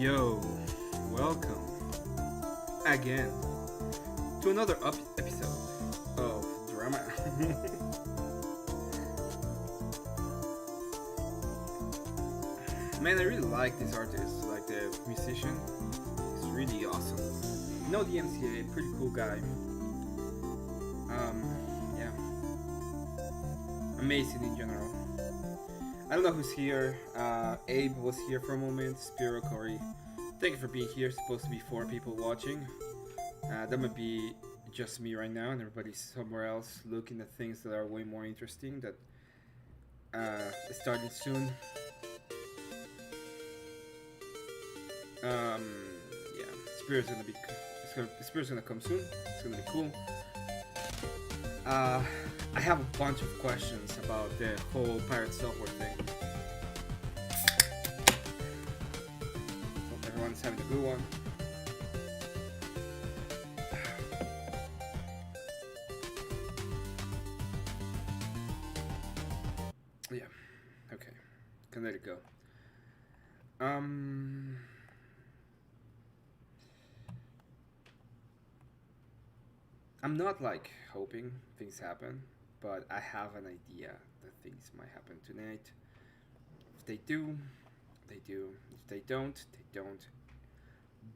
Yo, welcome again to another episode of Drama. Man, I really like this artist, like the musician. He's really awesome. You know the MCA, pretty cool guy. Yeah, amazing in general. I don't know who's here. Abe was here for a moment. Spiro, Corey. Thank you for being here. Supposed to be 4 people watching. That might be just me right now, and everybody's somewhere else looking at things that are way more interesting. That starting soon. Yeah, Spiro's gonna be. Spiro's gonna come soon. It's gonna be cool. I have a bunch of questions about the whole pirate software thing. Hope everyone's having a good one. Yeah, okay. Can let it go. I'm not like hoping things happen, but I have an idea that things might happen tonight. If they do, they do. If they don't, they don't.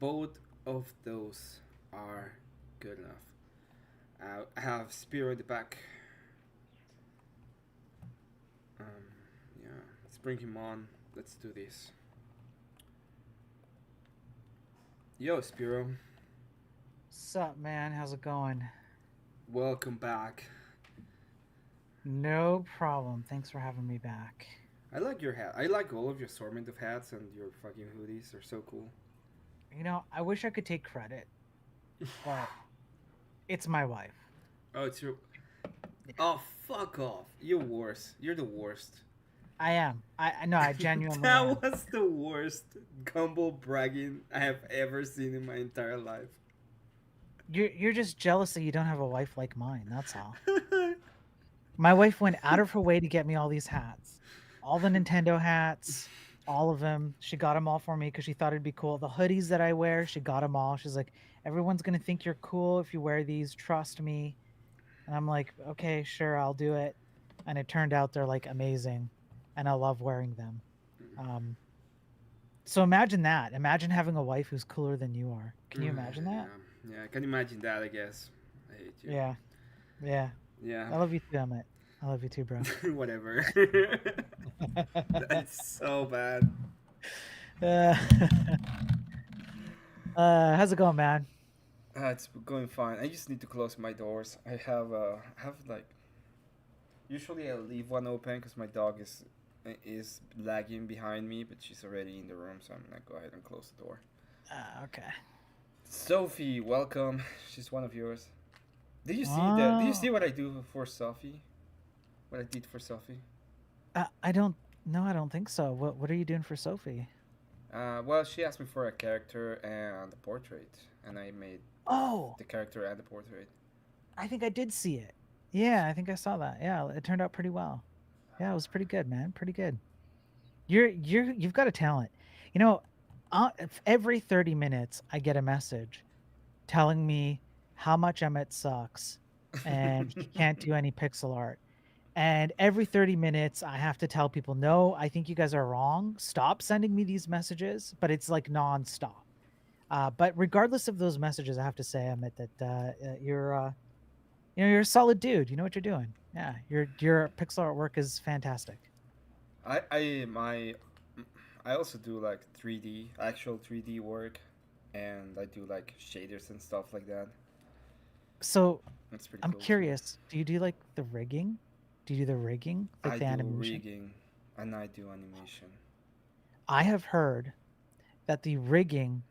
Both of those are good enough. I have Spiro in the back. Um, yeah, let's bring him on. Let's do this. Yo, Spiro. Sup, man? How's it going? Welcome back. No problem. Thanks for having me back. I like your hat. I like all of your assortment of hats and your fucking hoodies. They're so cool. I wish I could take credit, but it's my wife. Oh, it's your. Yeah, Oh, fuck off. You're worse. You're the worst. I am. I no, I genuinely am. That was the worst humble bragging I have ever seen in my entire life. You're just jealous that you don't have a wife like mine. That's all. My wife went out of her way to get me all these hats, all the Nintendo hats, all of them. She got them all for me because she thought it'd be cool. The hoodies that I wear, she got them all. She's like, everyone's gonna think you're cool if you wear these. Trust me. And I'm like, okay, sure, I'll do it. And it turned out they're like amazing, and I love wearing them. Um, so imagine that. Imagine having a wife who's cooler than you are. Can you imagine that? Yeah, I can imagine that, I guess. I hate you. Yeah, yeah. Yeah. I love you too, Emmett. I love you too, bro. Whatever. That's so bad. uh, how's it going, man? It's going fine. I just need to close my doors. I have like usually I leave one open because my dog is lagging behind me, but she's already in the room, so I'm gonna go ahead and close the door. Okay. Sophie, welcome. She's one of yours. Did you Oh, see what I do for Sophie? What I did for Sophie? I don't. No, I don't think so. What are you doing for Sophie? Well, she asked me for a character and a portrait, and I made Oh, the character and the portrait. I think I did see it. Yeah, I think I saw that. Yeah, it turned out pretty well. Yeah, it was pretty good, man. Pretty good. You've got a talent. You know, every 30 minutes I get a message telling me how much Emmett sucks and he can't do any pixel art. And every 30 minutes I have to tell people, "No, I think you guys are wrong. Stop sending me these messages." But it's like nonstop. But regardless of those messages, I have to say, Emmett, that you're a solid dude. You know what you're doing. Yeah, your pixel artwork is fantastic. I I my I also do like 3D, actual 3D work, and I do like shaders and stuff like that. So That's pretty I'm cool too. curious, do you do like the rigging? Do you do the rigging, like I the do animation? rigging and I do animation. I have heard that the rigging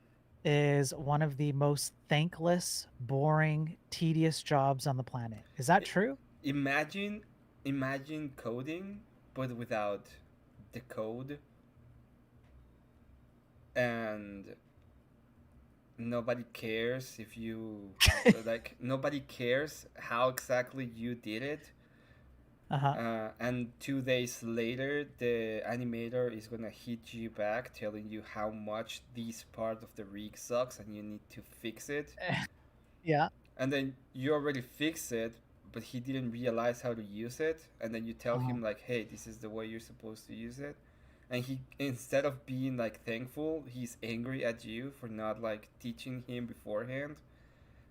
is one of the most thankless, boring, tedious jobs on the planet. Is that I- true? Imagine, imagine coding, but without the code, and nobody cares if you like. Nobody cares how exactly you did it. Uh-huh. And 2 days later, the animator is gonna hit you back, telling you how much this part of the rig sucks and you need to fix it. Yeah. And then you already fix it, but he didn't realize how to use it. And then you tell Uh-huh. him like, "Hey, this is the way you're supposed to use it." And he, instead of being like thankful, he's angry at you for not like teaching him beforehand,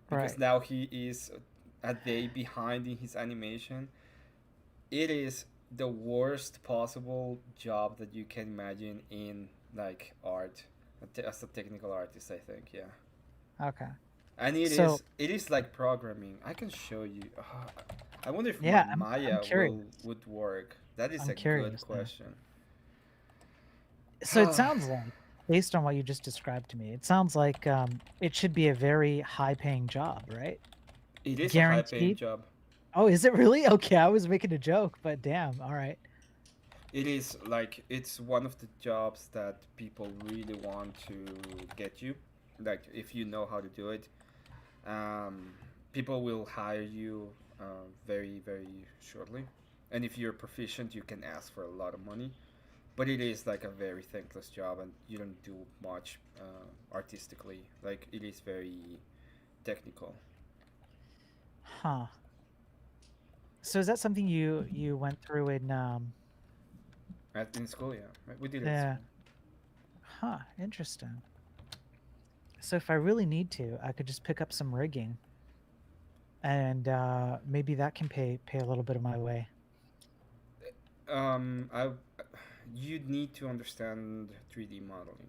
because Right. now he is a day behind in his animation. It is the worst possible job that you can imagine in like art, as a technical artist, I think. Yeah. Okay. And So, it is like programming. I can show you. I wonder if my yeah, I'm Maya curious. will would work. That is I'm a good curious now. question. So it sounds like, based on what you just described to me, it sounds like it should be a very high-paying job, right? It is a high paying Guaranteed. job. Oh, is it really? Okay, I was making a joke, but damn. All right. It is like it's one of the jobs that people really want to get you. Like if you know how to do it, um, people will hire you very shortly. And if you're proficient, you can ask for a lot of money. But it is like a very thankless job, and you don't do much artistically. Like it is very technical. Huh. So is that something you went through in In school, yeah, right? We did it in yeah. school. Huh, interesting. So if I really need to, I could just pick up some rigging and maybe that can pay a little bit of my way. I you need to understand 3D modeling.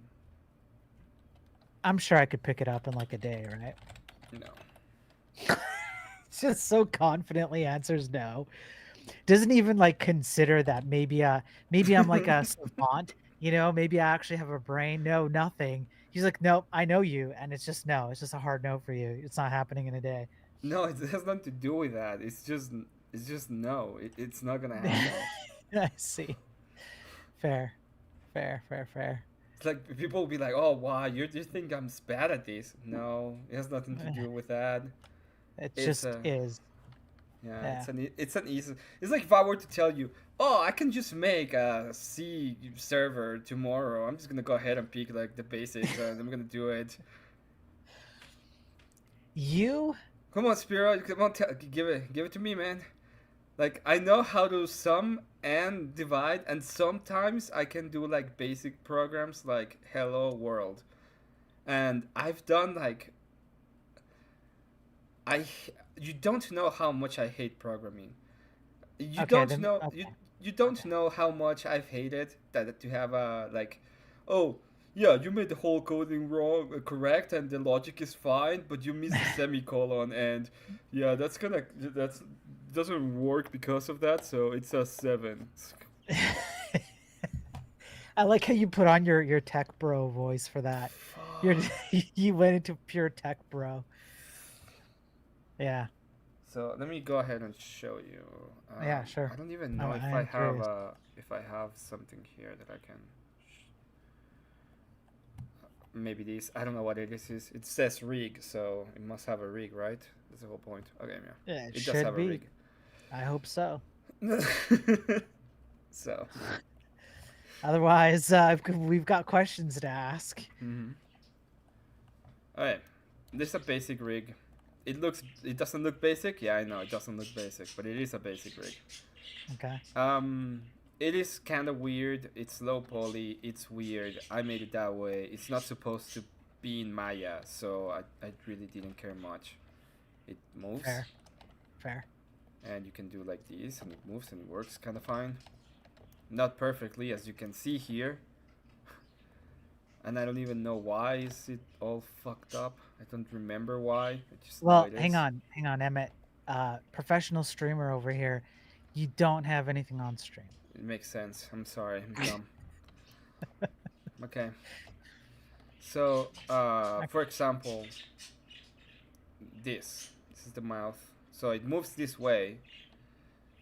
I'm sure I could pick it up in like a day, right? No, Just so confidently answers no. Doesn't even like consider that maybe I'm like a savant, maybe I actually have a brain. No, nothing. He's like, nope, I know you, and it's just no. It's just a hard no for you. It's not happening in a day. no, it has nothing to do with that. It's just no. It's not gonna happen. I see. Fair, fair, fair, fair. It's like people will be like, "Oh, wow, you think I'm bad at this?" No, it has nothing to do with that. It It's just a is. Yeah, Yeah. it's an easy. It's like if I were to tell you, "Oh, I can just make a C server tomorrow." I'm just gonna go ahead and pick like the basics, and I'm gonna do it. You Come on, Spiro, come on, give it to me, man. Like I know how to sum and divide, and sometimes I can do like basic programs like Hello World, and I've done like I. You don't know how much I hate programming. You okay? don't Then know okay, you don't okay. know how much I've hated that to have a like, oh yeah, you made the whole coding wrong, correct, and the logic is fine, but you missed the semicolon, and yeah, that's doesn't work because of that, so it's a 7. I like how you put on your tech bro voice for that. You're Fuck. you went into pure tech bro. Yeah. So let me go ahead and show you. Yeah, sure. I don't even I, know I am curious. if I have something here that I can. Maybe this. I don't know what it is. It says rig, so it must have a rig, right? That's the whole point. Okay, yeah. Yeah, it It does should have a be. rig. I hope so. So, Otherwise, we've got questions to ask. mm-hmm. Alright. This is a basic rig. It doesn't look basic. Yeah, I know it doesn't look basic, but it is a basic rig. Okay. Um, it is kind of weird. It's low poly. It's weird. I made it that way. It's not supposed to be in Maya, so I really didn't care much. It moves, Fair. Fair. and you can do like this, and it moves, and it works kind of fine. Not perfectly, as you can see here. And I don't even know why is it all fucked up. I don't remember why. I just know Well, it is. hang on, Emmett. Professional streamer over here. You don't have anything on stream. It makes sense. I'm sorry. I'm dumb. Okay. So, for example, this is the mouth. So it moves this way,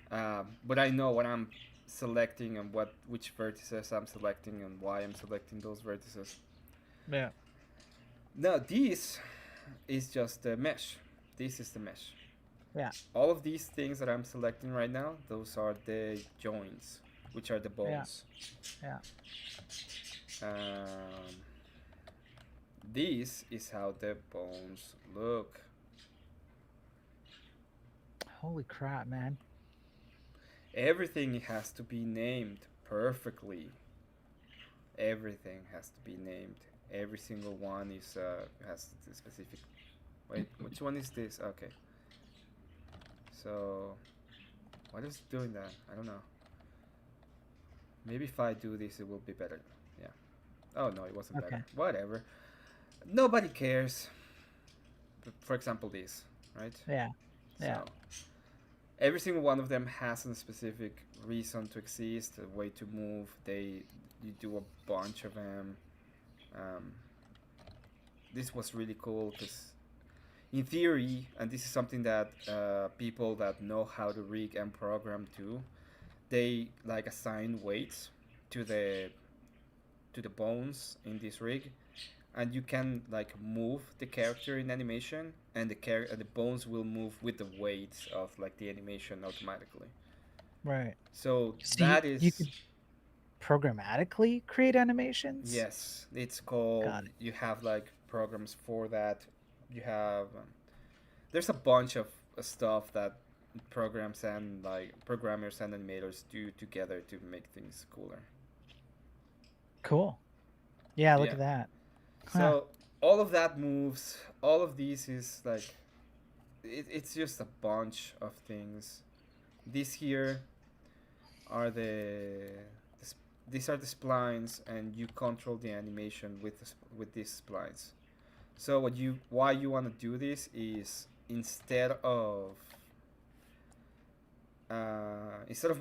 but I know what I'm selecting and which vertices I'm selecting and why I'm selecting those vertices. Yeah. Now this is just the mesh. This is the mesh. Yeah. All of these things that I'm selecting right now, those are the joints, which are the Yeah. bones. Yeah. Um, this is how the bones look. Holy crap, man. Everything has to be named perfectly. Everything has to be named. Every single one is has the specific. Wait, which one is this? Okay, so what is doing that? I don't know. Maybe if I do this, it will be better. Yeah. Oh no, it wasn't better. Okay. Whatever. Nobody cares. For example, this, right? Yeah. Yeah. So every single one of them has a specific reason to exist, a way to move. You do a bunch of them. Um, this was really cool because in theory, and this is something that people that know how to rig and program do, they like assign weights to the bones in this rig, and you can like move the character in animation, and the bones will move with the weights of like the animation automatically. Right. So So that you is could programmatically create animations? yes, it's called. Got it. You have like programs for that. You have there's a bunch of stuff that programs and like programmers and animators do together to make things cooler. Cool. Yeah, look Yeah. at that. Huh. So all of that moves. All of these is like it's just a bunch of things. These here are these are the splines, and you control the animation with with these splines. So why you want to do this is instead of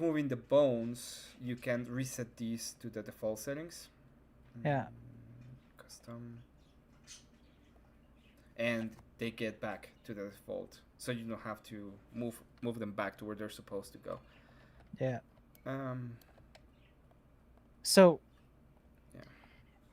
moving the bones, you can reset these to the default settings. Yeah. Custom, and they get back to the default, so you don't have to move them back to where they're supposed to go. Yeah. Um, So yeah.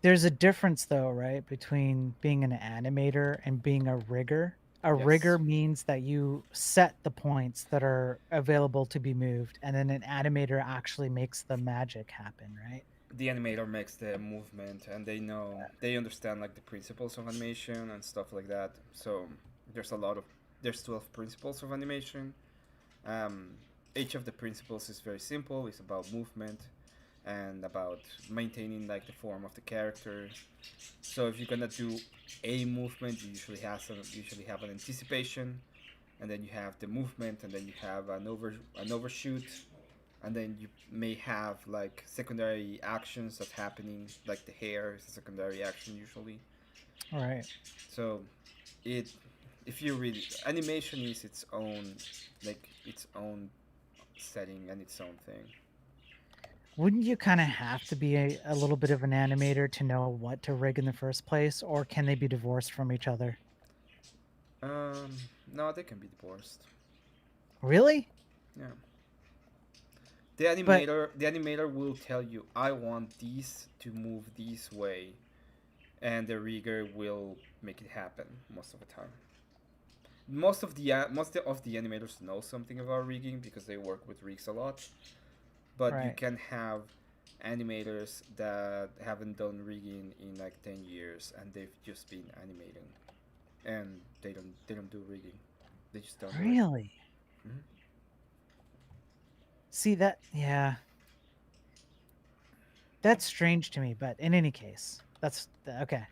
there's a difference though, right, between being an animator and being a rigger. A rigger Yes. means that you set the points that are available to be moved, and then an animator actually makes the magic happen, right? The animator makes the movement, and they understand like the principles of animation and stuff like that. So there's a lot of there's 12 principles of animation. um, each of the principles is very simple. It's about movement and about maintaining like the form of the character. So if you're gonna do a movement, you usually have an anticipation, and then you have the movement, and then you have an overshoot, and then you may have like secondary actions that's happening, like the hair is a secondary action usually. All right. So it if you really animation is its own like its own setting and its own thing. Wouldn't you kind of have to be a little bit of an animator to know what to rig in the first place, or can they be divorced from each other? Um, no, they can be divorced. Really? Yeah, But the animator will tell you, I want these to move this way, and the rigger will make it happen most of the time. Most of the animators know something about rigging because they work with rigs a lot, but you right. can have animators that haven't done rigging in like 10 years, and they've just been animating, and they don't do rigging. They just don't do it. Really? Mm-hmm. See that? Yeah. That's strange to me, but in any case, that's okay.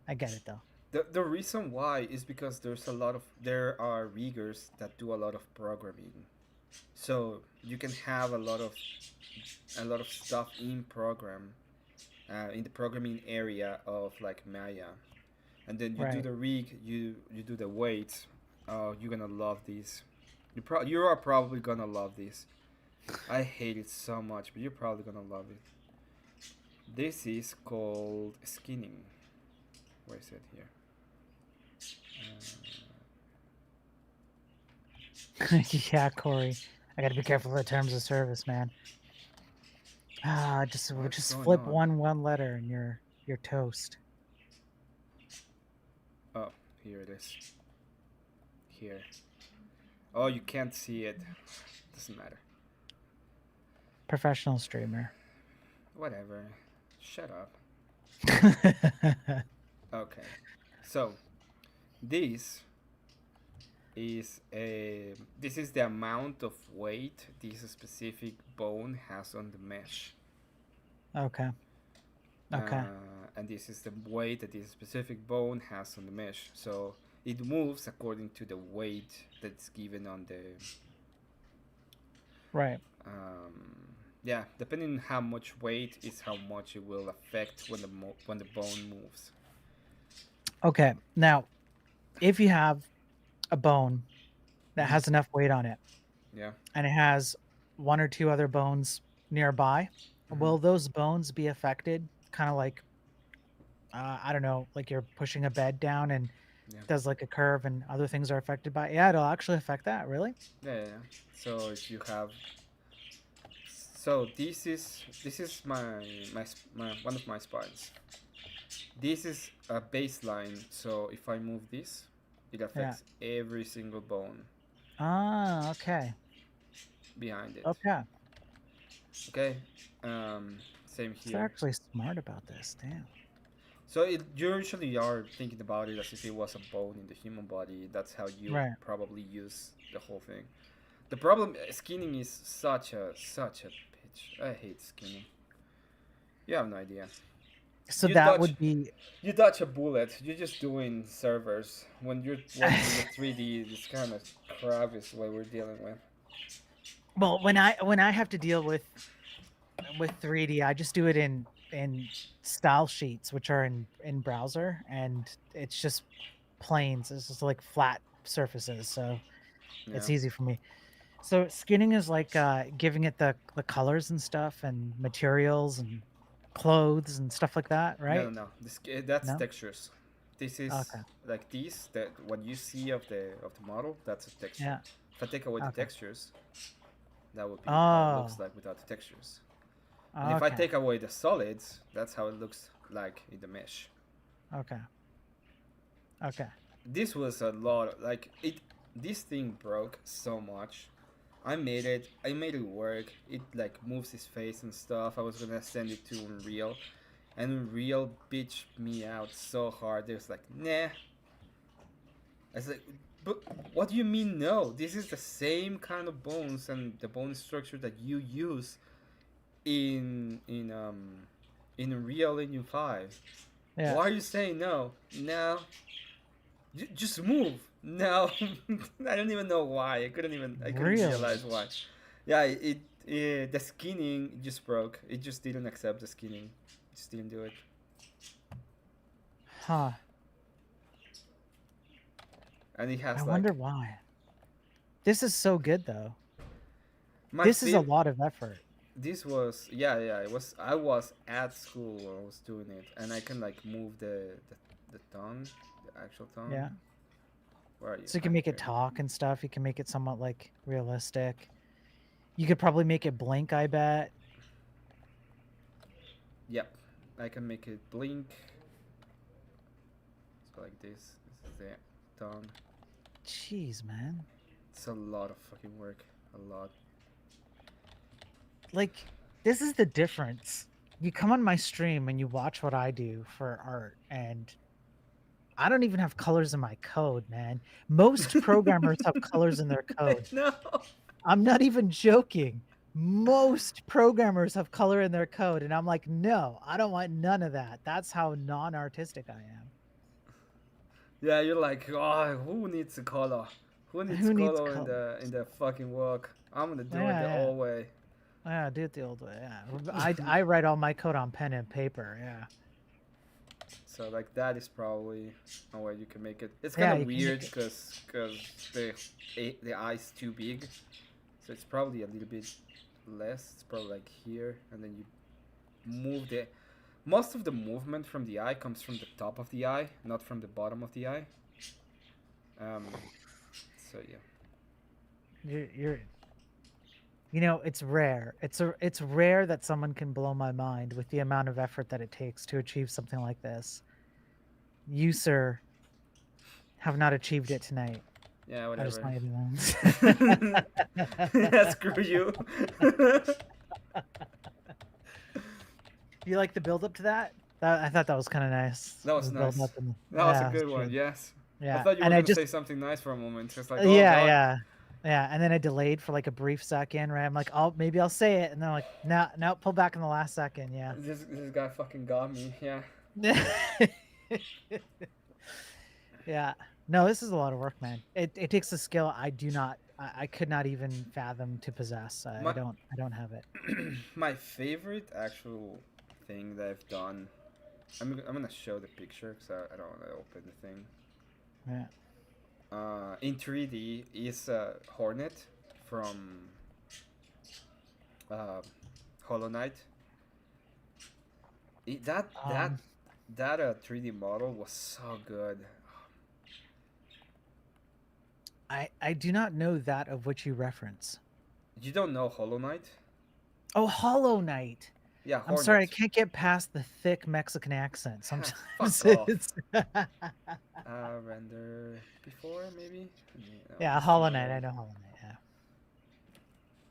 I get it though. The reason why is because there are riggers that do a lot of programming, so you can have a lot of stuff in program, in the programming area of like Maya, and then you do Right. the rig, you do the weights. Oh, you're gonna love this. You are probably gonna love this. I hate it so much, but you're probably gonna love it. This is called skinning. Where is it here? Yeah, Corey. I got to be careful of the terms of service, man. Ah, What's just going flip on? one letter and you're toast. Oh, here it is. Here. Oh, you can't see it. Doesn't matter. Professional streamer. Whatever. Shut up. Okay. So this this is the amount of weight this specific bone has on the mesh. Okay. Okay. And this is the weight that this specific bone has on the mesh. So it moves according to the weight that's given on the Right. yeah, depending on how much weight is how much it will affect when when the bone moves. Okay. Now, if you have a bone that Mm-hmm. has enough weight on it Yeah. and it has one or two other bones nearby, Mm-hmm. will those bones be affected? Kind of like, I don't know, like you're pushing a bed down and Yeah. does like a curve and other things are affected by it. Yeah, it'll actually affect that. Really? Yeah, yeah, yeah. So if you have, so this is my one of my spines. This is a baseline. So if I move this, it Yeah. affects every single bone Ah, okay. behind it. Okay. Okay. Same So they're here. actually smart about this. Damn. So it you usually are thinking about it as if it was a bone in the human body. That's how you Right. probably use the whole thing. The problem skinning is such a bitch. I hate skinning. You have no idea. So You that dodge would be you dodge a bullet. You're just doing servers. When you're working with 3D, this kind of crap is what we're dealing with. well, when I have to deal with 3D, I just do it in style sheets, which are in browser, and it's just planes. It's just like flat surfaces, so Yeah. it's easy for me. So skinning is like giving it the colors and stuff and materials and clothes and stuff like that, No, no, right? no. That's No? textures. This is Okay. like these that what you see of the model. That's a texture. Yeah. If I take away the Okay. textures, that would be how it looks Oh, like without the textures. And if I okay. take away the solids, that's how it looks like in the mesh. Okay. Okay. This was a lot of, like it. This thing broke so much. I made it. I made it work. It like moves his face and stuff. I was gonna send it to Unreal, and Unreal bitched me out so hard. They was like, nah. I was like, but what do you mean no? This is the same kind of bones and the bone structure that you use in Unreal Engine 5. Yeah. Why are you saying no? No, just move. No, I don't even know why. I couldn't even. I couldn't Really? realize why. Yeah, the skinning just broke. It just didn't accept the skinning. It just didn't do it. Huh. And it I has wonder like why. This is so good though. my This is a favorite. lot of effort. This was yeah. It was I was at school when I was doing it, and I can like move the tongue, the actual tongue. Yeah. Where are you? So you Ah, can make it here. talk and stuff. You can make it somewhat like realistic. You could probably make it blink, I bet. Yep, I can make it blink. So like this. This is the tongue. Jeez, man. It's a lot of fucking work. A lot. Like, this is the difference. You come on my stream and you watch what I do for art, and I don't even have colors in my code, man. Most programmers have colors in their code. No. I'm not even joking. Most programmers have color in their code, and I'm like, no, I don't want none of that. That's how non-artistic I am. Yeah, you're like, oh, who needs a color? Who needs Who needs color color? in the fucking work? I'm gonna do it Yeah, the yeah. old way. Yeah, do it the old way. Yeah. I write all my code on pen and paper. Yeah. So like that is probably a way you can make it. It's kind Yeah, of you can weird make it. because the eye's too big, so it's probably a little bit less. It's probably like here, and then you move the most of the movement from the eye comes from the top of the eye, not from the bottom of the eye. Um, so yeah, You're it's rare. It's rare that someone can blow my mind with the amount of effort that it takes to achieve something like this. You, sir, have not achieved it tonight. Yeah, I just whatever. want you Yeah, to screw you. know. You like the build up to that? I thought that was kind of nice. That was The build nice. up and That was a yeah, good it's one. true. Yes. I Yeah, thought you were and I gonna just say something nice for a moment. It's like, oh yeah, god. yeah, yeah, and then I delayed for like a brief second, right? I'm like, oh, maybe I'll say it, and then I'm like, no, no, pull back in the last second. Yeah. This guy fucking got me. Yeah. Yeah. No, this is a lot of work, man. It takes a skill I do not I could not even fathom to possess. My I don't have it. my favorite actual thing that I've done. I'm gonna show the picture because I don't want to open the thing. Yeah. In 3D is Hornet from uh, Hollow Knight. It, that that Um that 3D model was so good. I do not know that of which you reference. You don't know Hollow Knight? Oh, Hollow Knight. Yeah, I'm sorry, I Hornet. can't get past the thick Mexican accent. Fuck Sometimes off. it's Render before maybe. No, yeah, this thing Hollow Knight. I already. know Hollow Knight.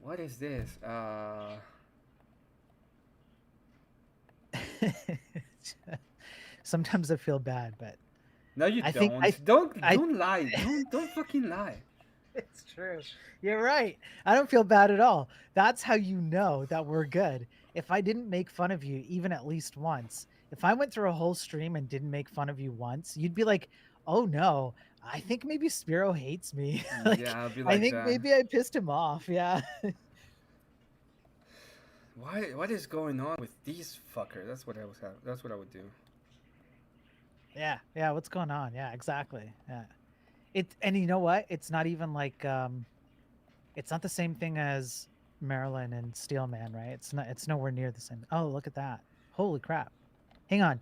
What is this? Yeah. Sometimes I feel bad, but No, you I think don't. Don't I lie. Don't fucking lie. it's true. You're right. I don't feel bad at all. That's how you know that we're good. If I didn't make fun of you even at least once, if I went through a whole stream and didn't make fun of you once, you'd be like, "Oh no, I think maybe Spiro hates me." Like, Yeah, I'll be I like think that. maybe I pissed him off. Yeah. Why? What is going on with these fuckers? That's what I was. That's what I would do. Yeah. Yeah, what's going on? Yeah, exactly. Yeah. It and you know what? It's not even like it's not the same thing as Marilyn and Steelman, right? It's nowhere near the same. Oh, look at that. Holy crap. Hang on.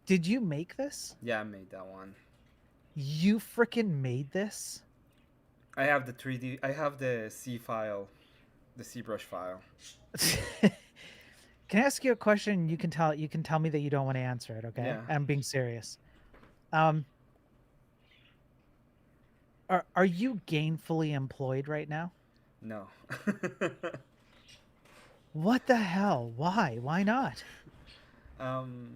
Did you make this? Yeah, I made that one. You freaking made this? I have the 3D. I have the C file, the ZBrush file. Can I ask you a question? You can tell me that you don't want to answer it, okay? Yeah. I'm being serious. Um are you gainfully employed right now? No. What the hell? Why? Why not? um.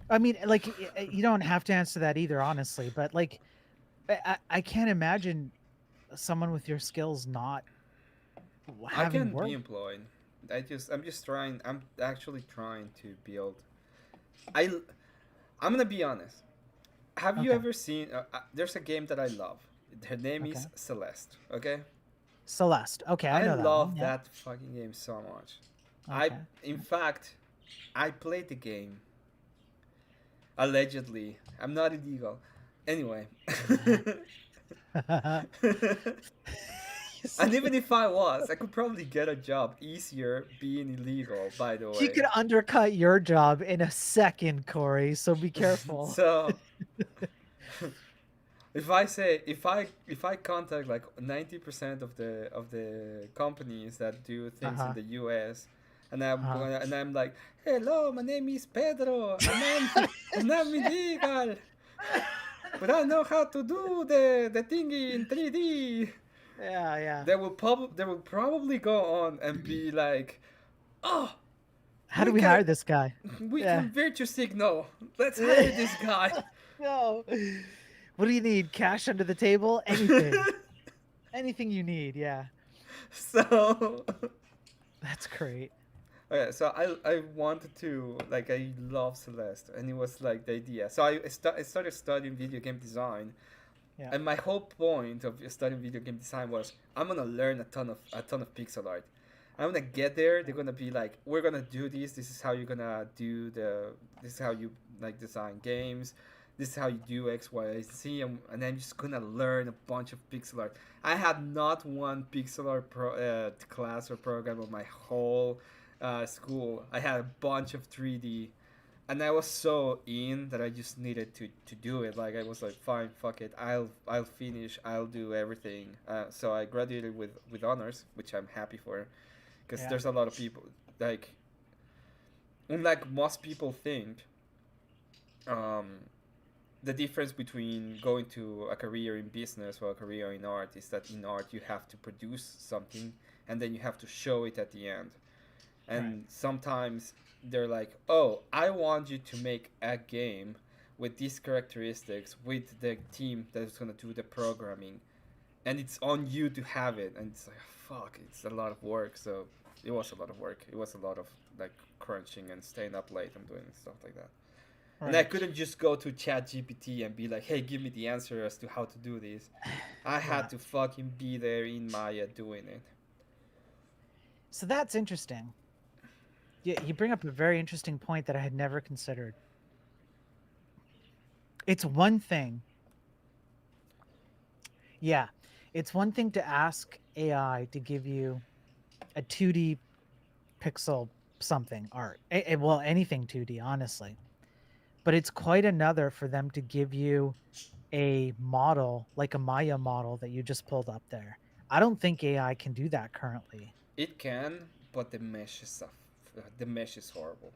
I mean, like you don't have to answer that either, honestly, but like I can't imagine someone with your skills not I having can be work. employed. I'm just trying. I'm actually trying to build. I. I'm gonna be honest. Have you Okay. ever seen? There's a game that I love. Her name Okay. is Celeste. Okay. Celeste. Okay, I I know that one. love Yeah. that fucking game so much. I, Okay. in fact, I played the game. Allegedly, I'm not illegal. Anyway. And even if I was, I could probably get a job easier being illegal, by the He way. could undercut your job in a second, Corey, so be careful. So if I say if I contact like 90% of the companies that do things in Uh-huh. the US, Uh-huh. and I'm like, hello, my name is Pedro, and I'm illegal, but I know how to do the thingy in 3D. Yeah, yeah. They will probably go on and be like, oh, How do we we can hire this guy? we Yeah. can virtue signal. Let's hire this guy. No. What do you need? Cash under the table? Anything. Anything you need, yeah. So That's great. okay, so I wanted to like I love Celeste, and it was like the idea. So I started studying video game design, Yeah. and my whole point of studying video game design was I'm gonna learn a ton of pixel art. I'm gonna get there. They're gonna be like, we're gonna do this. This is how you're gonna do the. This is how you like design games. This is how you do X, Y, Z, and I'm just gonna learn a bunch of pixel art. I had not one pixel art class or program of my whole school. I had a bunch of 3D, and I was so in that I just needed to do it. Like I was like, fine, fuck it, I'll finish, I'll do everything. So I graduated with honors, which I'm happy for, because Yeah. there's a lot of people like, unlike most people think, um, the difference between going to a career in business or a career in art is that in art you have to produce something and then you have to show it at the end. Right. And sometimes they're like, "Oh, I want you to make a game with these characteristics with the team that is gonna do the programming, and it's on you to have it." And it's like, fuck, it's a lot of work. So it was a lot of work. It was a lot of like crunching and staying up late and doing stuff like that. And I Right. couldn't just go to ChatGPT and be like, "Hey, give me the answer as to how to do this." I Yeah. had to fucking be there in Maya doing it. So that's interesting. You bring up a very interesting point that I had never considered. It's one thing, yeah, it's one thing to ask AI to give you a 2D pixel something art. Well, anything 2D, honestly. But it's quite another for them to give you a model, like a Maya model that you just pulled up there. I don't think AI can do that currently. It can, but the mesh is the mesh is horrible.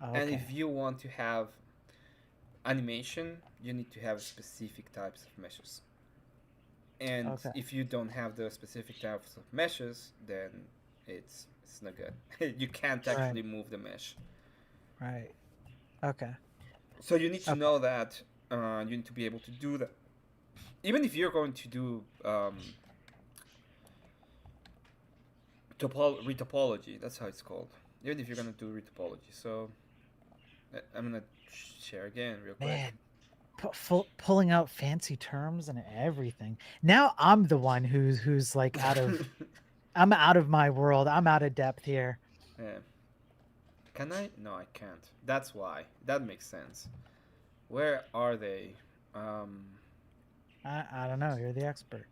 And if Okay. you want to have animation, you need to have specific types of meshes. And Okay. if you don't have the specific types of meshes, then it's not good. You can't Right. actually move the mesh. Right. Okay. So you need to Okay. know that. You need to be able to do that. Even if you're going to do retopology, that's how it's called. Even if you're gonna do retopology. So I'm gonna share again real quick. Man, pulling out fancy terms and everything. Now I'm the one who's like I'm out of my world. I'm out of depth here. Yeah. Can I? No, I can't. That's why. That makes sense. Where are they? Um, I don't know. You're the expert.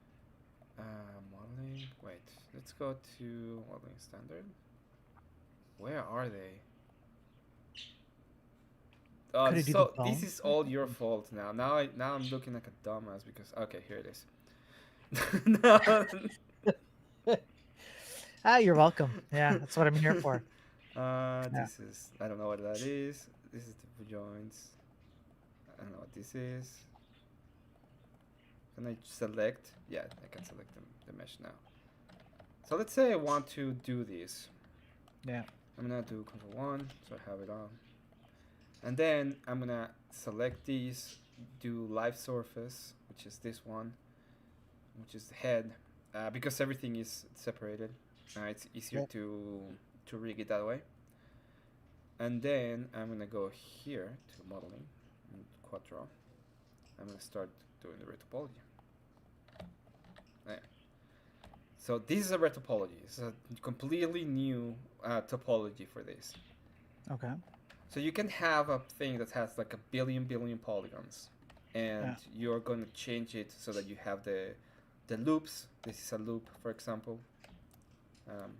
modeling. Wait, let's go to modeling standard. Where are they? Could it do the So this bones? is all your fault now. Now I'm looking like a dumbass because okay, here it is. No. You're welcome. Yeah, that's what I'm here for. Yeah. This is I don't know what that is. This is the joints. I don't know what this is. Can I select? Yeah, I can select the mesh now. So let's say I want to do this. Yeah. I'm gonna do Control 1, so I have it on. And then I'm gonna select these, do live surface, which is this one, which is the head, because everything is separated. It's easier Yeah. to rig it that way. And then I'm gonna go here to modeling and Quattro. I'm gonna start doing the retopology. There. So this is a retopology. It's a completely new topology for this. Okay. So you can have a thing that has like a billion polygons, and Yeah. you're going to change it so that you have the loops. This is a loop, for example. Um,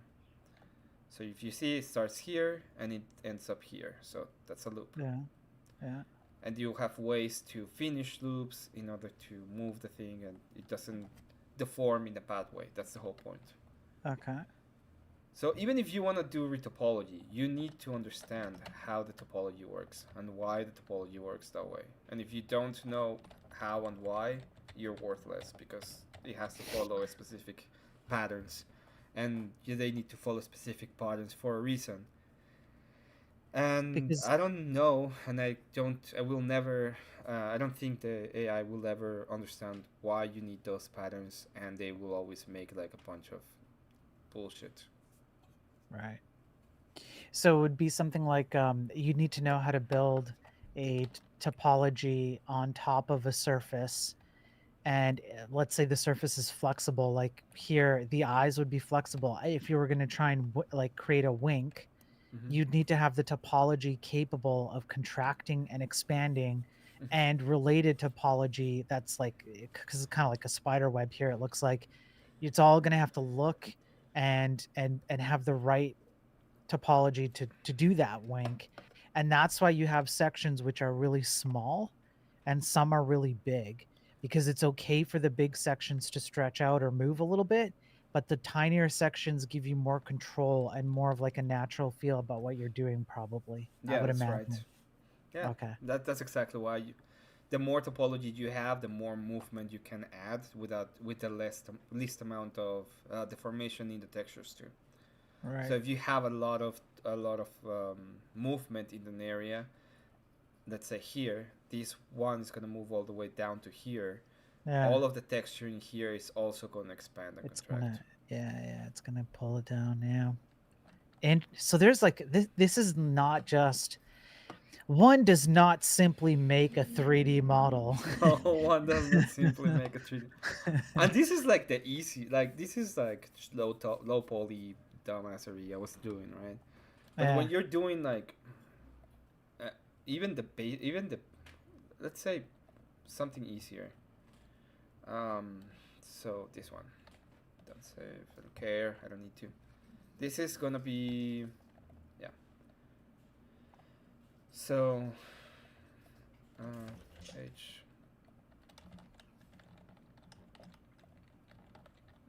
so if you see, it starts here and it ends up here. So that's a loop. Yeah. Yeah. And you have ways to finish loops in order to move the thing, and it doesn't deform in a bad way. That's the whole point. Okay. So even if you want to do retopology, you need to understand how the topology works and why the topology works that way. And if you don't know how and why, you're worthless because it has to follow a specific patterns, and they need to follow specific patterns for a reason. And Because I don't know, and I will never, I don't think the AI will ever understand why you need those patterns, and they will always make like a bunch of bullshit. right. So it would be something like you need to know how to build a topology on top of a surface. And let's say the surface is flexible, like here, the eyes would be flexible. If you were going to try and like create a wink, Mm-hmm. you'd need to have the topology capable of contracting and expanding Mm-hmm. and related topology that's like, because it's kind of like a spider web here, it looks like it's all going to have to look and have the right topology to do that wink. And that's why you have sections which are really small and some are really big, because it's okay for the big sections to stretch out or move a little bit, but the tinier sections give you more control and more of like a natural feel about what you're doing, probably, I Yeah, would that's right. imagine. Yeah, Okay. that's exactly why the more topology you have, the more movement you can add with the least amount of deformation in the textures too. So Right. if you have a lot of movement in an area, let's say here, this one is gonna move all the way down to here. Yeah. All of the texture in here is also gonna expand and It's contract. gonna, yeah, it's gonna pull it down. Yeah. And so there's like this is not just one does not simply make a 3D model. No, one does not simply make a 3D. And this is like the easy, like this is like low poly dumbassery I was doing, right? But when Yeah. you're doing like uh, even the let's say something easier. Um, so this one, don't save. I don't care. I don't need to. This is gonna be yeah. So page.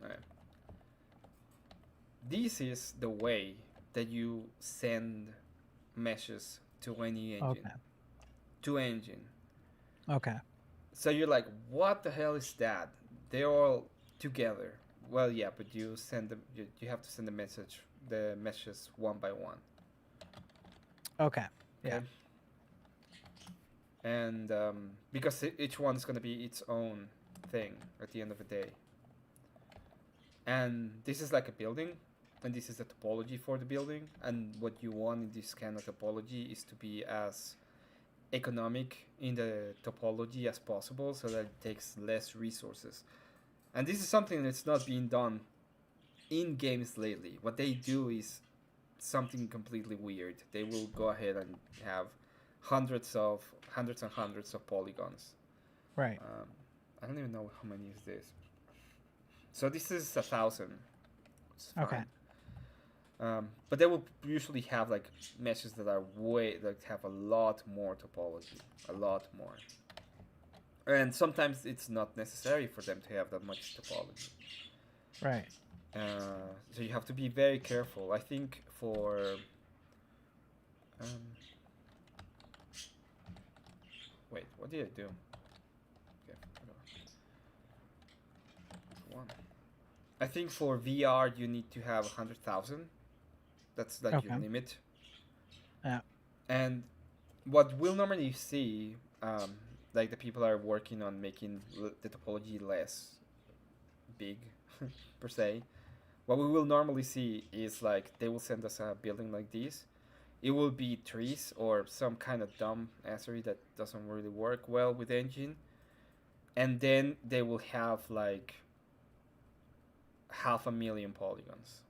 Alright. This is the way that you send meshes to any engine. Okay. To engine. Okay. So you're like, what the hell is that? They're all together. Well, yeah, but you send them. You have to send the meshes one by one. Okay. Yeah. Okay. And because each one is gonna be its own thing at the end of the day. And this is like a building, and this is a topology for the building. And what you want in this kind of topology is to be as economic in the topology as possible, so that it takes less resources. And this is something that's not being done in games lately. What they do is something completely weird. They will go ahead and have hundreds and hundreds of polygons. Right. I don't even know how many is this. So this is 1,000. It's fine. Okay. But they will usually have like meshes that are that have a lot more topology, a lot more. And sometimes it's not necessary for them to have that much topology. Right. So you have to be very careful. I think for wait, what did I do? Okay, one. I think for VR you need to have 100,000. That's like your Okay. limit. Yeah. And what we'll normally see, like the people are working on making the topology less big, per se. What we will normally see is like they will send us a building like this. It will be trees or some kind of dumb assery that doesn't really work well with engine, and then they will have like 500,000 polygons.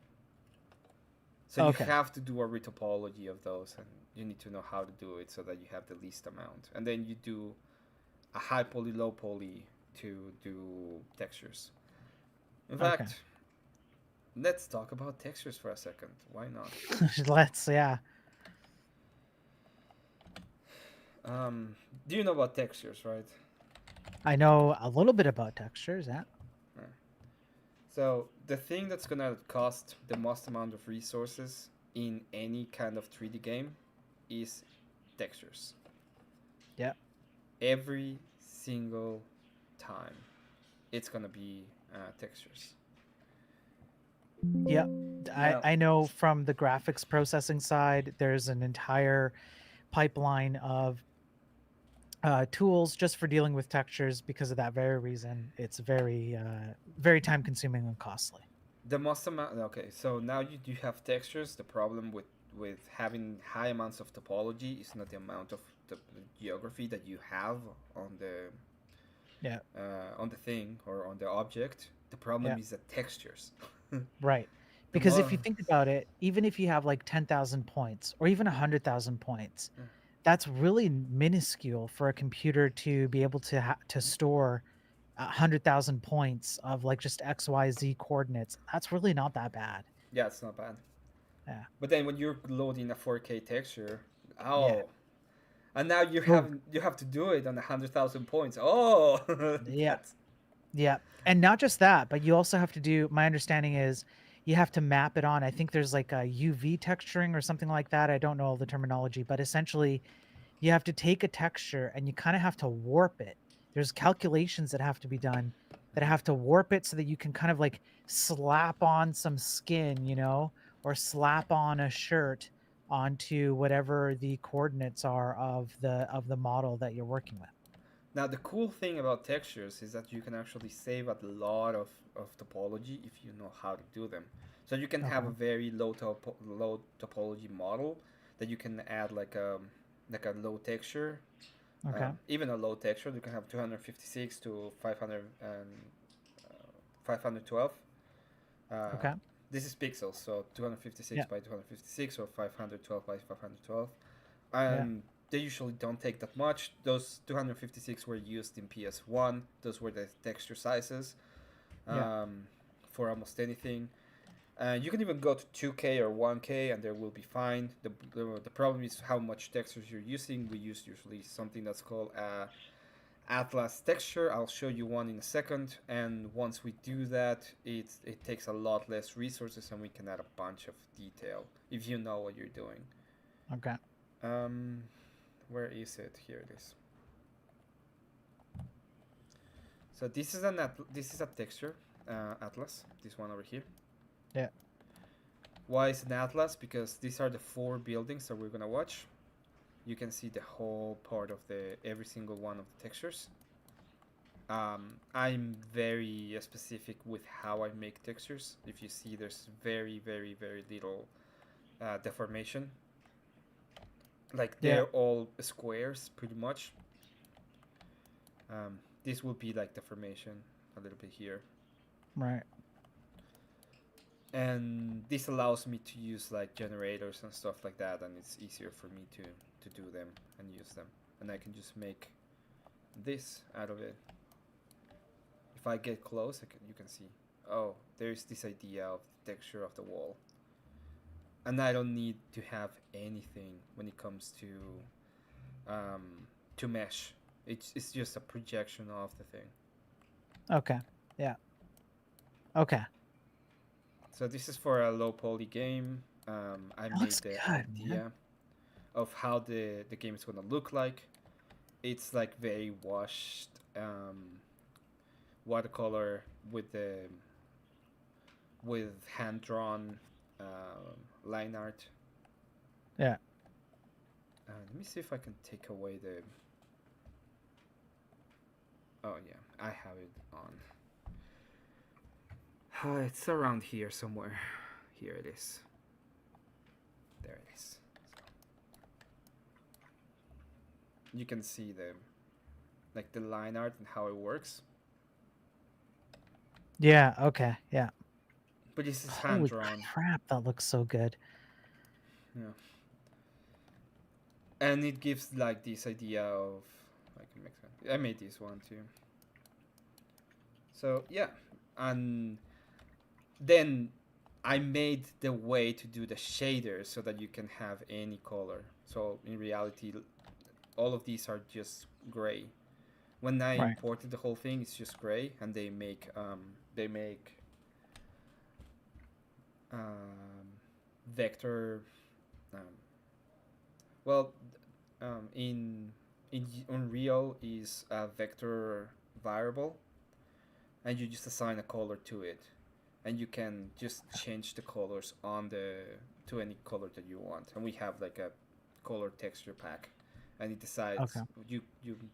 So you Okay. have to do a retopology of those, and you need to know how to do it so that you have the least amount. And then you do a high poly, low poly to do textures. In Okay. fact, let's talk about textures for a second. Why not? Let's, yeah. Do you know about textures, right? I know a little bit about textures. Yeah. So the thing that's gonna cost the most amount of resources in any kind of 3D game is textures. Yeah. Every single time, it's gonna be textures. Yeah. Now, I know from the graphics processing side, there's an entire pipeline of tools just for dealing with textures because of that very reason. It's very time consuming and costly. the most amount. Okay, so now you do have textures. The problem with having high amounts of topology is not the amount of the geography that you have Yeah. on the thing or on the object. The problem Yeah. is the textures. Right. The Because if you more think about it, even if you have like 10,000 points or even 100,000 points, that's really minuscule for a computer to be able to store 100,000 points of like just XYZ coordinates. That's really not that bad. yeah, it's not bad. Yeah. But then when you're loading a 4K texture, Yeah. oh, and now Well, you have to do it on 100,000 points. Oh, yeah. that's Yeah. And not just that, but you also have to do, my understanding is you have to map it on. I think there's like a UV texturing or something like that. I don't know all the terminology, but essentially you have to take a texture and you kind of have to warp it. There's calculations that have to be done that have to warp it so that you can kind of like slap on some skin, or slap on a shirt onto whatever the coordinates are of the model that you're working with. Now, the cool thing about textures is that you can actually save a lot of topology if you know how to do them. So you can have a Okay. very low topology model that you can add like a low texture, Okay. even a low texture. You can have 256 to 500 and 512. Uh, Okay. this is pixels, so 256 Yeah. by 256 or 512 by 512. Yeah. They usually don't take that much. Those 256 were used in PS1. Those were the texture sizes Yeah. um, for almost anything. You can even go to 2K or 1K and they will be fine. The problem is how much textures you're using. We use usually something that's called Atlas texture. I'll show you one in a second. And once we do that, it takes a lot less resources and we can add a bunch of detail if you know what you're doing. Okay. Um, where is it? Here it is. So this is a texture atlas. This one over here. Yeah. Why is an atlas? Because these are the 4 buildings that we're gonna watch. You can see the whole part of the every single one of the textures. I'm very specific with how I make textures. If you see, there's very little deformation. Like Yeah. they're all squares pretty much. This will be like deformation a little bit here, Right. and this allows me to use like generators and stuff like that, and it's easier for me to do them and use them, and I can just make this out of it. If I get close, you can see, oh, there's this idea of the texture of the wall, and I don't need to have anything when it comes to mesh. It's just a projection of the thing. Okay. Yeah. Okay. So this is for a low poly game. I That looks made the good, man. idea of how the game is gonna look like. It's like very washed watercolor with hand drawn line art. Yeah. Let me see if I can take away the. Oh yeah, I have it on. It's around here somewhere. Here it is. There it is. You can see the line art and how it works. Yeah. Okay. Yeah. But this is hand Holy drawn. crap, that looks so good. Yeah. And it gives like this idea of I can make that. I made this one too. So yeah, and then I made the way to do the shaders so that you can have any color. So in reality, all of these are just gray. When I Right. imported the whole thing, it's just gray, and they make vector. Um, well, in Unreal is a vector variable, and you just assign a color to it, and you can just change the colors on the to any color that you want. And we have like a color texture pack, and it Okay. decides you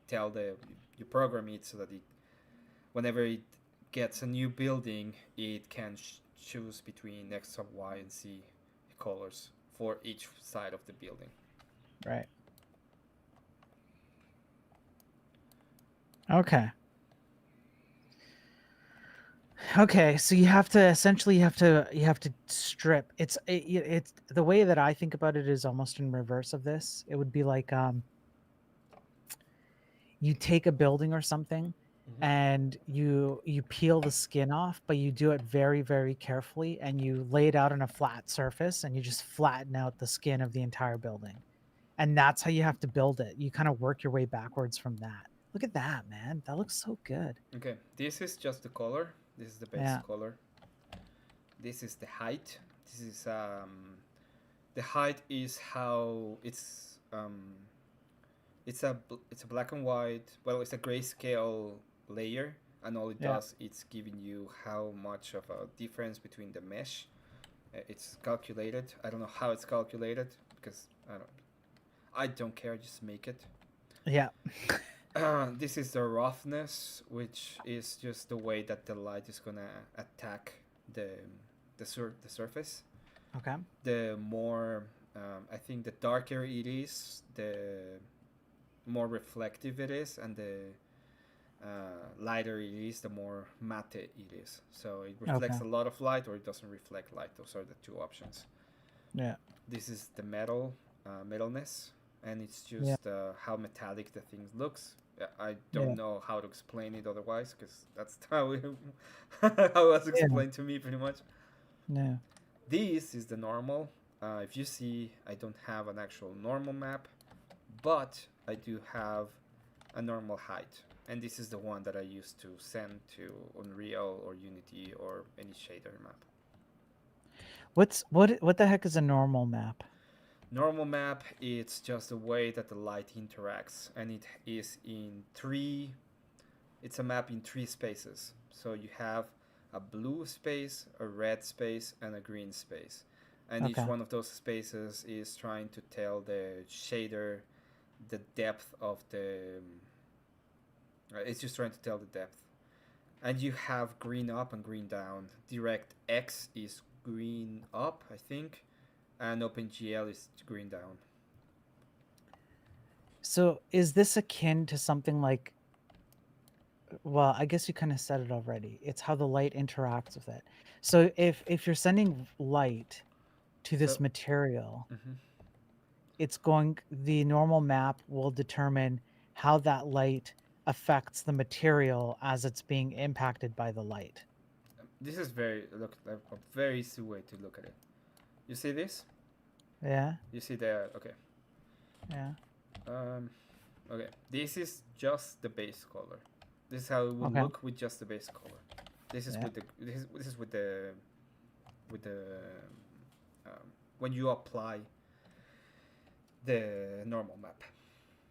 tell you program it so that it whenever it gets a new building, it can choose between X, Y, and Z colors for each side of the building. Right. Okay. Okay, so you have to strip. It's the way that I think about it is almost in reverse of this. It would be like you take a building or something Mm-hmm. and you peel the skin off, but you do it very, very carefully and you lay it out on a flat surface and you just flatten out the skin of the entire building. And that's how you have to build it. You kind of work your way backwards from that. Look at that, man. That looks so good. Okay, this is just the color. This is the base Yeah. color. This is the height. This is the height is how it's it's a black and white. Well, it's a grayscale layer, and all it Yeah. does it's giving you how much of a difference between the mesh. It's calculated. I don't know how it's calculated because I don't care. Just make it. Yeah. This is the roughness, which is just the way that the light is gonna attack the the surface. Okay. The more I think the darker it is, the more reflective it is, and the lighter it is, the more matte it is. So it Okay. reflects a lot of light, or it doesn't reflect light. Those are the two options. Yeah. This is the metalness, and it's Yeah. just how metallic the thing looks. I Yeah. don't know how to explain it otherwise, because that's how how it was Yeah. explained to me pretty much. Yeah. This is the normal. If you see, I don't have an actual normal map, but I do have a normal height. And this is the one that I used to send to Unreal or Unity or any shader map. What the heck is a normal map? Normal map, it's just the way that the light interacts, and it is in three. It's a map in three spaces. So you have a blue space, a red space, and a green space. And each Okay. one of those spaces is trying to tell the shader the depth of the. It's just trying to tell the depth. And you have green up and green down. Direct X is green up, I think, and OpenGL is green down. So is this akin to something like, well, I guess you kind of said it already. It's how the light interacts with it. So if you're sending light to this So, material, mhm. the normal map will determine how that light affects the material as it's being impacted by the light. This is very look a very easy way to look at it. You see this? Yeah. You see the okay. Yeah. Um, okay. This is just the base color. This is how it will Okay. look with just the base color. This is Yeah. with the this is with the when you apply the normal map.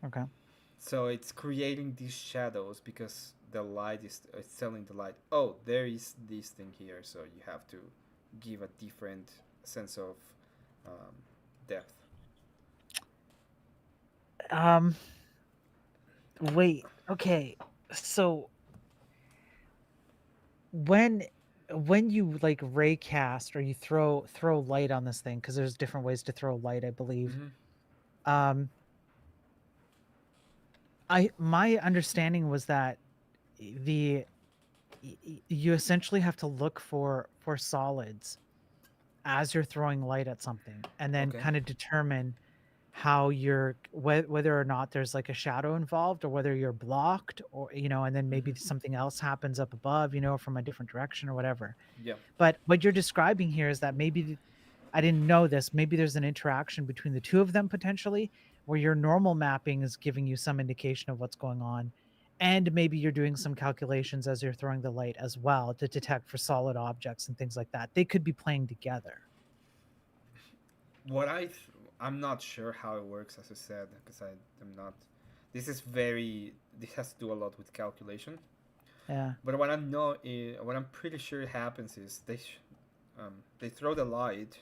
Okay. So it's creating these shadows because the light is it's telling the light, oh, there is this thing here. So you have to give a different sense of um, depth. Um wait. Okay. So when when you like ray cast or you throw light on this thing, because there's different ways to throw light, I believe. Mm-hmm. Um I my understanding was that the you essentially have to look for solids as you're throwing light at something, and then Okay. kind of determine how you're whether or not there's like a shadow involved, or whether you're blocked, or and then maybe Mm-hmm. something else happens up above, from a different direction or whatever. Yeah. But what you're describing here is that I didn't know this. Maybe there's an interaction between the two of them potentially, where your normal mapping is giving you some indication of what's going on. And maybe you're doing some calculations as you're throwing the light as well to detect for solid objects and things like that. They could be playing together. What I'm not sure how it works, as I said, because I am not. This is very. This has to do a lot with calculation. Yeah. But what I know is, what I'm pretty sure happens is they throw the light,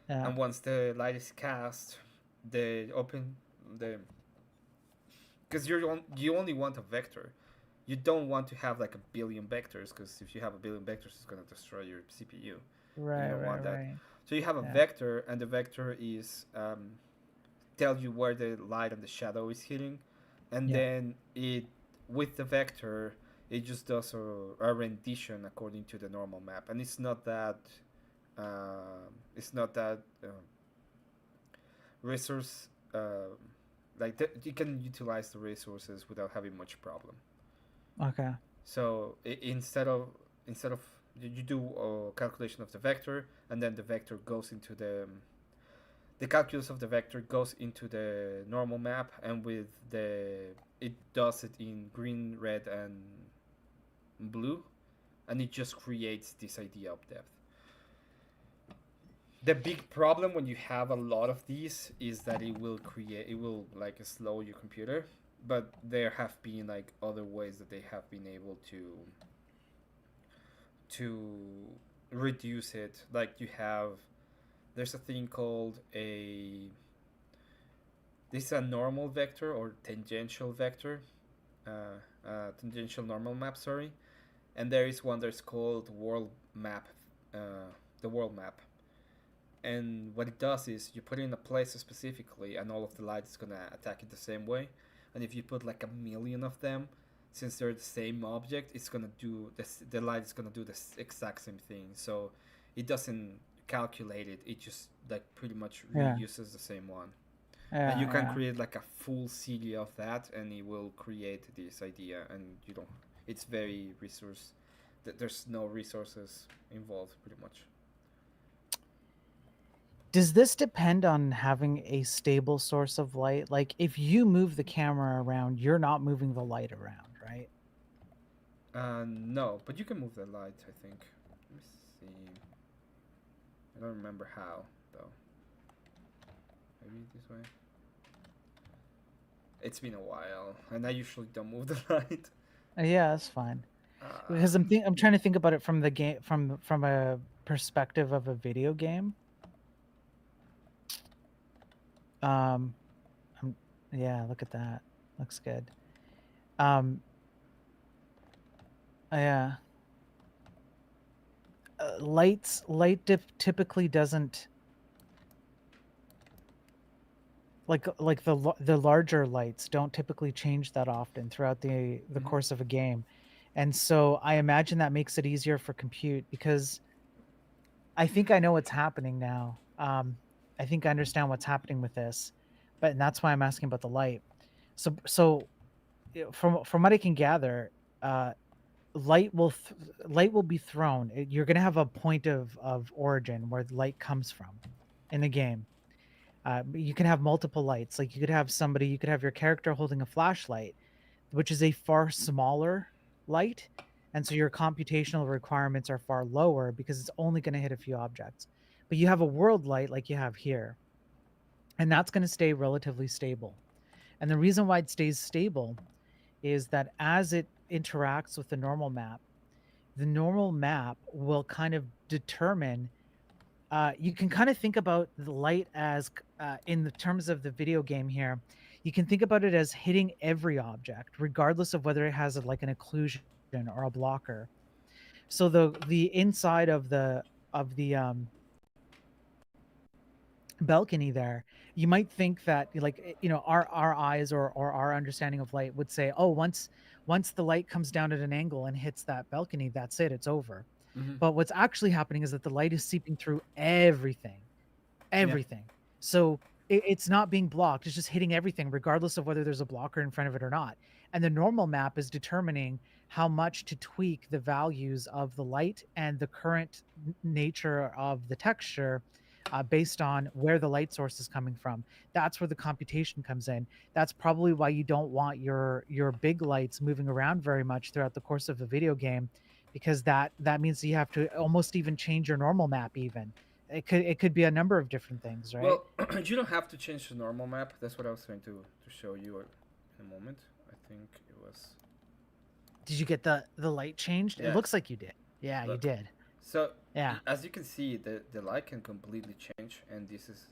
Yeah. and once the light is cast, they open the because you only want a vector. You don't want to have like a billion vectors, because if you have a billion vectors, it's gonna destroy your CPU. You Right, don't right, want that. right. So you have a Yeah. vector, and the vector is tell you where the light and the shadow is hitting, and Yeah. then it with the vector it just does a rendition according to the normal map, and it's not that resource you can utilize the resources without having much problem. Okay. So instead of you do a calculation of the vector, and then the vector goes into the calculus of the vector goes into the normal map, and with the it does it in green, red, and blue, and it just creates this idea of depth. The big problem when you have a lot of these is that it will like slow your computer, but there have been like other ways that they have been able to reduce it. Like you have there's a thing called a this is a normal vector or tangential vector, tangential normal map, sorry, and there is one that's called world map, the world map. And what it does is you put it in a place specifically, and all of the light is gonna attack it the same way. And if you put like a million of them, since they're the same object, it's gonna do this. The light is gonna do the exact same thing. So it doesn't calculate it. It just like pretty much Yeah, reuses the same one. And you yeah, can yeah. create like a full city of that, and it will create this idea. And you don't. It's very resource. There's no resources involved, pretty much. Does this depend on having a stable source of light? Like if you move the camera around, you're not moving the light around, right? No, but you can move the light, I think. Let me see. I don't remember how, though. Maybe this way? It's been a while, and I usually don't move the light. Yeah, that's fine. Because Um, I'm trying to think about it from the game from a perspective of a video game. Um, I'm, yeah, look at that. Looks good. Um, yeah, typically doesn't like the larger lights don't typically change that often throughout the mhm, course of a game. And so I imagine that makes it easier for compute because I think I know what's happening now. I think I understand what's happening with this, but and that's why I'm asking about the light. So from what I can gather, uh, light will be thrown. You're gonna have a point of origin where the light comes from in the game. You can have multiple lights. Like you could have your character holding a flashlight, which is a far smaller light, and so your computational requirements are far lower because it's only going to hit a few objects. But you have a world light like you have here, and that's going to stay relatively stable. And the reason why it stays stable is that as it interacts with the normal map will kind of determine. You can kind of think about the light as, in the terms of the video game here, you can think about it as hitting every object, regardless of whether it has like an occlusion or a blocker. So the inside of the balcony there, you might think that like our eyes or our understanding of light would say, oh, once the light comes down at an angle and hits that balcony, that's it, it's over. mhm, But what's actually happening is that the light is seeping through everything. yeah. Everything. So it's not being blocked. It's just hitting everything, regardless of whether there's a blocker in front of it or not. And the normal map is determining how much to tweak the values of the light and the current nature of the texture, based on where the light source is coming from. That's where the computation comes in. That's probably why you don't want your big lights moving around very much throughout the course of the video game, because that means you have to almost even change your normal map even. It could be a number of different things, right? Well, you don't have to change the normal map. That's what I was trying to show you in a moment. I think it was. Did you get the light changed? It Yeah, looks like you did. Yeah, you look. did. So, Yeah. as you can see, the light can completely change, and this is.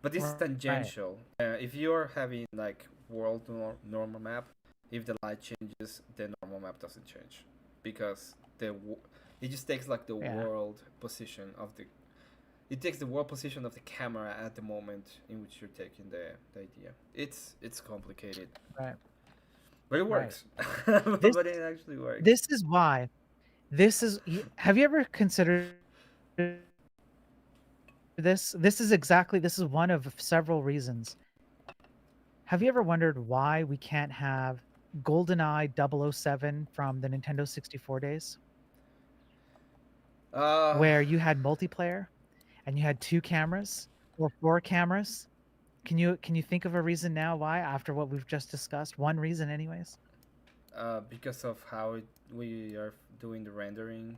But this is Right. tangential. If you're having like normal map, if the light changes, the normal map doesn't change because it just takes like the Yeah. world position of the it takes the world position of the camera at the moment in which you're taking the idea. It's complicated, Right. but it Right. works. This But it actually works. this is why. Have you ever considered this? This is one of several reasons. Have you ever wondered why we can't have GoldenEye 007 from the Nintendo 64 days, Uh, where you had multiplayer and you had two cameras or four cameras? Can you think of a reason now why, after what we've just discussed? One reason anyways? because of how we are doing the rendering.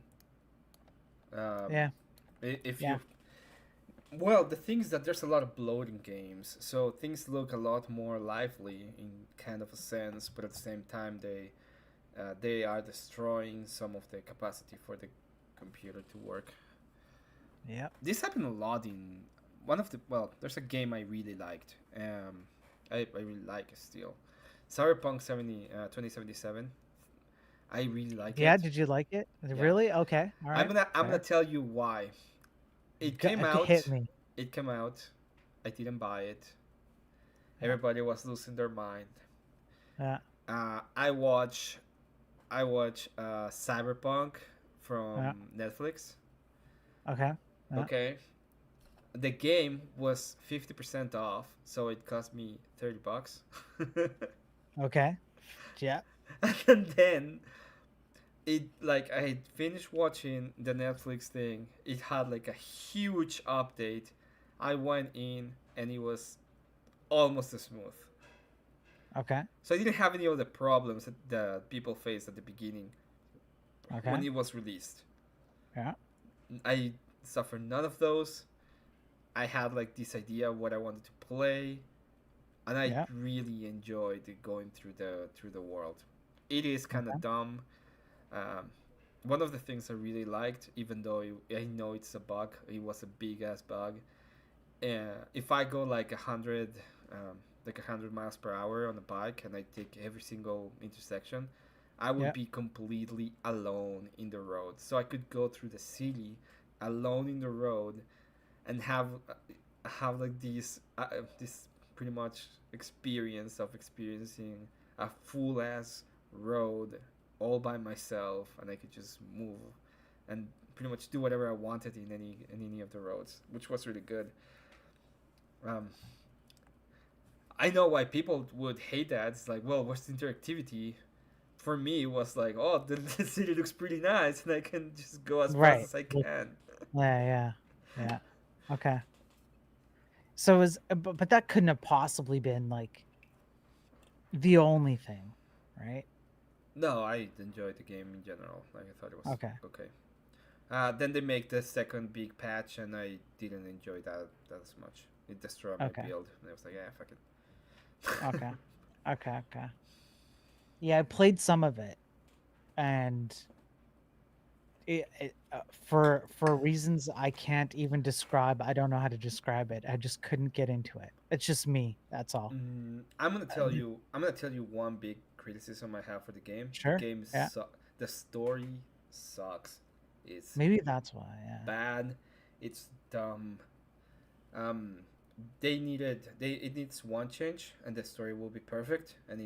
Um, Yeah. if Yeah. you Well, the thing is that there's a lot of bloat in games, so things look a lot more lively in kind of a sense, but at the same time they are destroying some of the capacity for the computer to work. Yep. This happened a lot in one of the well. There's a game I really liked. I really like it still. Cyberpunk 2077. I really like Yeah, it. did you like it? Yeah, Really? Okay. All right. I'm gonna Fair. tell you why. It Go, came hit out. me. It came out. I didn't buy it. Yeah. Everybody was losing their mind. Yeah. Uh, I watch I watch Cyberpunk Yeah. from Netflix. Okay. Yeah. Okay, the game was 50% off, so it cost me $30. Okay. Yeah. And then it like I had finished watching the Netflix thing. It had like a huge update. I went in and it was almost as smooth. Okay. So I didn't have any of the problems that the people faced at the beginning Okay. when it was released. Yeah. I suffered none of those. I had like this idea of what I wanted to play, and I Yeah. really enjoyed going through the world. It is kind Okay. of dumb. Um, One of the things I really liked, even though I know it's a bug, it was a big ass bug. If I go like 100, like 100 miles per hour on a bike, and I take every single intersection, I would Yeah. be completely alone in the road. So I could go through the city alone in the road and have like this pretty much experience of experiencing a full ass road all by myself, and I could just move and pretty much do whatever I wanted in any of the roads, which was really good. Um, I know why people would hate that. It's like, well, what's the interactivity? For me, it was like, oh, the city looks pretty nice, and I can just go as fast Right. as I Like, can. yeah. Yeah. Yeah. Okay. So is but that couldn't have possibly been like the only thing, right? No, I enjoyed the game in general. Like I thought it was Okay. okay. Then they make the second big patch, and I didn't enjoy that as much. It destroyed my Okay. build, and I was like, yeah, fuck Okay. it. Okay. Okay. Yeah, I played some of it, and for reasons I can't even describe, I don't know how to describe it. I just couldn't get into it. It's just me. That's all. I'm gonna Uh, tell th- you. I'm gonna tell you one big criticism I have for the game. The Sure. game Yeah. the story sucks. It's Maybe that's why. Yeah. bad. It's dumb. Um, it needs one change, and the story will be perfect. And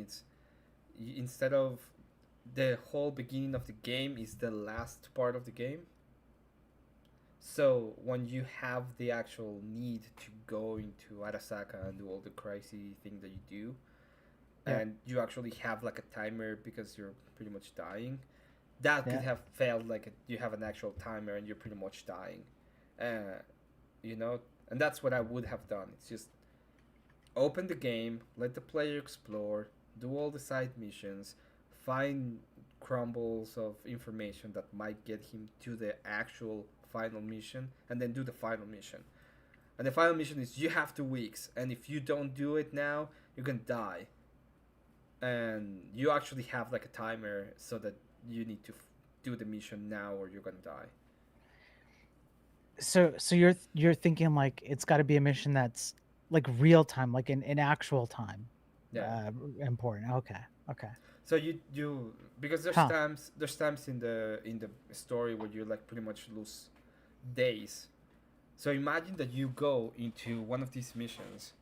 instead of the whole beginning of the game is the last part of the game. So when you have the actual need to go into Arasaka and do all the crazy thing that you do, Yeah. and you actually have like a timer because you're pretty much dying, that could Yeah. have failed. Like you have an actual timer and you're pretty much dying, uh, you know. And that's what I would have done. It's just open the game, let the player explore, do all the side missions, find crumbles of information that might get him to the actual final mission, and then do the final mission. And the final mission is you have 2 weeks, and if you don't do it now, you're gonna die. And you actually have like a timer so that you need to do the mission now or you're gonna die. So you're thinking like it's got to be a mission that's like real time, like in actual time. Yeah. Important. Okay. Okay. So you because Huh. there's times in the story where you like pretty much lose days. So imagine that you go into one of these missions,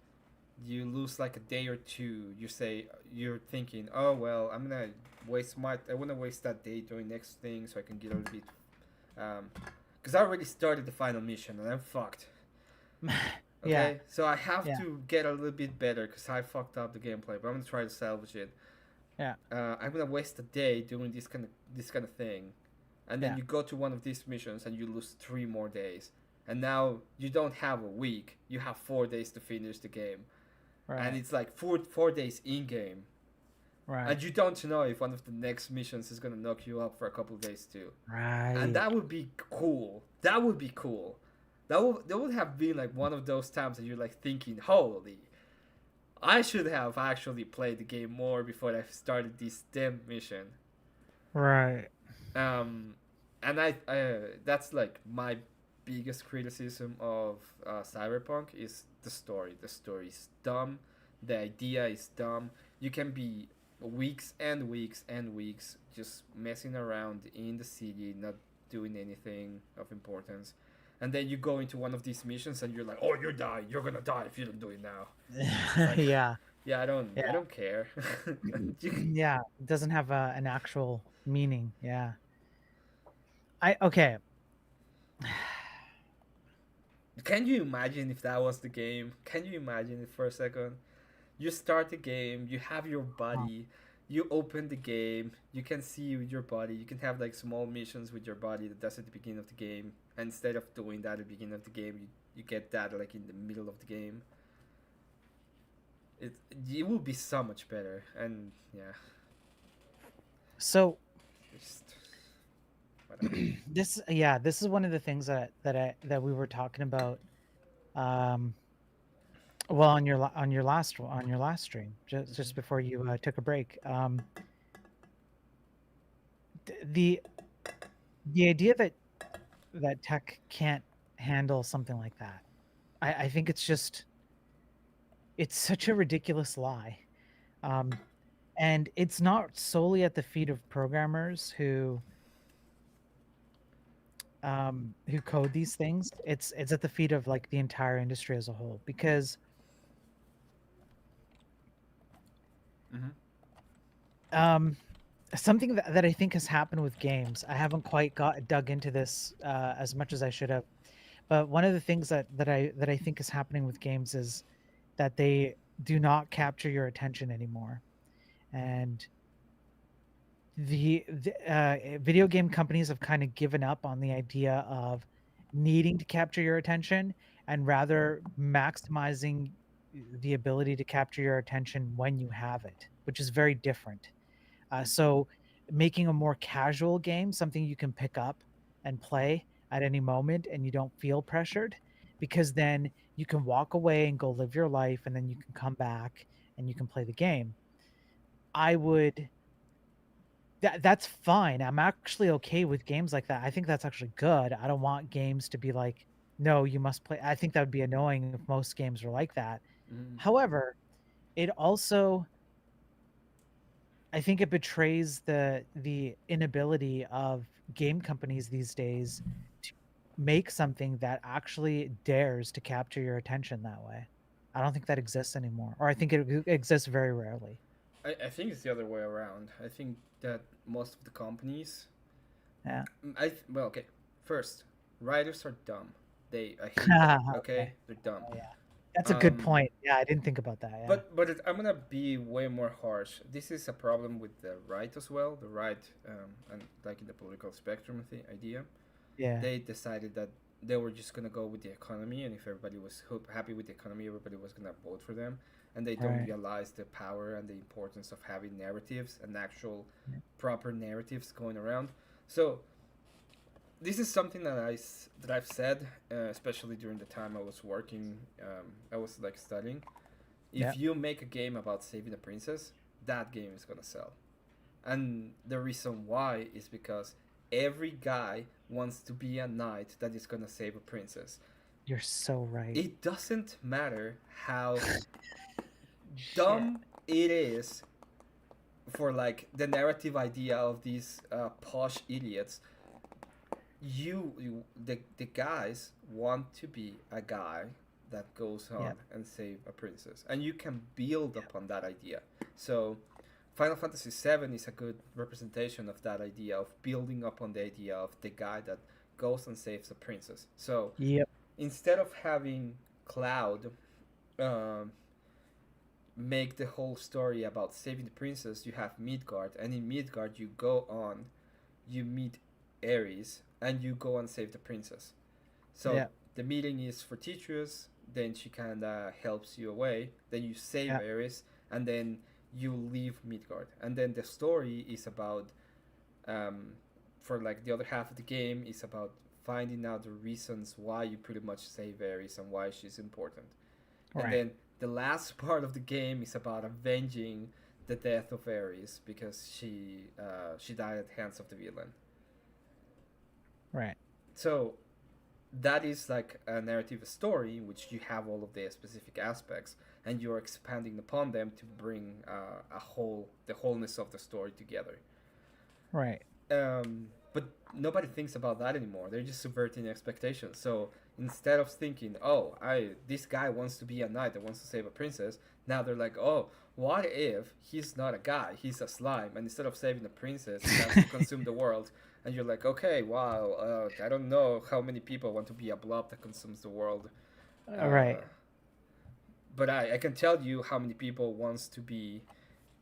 you lose like a day or two. You say you're thinking, oh well, I want to waste that day doing next thing so I can get a little bit, because I already started the final mission and I'm fucked. Yeah. Okay, so I have Yeah. to get a little bit better because I fucked up the gameplay, but I'm gonna try to salvage it. Yeah. I'm gonna waste a day doing this kind of thing, and then Yeah. you go to one of these missions and you lose 3 more days, and now you don't have a week. You have 4 days to finish the game, and Right. it's like four days in game, Right. and you don't know if one of the next missions is gonna knock you up for a couple of days too, and Right. that would be cool. That would be cool. That would have been like one of those times that you're like thinking, holy, I should have actually played the game more before I started this damn mission. Right. Um, and that's like my biggest criticism of Cyberpunk is the story. The story is dumb. The idea is dumb. You can be weeks and weeks and weeks just messing around in the city, not doing anything of importance. And then you go into one of these missions and you're like, "Oh, you're dying. You're gonna die if you don't do it now." It's like, Yeah. yeah, I Yeah. don't care. Yeah. It doesn't have an actual meaning. Yeah. Okay. Can you imagine if that was the game? Can you imagine it for a second? You start the game, you have your Huh. body, you open the game, you can see with your body, you can have like small missions with your body that does at the beginning of the game. And instead of doing that at the beginning of the game, you get that like in the middle of the game. It it will be so much better. And yeah, So just whatever. this is one of the things that we were talking about um well on on your last stream just Hmm. before you took a break. The idea that tech can't handle something like that. I think it's such a ridiculous lie. Um, and it's not solely at the feet of programmers who code these things. It's at the feet of like the entire industry as a whole because Hmm. um, something that I think has happened with games. I haven't quite got dug into this as much as I should have, but one of the things that I think is happening with games is that they do not capture your attention anymore, and video game companies have kind of given up on the idea of needing to capture your attention and rather maximizing the ability to capture your attention when you have it, which is very different. So making a more casual game, something you can pick up and play at any moment and you don't feel pressured, because then you can walk away and go live your life and then you can come back and you can play the game. I would that's fine. I'm actually okay with games like that. I think that's actually good. I don't want games to be like, no, you must play. I think that would be annoying if most games were like that. Hmm. However, it also I think it betrays the inability of game companies these days to make something that actually dares to capture your attention that way. I don't think that exists anymore, or I think it exists very rarely. I think it's the other way around. I think that most of the companies Yeah. well, okay. First, writers are dumb. I hate them. Okay, Okay. they're dumb. Oh, yeah. That's a good Um, point. Yeah, I didn't think about that. Yeah. I'm gonna be way more harsh. This is a problem with the right as well. The right, and like in the political spectrum, the idea Yeah. they decided that they were just gonna go with the economy, and if everybody was happy with the economy, everybody was gonna vote for them. And they don't Right. realize the power and the importance of having narratives and actual Yeah. proper narratives going around. So this is something that I've said, especially during the time I was working. I was like studying. Yeah. If you make a game about saving a princess, that game is gonna sell. And the reason why is because every guy wants to be a knight that is gonna save a princess. You're so right. It doesn't matter how Shit. dumb it is for like the narrative idea of these posh idiots. The guys want to be a guy that goes on Yeah. and save a princess, and you can build upon that idea. So Final Fantasy VII is a good representation of that idea of building upon the idea of the guy that goes and saves a princess. So Yep. instead of having Cloud um, make the whole story about saving the princess, you have Midgard, and in Midgard you go on, you meet Ares, and you go and save the princess. So Yeah. the meeting is for Fortuitous, then she kinda helps you away, then you save Yeah. Ares, and then you leave Midgard. And then the story is about, um, for like the other half of the game, is about finding out the reasons why you pretty much save Ares and why she's important. And Right. then the last part of the game is about avenging the death of Ares because she died at the hands of the villain. Right. So that is like a narrative story in which you have all of the specific aspects and you're expanding upon them to bring the wholeness of the story together. Right. But nobody thinks about that anymore. They're just subverting expectations. So instead of thinking, oh, I this guy wants to be a knight that wants to save a princess, now they're like, oh, what if he's not a guy, he's a slime, and instead of saving the princess, he has to consume the world. And you're like, okay, wow, I don't know how many people want to be a blob that consumes the world. Uh, Right. but I can tell you how many people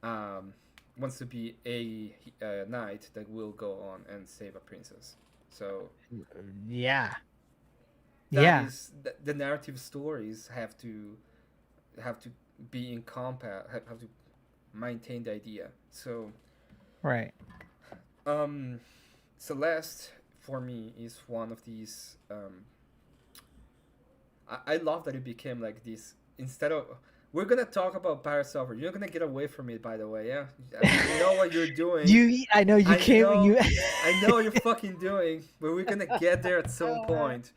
um, wants to be a knight that will go on and save a princess. So Yeah. that Yeah. is the narrative stories have to be in compa have to maintain the idea. So Right. um, Celeste for me is one of these. I love that it became like this instead of. We're gonna talk about pirate software. You're not gonna get away from it, by the way. Yeah, I know what you're doing. I know you I came know, you I know what you're fucking doing, but we're gonna get there at some point.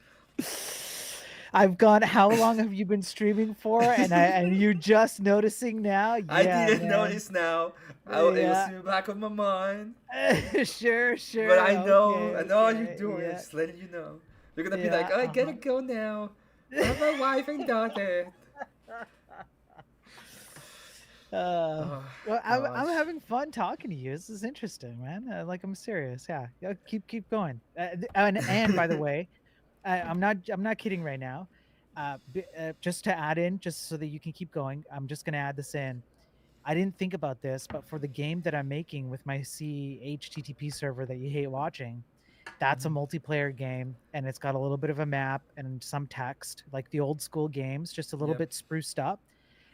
I've gone, how long have you been streaming for? And you're just noticing now? I Yeah, didn't man. notice now. It was Yeah. in the back of my mind, Sure, but sure. I know, Okay, I know what you're okay. doing. I'm Yeah. just letting you know. You're gonna be like, Yeah. oh, I gotta go now. I have my wife and daughter. Uh, Oh well, I'm gosh. having fun talking to you. This is interesting, man. Like, I'm serious. Yeah. Yeah, keep going. And by the way, I'm not kidding right now. Just to add in, just so that you can keep going, I'm just gonna add this in. I didn't think about this, but for the game that I'm making with my CHTTP server that you hate watching, that's a Mhm. multiplayer game, and it's got a little bit of a map and some text, like the old school games, just a little Yep. bit spruced up.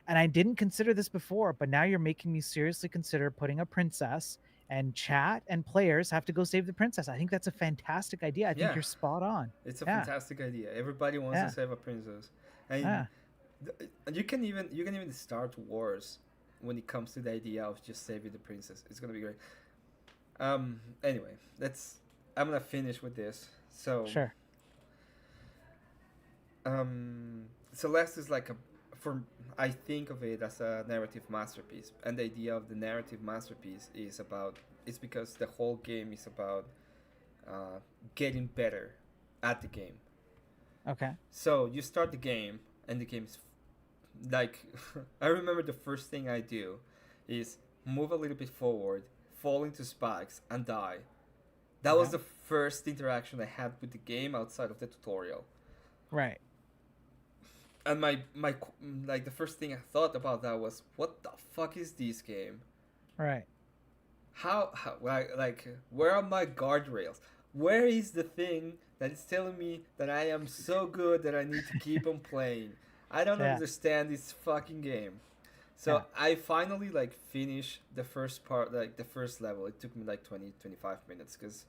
And I didn't consider this before, but now you're making me seriously consider putting a princess, and chat and players have to go save the princess. I think that's a fantastic idea. I think Yeah. you're spot on. It's a Yeah. fantastic idea. Everybody wants to Yeah. save a princess, and Yeah. you can even start wars when it comes to the idea of just saving the princess. It's gonna be great. Anyway, let's. I'm gonna finish with this. So, Sure. Celeste is like a for I think of it as a narrative masterpiece, and the idea of the narrative masterpiece is about it's because the whole game is about uh, getting better at the game. Okay. So you start the game, and the game's like I remember the first thing I do is move a little bit forward, fall into spikes, and die. That was Okay. the first interaction I had with the game outside of the tutorial. Right. And my like the first thing I thought about that was, what the fuck is this game? Right. How like where are my guardrails? Where is the thing that is telling me that I am so good that I need to keep on playing? I don't Yeah. understand this fucking game. Yeah. So I finally like finished the first part, like the first level. It took me like 20-25 minutes because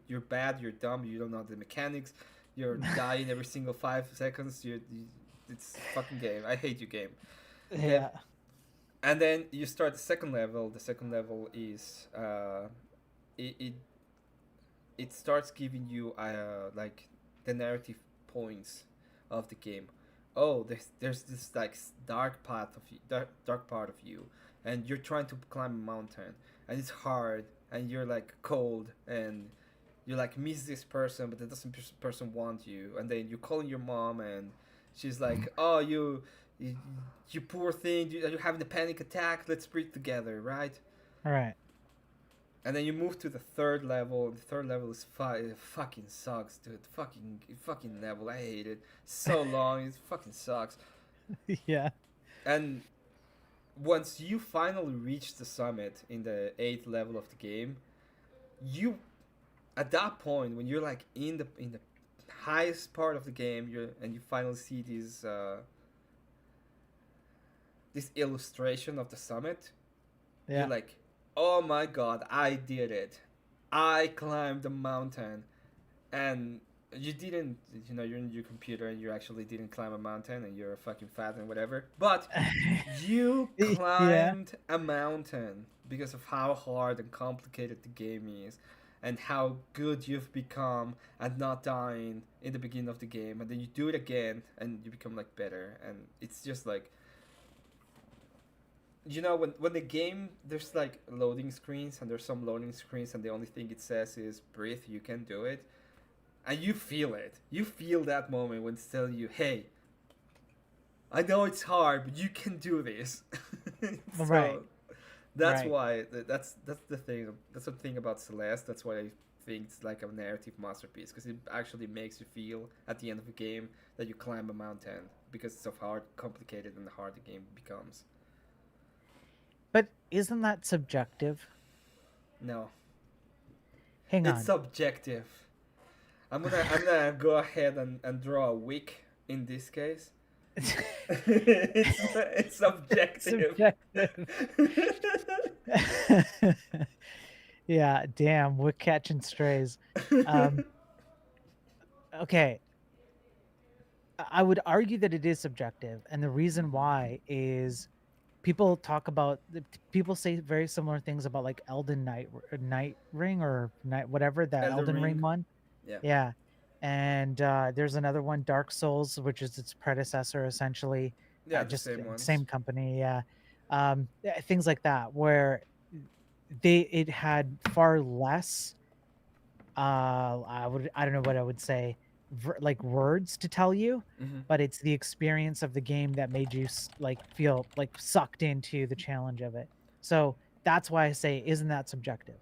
you're bad, you're dumb, you don't know the mechanics, you're dying every single 5 seconds. It's fucking game. I hate you, game. Okay, Yeah. and then you start the second level. The second level is it it, it starts giving you like the narrative points of the game. Oh, there's this like dark path of you, dark part of you, and you're trying to climb a mountain, and it's hard, and you're like cold, and you like miss this person, but that doesn't person want you, and then you're calling your mom, and she's like, oh, you, you poor thing, you're having a panic attack. Let's breathe together, right? All right. And then you move to the third level. The third level is it fucking sucks, dude. Fucking level. I hate it. So long. It fucking sucks. Yeah. And once you finally reach the summit in the eighth level of the game, you at that point when you're like in the highest part of the game, you finally see this illustration of the summit. You're Yeah. like, oh my god, I did it. I climbed the mountain, and you didn't, you're in your computer and you actually didn't climb a mountain and you're fucking fat and whatever, but you Yeah. climbed a mountain because of how hard and complicated the game is and how good you've become at not dying in the beginning of the game, and then you do it again and you become like better. And it's just like, when the game, there's like loading screens, and there's some loading screens and the only thing it says is breathe, you can do it. And you feel it. You feel that moment when it's telling you, hey, I know it's hard, but you can do this. Right. So that's Right. why that's the thing. That's the thing about Celeste. That's why I think it's like a narrative masterpiece, because it actually makes you feel at the end of the game that you climb a mountain because of how complicated and hard the game becomes. But isn't that subjective? No, Hang it's on. subjective. I'm gonna go ahead and draw a wick in this case. It's subjective. Subjective. Yeah, damn, we're catching strays. Um, okay, I would argue that it is subjective, and the reason why is people talk about people say very similar things about like Elden Night Ring or Night whatever that Elden Elden Ring Ring. one. Yeah. Yeah. And there's another one, Dark Souls, which is its predecessor essentially, Yeah, the just same ones. same company. Yeah. Things like that where it had far less I don't know what I would say, like words to tell you, Mm-hmm. but it's the experience of the game that made you like feel like sucked into the challenge of it. So that's why I say, isn't that subjective?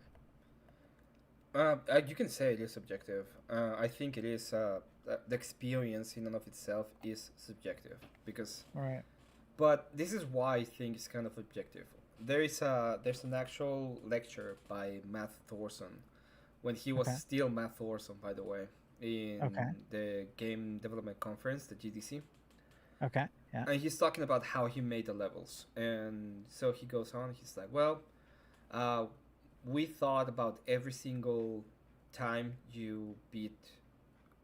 You can say it is subjective. I think it is. The experience in and of itself is subjective because, Right. but this is why I think it's kind of objective. There's an actual lecture by Matt Thorson when he was Okay. still Matt Thorson, by the way, Okay. in the Game Development Conference, the GDC, Okay. Yeah. and he's talking about how he made the levels. And so he goes on. He's like, well, uh, we thought about every single time you beat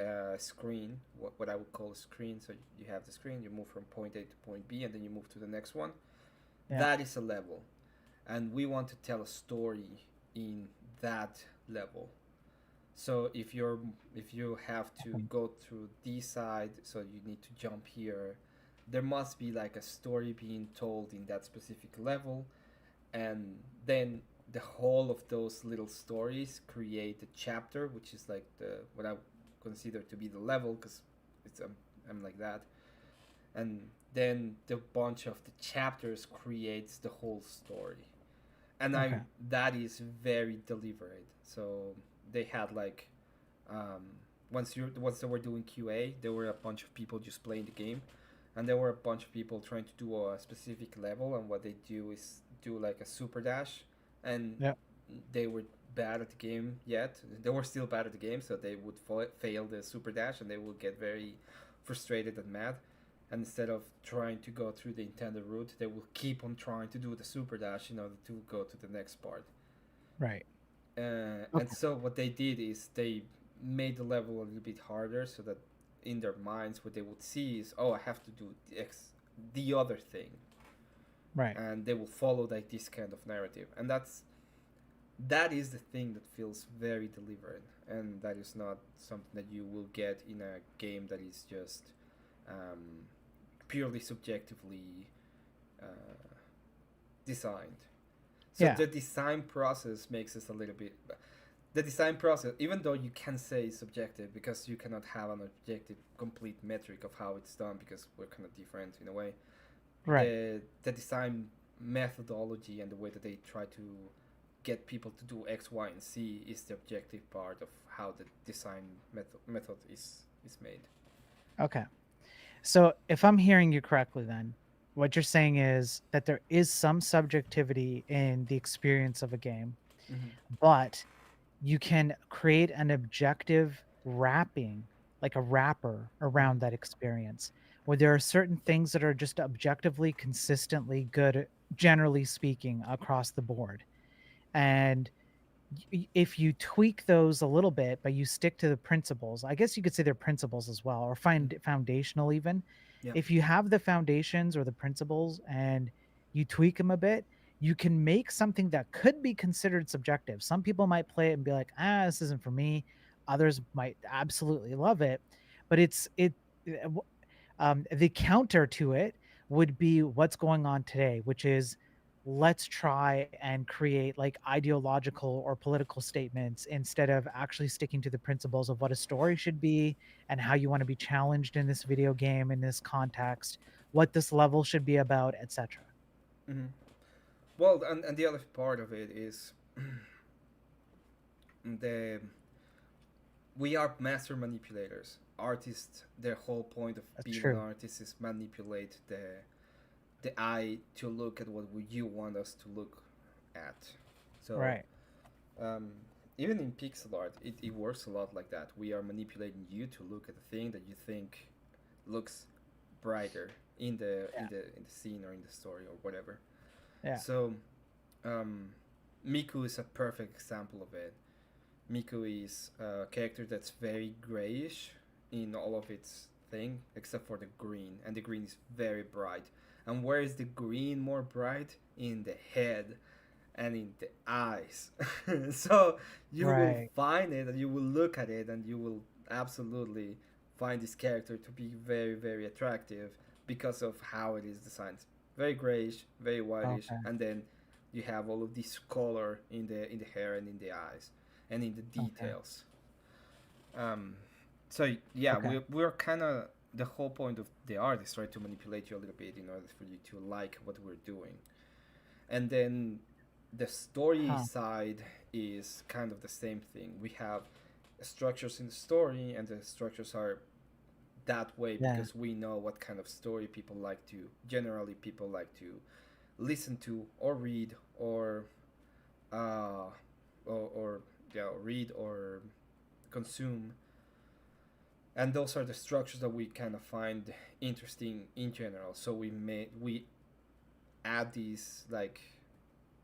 a screen, what I would call a screen. So you have the screen, you move from point A to point B, and then you move to the next one. Yeah. That is a level, and we want to tell a story in that level. So if you have to Mhm. go through this side, so you need to jump here, there must be like a story being told in that specific level, and then the whole of those little stories create a chapter, which is like the what I consider to be the level, because it's I'm like that, and then the bunch of the chapters creates the whole story, and I Okay. that is very deliberate. So they had like, um, once they were doing QA, there were a bunch of people just playing the game, and there were a bunch of people trying to do a specific level, and what they do is do like a super dash, and Yeah. they were bad at the game yet. They were still bad at the game, so they would fail the super dash, and they would get very frustrated and mad. And instead of trying to go through the intended route, they will keep on trying to do the super dash in order to go to the next part. Right. And Okay. so what they did is they made the level a little bit harder, so that in their minds what they would see is, oh, I have to do the other thing, Right. and they will follow like this kind of narrative. And that is the thing that feels very deliberate, and that is not something that you will get in a game that is just, um, purely subjectively uh, designed. So Yeah. the design process makes us a little bit. The design process, even though you can say subjective, because you cannot have an objective, complete metric of how it's done, because we're kind of different in a way. Right. The design methodology and the way that they try to get people to do X, Y, and Z is the objective part of how the design method is made. Okay. So if I'm hearing you correctly, then what you're saying is that there is some subjectivity in the experience of a game, Mm-hmm. but you can create an objective wrapping, like a wrapper Mm-hmm. around that experience, where there are certain things that are just objectively consistently good, generally speaking, across the board. And if you tweak those a little bit, but you stick to the principles, I guess you could say they're principles as well, or Mm-hmm. find foundational even. Yeah. If you have the foundations or the principles and you tweak them a bit, you can make something that could be considered subjective. Some people might play it and be like, ah, this isn't for me. Others might absolutely love it. But the counter to it would be what's going on today, which is let's try and create like ideological or political statements instead of actually sticking to the principles of what a story should be and how you want to be challenged in this video game in this context, what this level should be about, etc. Mm-hmm. Well, and the other part of it is the we are master manipulators. Artists, their whole point of That's being an true. artist is manipulate the eye to look at what you want us to look at. So Right. um, even in pixel art, it works a lot like that. We are manipulating you to look at the thing that you think looks brighter in the Yeah. in the scene or in the story or whatever. Yeah. So um, Miku is a perfect example of it. Miku is a character that's very grayish in all of its thing, except for the green, and the green is very bright. And where is the green more bright? In the head and in the eyes. So you will Right. find it and you will look at it and you will absolutely find this character to be very, very attractive because of how it is designed. Very grayish, very whitish, Okay. and then you have all of this color in the hair and in the eyes and in the Okay. details. Um, so yeah, Okay. we're kind of the whole point of the art is try to manipulate you a little bit in order for you to like what we're doing, and then the story Huh. side is kind of the same thing. We have structures in the story, and the structures are that way Yeah. because we know what kind of story people like to generally people like to listen to or read uh, or yeah, read or consume, and those are the structures that we kind of find interesting in general. So we add these like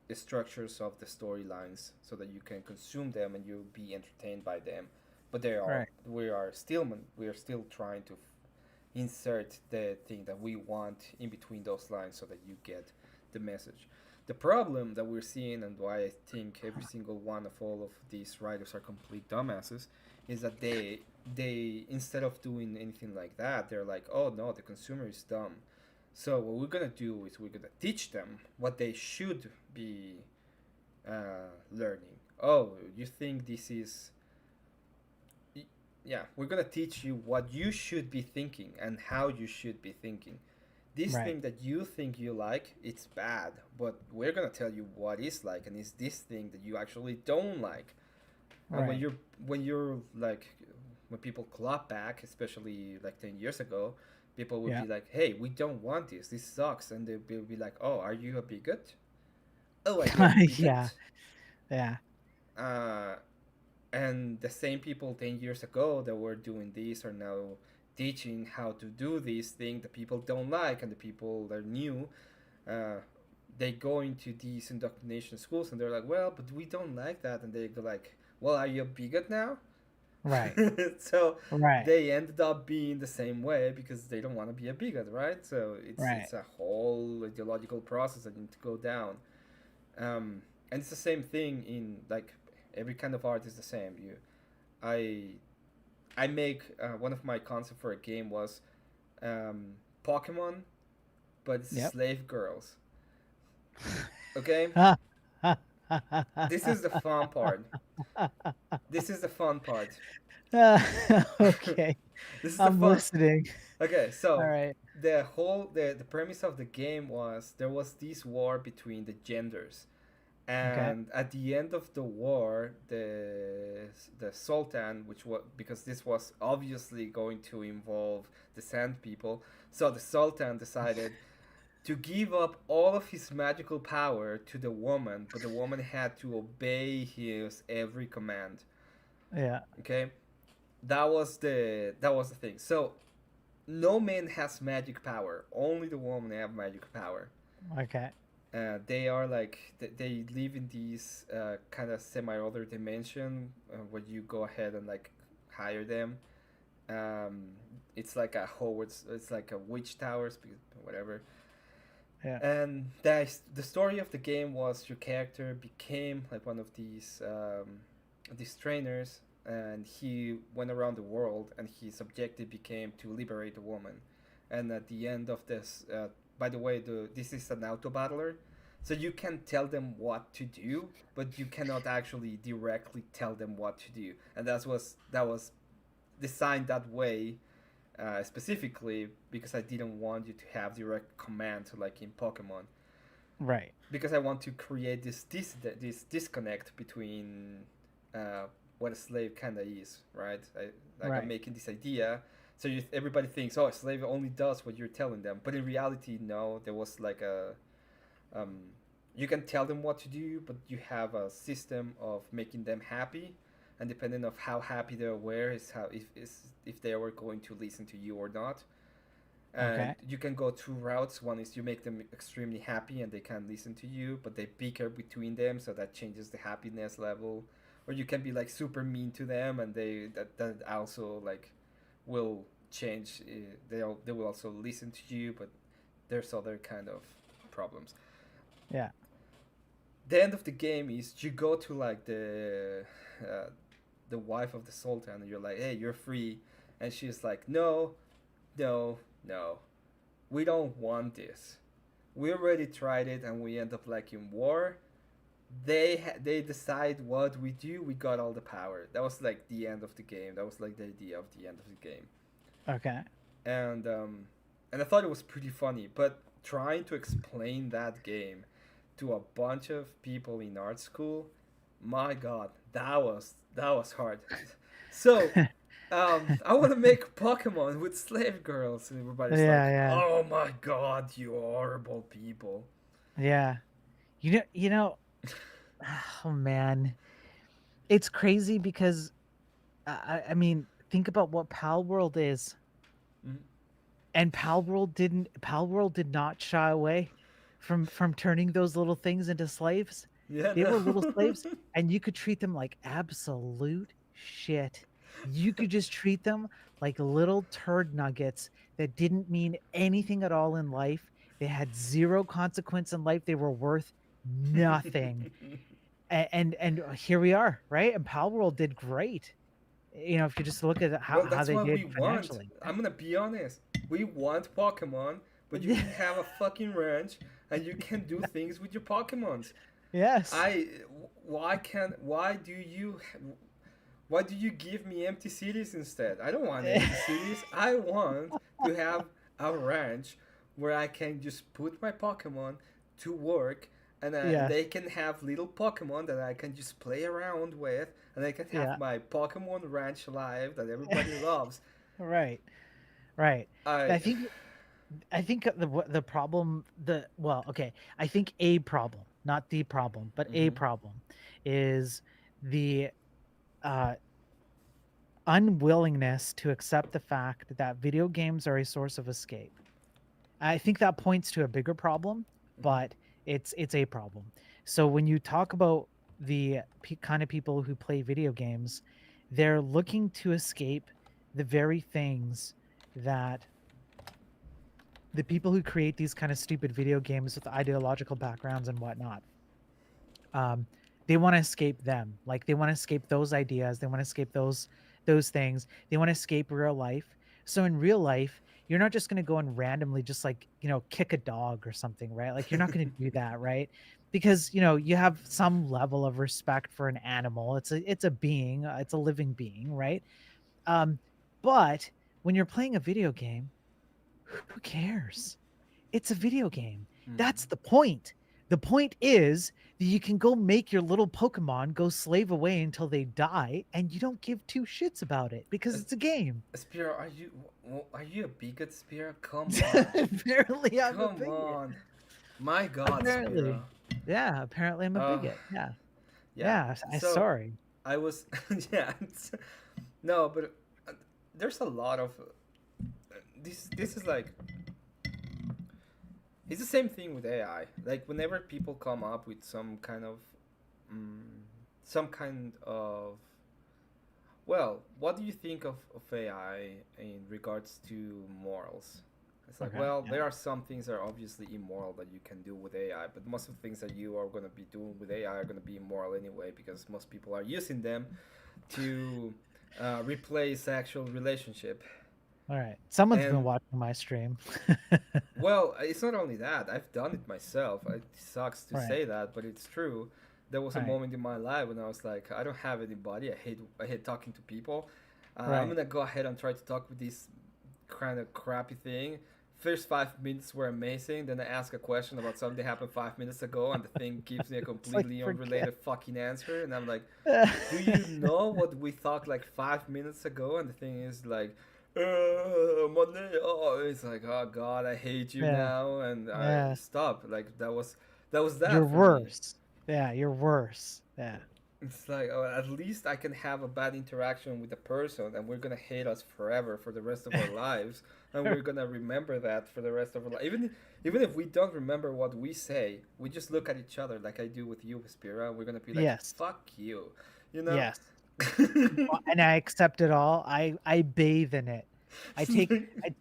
the structures of the storylines so that you can consume them and you'll be entertained by them. But Right. we are still trying to insert the thing that we want in between those lines so that you get the message. The problem that we're seeing and why I think every single one of all of these writers are complete dumbasses is that they instead of doing anything like that, they're like, oh no, the consumer is dumb. So what we're gonna do is we're gonna teach them what they should be learning. Oh, you think this is yeah, we're gonna teach you what you should be thinking and how you should be thinking. This Right. thing that you think you like, it's bad, but we're gonna tell you what is like, and it's this thing that you actually don't like. And Right. when you're like when people clap back, especially like 10 years ago, people would Yeah. be like, "Hey, we don't want this. This sucks," and they'll be like, "Oh, are you a bigot? Oh, are you a Yeah. bigot?" Yeah. Uh, and the same people 10 years ago that were doing this are now teaching how to do this thing that people don't like and the people that are new uh, they go into these indoctrination schools and they're like, well, but we don't like that, and they go like, well, are you a bigot now? Right. So Right. they ended up being the same way because they don't want to be a bigot, right? So Right. it's a whole ideological process that needs to go down. And it's the same thing in like every kind of art is the same. I I make one of my concepts for a game was Pokemon, but it's Yep. slave girls. Okay, this is the fun part. This is the fun part. Okay. This is the I'm fun. listening. Okay, All so right. the premise of the game was there was this war between the genders, Okay. and at the end of the war, the Sultan, which was because this was obviously going to involve the Sand People, so the Sultan decided to give up all of his magical power to the woman, but the woman had to obey his every command. Yeah. Okay, that was the thing. So no man has magic power. Only the woman have magic power. Okay. They are like they live in these kind of semi-other dimension where you go ahead and like hire them. Um, it's like a Hogwarts. It's like a witch towers, whatever. Yeah. And the story of the game was your character became like one of these trainers, and he went around the world, and his objective became to liberate a woman. And at the end of this, by the way, this is an auto battler, so you can tell them what to do, but you cannot actually directly tell them what to do, and that was designed that way specifically because I didn't want you to have direct command like in Pokemon. Right. Because I want to create this disconnect between uh, what a slave kind of is, right? I'm Right. making this idea, so everybody thinks, oh, a slave only does what you're telling them, but in reality, no. There was like um, you can tell them what to do, but you have a system of making them happy, and depending of how happy they were is how if they were going to listen to you or not. And Okay. you can go two routes. One is you make them extremely happy and they can listen to you, but they bicker between them, so that changes the happiness level. Or you can be like super mean to them, and that also like will change. They will also listen to you, but there's other kind of problems. Yeah. The end of the game is you go to like uh, the wife of the sultan, and you're like, hey, you're free, and she's like, no, no, no, we don't want this. We already tried it, and we end up like in war. They decide what we do. We got all the power. That was like the end of the game. That was like the idea of the end of the game. Okay. And and I thought it was pretty funny. But trying to explain that game to a bunch of people in art school, my God, that was hard. So I want to make Pokemon with slave girls, and everybody's Yeah. like, Yeah. "Oh my God, you horrible people!" Yeah. You know. Oh man, it's crazy because I mean, think about what Pal World is, Mhm. and Pal World did not shy away from turning those little things into slaves. Yeah, They were little no. slaves, and you could treat them like absolute shit. You could just treat them like little turd nuggets that didn't mean anything at all in life. They had zero consequence in life. They were worth nothing. And here we are, right? And Pal World did great. If you just look at Well, how that's they what we did want. financially. I'm gonna be honest. We want Pokemon, but you can have a fucking ranch and you can do things with your Pokemons. Yes. I why can't why do you give me empty cities instead? I don't want empty cities. I want to have a ranch where I can just put my Pokemon to work, and they Yes. can have little Pokemon that I can just play around with, and I can have Yeah. my Pokemon Ranch live that everybody loves. Right. Right. I I think I think the problem okay, I think a problem, not the problem, but a hmm problem is the uh unwillingness to accept the fact that video games are a source of escape. I think that points to a bigger problem, hmm but it's a problem. So when you talk about the kind of people who play video games, they're looking to escape the very things that the people who create these kind of stupid video games with ideological backgrounds and whatnot, um, they want to escape them. Like they want to escape those ideas. They want to escape those things. They want to escape real life. So in real life, you're not just going to go and randomly just like kick a dog or something, right? Like you're not going to do that, right? Because you have some level of respect for an animal. It's a being. It's a living being, right? Um, but when you're playing a video game, who cares? It's a video game. That's the point. The point is that you can go make your little Pokemon go slave away until they die, and you don't give two shits about it because it's a game. Spear, are you a bigot, Spear? Come on, Apparently, I'm a come bigot. on. My God, Spear. Apparently. Yeah, apparently I'm a Uh, bigot. Yeah. yeah. Yeah, I So sorry. I was, yeah. No, but there's a lot of this. This is like It's the same thing with AI. Like whenever people come up with mm, some kind of well, what do you think of AI in regards to morals? It's like, Okay. well, Yeah. there are some things that are obviously immoral that you can do with AI, but most of the things that you are going to be doing with AI are going to be immoral anyway because most people are using them to replace actual relationship. All right. Someone's been And watching my stream. well, it's not only that. I've done it myself. It sucks to Right. say that, but it's true. There was a Right. moment in my life when I was like, I don't have anybody. I hate talking to people. I'm Right. gonna go ahead and try to talk with this kind of crappy thing. First 5 minutes were amazing. Then I ask a question about something that happened 5 minutes ago, and the thing gives me a It's like completely forget. unrelated fucking answer. And I'm like, do you know what we talked like 5 minutes ago? And the thing is like, Monday. Oh, it's like, oh God, I hate you Yeah. now, and I Yeah. stop. Like that was You're that for me. worse. Yeah, you're worse. Yeah. It's like, oh, at least I can have a bad interaction with a person, and we're gonna hate us forever for the rest of our lives, and we're gonna remember that for the rest of our life. Even if we don't remember what we say, we just look at each other like I do with you, Spira, and we're gonna be like, Yes. "Fuck you," you know. Yes. And I accept it all. I bathe in it. I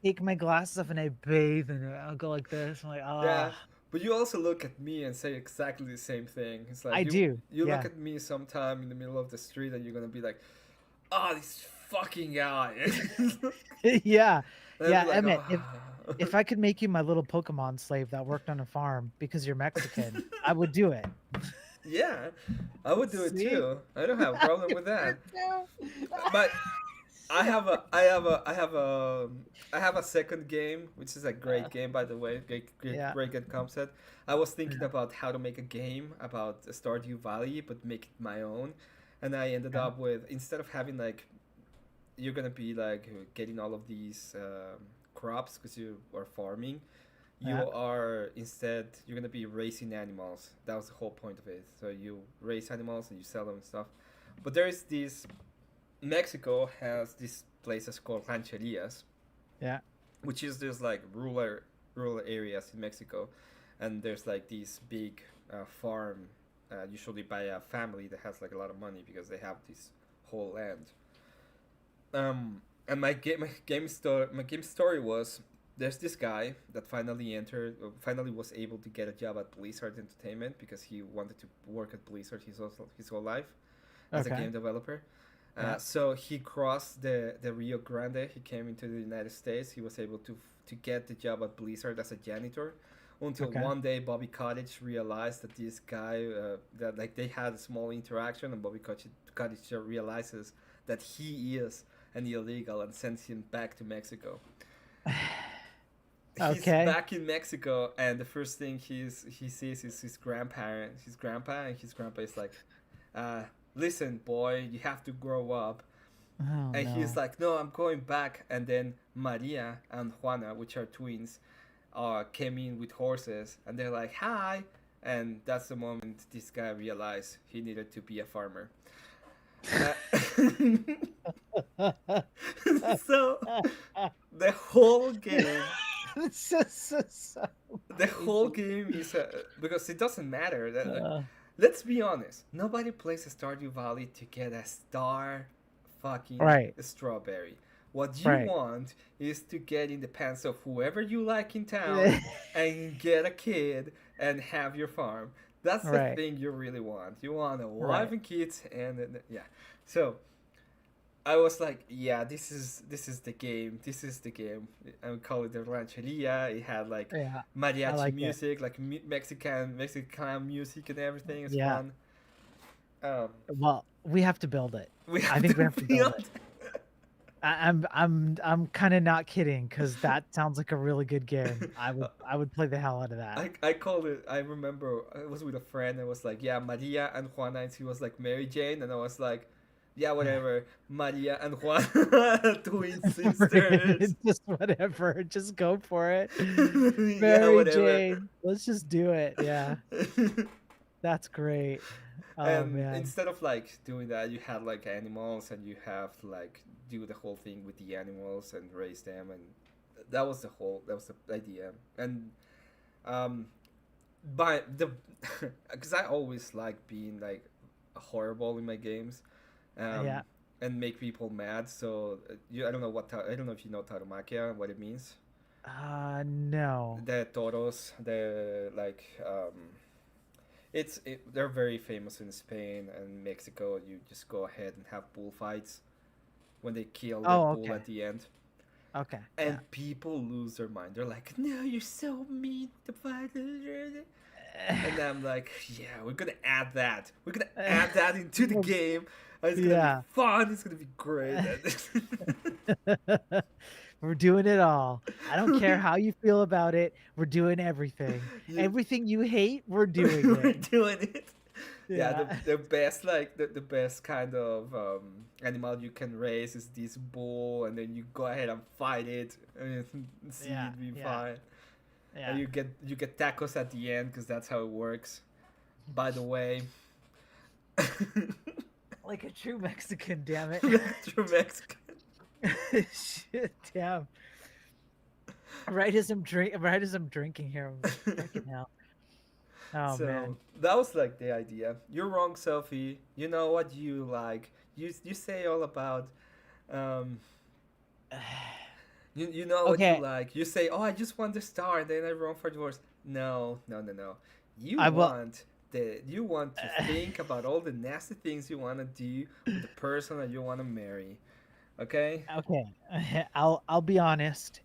take my glasses off and I bathe in it. I'll go like this. I'm like, Yeah, ah, but you also look at me and say exactly the same thing. It's like I you do. you look Yeah. at me sometime in the middle of the street and you're gonna be like, "Oh, this fucking guy," and Yeah. I'll be Yeah, like, Emmett, "Oh." if I could make you my little Pokemon slave that worked on a farm because you're Mexican, I would do it. Yeah, I would do it See? too. I don't have a problem with It that. too. But I have a second game, which is a great game by the way, Yeah. great good concept. I was thinking Yeah. about how to make a game about Stardew Valley, but make it my own, and I ended Okay. up with instead of having like you're gonna be like getting all of these crops because you are farming. Yeah. You're gonna be raising animals. That was the whole point of it. So you raise animals and you sell them and stuff. But there is this Mexico has these places called rancherias, Yeah. which is just like rural areas in Mexico, and there's like these big farm, usually by a family that has like a lot of money because they have this whole land. And my game story was there's this guy that finally was able to get a job at Blizzard Entertainment because he wanted to work at Blizzard his whole life as a Okay. game developer. Yeah. So he crossed the Rio Grande. He came into the United States. He was able to get the job at Blizzard as a janitor. Until Okay. one day, Bobby Cottage realized that this guy that like they had a small interaction, and Bobby Cottage realizes that he is an illegal and sends him back to Mexico. He's Okay. back in Mexico, and the first thing he sees is his grandpa, and his grandpa is like, uh, "Listen, boy, you have to grow up." Oh And he's no. like, "No, I'm going back." And then Maria and Juana, which are twins, came in with horses, and they're like, "Hi." And that's the moment this guy realized he needed to be a farmer. Uh, so the whole game This is so the whole amazing. game is because it doesn't matter that Uh, let's be honest, nobody plays Stardew Valley to get a star fucking right. strawberry. What you Right. want is to get in the pants of whoever you like in town and get a kid and have your farm. That's the Right. thing you really want. You want a wife Right. and kids, and yeah. So I was like, yeah, this is the game. This is the game. I would call it the rancheria. It had like Yeah. I mariachi like it. music, like Mexican music and everything. It's Yeah. fun. Um, Well, we have to build it. we I have think we to have to build it. build. I'm kind of not kidding because that sounds like a really good game. I would play the hell out of that. I called it. I remember I was with a friend. And was like, yeah, Maria and Juana. And he was like Mary Jane, and I was like, yeah, whatever. Maria and Juana, twin sisters. Just whatever. Just go for it. Yeah, Mary whatever. Jane. Let's just do it. Yeah. That's great. Oh And man. instead of like doing that, you had like animals, and you have to like do the whole thing with the animals and raise them, and that was the idea. And Um, but the because I always like being like horrible in my games, Yeah. um, and make people mad. So I don't know I don't know if you know tauromaquia, what it means. No. The toros, they're very famous in Spain and Mexico. You just go ahead and have bullfights when they kill the Oh, bull okay. at the end, Okay. Yeah. and people lose their mind. They're like, "No, you're so mean to fight." And I'm like, "Yeah, we're gonna add that. We're gonna add that into the game. And it's gonna be Yeah. fun. It's gonna be great." We're doing it all. I don't care how you feel about it. We're doing everything. you, Everything you hate, we're doing we're it. doing it. Yeah, Yeah. the best the best kind of animal you can raise is this bull, and then you go ahead and fight it and see Yeah. it be Yeah. fine. And Yeah. you get tacos at the end because that's how it works. By the way, Like a true Mexican, damn it. true Mexican. Shit, damn. Right as I'm drinking here, I'm like, freaking hell. Oh So man. that was like the idea. You're wrong, Sophie. You know what you like. You say all about um, you know what you Okay, like. You say, "Oh, I just want the star," and then I run for divorce. No, no, no, no. I will. You want to think about all the nasty things you want to do with the person that you want to marry. Okay? Okay, I'll be honest.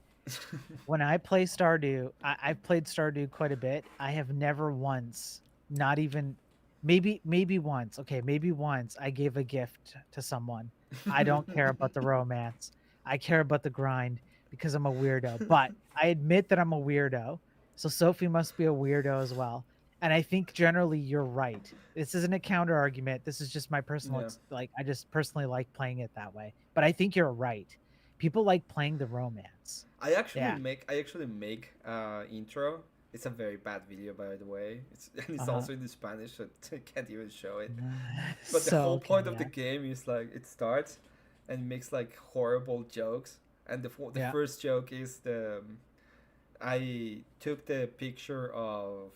When I play Stardew, I've played Stardew quite a bit. I have never once, not even, maybe once. Okay, maybe once I gave a gift to someone. I don't care about the romance. I care about the grind because I'm a weirdo. But I admit that I'm a weirdo. So Sophie must be a weirdo as well. And I think generally you're right. This isn't a counter argument. This is just my personal Yeah. like I just personally like playing it that way. But I think you're right. People like playing the romance. Yeah. I actually make intro. It's a very bad video, by the way. It's Uh-huh. also in Spanish, so I can't even show it. But the So whole okay, point of the yeah. game is like it starts and makes like horrible jokes, and the Yeah. first joke is I took the picture of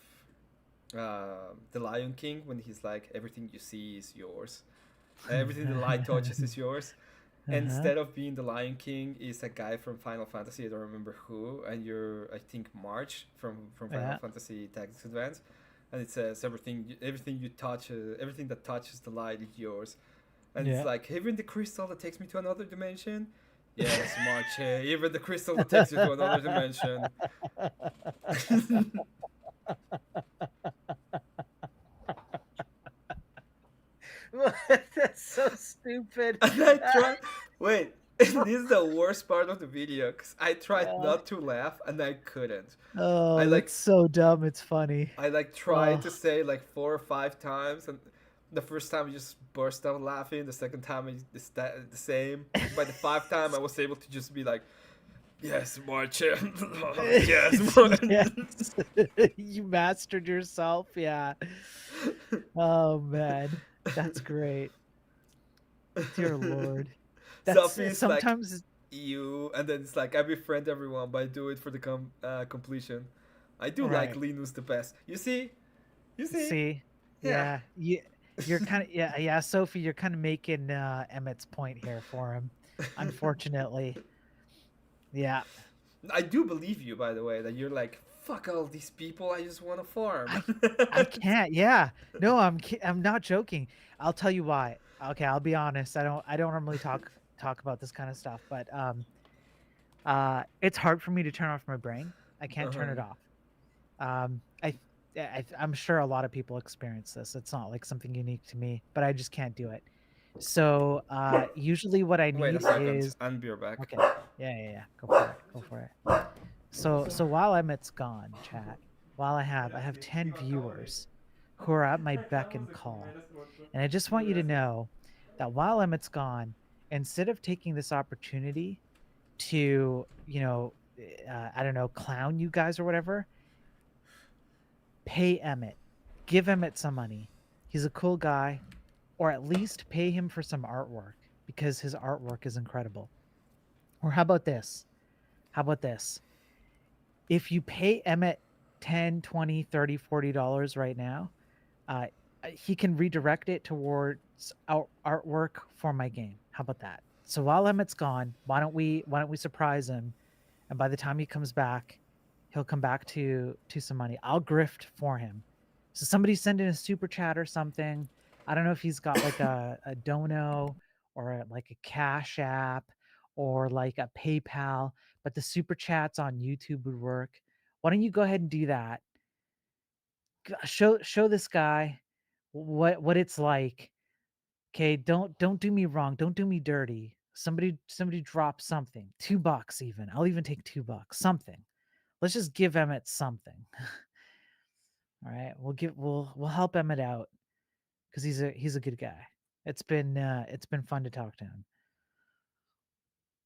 the Lion King when he's like everything you see is yours, everything the light touches is yours. And Uh-huh. instead of being the Lion King, is a guy from Final Fantasy. I don't remember who, and you're I think March from Final Yeah. Fantasy Tactics Advance, and it says everything you touch, everything that touches the light is yours, and it's Yeah. like even the crystal that takes me to another dimension. Yes, March. Even the crystal that takes you to another dimension. That's so stupid. And I tried. Wait, this is the worst part of the video because I tried Uh, not to laugh and I couldn't. I oh, that's like so dumb. It's funny. I like tried Oh, to say like 4 or 5 times, and the first time I just burst out laughing. The second time it's the same. By the 5th time, I was able to just be like, "Yes, March. Yes, yes. March." You mastered yourself. Yeah. Oh man, that's great. Dear Lord. That's Sophie's like sometimes you, and then it's like I befriend everyone, but I do it for the completion. I do like right. Linus the best. You see, See, yeah. yeah, you're kind of yeah, Sophie, you're kind of making Emmett's point here for him. Unfortunately, yeah, I do believe you, by the way, that you're like fuck all these people. I just want to farm. I I can't. Yeah, no, I'm not joking. I'll tell you why. Okay, I'll be honest. I don't normally talk about this kind of stuff, but it's hard for me to turn off my brain. I can't turn it Uh-huh. off. I I'm sure a lot of people experience this. It's not like something unique to me, but I just can't do it. So usually what I Wait a need second, is and be right back. okay. Yeah. Go for it. Go for it. So while Emmett's gone, chat, while I have 10 viewers who are at my beck and call. And I just want you to know that while Emmett's gone, instead of taking this opportunity to, I don't know, clown you guys or whatever, pay Emmett. Give Emmett some money. He's a cool guy, or at least pay him for some artwork because his artwork is incredible. Or how about this? How about this? If you pay Emmett 10, 20, 30, $40 right now, uh, he can redirect it towards artwork for my game. How about that? So while Emmett's gone, why don't we surprise him? And by the time he comes back, he'll come back to some money. I'll grift for him. So somebody send in a super chat or something. I don't know if he's got like a dono or like a Cash App or like a PayPal, but the super chats on YouTube would work. Why don't you go ahead and do that? Show this guy what it's like. Okay, don't do me wrong. Don't do me dirty. Somebody drop something. $2 even. I'll even take $2. Something. Let's just give Emmett something. All right. We'll help Emmett out because he's a good guy. It's been fun to talk to him.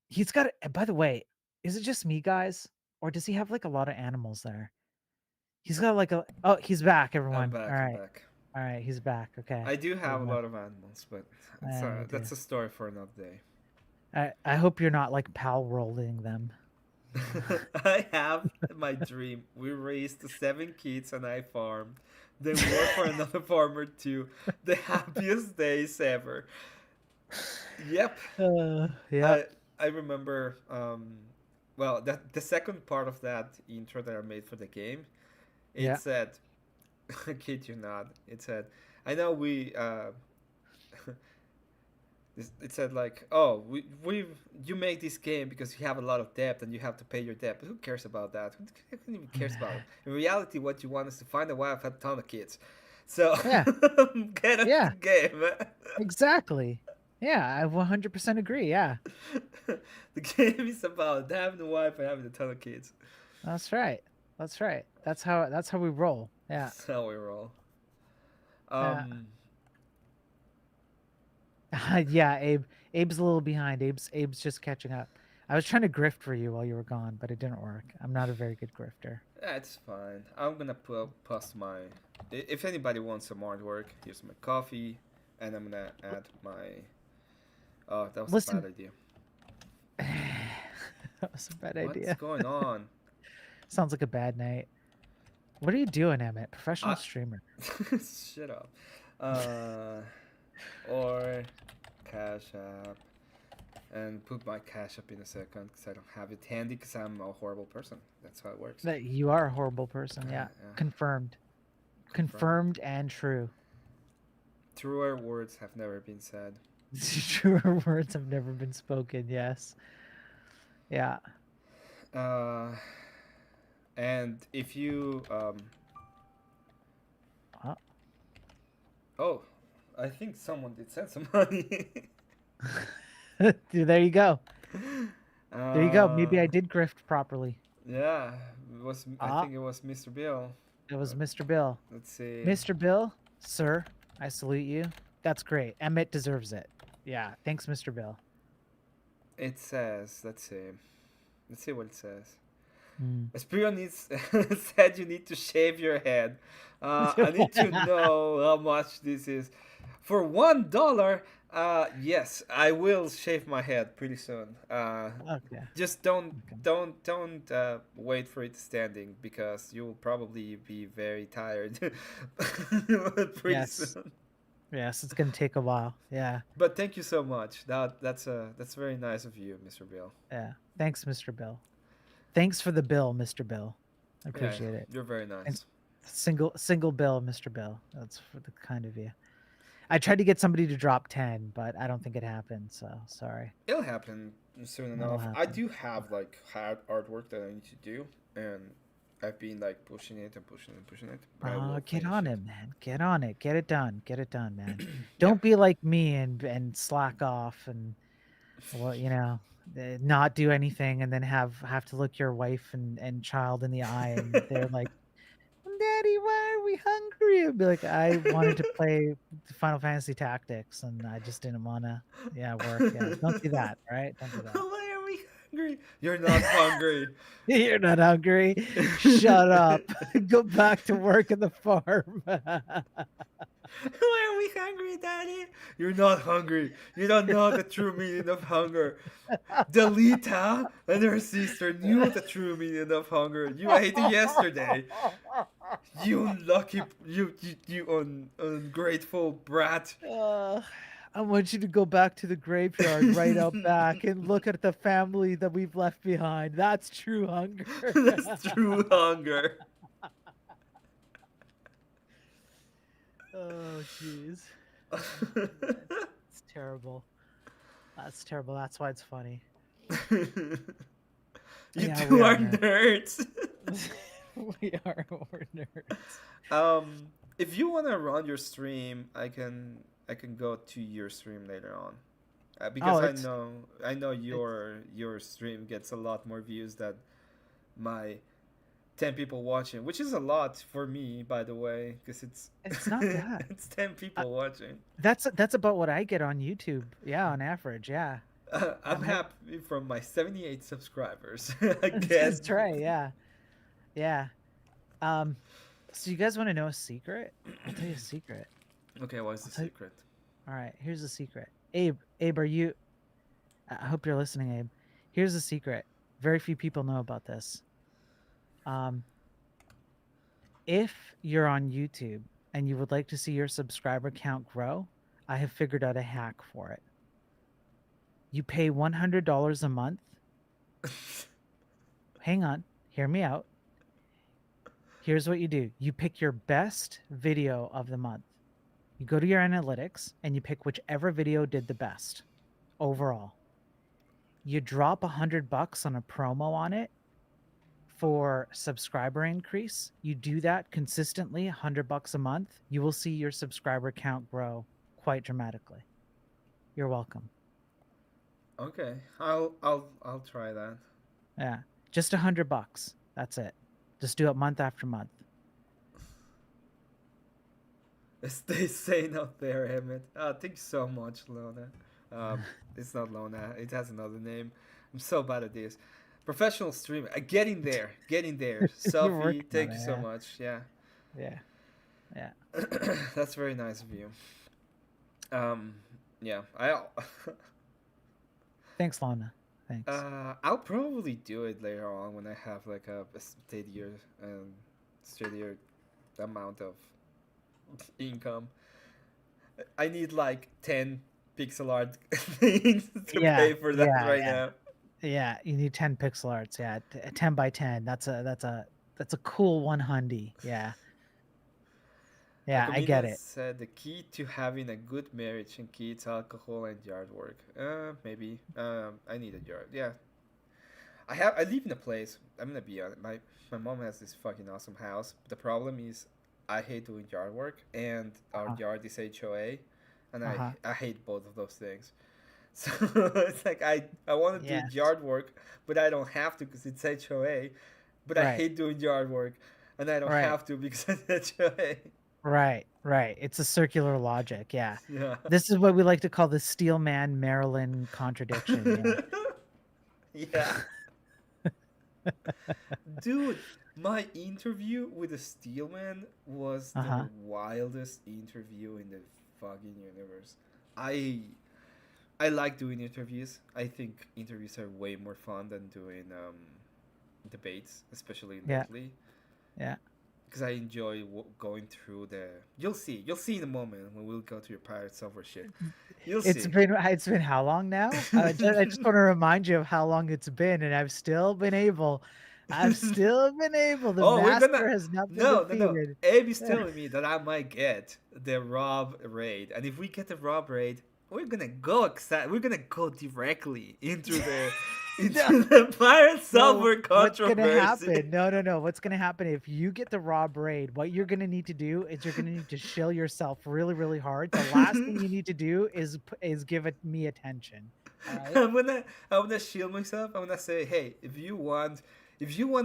He's got by the way, is it just me guys? Or does he have like a lot of animals there? He's got like a oh, he's back, I'm everyone. All back. I'm right. back. All right, he's back. Okay. I do have a Everyone. lot of animals, but You do. that's a story for another day. I hope you're not like pal rolling them. I have my dream. We raised 7 kids and I farmed. Then worked for another farmer too. The happiest days ever. Yep. Yeah. I remember well the second part of that intro that I made for the game, it Yeah. said I kid you not, it said I know we it said like, oh, we you make this game because you have a lot of debt and you have to pay your debt. But who cares about that? Who even cares about it? In reality, what you want is to find a wife, have a ton of kids. So Yeah. get into the Yeah. game. Exactly. Yeah, I 100% agree. Yeah. The game is about having a wife and having a ton of kids. That's right. That's right. That's how we roll. Yeah. That's how we roll. Yeah. Um, Yeah, Abe. Abe's a little behind. Abe's just catching up. I was trying to grift for you while you were gone, but it didn't work. I'm not a very good grifter. that's fine. I'm gonna post my. If anybody wants some artwork, here's my coffee, and I'm gonna add my. Oh, that was a bad Listen, idea. that was a bad What's idea. going on? Sounds like a bad night. What are you doing, Emmett? Professional I streamer. shut up. Uh, or Cash App, and put my Cash App in a second because I don't have it handy because I'm a horrible person. That's how it works. That you are a horrible person. Yeah. Yeah, Confirmed. confirmed. Confirmed and true. Truer words have never been said. Truer words have never been spoken. Yes. Yeah. Uh, and if you Uh, oh, I think someone did send some money. there you go. There you go. Maybe I uh, did grift properly. yeah, it was. I Ah, think it was Mr. Bill. it was Uh, Mr. Bill. let's see. Mr. Bill, sir, I salute you. That's great. Emmett deserves it. Yeah. Thanks, Mr. Bill. It says. Let's see. Let's see what it says. Mm. Espiro needs said you need to shave your head. I need to know how much this is. For $1, yes, I will shave my head pretty soon. Okay. Just don't Okay. wait for it standing because you'll probably be very tired pretty Yes. soon. Yes, it's gonna take a while. Yeah. But thank you so much. That's very nice of you, Mr. Bill. Yeah. Thanks, Mr. Bill. Thanks for the bill, Mr. Bill. I Yeah, appreciate it. you're very And nice. single bill, Mr. Bill. That's for the kind of you. I tried to get somebody to drop 10, but I don't think it happened. So sorry. It'll happen soon That'll enough. I happen. do have like hard artwork that I need to do, and I've been like pushing it and pushing it and pushing it. But I will Get finish on it. it, man. Get on it. Get it done. Get it done, man. Yeah. Don't be like me and slack off and well, not do anything and then have to look your wife and child in the eye and they're like, "Daddy, why are we hungry?" I'd be like, "I wanted to play Final Fantasy Tactics and I just didn't want to, yeah, work." Yeah, don't do that, all right? Don't do that. Why are we hungry? You're not hungry. You're not hungry. Shut up. Go back to work at the farm. Why are we hungry, Daddy? You're not hungry. You don't know the true meaning of hunger. Delita and her sister knew the true meaning of hunger. You ate it yesterday. You unlucky, ungrateful brat. Uh, I want you to go back to the graveyard right out back and look at the family that we've left behind. That's true hunger. That's true hunger. Oh, jeez. It's terrible. That's terrible. That's why it's funny. You Yeah, two we are are nerds. nerds. We're nerds. If you wanna run your stream, I can go to your stream later on. Oh, Because it's I know it's your stream gets a lot more views than my 10 people watching, which is a lot for me, by the way, because it's it's not bad. it's 10 Uh, people watching. that's about what I get on YouTube. Yeah, on average. Yeah. I'm I'm ha- happy from my 78 subscribers. Again. That's right. Yeah. Yeah. Um, so you guys want to know a secret? I'll tell you a secret. Okay, what's I'll the tell you. secret? All right, here's a secret. Abe, are you? I hope you're listening, Abe. Here's a secret. Very few people know about this. Um, if you're on YouTube and you would like to see your subscriber count grow, I have figured out a hack for it. You pay $100 a month. Hang on, hear me out. Here's what you do. You pick your best video of the month. You go to your analytics and you pick whichever video did the best overall. You drop $100 on a promo on it for subscriber increase. You do that consistently, $100 a month. You will see your subscriber count grow quite dramatically. You're welcome. Okay, I'll try that. Yeah, just $100. That's it. Just do it month after month. Stay sane out there, Emmett. Thanks so much, Lona. It's not Lona. It has another name. I'm so bad at this. Professional streamer. Getting there. Getting there. You're Sophie, working on thank it. you so much. Yeah. Yeah. Yeah. That's very nice of you. Um, yeah. I. Thanks, Lana. Thanks. I'll probably do it later on when I have like a steadier amount of income. I need like 10 pixel art things to Yeah. pay for that Yeah. right Yeah. now. Yeah. You need 10 pixel arts. Yeah. 10 by 10. That's a cool 100. Yeah. Yeah. I get Comedian it. said the key to having a good marriage and kids, alcohol, and yard work. Maybe. I need a yard. Yeah. I live in a place. I'm gonna be honest. My mom has this fucking awesome house. The problem is, I hate doing yard work, and our Uh-huh. yard is HOA, and Uh-huh. I hate both of those things. So it's like I want to do Yes. yard work, but I don't have to because it's HOA. But I Right. hate doing yard work, and I don't Right. have to because it's HOA. Right. Right. It's a circular logic. Yeah. Yeah. This is what we like to call the Steelman Maryland contradiction. Yeah. Dude, my interview with the Steelman was Uh-huh. the wildest interview in the fucking universe. I I like doing interviews. I think interviews are way more fun than doing debates, especially Yeah. lately. Yeah. Because I enjoy going through the. You'll see in a moment when we'll go to your pirate software shit. You'll It's see. been how long now? I just want to remind you of how long it's been, and I've still been able. I've still been able. The Oh, we're gonna. master has not been No. defeated. Abe is telling me that I might get the Rob raid, and if we get the Rob raid, we're gonna go. We're gonna go directly into the into the pirate No, software what's gonna controversy. happen? No. What's gonna happen if you get the Rob raid? What you're gonna need to do is you're gonna need to shill yourself really, really hard. The last thing you need to do is give me attention. All right. I'm gonna shield myself. I'm gonna say, hey, if you want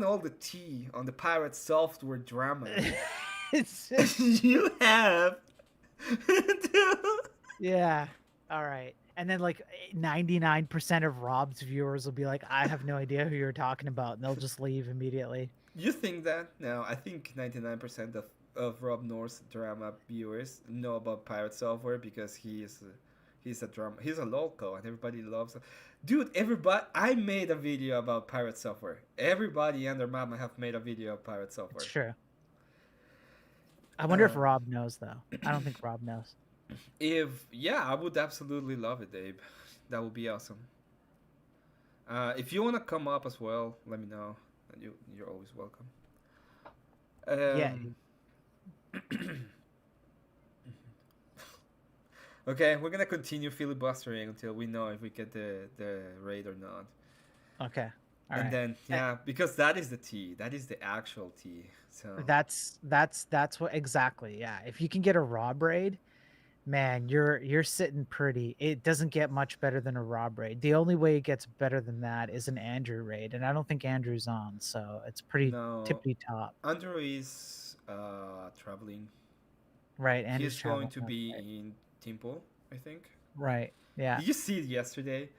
all the tea on the pirate software drama, It's just, you have to. yeah. All right. And then like 99% of Rob's viewers will be like, I have no idea who you're talking about, and they'll just leave immediately. You think that? No, I think 99% of Rob North's drama viewers know about Pirate Software because he's a drama, he's a local and everybody loves him. Dude, everybody, I made a video about Pirate Software. Everybody and their mama have made a video of Pirate It's Software. true. I wonder if Um, Rob knows though. I don't think Rob knows. if yeah, I would absolutely love it, Abe. That would be awesome. If you want to come up as well, let me know. You're always welcome. Yeah. Um, okay, we're gonna continue filibustering until we know if we get the raid or not. Okay. All And right. then yeah, because that is the tea. That is the actual tea. So That's what exactly. Yeah. If you can get a Rob raid, man, you're sitting pretty. It doesn't get much better than a Rob raid. The only way it gets better than that is an Andrew raid, and I don't think Andrew's on, so it's pretty no, tippity top. Andrew is traveling. Right. Andrew's He's going traveling. to That's be right. in Temple, I think. Right. Yeah. Did you see it yesterday?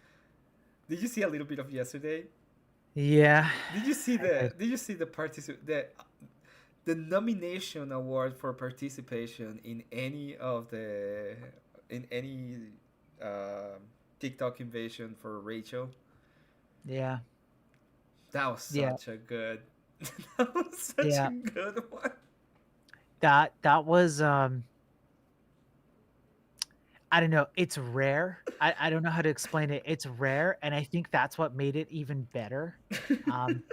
Did you see a little bit of yesterday? Yeah. Did you see I did. the nomination award for participation in any of the in any uh, TikTok invasion for Rachel? Yeah. That was Yeah. such a good that was such a Yeah. good one. That was I don't know. It's rare. I don't know how to explain it. It's rare, and I think that's what made it even better. Um,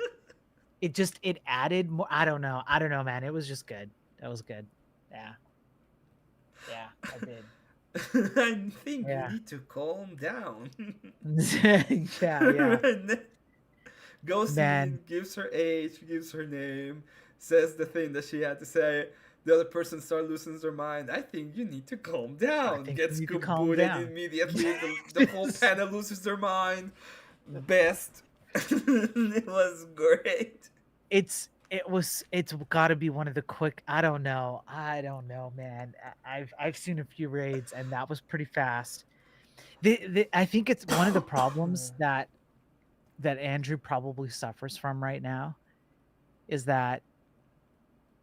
it added more. I don't know. I don't know, man. It was just good. That was good. Yeah. Yeah. I did. I think you Yeah. need to calm down. Yeah. Yeah. Goes Man, in, gives her age, gives her name, says the thing that she had to say. The other person starts losing their mind. I think you need to calm I down. think you Gets need to calm booted down. immediately. The whole panel loses their mind. Best. It was great. It's got to be one of the quick. I don't know, man. I've seen a few raids, and that was pretty fast. I think it's one of the problems that Andrew probably suffers from right now is that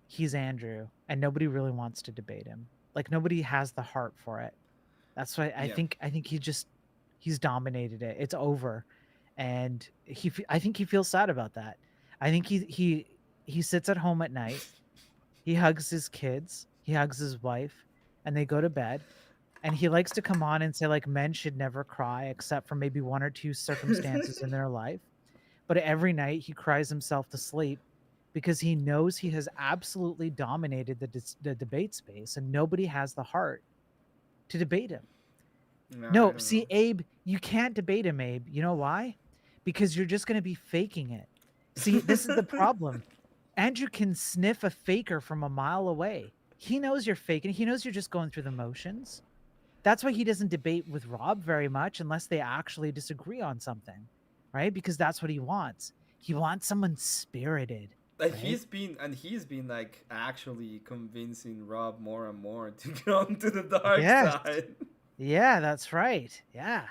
he's Andrew and nobody really wants to debate him. Like nobody has the heart for it. That's why I Yeah. think he's dominated it. It's over. And I think he feels sad about that. I think he sits at home at night. He hugs his kids, he hugs his wife, and they go to bed. And he likes to come on and say like men should never cry except for maybe one or two circumstances in their life. But every night he cries himself to sleep because he knows he has absolutely dominated the debate space and nobody has the heart to debate him. No, I No, don't know. see, Abe, you can't debate him, Abe. You know why? Because you're just going to be faking it. See, this is the problem. Andrew can sniff a faker from a mile away. He knows you're faking. He knows you're just going through the motions. That's why he doesn't debate with Rob very much unless they actually disagree on something, right? Because that's what he wants. He wants someone spirited, Like right? he's been like actually convincing Rob more and more to come to the dark Yes. side. Yeah, that's right. Yeah.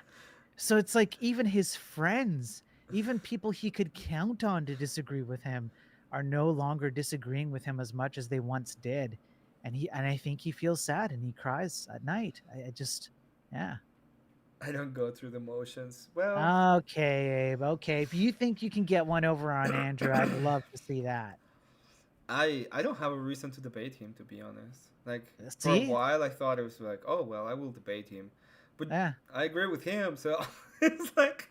So it's like even his friends, even people he could count on to disagree with him are no longer disagreeing with him as much as they once did. And I think he feels sad and he cries at night. I just yeah. I don't go through the motions. Well, Okay, Abe. Okay. If you think you can get one over on Andrew, I'd love to see that. I don't have a reason to debate him, to be honest. Like for a See? while I thought it was like, oh well, I will debate him. But Yeah. I agree with him, so it's like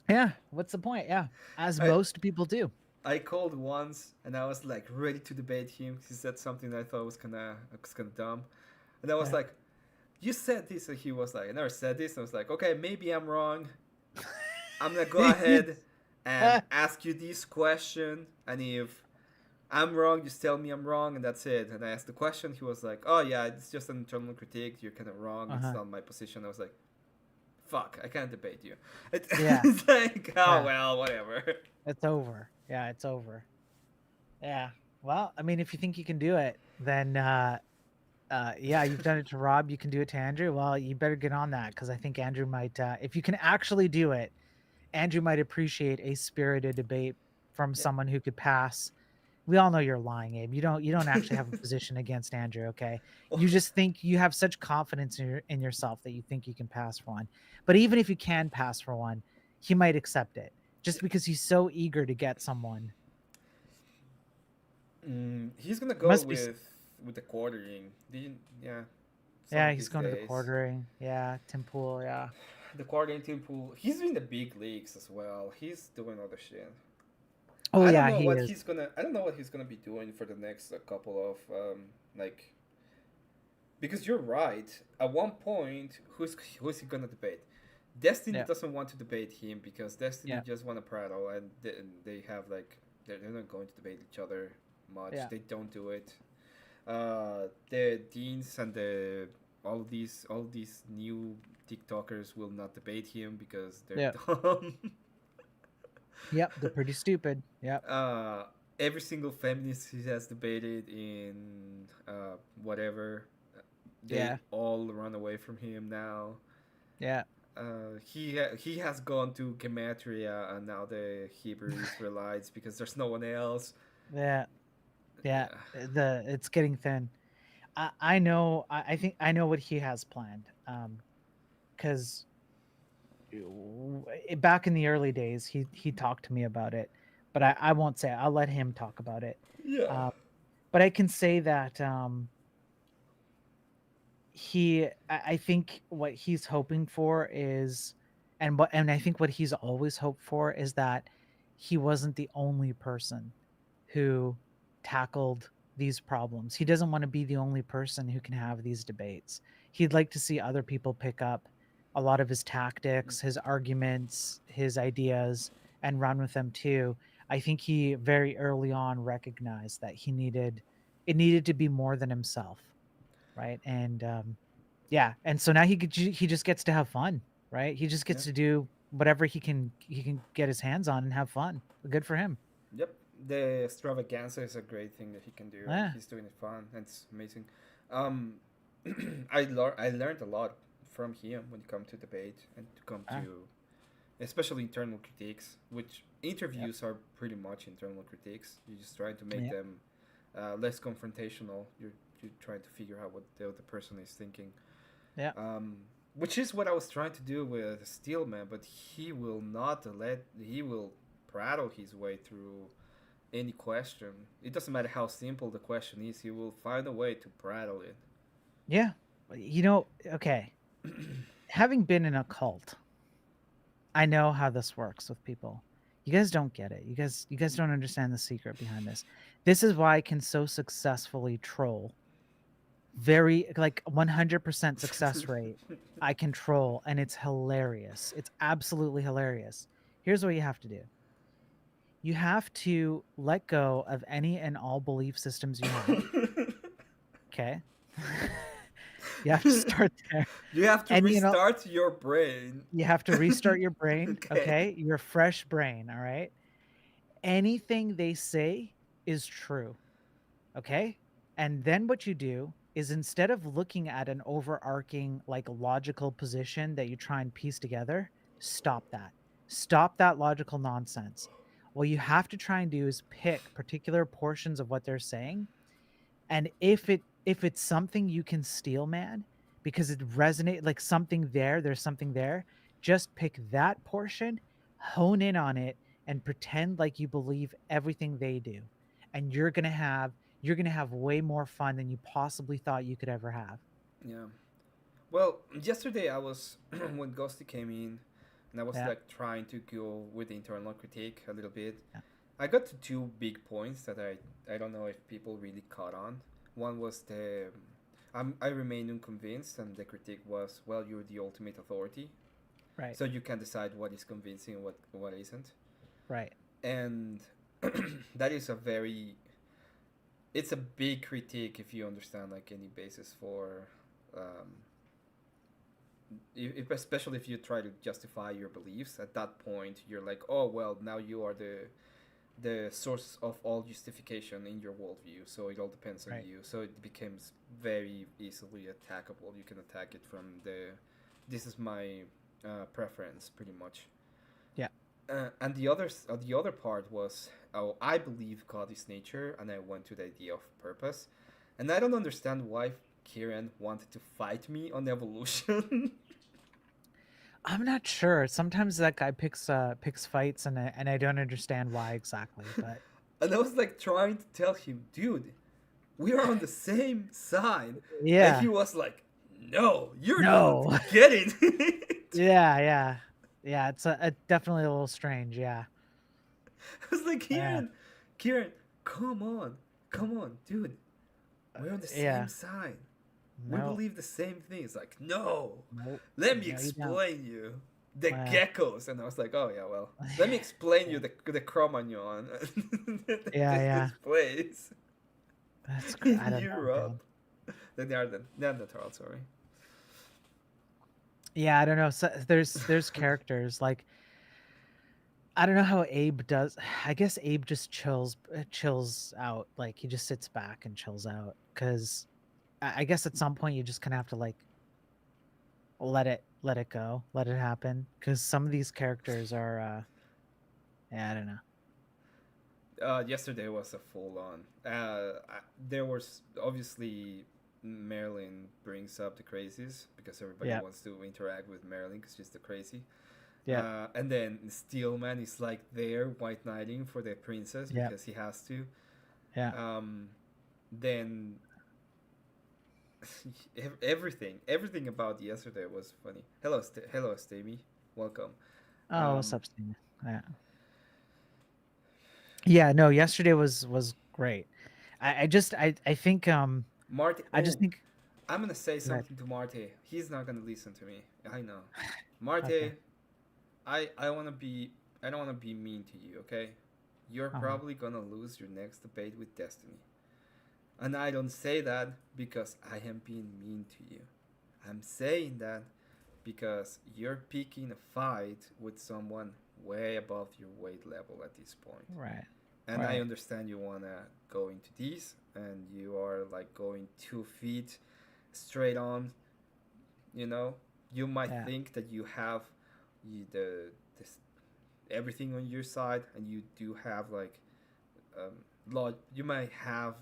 Yeah. What's the point? Yeah. As I most people do. I called once and I was like ready to debate him. He said something I thought was kinda dumb. And I was Yeah. like, you said this, and he was like, I never said this. And I was like, okay, maybe I'm wrong. I'm gonna go ahead and ask you this question, and if I'm wrong, just tell me I'm wrong, and that's it. And I asked the question. He was like, oh yeah, it's just an internal critique. You're kind of wrong. It's Uh-huh. not my position. I was like, fuck, I can't debate you. Yeah. It's like, oh Yeah. well, whatever. It's over. Yeah, it's over. Yeah. Well, I mean, if you think you can do it, then yeah, you've done it to Rob. You can do it to Andrew. Well, you better get on that because I think Andrew might. If you can actually do it, Andrew might appreciate a spirited debate from Yeah. someone who could pass we all know you're lying, Abe. You don't actually have a position against Andrew, okay? You just think you have such confidence in yourself that you think you can pass for one. But even if you can pass for one, he might accept it just because he's so eager to get someone. He's gonna It go must be with the quartering. Yeah, some yeah, of he's these going to the days. quartering. Yeah, Tim Pool, yeah. The quartering team pool. He's in the big leagues as well. He's doing other shit. Oh yeah, he is. I don't know what he's gonna be doing for the next couple of like. Because you're right. At one point, who's he gonna debate? Destiny Yeah. doesn't want to debate him because Destiny Yeah. just want to prattle, and they have like they're not going to debate each other much. Yeah. They don't do it. The deans and the all these new TikTokers will not debate him because they're Yeah. dumb. Yep, they're pretty stupid. Yep. uh, every single feminist he has debated in whatever, they Yeah. all run away from him now. Yeah. He has gone to Gematria and now the Hebrew Israelites because there's no one else. Yeah. Yeah. Yeah. The it's getting thin. I know I think I know what he has planned. Because back in the early days, he talked to me about it, but I won't say it. I'll let him talk about it. Yeah. Um, but I can say that I think what he's hoping for is, and I think what he's always hoped for is that he wasn't the only person who tackled these problems. He doesn't want to be the only person who can have these debates. He'd like to see other people pick up a lot of his tactics, his arguments, his ideas, and run with them too. I think he very early on recognized that it needed to be more than himself, right? And yeah, and so now he just gets to have fun, right? He just Yeah. gets to do whatever he can get his hands on and have fun. Good for him. Yep. The extravaganza is a great thing that he can do, and Yeah, he's doing it fun. And it's amazing. Um, I learned a lot from him when it comes to debate and to come yeah, to especially internal critiques, which yep, interviews are pretty much internal critiques. You just try to make yep, them less confrontational. You're trying to figure out what the other person is thinking, yep. um, which is what I was trying to do with Steelman, but he will prattle his way through any question. It doesn't matter how simple the question is, he will find a way to prattle it. Yeah. Okay. Having been in a cult, I know how this works with people. You guys don't get it. You guys don't understand the secret behind this. This is why I can so successfully troll. Very like 100% success rate. I control and it's hilarious. It's absolutely hilarious. Here's what you have to do. You have to let go of any and all belief systems you have. Okay. You have to start there. You have to Any and all, restart your brain. you have to restart your brain. Okay. Okay. Your fresh brain. All right. Anything they say is true. Okay. And then what you do is instead of looking at an overarching, like logical position that you try and piece together, stop that. Stop that logical nonsense. What you have to try and do is pick particular portions of what they're saying, and if it's something you can steal, man, because it resonate like something there's something there, just pick that portion, hone in on it, and pretend like you believe everything they do, and you're gonna have way more fun than you possibly thought you could ever have. Yeah. Well, yesterday I was when Ghosty came in, and I was Yeah, like trying to go with the internal critique a little bit. yeah, I got to two big points that I don't know if people really caught on. One was I remain unconvinced, and the critique was, well, you're the ultimate authority, right, so you can decide what is convincing and what isn't. right, And that is a very it's a big critique if you understand like any basis for um, especially if you try to justify your beliefs. At that point you're like, oh well, now you are the source of all justification in your worldview, so it all depends on right, you, so it becomes very easily attackable. You can attack it from the this is my preference pretty much. yeah, And the other part was, oh, I believe God is nature, and I went to the idea of purpose, and I don't understand why Kieran wanted to fight me on evolution. I'm not sure. Sometimes that guy picks fights, and I don't understand why exactly. But And I was like trying to tell him, dude, we are on the same side, and he yeah, was like, no, you're not no, getting it. yeah. It's definitely a little strange. Yeah, I was like, yeah, Kieran, come on, dude, we're on the same yeah. side. We No, believe the same thing. It's like, no, nope. let me No, you don't. explain you the Yeah, geckos. And I was like, oh yeah, well, let me explain you yeah, the Cro-Magnon that yeah. this place I in don't know, man. Europe. The Neanderthal, sorry. Yeah, I don't know. So there's characters like I don't know how Abe does. I guess Abe just chills out. Like he just sits back and chills out because I guess at some point you just kind of have to like let it go, let it happen. Because some of these characters are, yeah, I don't know. Yesterday was a full on. There was obviously Marilyn brings up the crazies because everybody Yeah, wants to interact with Marilyn because she's the crazy. yeah, And then Steelman is like there white knighting for the princess yeah, because he has to. yeah. Um, then everything about yesterday was funny. Hello, Stamy, welcome. Oh, what's Um, up, Steven? Yeah, yeah. No, yesterday was great. I think Marty. I just Oh, think I'm gonna say that something to Marty. He's not gonna listen to me. I know. Marty, okay. I wanna be. I don't wanna be mean to you. Okay, you're Uh-huh. probably gonna lose your next debate with Destiny. And I don't say that because I am being mean to you. I'm saying that because you're picking a fight with someone way above your weight level at this point. Right, And I right. understand you want to go into these and you are like going 2 feet straight on, you know. You might Yeah, think that you have this, everything on your side and you do have like you might have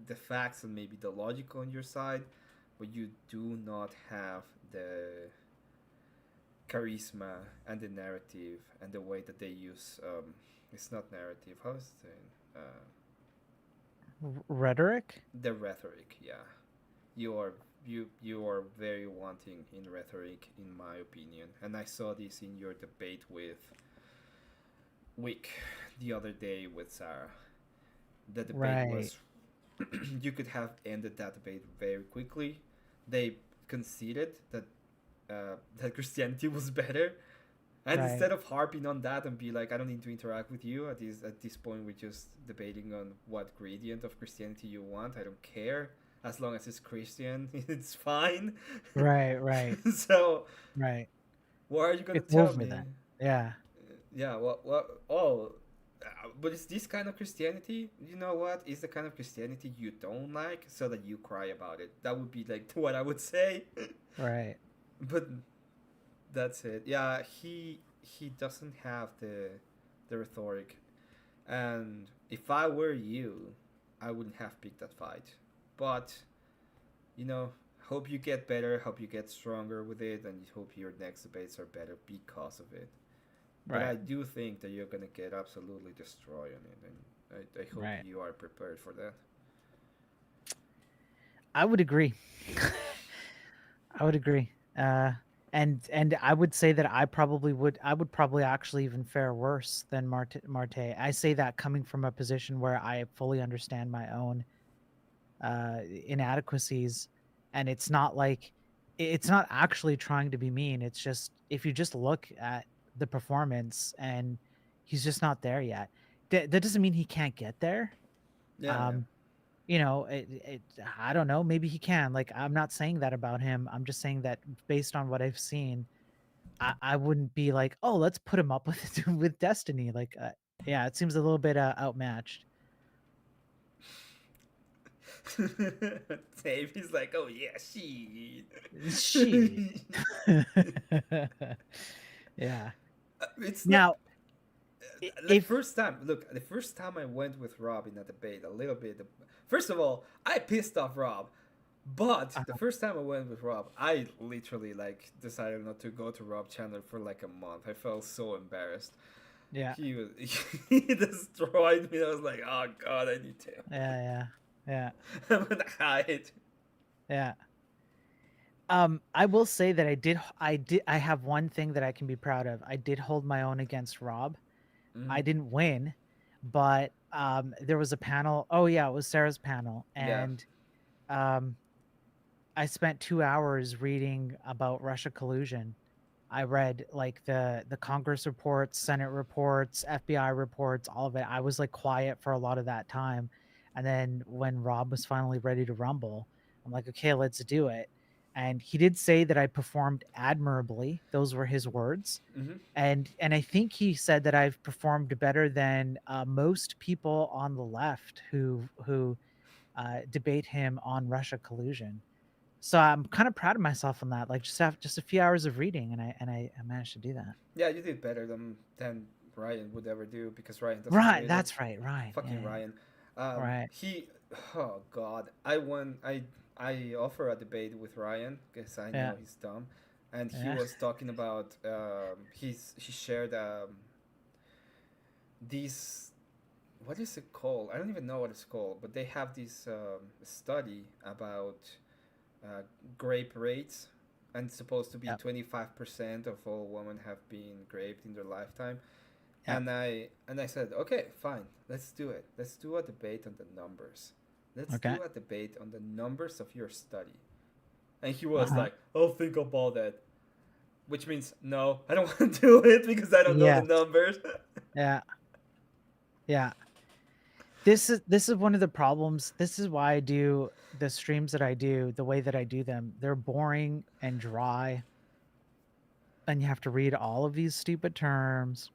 the facts and maybe the logic on your side, but you do not have the charisma and the narrative and the way that they use. It's not narrative. How's it saying? rhetoric. The rhetoric. Yeah, you are you are very wanting in rhetoric, in my opinion, and I saw this in your debate with Wick the other day with Sarah. The debate Right, was you could have ended that debate very quickly. They conceded that that Christianity was better, and right, instead of harping on that and be like, I don't need to interact with you at this point, we're just debating on what gradient of Christianity you want. I don't care as long as it's Christian, it's fine. right, So right. what are you gonna It's tell over me? then. Yeah, Yeah, what? Oh, but it's this kind of Christianity. You know what? Is the kind of Christianity you don't like, so that you cry about it. That would be like what I would say. right. But that's it. Yeah, he doesn't have the rhetoric, and if I were you, I wouldn't have picked that fight. But you know, hope you get better, hope you get stronger with it, and hope your next debates are better because of it. But Right, I do think that you're gonna get absolutely destroyed on it, and I hope right. you are prepared for that. I would agree. I would agree. And I would say that I would probably actually even fare worse than Marte. I say that coming from a position where I fully understand my own inadequacies, and it's not like it's not actually trying to be mean. It's just if you just look at the performance and he's just not there yet. That doesn't mean he can't get there. Yeah, yeah. Um, I don't know, maybe he can. Like I'm not saying that about him. I'm just saying that based on what I've seen, I wouldn't be like, "Oh, let's put him up with with Destiny." Like yeah, it seems a little bit outmatched. Dave, he's like, oh yeah, she. Shit. Yeah. It's not. Now, The If first time, look, the first time I went with Rob in a debate, a little bit. First of all, I pissed off Rob, but the first time I went with Rob, I literally like decided not to go to Rob channel for like a month. I felt so embarrassed. yeah, He was he destroyed me. I was like, oh god, I need to. yeah, yeah, I'm gonna hide. yeah. I will say that I have one thing that I can be proud of. I did hold my own against Rob. Mm-hmm. I didn't win, but there was a panel. Oh yeah, it was Sarah's panel, Yeah. and um, I spent 2 hours reading about Russia collusion. I read like the Congress reports, Senate reports, FBI reports, all of it. I was like quiet for a lot of that time, and then when Rob was finally ready to rumble, I'm like, okay, let's do it. And he did say that I performed admirably. Those were his words. Mm-hmm. And I think he said that I've performed better than most people on the left who debate him on Russia collusion. So I'm kind of proud of myself on that. Like just a few hours of reading, and I managed to do that. Yeah, you did better than Ryan would ever do because Ryan doesn't Right, read it. that's right. Right, Fucking yeah, Ryan. right, He, oh god, I won. I offer a debate with Ryan because I yeah, know he's dumb, and he yeah, was talking about he shared these, what is it called? I don't even know what it's called, but they have this study about uh, grape rates, and it's supposed to be yeah, 25% of all women have been raped in their lifetime. yeah. And I said, okay, fine, let's do it. Let's do a debate on the numbers. Let's Okay. do a debate on the numbers of your study. And he Uh was huh. like, I'll think about that. Which means no, I don't want to do it because I don't know the Yes. numbers. Yeah. Yeah. This is one of the problems. This is why I do the streams that I do the way that I do them. They're boring and dry, and you have to read all of these stupid terms,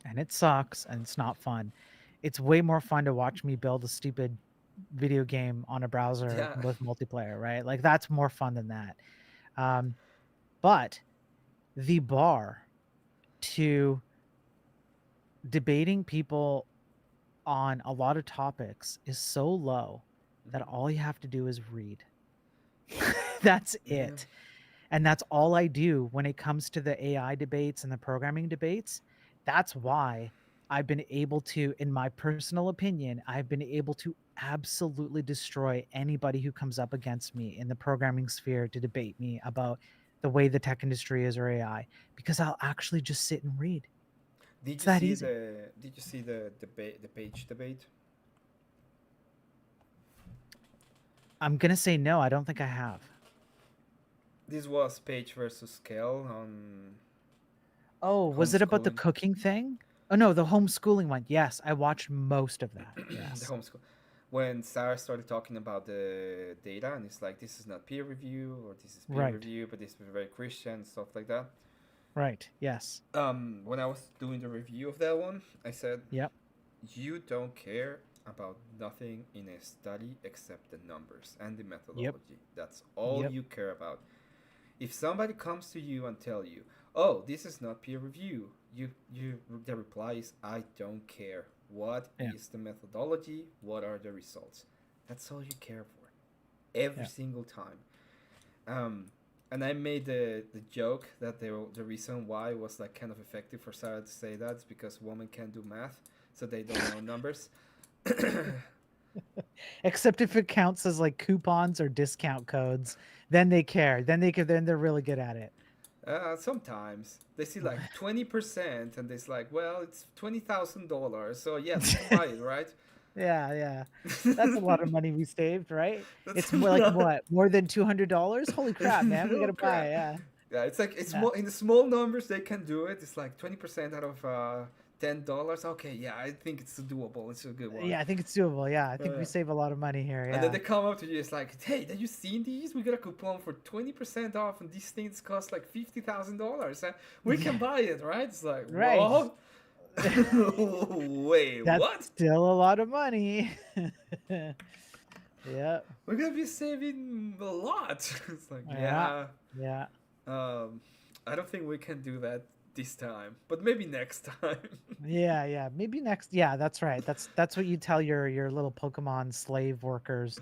and it sucks and it's not fun. It's way more fun to watch me build a stupid video game on a browser Yeah. with multiplayer, right? Like that's more fun than that. Um, but the bar to debating people on a lot of topics is so low that Mhm. all you have to do is read. That's Yeah. it. And that's all I do when it comes to the AI debates and the programming debates. That's why I've been able to, in my personal opinion, I've been able to absolutely destroy anybody who comes up against me in the programming sphere to debate me about the way the tech industry is or AI, because I'll actually just sit and read. It's that easy. Did you see the debate, the page debate? I'm going to say no, I don't think I have. This was page versus scale on Oh, was it about the homeschooling. cooking thing? Oh no, the homeschooling one. Yes, I watched most of that. The Yes. homeschool. When Sarah started talking about the data, and it's like, this is not peer review, or this is peer Right. review, but this is very Christian, stuff like that. Right. Yes. When I was doing the review of that one, I said, Yep. you don't care about nothing in a study except the numbers and the Yep. methodology. That's all Yep. you care about. If somebody comes to you and tell you, "Oh, this is not peer review," you the reply is, "I don't care. What Yeah. is the methodology? What are the results?" That's all you care for, every Yeah. single time. Um, and I made the joke that the reason why was like kind of effective for Sarah to say that is because women can't do math, so they don't know numbers. Except if it counts as like coupons or discount codes, then they care. Then they could. Then they're really good at it. Sometimes they see like 20%, and it's like, well, it's $20,000, so yes, we can buy it, right? Yeah. Yeah. That's a lot of money we saved, right? That's It's more like not. what? More than $200? Holy crap, man! We Oh gotta buy. crap! Yeah. Yeah, it's like it's Yeah. more in the small numbers they can do it. It's like 20% out of $10. Okay, yeah, I think it's doable. It's a good one. Yeah. I think it's doable. Yeah. I think we Uh, save a lot of money here. and then Yeah. they come up to you. It's like, hey, have you seen these? We got a coupon for 20% off, and these things cost like $50,000. We can Yeah. buy it, right? It's like, Right. what? Wait, That's what? still a lot of money. Yep. We're gonna be saving a lot. It's like, Yeah. yeah. Yeah. Um, I don't think we can do that this time, but maybe next time. Yeah, yeah. Maybe next. Yeah, that's right. That's what you tell your little Pokemon slave workers.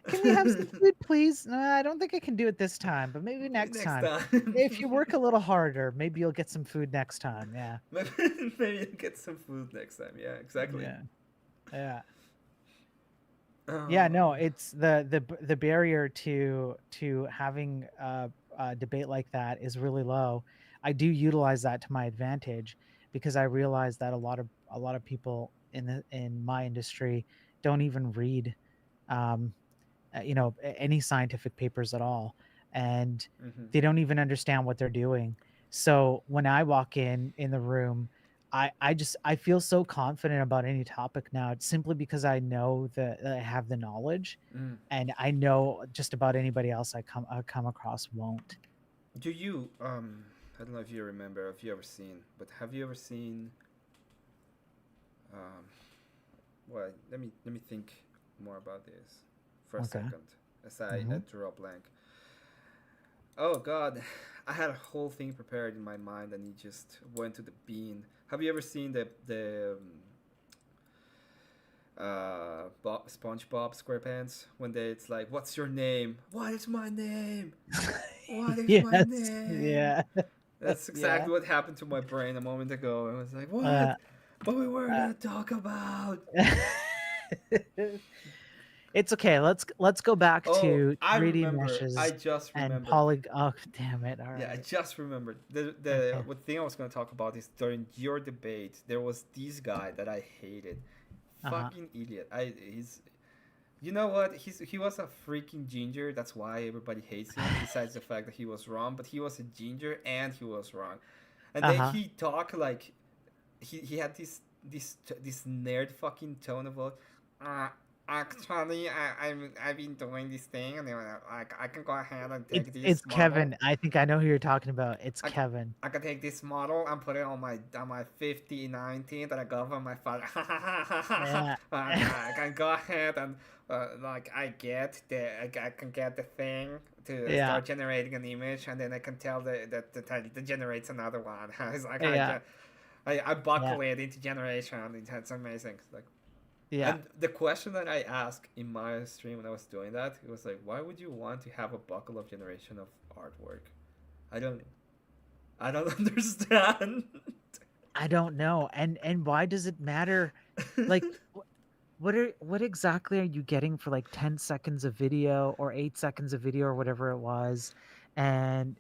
Can we have some food, please? No, I don't think I can do it this time, but maybe Maybe next next time. time. If you work a little harder, maybe you'll get some food next time. Yeah. maybe, maybe you get some food next time. Yeah, exactly. Yeah. Yeah. Yeah, no, Um, it's the barrier to having a debate like that is really low. I do utilize that to my advantage because I realize that a lot of people in my industry don't even read um, any scientific papers at all, and mhm. they don't even understand what they're doing. So when I walk in the room, I feel so confident about any topic now. It's simply because I know that I have the knowledge, Mm. and I know just about anybody else I come across won't. Do you I don't know if you remember, if you ever seen, but have you ever seen um well, let me think more about this for a Okay. second as I Hmm. draw a blank. Oh God, I had a whole thing prepared in my mind and it just went to the bean. Have you ever seen the SpongeBob SquarePants when it's like, "What's your name? What is my name? What is my Yes. name?" Yeah. That's Yeah. exactly what happened to my brain a moment ago. I was like, "What? Uh, But we were uh, gonna talk about." It's okay. Let's go back Oh, to I 3D remember. I meshes just and remembered. oh, damn it. All Yeah, I right. just remembered. The Okay. what thing I was gonna talk about is during your debate, there was this guy that I hated. Uh-huh. Fucking idiot. He's you know what? He was a freaking ginger. That's why everybody hates him. Besides the fact that he was wrong, but he was a ginger and he was wrong. And then Uh-huh. he talked like he had this nerd fucking tone about. Uh, Actually, I've been doing this thing, and then like I can go ahead and take It's this model. Kevin. I think I know who you're talking about. It's I, Kevin. I can take this model and put it on my 5019 that I got from my father. Yeah. I can go ahead and like I can get the thing to Yeah. start generating an image, and then I can tell that generates another one. It's like Yeah. I Yeah. buckle it into generation. It's amazing. It's like, Yeah. and the question that I asked in my stream when I was doing that, it was like, why would you want to have a buckle of generation of artwork? I don't I don't understand. I don't know. And why does it matter? Like what exactly are you getting for like 10 seconds of video or 8 seconds of video or whatever it was? And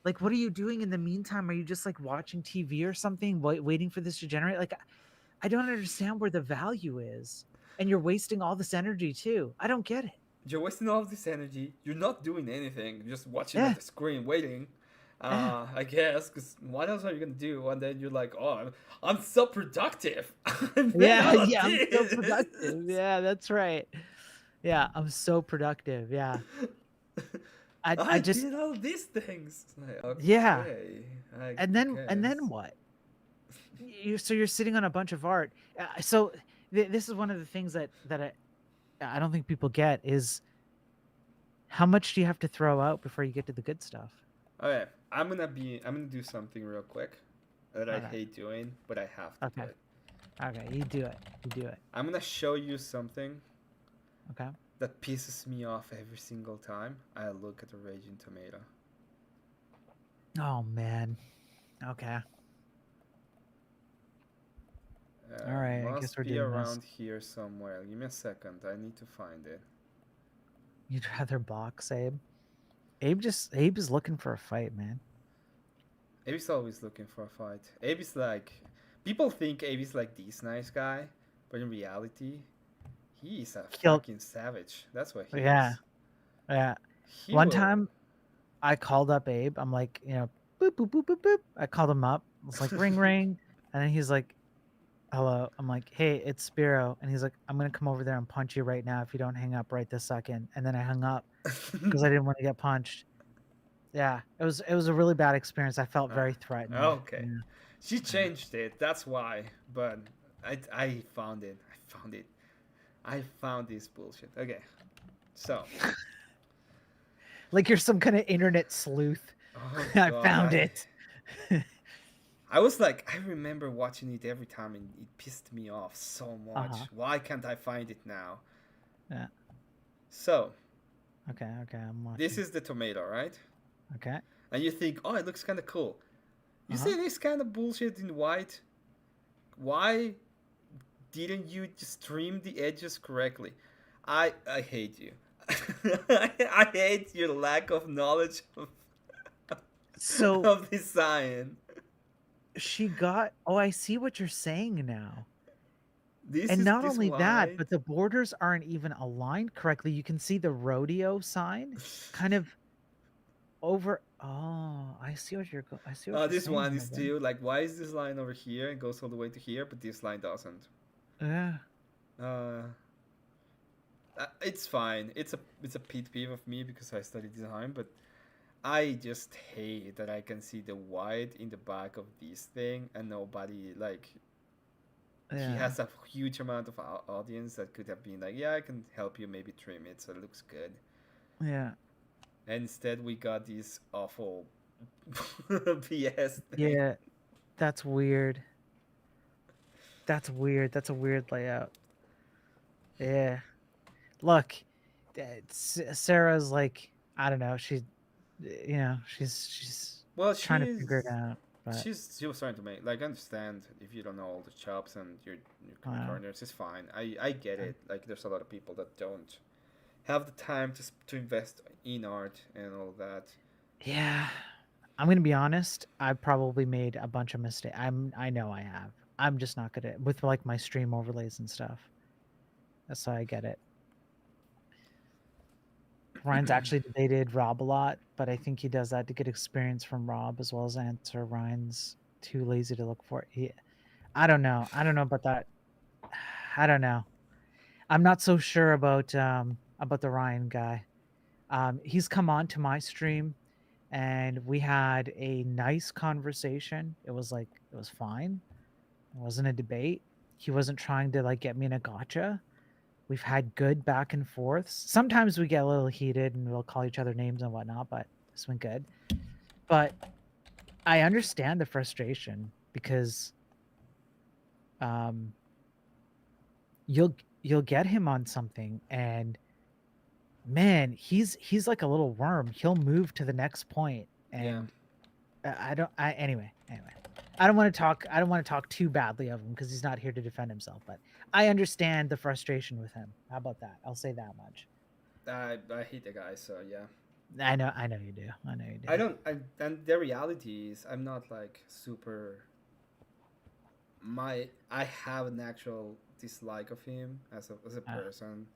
like what are you doing in the meantime? Are you just like watching TV or something, waiting for this to generate? Like I don't understand where the value is. And you're wasting all this energy too. I don't get it. You're wasting all of this energy. You're not doing anything. You're just watching at Yeah. the screen, waiting. Yeah. I guess, because what else are you gonna do? And then you're like, oh, I'm so productive. I made Yeah, all of yeah, I'm so productive. this. Yeah, that's right. Yeah, I'm so productive. Yeah. I I just did all these things. Like, yeah. okay, I And then guess. what? You're sitting on a bunch of art. So this is one of the things that I don't think people get is how much do you have to throw out before you get to the good stuff? Okay, I'm gonna do something real quick that I Okay. hate doing, but I have to do Okay. it. Okay, you do it. You do it. I'm gonna show you something Okay. that pisses me off every single time I look at a raging tomato. Oh man. Okay. All right. I guess Must we're be doing this. around here somewhere. Give me a second. I need to find it. You'd rather box Abe? Abe is looking for a fight, man. Abe's always looking for a fight. Abe's like, people think Abe's like this nice guy, but in reality, he is a Killed. fucking savage. That's what he Yeah. is. Yeah. He One will. time I called up Abe. I'm like, boop, boop, boop, boop, boop. I called him up. I was like, ring, ring. And then he's like, hello. I'm like, hey, it's Spiro. And he's like, I'm going to come over there and punch you right now if you don't hang up right this second. And then I hung up because I didn't want to get punched. Yeah. It was a really bad experience. I felt very threatened. Okay. Yeah. She Yeah. changed it. That's why. But I found it. I found it. I found this bullshit. Okay. So, Like you're some kind of internet sleuth. oh I god, found I it. I was like, I remember watching it every time, and it pissed me off so Uh-huh. much. Why can't I find it now? Yeah. So Okay, okay, I'm this watching. is the tomato, right? Okay. And you think, oh, it looks kind of cool. You Uh-huh. see this kind of bullshit in white. Why didn't you just trim the edges correctly? I hate you. I hate your lack of knowledge So of design. she got, oh, I see what you're saying now. This And is not this only that, white. but the borders aren't even aligned correctly. You can see the rodeo sign kind of over. Oh, I see what you're This saying one is there, buddy. still like, why is this line over here and goes all the way to here, but this line doesn't? Yeah. Uh, it's fine. It's a pet peeve of me because I study design, but I just hate that I can see the white in the back of this thing and nobody like he Yeah. has a huge amount of audience that could have been like, yeah, I can help you maybe trim it so it looks good. Yeah. And instead, we got this awful PS thing. Yeah. That's weird. That's weird. That's a weird layout. Yeah. Look, Sarah's like, I don't know. She's Well, trying to figure it out. But she was trying to make like understand if you don't know all the chops and your uh, corners is fine. I get it. Like there's a lot of people that don't have the time to invest in art and all that. yeah, I'm gonna be honest. I probably made a bunch of mistakes. I know I have. I'm just not good at with like my stream overlays and stuff. That's how I get it. Ryan's actually debated Rob a lot, but I think he does that to get experience from Rob as well as answer. Ryan's too lazy to look for. I don't know. I don't know about that. I don't know. I'm not so sure about the Ryan guy. He's come on to my stream and we had a nice conversation. It was fine. It wasn't a debate. He wasn't trying to like get me in a gotcha. We've had good back and forths. Sometimes we get a little heated and we'll call each other names and whatnot, but it's been good. But I understand the frustration because um you'll get him on something and man, he's like a little worm. He'll move to the next point Yeah. and I don't I anyway. I don't want to talk too badly of him because he's not here to defend himself, but I understand the frustration with him. How about that? I'll say that much. I hate the guy, so yeah. I know you do. I know you do. I don't. And the reality is, I'm not like super. I have an actual dislike of him as a Uh, person,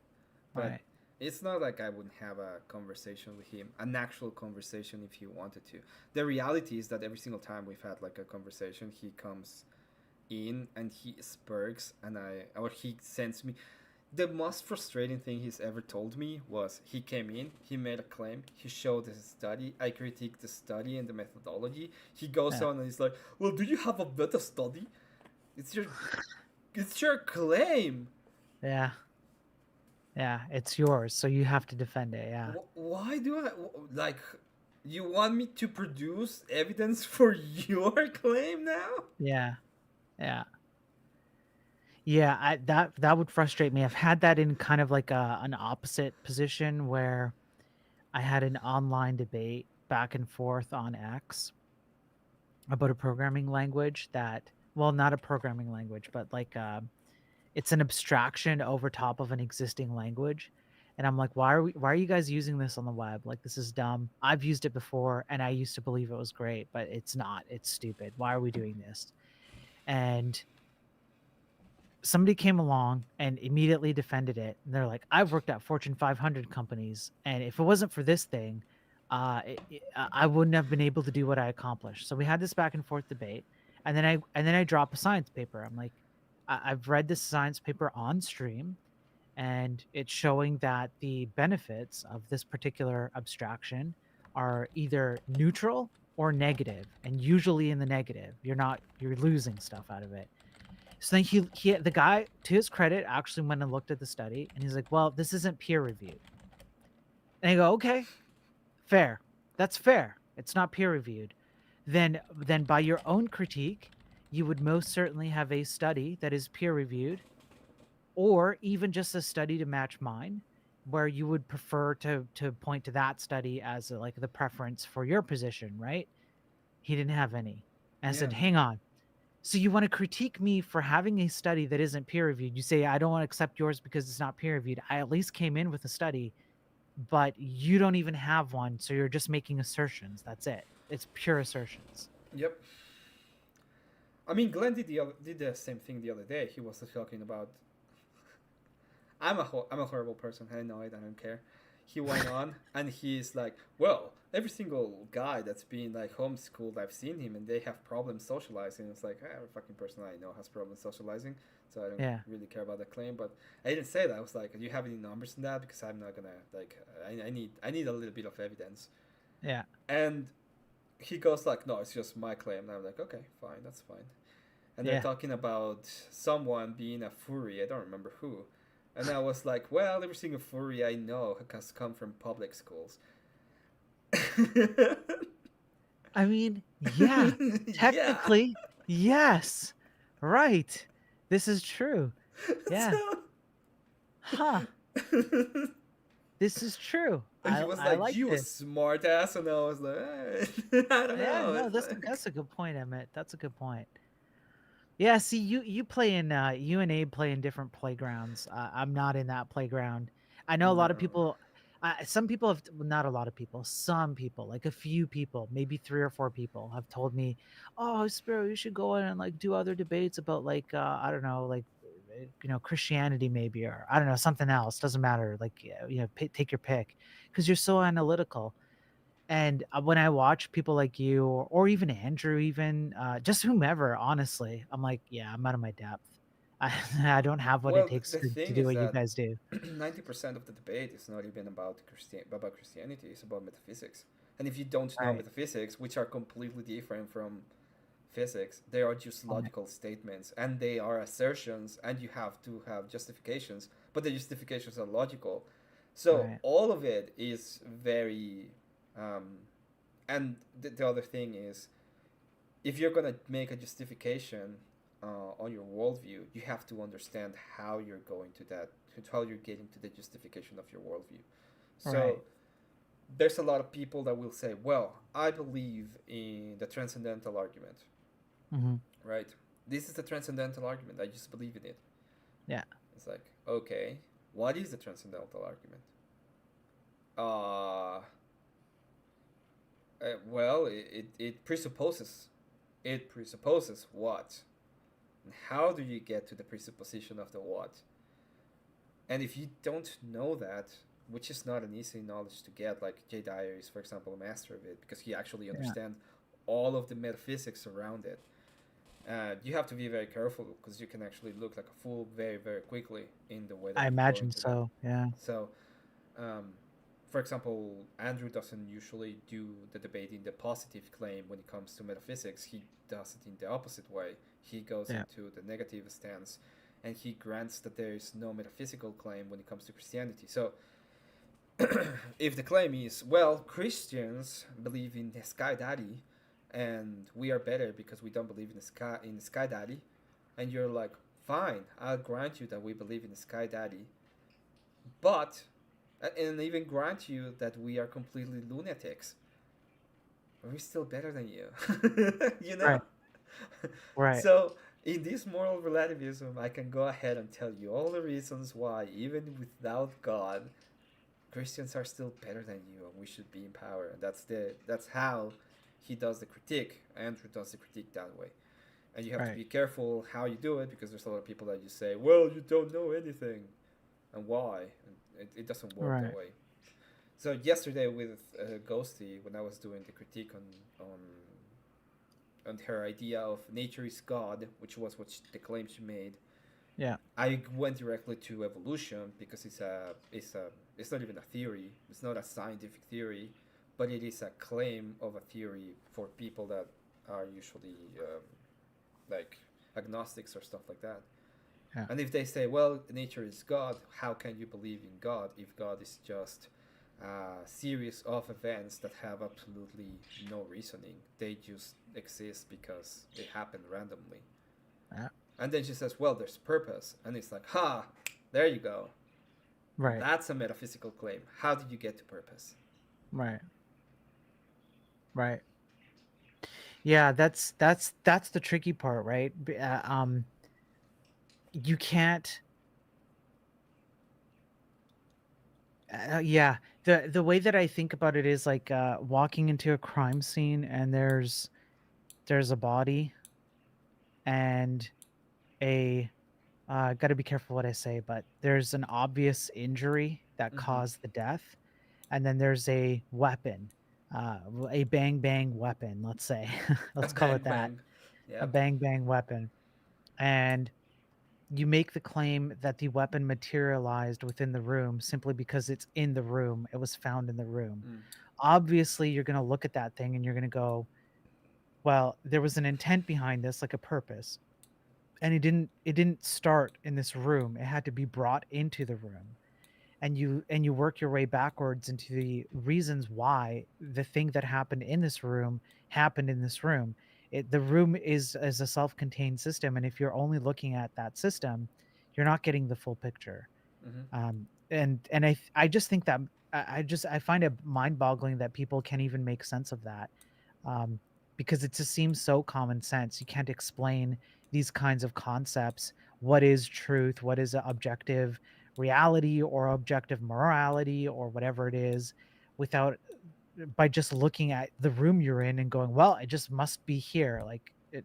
but right. it's not like I wouldn't have a conversation with him, an actual conversation if he wanted to. The reality is that every single time we've had like a conversation, he comes in and he spurks and he sends me. The most frustrating thing he's ever told me was he came in, he made a claim, he showed his study, I critiqued the study and the methodology. He goes Yeah. on and he's like, "Well, do you have a better study? It's your it's your claim. Yeah. Yeah. It's yours, so you have to defend it. Yeah. Why do I like? You want me to produce evidence for your claim now?" Yeah. Yeah. Yeah, that would frustrate me. I've had that in kind of like an opposite position where I had an online debate back and forth on X about a programming language that, well, not a programming language, but like it's an abstraction over top of an existing language. And I'm like, why are you guys using this on the web? Like this is dumb. I've used it before and I used to believe it was great, but it's not. It's stupid. Why are we doing this? And somebody came along and immediately defended it. And they're like, I've worked at Fortune 500 companies, and if it wasn't for this thing, I wouldn't have been able to do what I accomplished. So we had this back and forth debate, and then I drop a science paper. I'm like, I've read this science paper on stream, and it's showing that the benefits of this particular abstraction are either neutral or negative, and usually in the negative. You're losing stuff out of it. So then the guy, to his credit, actually went and looked at the study and he's like, well, this isn't peer reviewed. And I go, okay, fair. That's fair. It's not peer reviewed. then by your own critique, you would most certainly have a study that is peer reviewed, or even just a study to match mine, where you would prefer to point to that study as like the preference for your position, right? He didn't have any. And I Yeah. said, hang on. So you want to critique me for having a study that isn't peer reviewed? You say I don't want to accept yours because it's not peer reviewed. I at least came in with a study, but you don't even have one, so you're just making assertions. That's it. It's pure assertions. Yep. I mean, Glenn did the same thing the other day. He was talking about I'm a horrible person. I know it. I don't care. He went on and he's like, well, every single guy that's been like homeschooled, I've seen him, and they have problems socializing. It's like every fucking person I know has problems socializing, so I don't Yeah. really care about that claim. But I didn't say that. I was like, do you have any numbers in that? Because I'm not gonna like. I need a little bit of evidence. Yeah. And he goes like, no, it's just my claim. And I'm like, okay, fine, that's fine. And they're Yeah. talking about someone being a furry. I don't remember who. And I was like, well, every single furry I know has come from public schools. I mean, yeah. Yeah. Technically, yes. Right. This is true. Yeah. So, Huh. This is true. and he I was I like, like you a this. smart ass. And I was like, I don't Yeah, know. no, It's like, that's a good point, Emmett. That's a good point. Yeah, see, you play in you and Abe play in different playgrounds. I'm not in that playground. I know a lot of no. people. Some people have, well, not a lot of people. Some people, like a few people, maybe 3 or 4 people, have told me, "Oh, Spiro, you should go in and like do other debates about like I don't know, like Christianity maybe, or I don't know, something else. Doesn't matter. Like take your pick, because you're so analytical." And when I watch people like you, or even Andrew, even just whomever, honestly, I'm like, yeah, I'm out of my depth. I, I don't have what it Well, takes the to thing do is what you that guys do. 90% of the debate is not even about Christianity. It's about metaphysics. And if you don't know Right. metaphysics, which are completely different from physics, they are just Right. logical statements and they are assertions, and you have to have justifications, but the justifications are logical. So Right. all of it is very. Um, and the other thing is, if you're gonna make a justification on your worldview, you have to understand how you're going to that, how you're getting to the justification of your worldview. So Right. there's a lot of people that will say, well, I believe in the transcendental argument, Hmm. right? This is the transcendental argument. I just believe in it. Yeah. It's like, okay, what is the transcendental argument? Uh, well, it presupposes. It presupposes what? And how do you get to the presupposition of the what? And if you don't know that, which is not an easy knowledge to get, like Jay Dyer is, for example, a master of it because he actually Yeah. understands all of the metaphysics around it. You have to be very careful because you can actually look like a fool very, very quickly in the way that I you go imagine into that. so. Yeah. So, um, for example, Andrew doesn't usually do the debate in the positive claim when it comes to metaphysics. He does it in the opposite way. He goes Yeah. into the negative stance and he grants that there is no metaphysical claim when it comes to Christianity. So, if the claim is, well, Christians believe in the Sky Daddy and we are better because we don't believe in the Sky Daddy, and you're like, fine, I'll grant you that we believe in the Sky Daddy, but and even grant you that we are completely lunatics. We're still better than you, you know. Right. Right. So in this moral relativism, I can go ahead and tell you all the reasons why, even without God, Christians are still better than you, and we should be in power. And that's how he does the critique. Andrew does the critique that way, and you have to Right. be careful how you do it because there's a lot of people that just say, "Well, you don't know anything," and why? And it doesn't work that Right. way. So yesterday with Ghosty, when I was doing the critique on her idea of nature is God, which was the claim she made, Yeah. I went directly to evolution because it's not even a theory. It's not a scientific theory, but it is a claim of a theory for people that are usually like agnostics or stuff like that. Yeah. And if they say, well, nature is God, how can you believe in God if God is just series of events that have absolutely no reasoning. They just exist because it happened randomly. Yeah. And then she says, well, there's purpose. And it's like, ha, there you go. Right. That's a metaphysical claim. How did you get to purpose? Right. Right. Yeah, that's the tricky part, right? You can't. Yeah, the way that I think about it is like walking into a crime scene and there's a body and a got to be careful what I say, but there's an obvious injury that Mm-hmm. caused the death, and then there's a weapon, a bang bang weapon. Let's say, A let's call bang it that, bang. a Yep. bang bang weapon, and you make the claim that the weapon materialized within the room simply because it's in the room. It was found in the room. Mm. Obviously, you're going to look at that thing and you're going to go, well, there was an intent behind this, like a purpose. And it didn't start in this room. It had to be brought into the room. And you work your way backwards into the reasons why the thing that happened in this room. The room is a self-contained system, and if you're only looking at that system, you're not getting the full picture. Mm-hmm. And I just think that I find it mind-boggling that people can't even make sense of that, um, because it just seems so common sense. You can't explain these kinds of concepts. What is truth? What is objective reality or objective morality or whatever it is, without by just looking at the room you're in and going, well, it just must be here. Like it,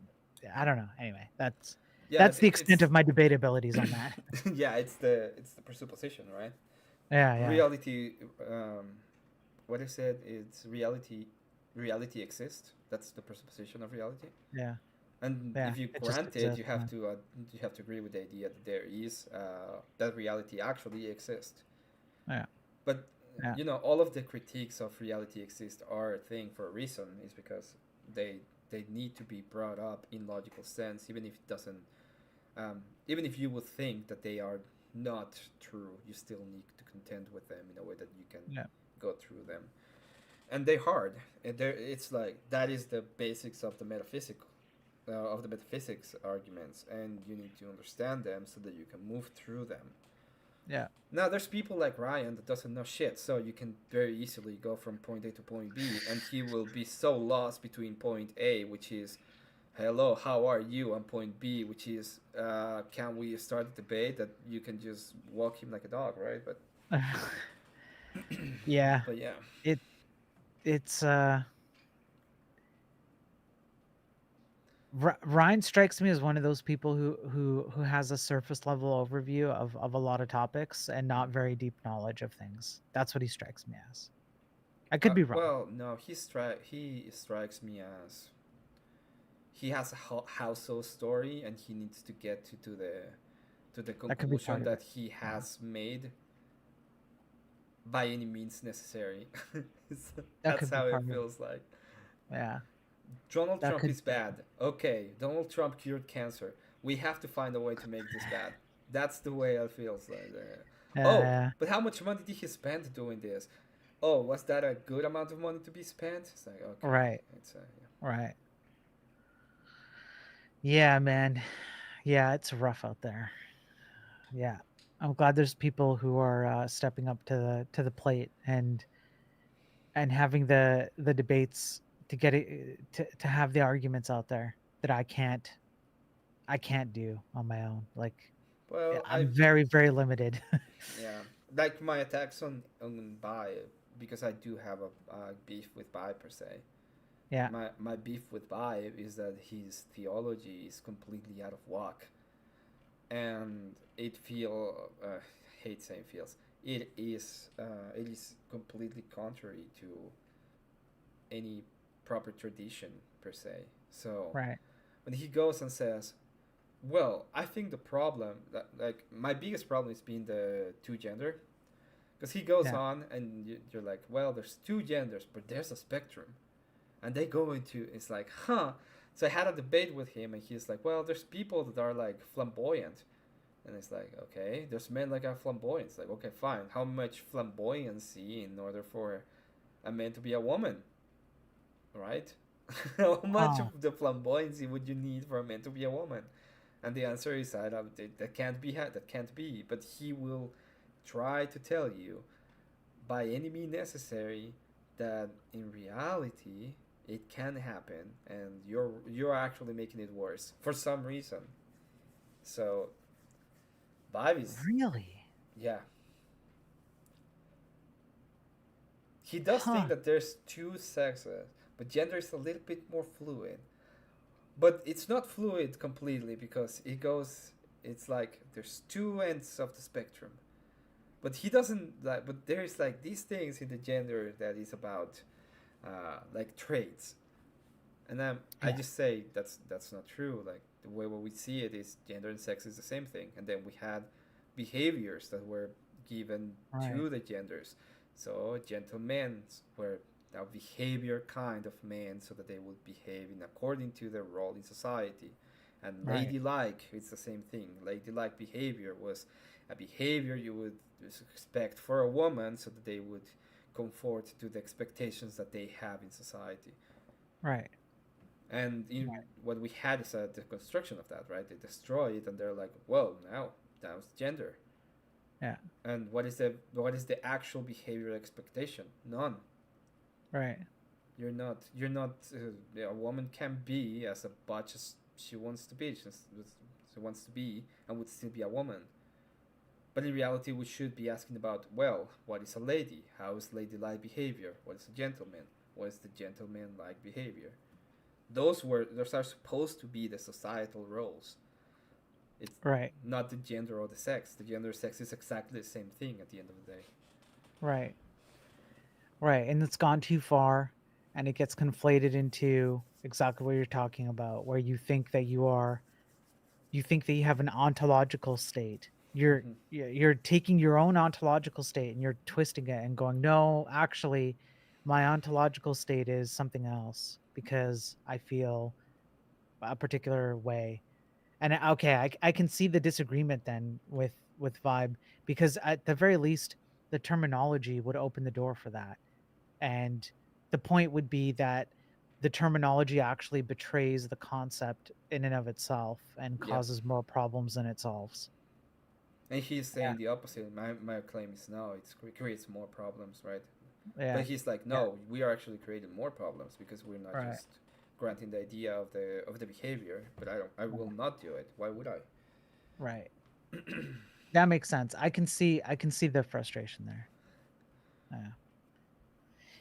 I don't know. Anyway, that's Yeah, that's the extent it's of my debatabilities on that. yeah, it's the presupposition, right? Yeah, yeah, Reality. What I said is reality. Reality exists. That's the presupposition of reality. yeah, And yeah. if you It just grant it, exists. Yeah, you have to agree with the idea that there is that reality actually exists. yeah, But yeah, all of the critiques of reality exist are a thing for a reason. Is because they they need to be brought up in logical sense, even if it doesn't. Even if you would think that they are not true, you still need to contend with them in a way that you can yeah, go through them. And they're hard. And it's like that is the basics of the metaphysics arguments, and you need to understand them so that you can move through them. yeah. Now, there's people like Ryan that doesn't know shit, so you can very easily go from point A to point B, and he will be so lost between point A, which is, hello, how are you, and point B, which is, can we start a debate, that you can just walk him like a dog, right? Yeah, But yeah. it it's Ryan strikes me as one of those people who has a surface level overview of a lot of topics and not very deep knowledge of things. That's what he strikes me as. I could be wrong. Well, no, he strikes me as he has a household story, and he needs to get to the That could be part conclusion of it. that he Yeah. has made by any means necessary. That That's could be how it part of it. feels like. Yeah. Donald That Trump could is bad. Okay, Donald Trump cured cancer. We have to find a way to make this bad. That's the way it feels like. Oh, yeah. but how much money did he spend doing this? Oh, was that a good amount of money to be spent? It's like, okay, Right. it's yeah. Right. Yeah, man. Yeah, it's rough out there. Yeah. I'm glad there's people who are stepping up to the plate and having the debates to get it to have the arguments out there that I can't do on my own. Like Well, I'm I've very limited. yeah, like my attacks on Bai, because I do have a beef with Bai per se. Yeah. My beef with Bai is that his theology is completely out of whack, and it hate saying feels, it is completely contrary to any proper tradition per se. So Right. when he goes and says, well, I think the problem that, like, my biggest problem is being the two gender, because he goes Yeah. on and you're like, well, there's two genders, but there's a spectrum, and they go into, it's like, huh. So I had a debate with him, and he's like, well, there's people that are like flamboyant, And it's like, okay, there's men like a flamboyance. Like, okay, fine. How much flamboyancy in order for a man to be a woman, right? How much Huh. of the flamboyancy would you need for a man to be a woman? And the answer is that can't be had. That can't be. But he will try to tell you by any means necessary that in reality it can happen, and you're actually making it worse for some reason. So Vibe is, Really? yeah, he does think Huh. that there's two sexes, but gender is a little bit more fluid. But it's not fluid completely because it goes. It's like there's two ends of the spectrum. But he doesn't like. But there's like these things in the gender that is about like traits, and I Yeah. just say that's not true. Like the way what we see it is gender and sex is the same thing, and then we had behaviors that were given Right. to the genders. So gentlemen were a behavior kind of men, so that they would behave in according to their role in society. And Right. ladylike, it's the same thing. Ladylike behavior was a behavior you would expect for a woman, so that they would conform to the expectations that they have in society. Right. And in Right. what we had is the construction of that, right? They destroy it, and they're like, well, now that was gender. Yeah. And what is the actual behavioral expectation? None. Right. You're not. A woman can be as a butch as she wants to be. She wants to be, and would still be a woman. But in reality, we should be asking about, well, what is a lady? How is ladylike behavior? What is a gentleman? What is the gentleman-like behavior? Those are supposed to be the societal roles. It's Right. not the gender or the sex. The gender or sex is exactly the same thing at the end of the day. Right. Right. And it's gone too far and it gets conflated into exactly what you're talking about, where you think that you have an ontological state. Mm-hmm. You're taking your own ontological state and you're twisting it and going, no, actually, my ontological state is something else because I feel a particular way. And okay, I can see the disagreement then with vibe because at the very least, the terminology would open the door for that. And the point would be that the terminology actually betrays the concept in and of itself and Yep. causes more problems than it solves. And he's Yeah. saying the opposite. My claim is no, it creates more problems, right? But Yeah. he's like, Yeah. no, we are actually creating more problems because we're not Right. just granting the idea of the behavior. But I will not do it. Why would I? Right. That makes sense. I can see the frustration there. Yeah.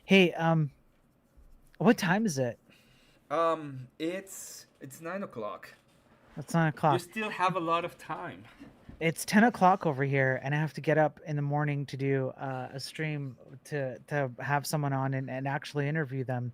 Hey, what time is it? It's 9 o'clock. It's 9 o'clock. You still have a lot of time. It's 10 o'clock over here, and I have to get up in the morning to do a stream to have someone on and actually interview them.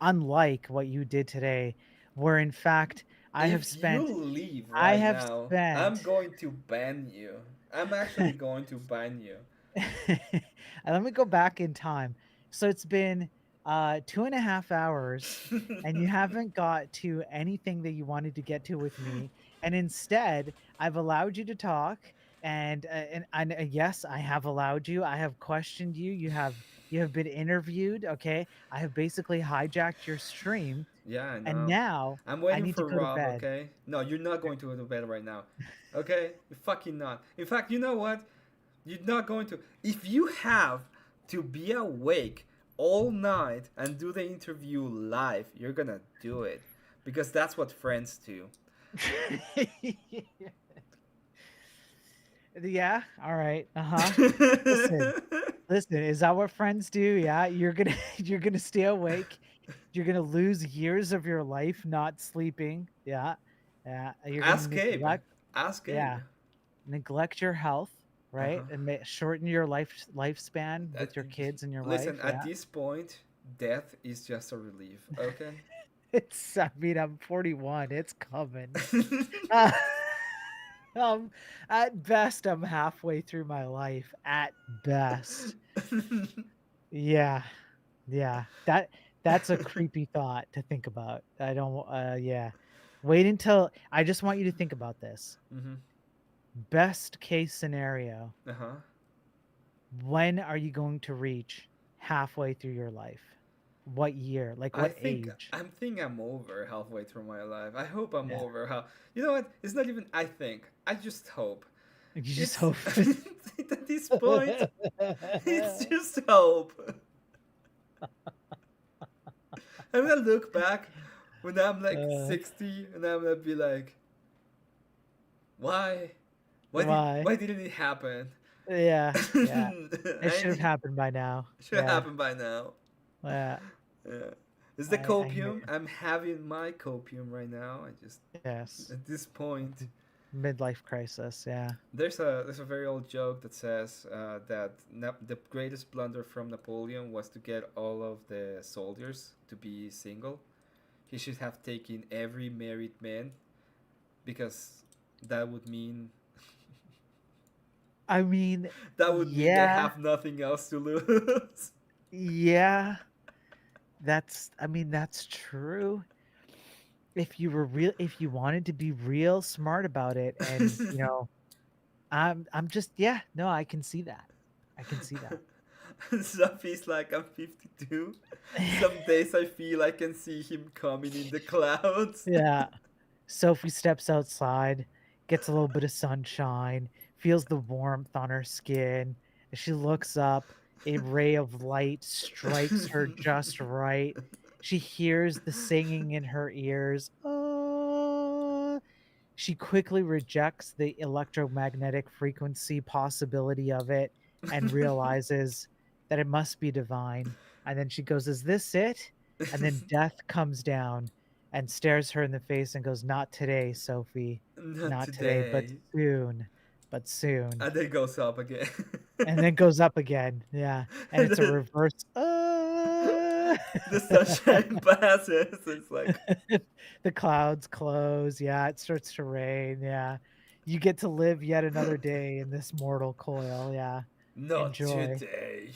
Unlike what you did today, where in fact If you leave I right have now, I'm spent going to ban you. I'm actually going to ban you. and let me go back in time. So it's been 2.5 hours, and you haven't got to anything that you wanted to get to with me. And instead, I've allowed you to talk, and yes, I have allowed you. I have questioned you. You have been interviewed. Okay, I have basically hijacked your stream, Yeah, I and know. now I'm I waiting need to for go to Rob, bed. okay? No, you're not going to go to bed right now. Okay? You're fucking not. In fact, you know what? You're not going to. If you have to be awake all night and do the interview live, you're gonna do it. Because that's what friends do. Yeah. All right. Uh-huh. Listen. Listen, is that what friends do? Yeah, you're gonna you're gonna stay awake. You're gonna lose years of your life not sleeping. Yeah, yeah. You're gonna Ask Gabe. neglect. Ask Gabe. Yeah, neglect your health, Uh right, huh. and shorten your lifespan with your kids and your Listen, wife. at Yeah, this point, death is just a relief, okay? it's. I mean, I'm 41. It's coming. Uh, um, at best, I'm halfway through my life. At best. Yeah. Yeah, that's a creepy thought to think about. I don't yeah. Wait until I just want you to think about this. Mm-hmm. Best case scenario, Uh huh. when are you going to reach halfway through your life? What year? Like I what think age? I'm over halfway through my life. I hope I'm Yeah. over. How You know what? It's not even. I think. I just hope. You just It's hope. at this point. It's just hope. I'm gonna look back when I'm like uh, 60, and I'm gonna be like, why? why? Why didn't it happen? Yeah, yeah. It I should have need happened by now. should Yeah. happen by now. Yeah. Yeah. It's the I hear copium. you. I'm having my copium right now. I just Yes. at this point. Midlife crisis. Yeah. There's a very old joke that says that the greatest blunder from Napoleon was to get all of the soldiers to be single. He should have taken every married man, because that would mean I mean, they yeah, have nothing else to lose. yeah. I mean, that's true. If you were real, if you wanted to be real smart about it, and I'm just, yeah, no, I can see that. I can see that. Sophie's like, I'm 52. Some days I feel I can see him coming in the clouds. Yeah. Sophie steps outside, gets a little bit of sunshine, feels the warmth on her skin. As she looks up, a ray of light strikes her just right. She hears the singing in her ears. "Ah." She quickly rejects the electromagnetic frequency possibility of it and realizes that it must be divine. And then she goes, "Is this it?" And then death comes down and stares her in the face and goes, "Not today, Sophie. Not Not today, but today. soon. But soon." And then goes up again. And then goes up again. Yeah. And And it's a then reverse. the sunshine passes. It's like, The clouds close. Yeah. It starts to rain. Yeah. You get to live yet another day in this mortal coil. Yeah. not Enjoy. today.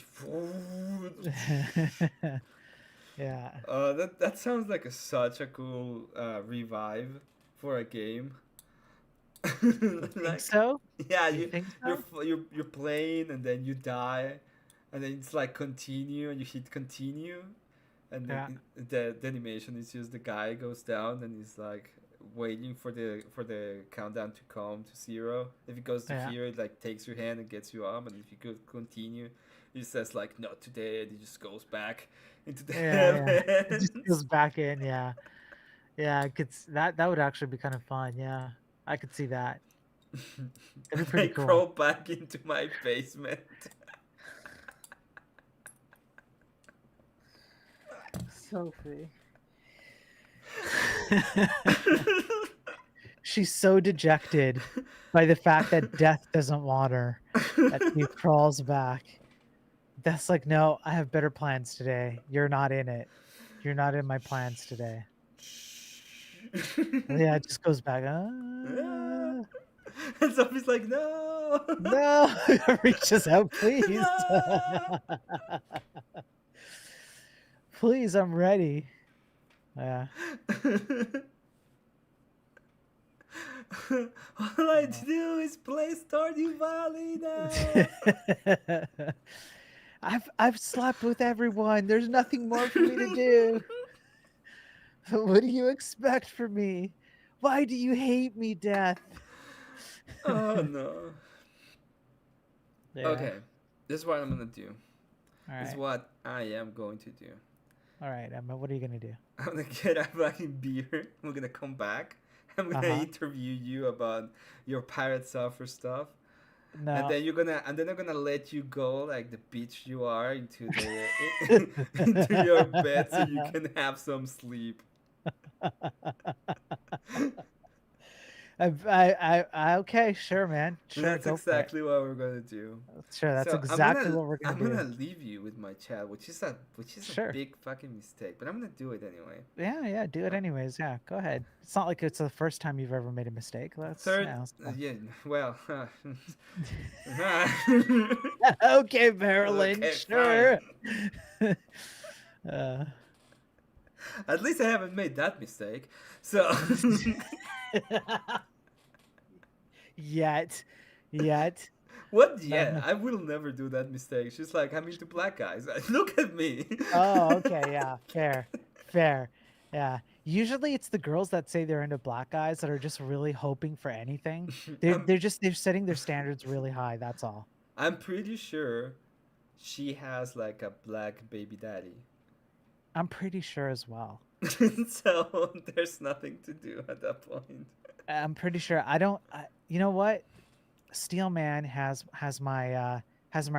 Yeah. That sounds like such a cool revive for a game. You think Like, so? yeah, You think so? you're playing, and then you die, and then it's like continue, and you hit continue, and then Yeah. the animation is just the guy goes down, and he's like waiting for the countdown to come to zero. If it goes to Yeah. zero, it like takes your hand and gets you up, and if you could continue, it says like not today, and it just goes back into the Yeah. Yeah. It just heavens. goes back in. Yeah. Yeah. I could, that would actually be kind of fun. Yeah. I could see that. That'd be I pretty crawl cool. back into my basement. Sophie. She's so dejected by the fact that death doesn't want her that she crawls back. Death's like, "No, I have better plans today. You're not in it. You're not in my plans today." And yeah, it just goes back. Ah. And Sophie's like, no, No, reaches out, please. no. Please, I'm ready. Yeah. All I do is play Stardew Valley now. I've slept with everyone. There's nothing more for me to do. What do you expect from me? Why do you hate me, Death? Oh no. Yeah. Okay, this is what I'm gonna do. All This is right. what I am going to do. All right, Emma. What are you gonna do? I'm gonna get a fucking beer. We're gonna come back. I'm Uh gonna huh. interview you about your pirate software stuff, and No. then I'm gonna let you go like the bitch you are into the into your bed so you can have some sleep. Okay, sure, man. And Sure, that's go for it. exactly what we're gonna do. Sure, that's So exactly what we're gonna I'm do. gonna leave you with my chat, which is a Sure. big fucking mistake, but I'm gonna do it anyway. Yeah, yeah, do it Uh, anyways. Yeah, go ahead. It's not like it's the first time you've ever made a mistake. That's, Third, yeah, that's yeah, well, okay, Marilyn, okay, fine. sure. uh, At least I haven't made that mistake. So Yet, yet. What? No, Yeah, no. I will never do that mistake. She's like, I'm into black guys. Look at me. Oh, okay, yeah, fair, fair. Yeah. Usually it's the girls that say they're into black guys that are just really hoping for anything. I'm They're setting their standards really high, that's all. I'm pretty sure she has like a black baby daddy. I'm pretty sure as well. So there's nothing to do at that point. I'm pretty sure I don't you know what? Steel Man has my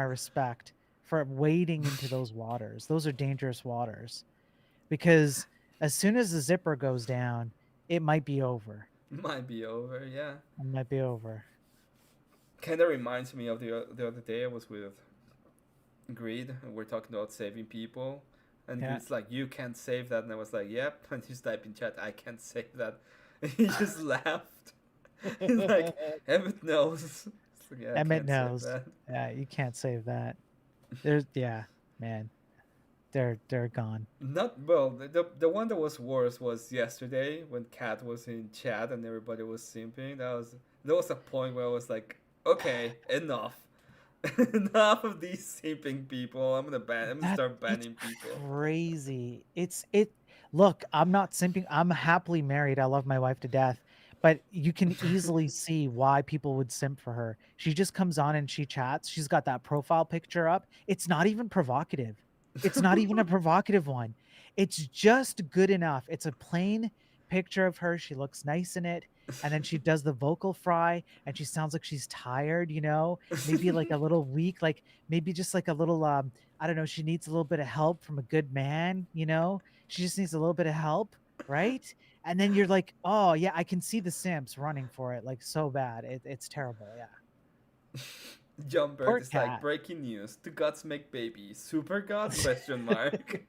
respect for wading into those waters. Those are dangerous waters because as soon as the zipper goes down, it might be over. Might be over, yeah. It might be over. Kind of reminds me of the other day I was with Greed, and we're talking about saving people. And Yeah. Greed's like, you can't save that. And I was like, yep. And he's typing chat, I can't save that. And he just laughed. He's like, Emmett knows. It's like, yeah, I Emmett can't save knows. that. Yeah, you can't save that. Yeah, man. They're gone. Not well. The one that was worse was yesterday when Kat was in chat and everybody was simping. That was a point where I was like, okay, enough, enough of these simping people. I'm gonna That start it's banning people. crazy. It look, I'm not simping. I'm happily married. I love my wife to death. But you can easily see why people would simp for her. She just comes on and she chats. She's got that profile picture up. It's not even provocative. It's not even a provocative one. It's just good enough. It's a plain picture of her. She looks nice in it. And then she does the vocal fry and she sounds like she's tired, maybe like a little weak, like maybe just like a little I don't know, she needs a little bit of help from a good man. She just needs a little bit of help, right? And then you're like, oh yeah, I can see the simps running for it like so bad. It's terrible. Yeah. John Bird Poor is like cat. breaking news: the gods make babies. Super god? Question mark.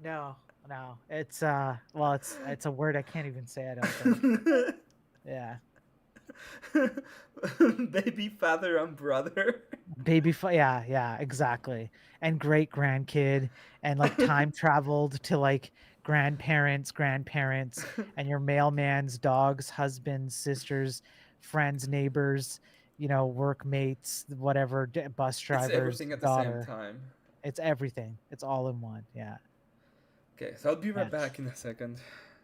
No, no. It's well, it's a word I can't even say, I don't think. Yeah. Baby father and brother. Yeah, yeah, exactly. And great grandkid and like time traveled to like grandparents, and your mailman's dogs, husbands, sisters, friends, neighbors, workmates, whatever, bus It's driver's everything at the same daughter. time. It's everything. It's all in one. Yeah. Okay, so I'll be right Yeah. back in a second.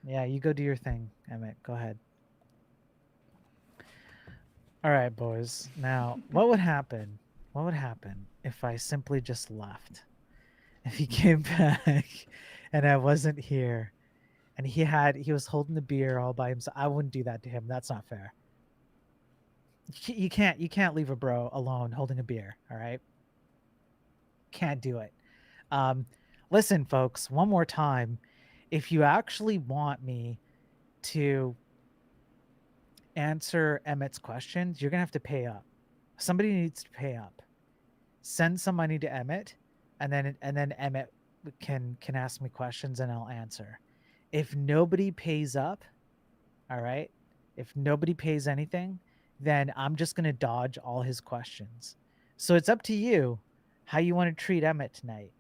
Yeah, you go do your thing, Emmett. Go ahead. All right, boys. Now, what would happen? What would happen if I simply just left? If he came back and I wasn't here and he was holding the beer all by himself? I wouldn't do that to him. That's not fair. You can't leave a bro alone holding a beer, all right? Can't do it. Um Listen folks, one more time. If you actually want me to answer Emmett's questions, you're going to have to pay up. Somebody needs to pay up. Send some money to Emmett, and then Emmett can ask me questions and I'll answer. If nobody pays up, all right? If nobody pays anything, then I'm just going to dodge all his questions. So it's up to you how you want to treat Emmett tonight.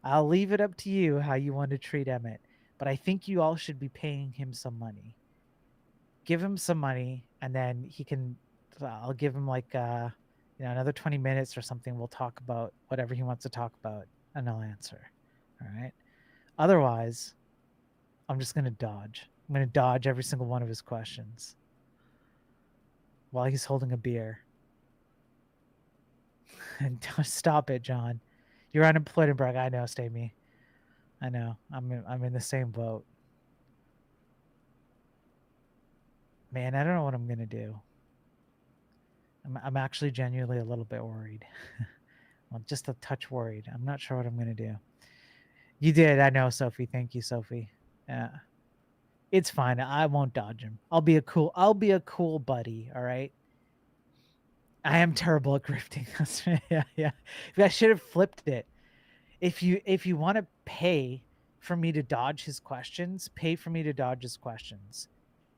I'll leave it up to you how you want to treat Emmett, but I think you all should be paying him some money. Give him some money and then he can I'll give him like another 20 minutes or something. We'll talk about whatever he wants to talk about and I'll answer. All right? Otherwise, I'm just going to dodge. I'm going to dodge every single one of his questions while he's holding a beer. And stop it, John. You're unemployed in Bragg. I know, Stamy. I know. I'm in the same boat. Man, I don't know what I'm going to do. I'm actually genuinely a little bit worried. Well, just a touch worried. I'm not sure what I'm going to do. You did. I know, Sophie. Thank you, Sophie. Yeah. It's fine. I won't dodge him. I'll be a cool buddy, all right? I am terrible at grifting. Yeah, yeah. I should have flipped it. If you want to pay for me to dodge his questions, pay for me to dodge his questions.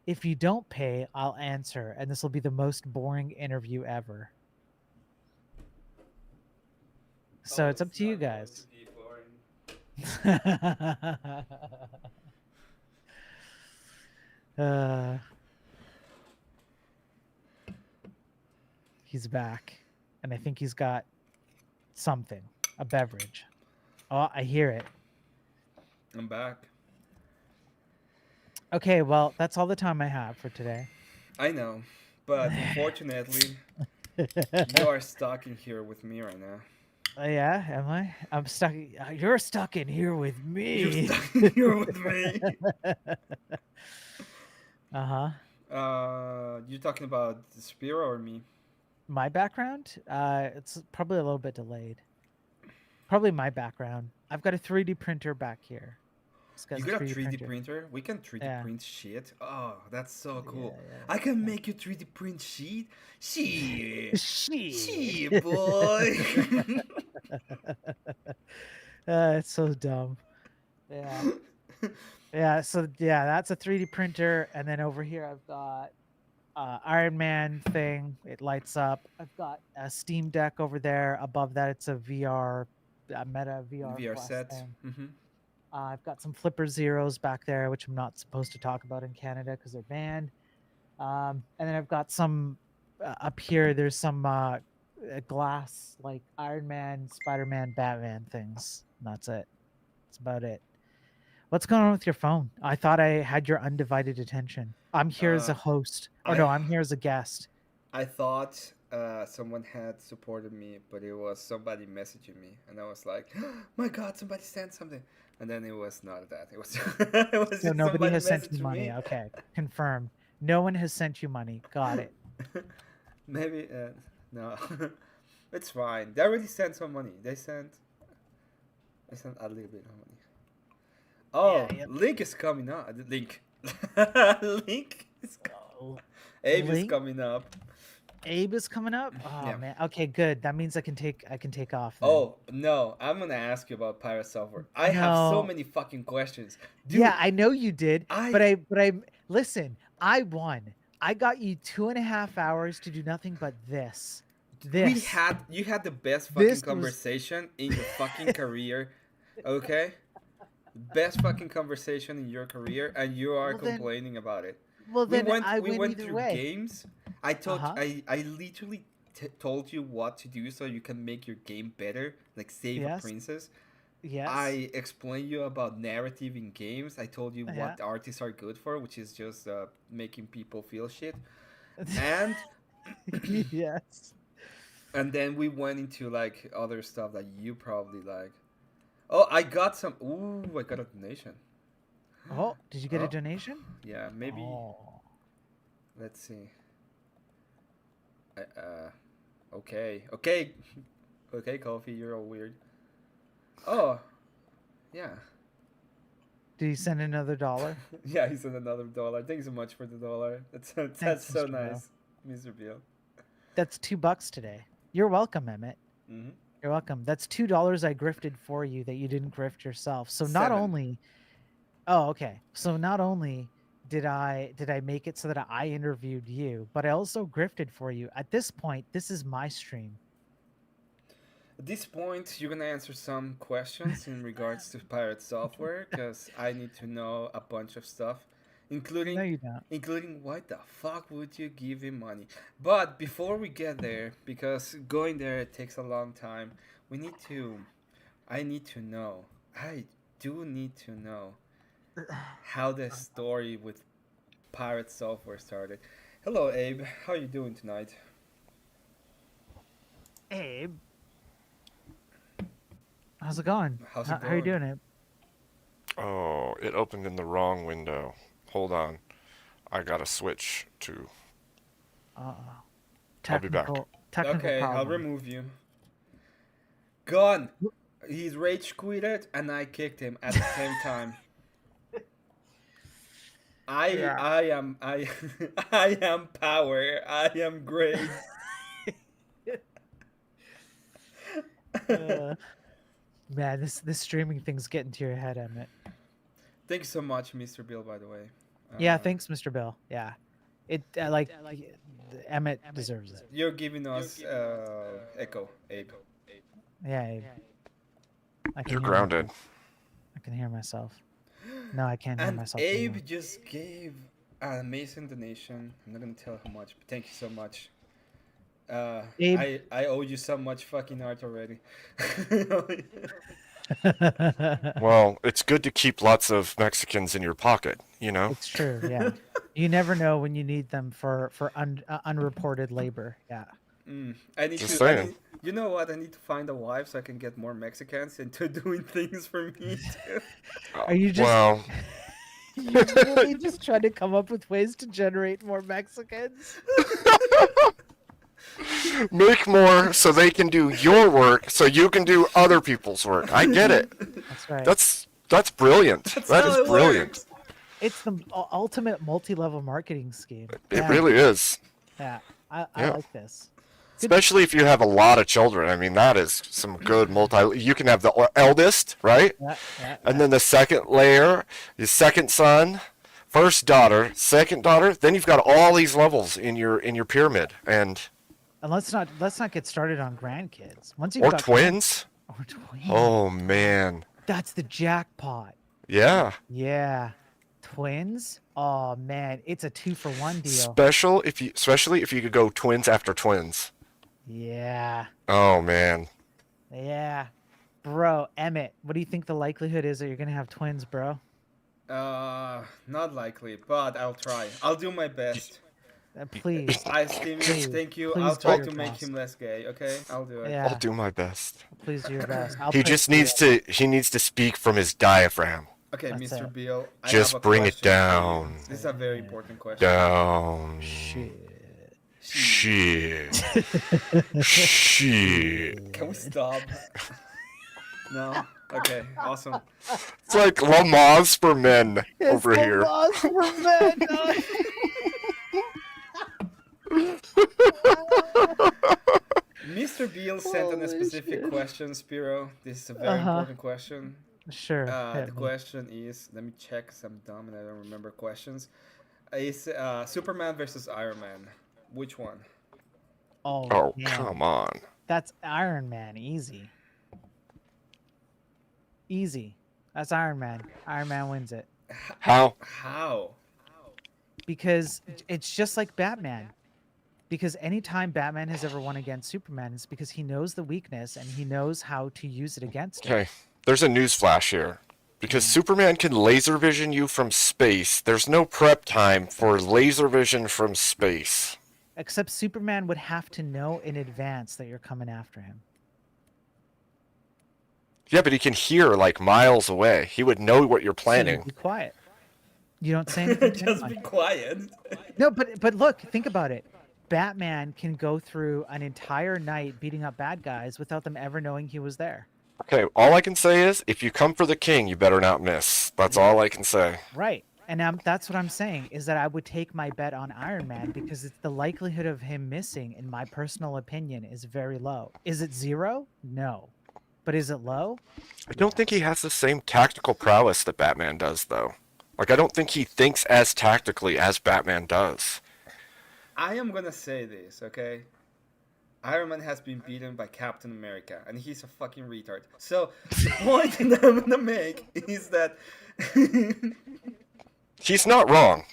If you don't pay, I'll answer, and this will be the most boring interview ever. So Oh, it's up it's to you not going to guys. be boring. Uh, he's back, and I think he's got something, a beverage. Oh, I hear it. I'm back. Okay, well, that's all the time I have for today. I know, but unfortunately, you are stuck in here with me right now. Yeah, am I? I'm stuck. You're stuck in here with You're me. stuck in here with me. Uh-huh. You talking about Spiro or me? My background? It's probably a little bit delayed. Probably my background. I've got a 3D printer back here. It's got You a got a 3D 3D printer. printer? We can 3D Yeah. print shit. Oh, that's so cool. Yeah, I can yeah, make you 3D print shit? Shit. yeah. Shit. Shit, boy. It's so dumb. Yeah. Yeah, so yeah, that's a 3D printer, and then over here I've got Iron Man thing. It lights up. I've got a Steam Deck over there. Above that, it's a VR, a Meta VR VR Quest set. thing. Hmm. I've got some Flipper Zeros back there, which I'm not supposed to talk about in Canada because they're banned. And then I've got some up here. There's some glass like Iron Man, Spider Man, Batman things. And that's it. That's about it. What's going on with your phone? I thought I had your undivided attention. I'm here as Uh, a host. Or no, I I'm here as a guest. I thought someone had supported me, but it was somebody messaging me, and I was like, "My God, somebody sent something!" And then it was not that. It was it was So just nobody somebody has sent you messaging money. me. Okay, confirmed. No one has sent you money. Got it. Maybe no, it's fine. They already sent some money. They sent a little bit of money. Yeah, Oh, yep. Link is coming up. Link, Link is Oh, Abe is Link, coming up. Abe is coming up. Oh Yeah. man. Okay, good. That means I can take off then. Oh no, I'm gonna ask you about pirate software. I have so No. many fucking questions, Yeah, dude. I know you did, I but I listen, I won. I got you 2.5 hours to do nothing but this. we This. had you had the best fucking This was conversation in your fucking career, okay? Best fucking conversation in your career, and you are well then complaining about it. well then I We win went either through way. games. I told Uh-huh. I literally told you what to do so you can make your game better, like save a Yes. princess. Yes. I explained you about narrative in games. I told you Yeah. what artists are good for, which is just making people feel shit. And Yes. and then we went into like other stuff that you probably like. Oh, I got some. Ooh, I got a donation. Oh, did you get a Oh, donation? yeah. Maybe. Oh. Let's see. Okay. Okay. Okay, Coffee. You're all weird. Oh, yeah. Did he send another dollar? Yeah, he sent another dollar. Thanks so much for the dollar. That's Thanks, so Mr. Bill. nice, Mr. Bill. That's $2 today. You're welcome, Emmett. Mm-hmm. You're welcome. That's $2 I grifted for you that you didn't grift yourself. So not 7. only Oh, okay. So not only did I make it so that I interviewed you, but I also grifted for you. At this point, this is my stream. At this point, you're gonna answer some questions in regards to pirate software, because I need to know a bunch of stuff, No, including you don't. including why the fuck would you give him money? But before we get there, because going there it takes a long time, we need to. I need to know. I do need to know how the story with pirate software started. Hello, Abe. How are you doing tonight? Abe, how's it going? How's it How are you going? doing, Abe? Oh, it opened in the wrong window. Hold on. I gotta switch to. Uh-oh. I'll be back. Technical Okay, I'll problem. remove you. Gone. He's rage quitted, and I kicked him at the same time. Yeah. I am I I am power. I am great. Uh, man, this streaming thing's getting to your head, Emmett. Thank you so much, Mr. Bill. By the way, Yeah, thanks, Mr. Bill. Yeah. It Emmett deserves it. you're giving us echo, Abe. Yeah, Abe. I can You're hear myself. grounded. I can hear myself. No, I can't hear And myself Abe anymore. just gave An amazing donation. I'm not gonna tell how much, but thank you so much. Abe. I owe you so much fucking art already. Well, it's good to keep lots of Mexicans in your pocket, you know? It's true. Yeah. You never know when you need them for unreported labor. Yeah. I need Just to. I saying. need. You know what? I need to find a wife so I can get more Mexicans into doing things for me too. Are you just Well, you really just trying to come up with ways to generate more Mexicans? make more so they can do your work so you can do other people's work. I get it. That's right. That's brilliant. That how is it brilliant. works. It's the ultimate multi-level marketing scheme. It Yeah. really is. Yeah. I Yeah. like this. Especially if you have a lot of children. I mean, that is some good multi. You can have the eldest, right? Yeah. And then the second layer, your second son, first daughter, second daughter. Then you've got all these levels in your pyramid, and And let's not get started on grandkids. Once you've or got twins. or twins. Oh man, That's the jackpot. yeah. Yeah. Twins? Oh man, it's a 2-for-1 deal. Especially if you could go twins after twins. Yeah. Oh man. Yeah. Bro, Emmett, what do you think the likelihood is that you're gonna have twins, bro? Not likely, but I'll try. I'll do my best. Please. Timmy, Please, thank you. please I'll do try your to make best. him less gay. Okay, I'll do it. Yeah. I'll do my best. Please do your best. I'll He pray just for you. needs to speak from his diaphragm. Okay, That's Mr. it. Beal. I Just have a bring it question for you. down. This is a very important question. Down. Shit. Shit. Shit. Can we stop? No. Okay. Awesome. It's like Lamaze for men over It's the here. laws for men. Mr. Beal sent in a Holy specific shit. question, Spiro. This is a very important question. Sure. The hit me. question is, let me check, 'cause I'm dumb and I don't remember questions. Is Superman versus Iron Man? Which one? Oh, Oh, yeah. come on. That's Iron Man. Easy. Easy. That's Iron Man. Iron Man wins it. How? How? Because it's just like Batman. Because anytime Batman has ever won against Superman, it's because he knows the weakness and he knows how to use it against him. Okay, there's a news flash here. Because Superman can laser vision you from space, there's no prep time for laser vision from space. Except Superman would have to know in advance that you're coming after him. Yeah, but he can hear like miles away. He would know what you're So you planning. be quiet. You don't say anything. to Just anyone. be quiet. No, but look, think about it. Batman can go through an entire night beating up bad guys without them ever knowing he was there. Okay, all I can say is, if you come for the king, you better not miss. That's all I can say. Right. And that's what I'm saying, is that I would take my bet on Iron Man because it's the likelihood of him missing, in my personal opinion, is very low. Is it 0? No. But is it low? I don't think he has the same tactical prowess that Batman does, though. Like, I don't think he thinks as tactically as Batman does. I am gonna say this, okay? Iron Man has been beaten by Captain America, and he's a fucking retard. So, the point that I'm gonna make is that... He's not wrong.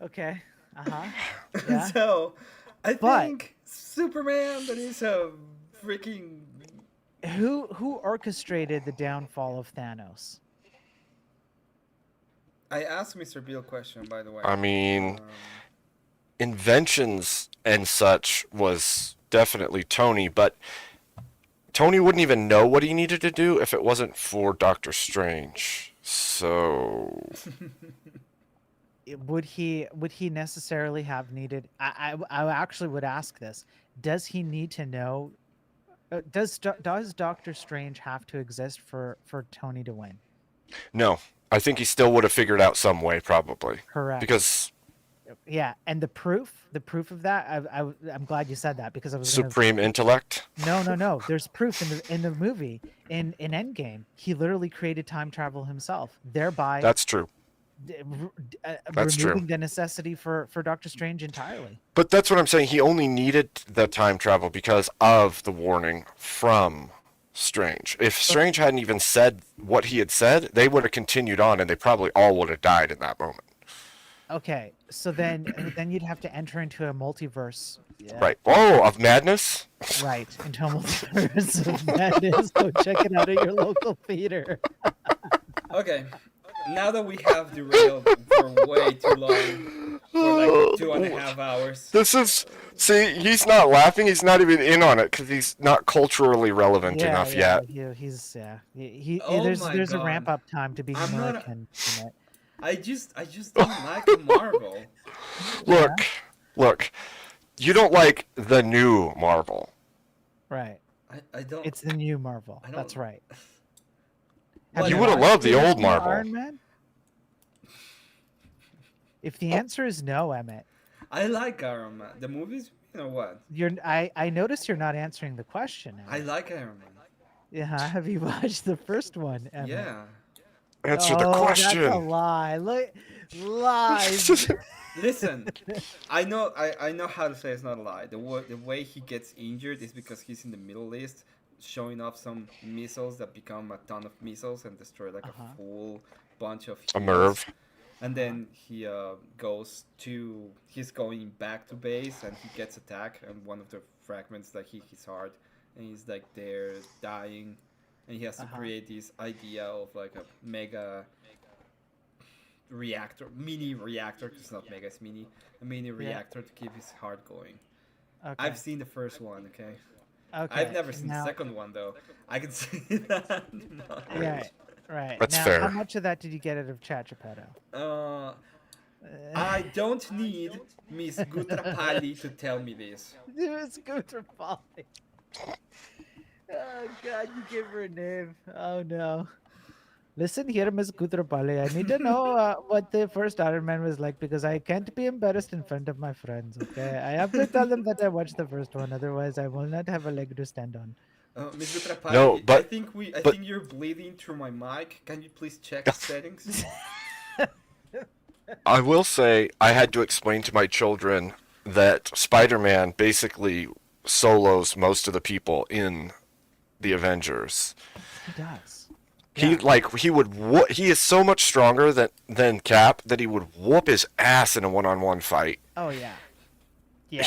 Okay. Uh-huh. Yeah. So, I But- think Superman, that is a freaking... Who orchestrated the downfall of Thanos? I asked Mr. Beal a question, by the way. I mean, Um, inventions and such was definitely Tony, but Tony wouldn't even know what he needed to do if it wasn't for Doctor Strange. So, Would he necessarily have needed? I actually would ask this. Does he need to know? Does Doctor Strange have to exist for Tony to win? no. I think he still would have figured out some way, probably. Correct. Because Yeah, and the proof of that, I'm glad you said that because I was gonna, supreme intellect. no. There's proof in the movie in EmmetGame. He literally created time travel himself, thereby That's true. That's true. removing the necessity for Doctor Strange entirely. But that's what I'm saying. He only needed the time travel because of the warning from Strange. If Strange hadn't even said what he had said, they would have continued on and they probably all would have died in that moment. Okay, so then you'd have to enter into a multiverse. Yeah, Right. Oh, of madness? right, into a multiverse of madness. Go check it out at your local theater. Okay, now that we have derailed for way too long, for like 2.5 hours. This is. See, he's not laughing. He's not even in on it because he's not culturally relevant Yeah, enough yeah, yet. he's yeah. Oh There's my there's a God. ramp up time to being I'm not. American in it. I just don't like Marvel. Look, look. You don't like the new Marvel. Right. I don't. It's the new Marvel. I That's don't- right. What You am would have I- loved the old original Marvel. Iron Man? If the answer is no, Emmett, I like Iron Man. The movies, you know what? I notice you're not answering the question. I Emmett. like Iron Man. Yeah, have you watched the first one, Emmett? Yeah. Answer the That's a question. lie. Look, lies. Listen, I know how to say it's not a lie. The way he gets injured is because he's in the Middle East, showing off some missiles that become a ton of missiles and destroy like Uh-huh. a full bunch of A heroes. Merv. And then he he's going back to base and he gets attacked and one of the fragments like hit his heart and he's like there dying and he has to Uh-huh. create this idea of like a mega mini reactor, 'cause it's not mega, it's mini, a mini reactor to keep his heart going. Okay. I've seen the first one, okay? Okay. I've never seen now, the second one though. I can say that. Yeah. Right. That's now, fair. how much of that did you get out of Chat Geppetto? I don't need Miss Gutrapalli to tell me this. It was Gutrapalli. Oh God, you gave her a name. Oh no. Listen here, Miss Gutrapalli. I need to know what the first Iron Man was like because I can't be embarrassed in front of my friends. Okay, I have to tell them that I watched the first one. Otherwise, I will not have a leg to stand on. Miss Gutrapalli, No, I but- think I but- think you're bleeding through my mic. Can you please check the settings? I will say I had to explain to my children that Spider-Man basically solos most of the people in the Avengers. He does. He is so much stronger than Cap that he would whoop his ass in a one-on-one fight. Oh yeah. Yeah.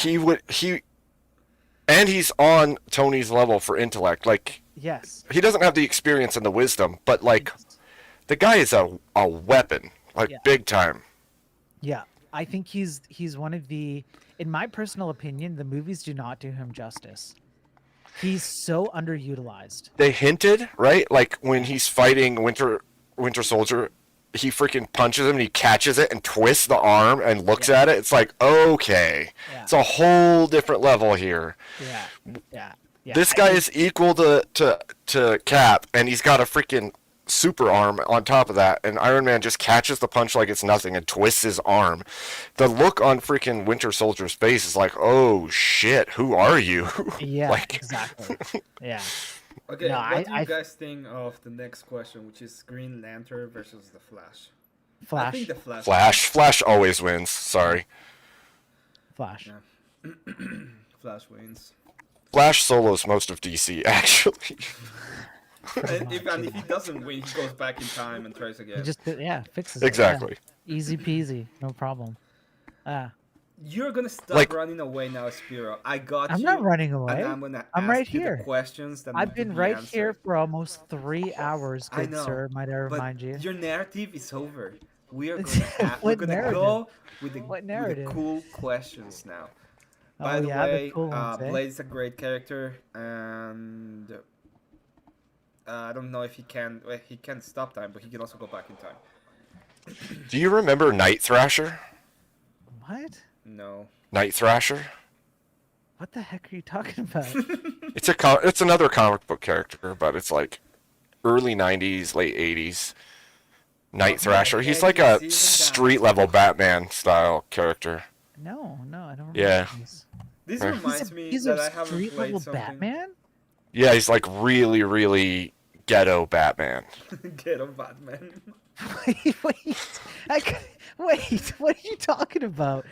And he's on Tony's level for intellect. Like Yes. he doesn't have the experience and the wisdom, but like the guy is a weapon, like Yeah. big time. Yeah, I think he's one of the, in my personal opinion, the movies do not do him justice. He's so underutilized. They hinted, right? Like when he's fighting Winter Soldier, he freaking punches him and he catches it and twists the arm and looks Yeah. at it. It's like, okay, Yeah. it's a whole different level here. Yeah, yeah, yeah. This I guy think- is equal to Cap, and he's got a freaking super arm on top of that, and Iron Man just catches the punch like it's nothing and twists his arm. The look on freaking Winter Soldier's face is like, oh shit, who are you? Yeah, like, exactly. Yeah. Okay, No, what do you I- guys think of the next question, which is Green Lantern versus the Flash? I Flash. think the Flash. Flash always wins. Sorry, Flash. Yeah. Flash wins. Flash solos most of DC actually. And if he doesn't win, he goes back in time and tries He again. just fixes Exactly. it. Yeah. Easy peasy, no problem. You're gonna stop Like- running away now, Spiro. I got I'm you. not running And away. I'm gonna I'm ask right you here. the questions that I've need to been be right answered. here for almost 3 hours, I good know, sir. Might I but remind you? your narrative is over. We are What gonna narrative? go with the, What with the narrative? cool questions now. Oh, By the yeah, the way, cool ones, eh? Blade's a great character, and I don't know if he can. Well, he can stop time, but he can also go back in time. Do you remember Night Thrasher? What? No. Night Thrasher? What the heck are you talking about? It's another comic book character, but it's like early '90s, late '80s. Night Thrasher. He's like a street level Batman style character. No, I don't remember. Yeah. This. This Huh. reminds me He's that a I haven't street played level something. Batman. Yeah, he's like really, really ghetto Batman. Ghetto Batman. wait, wait. What are you talking about?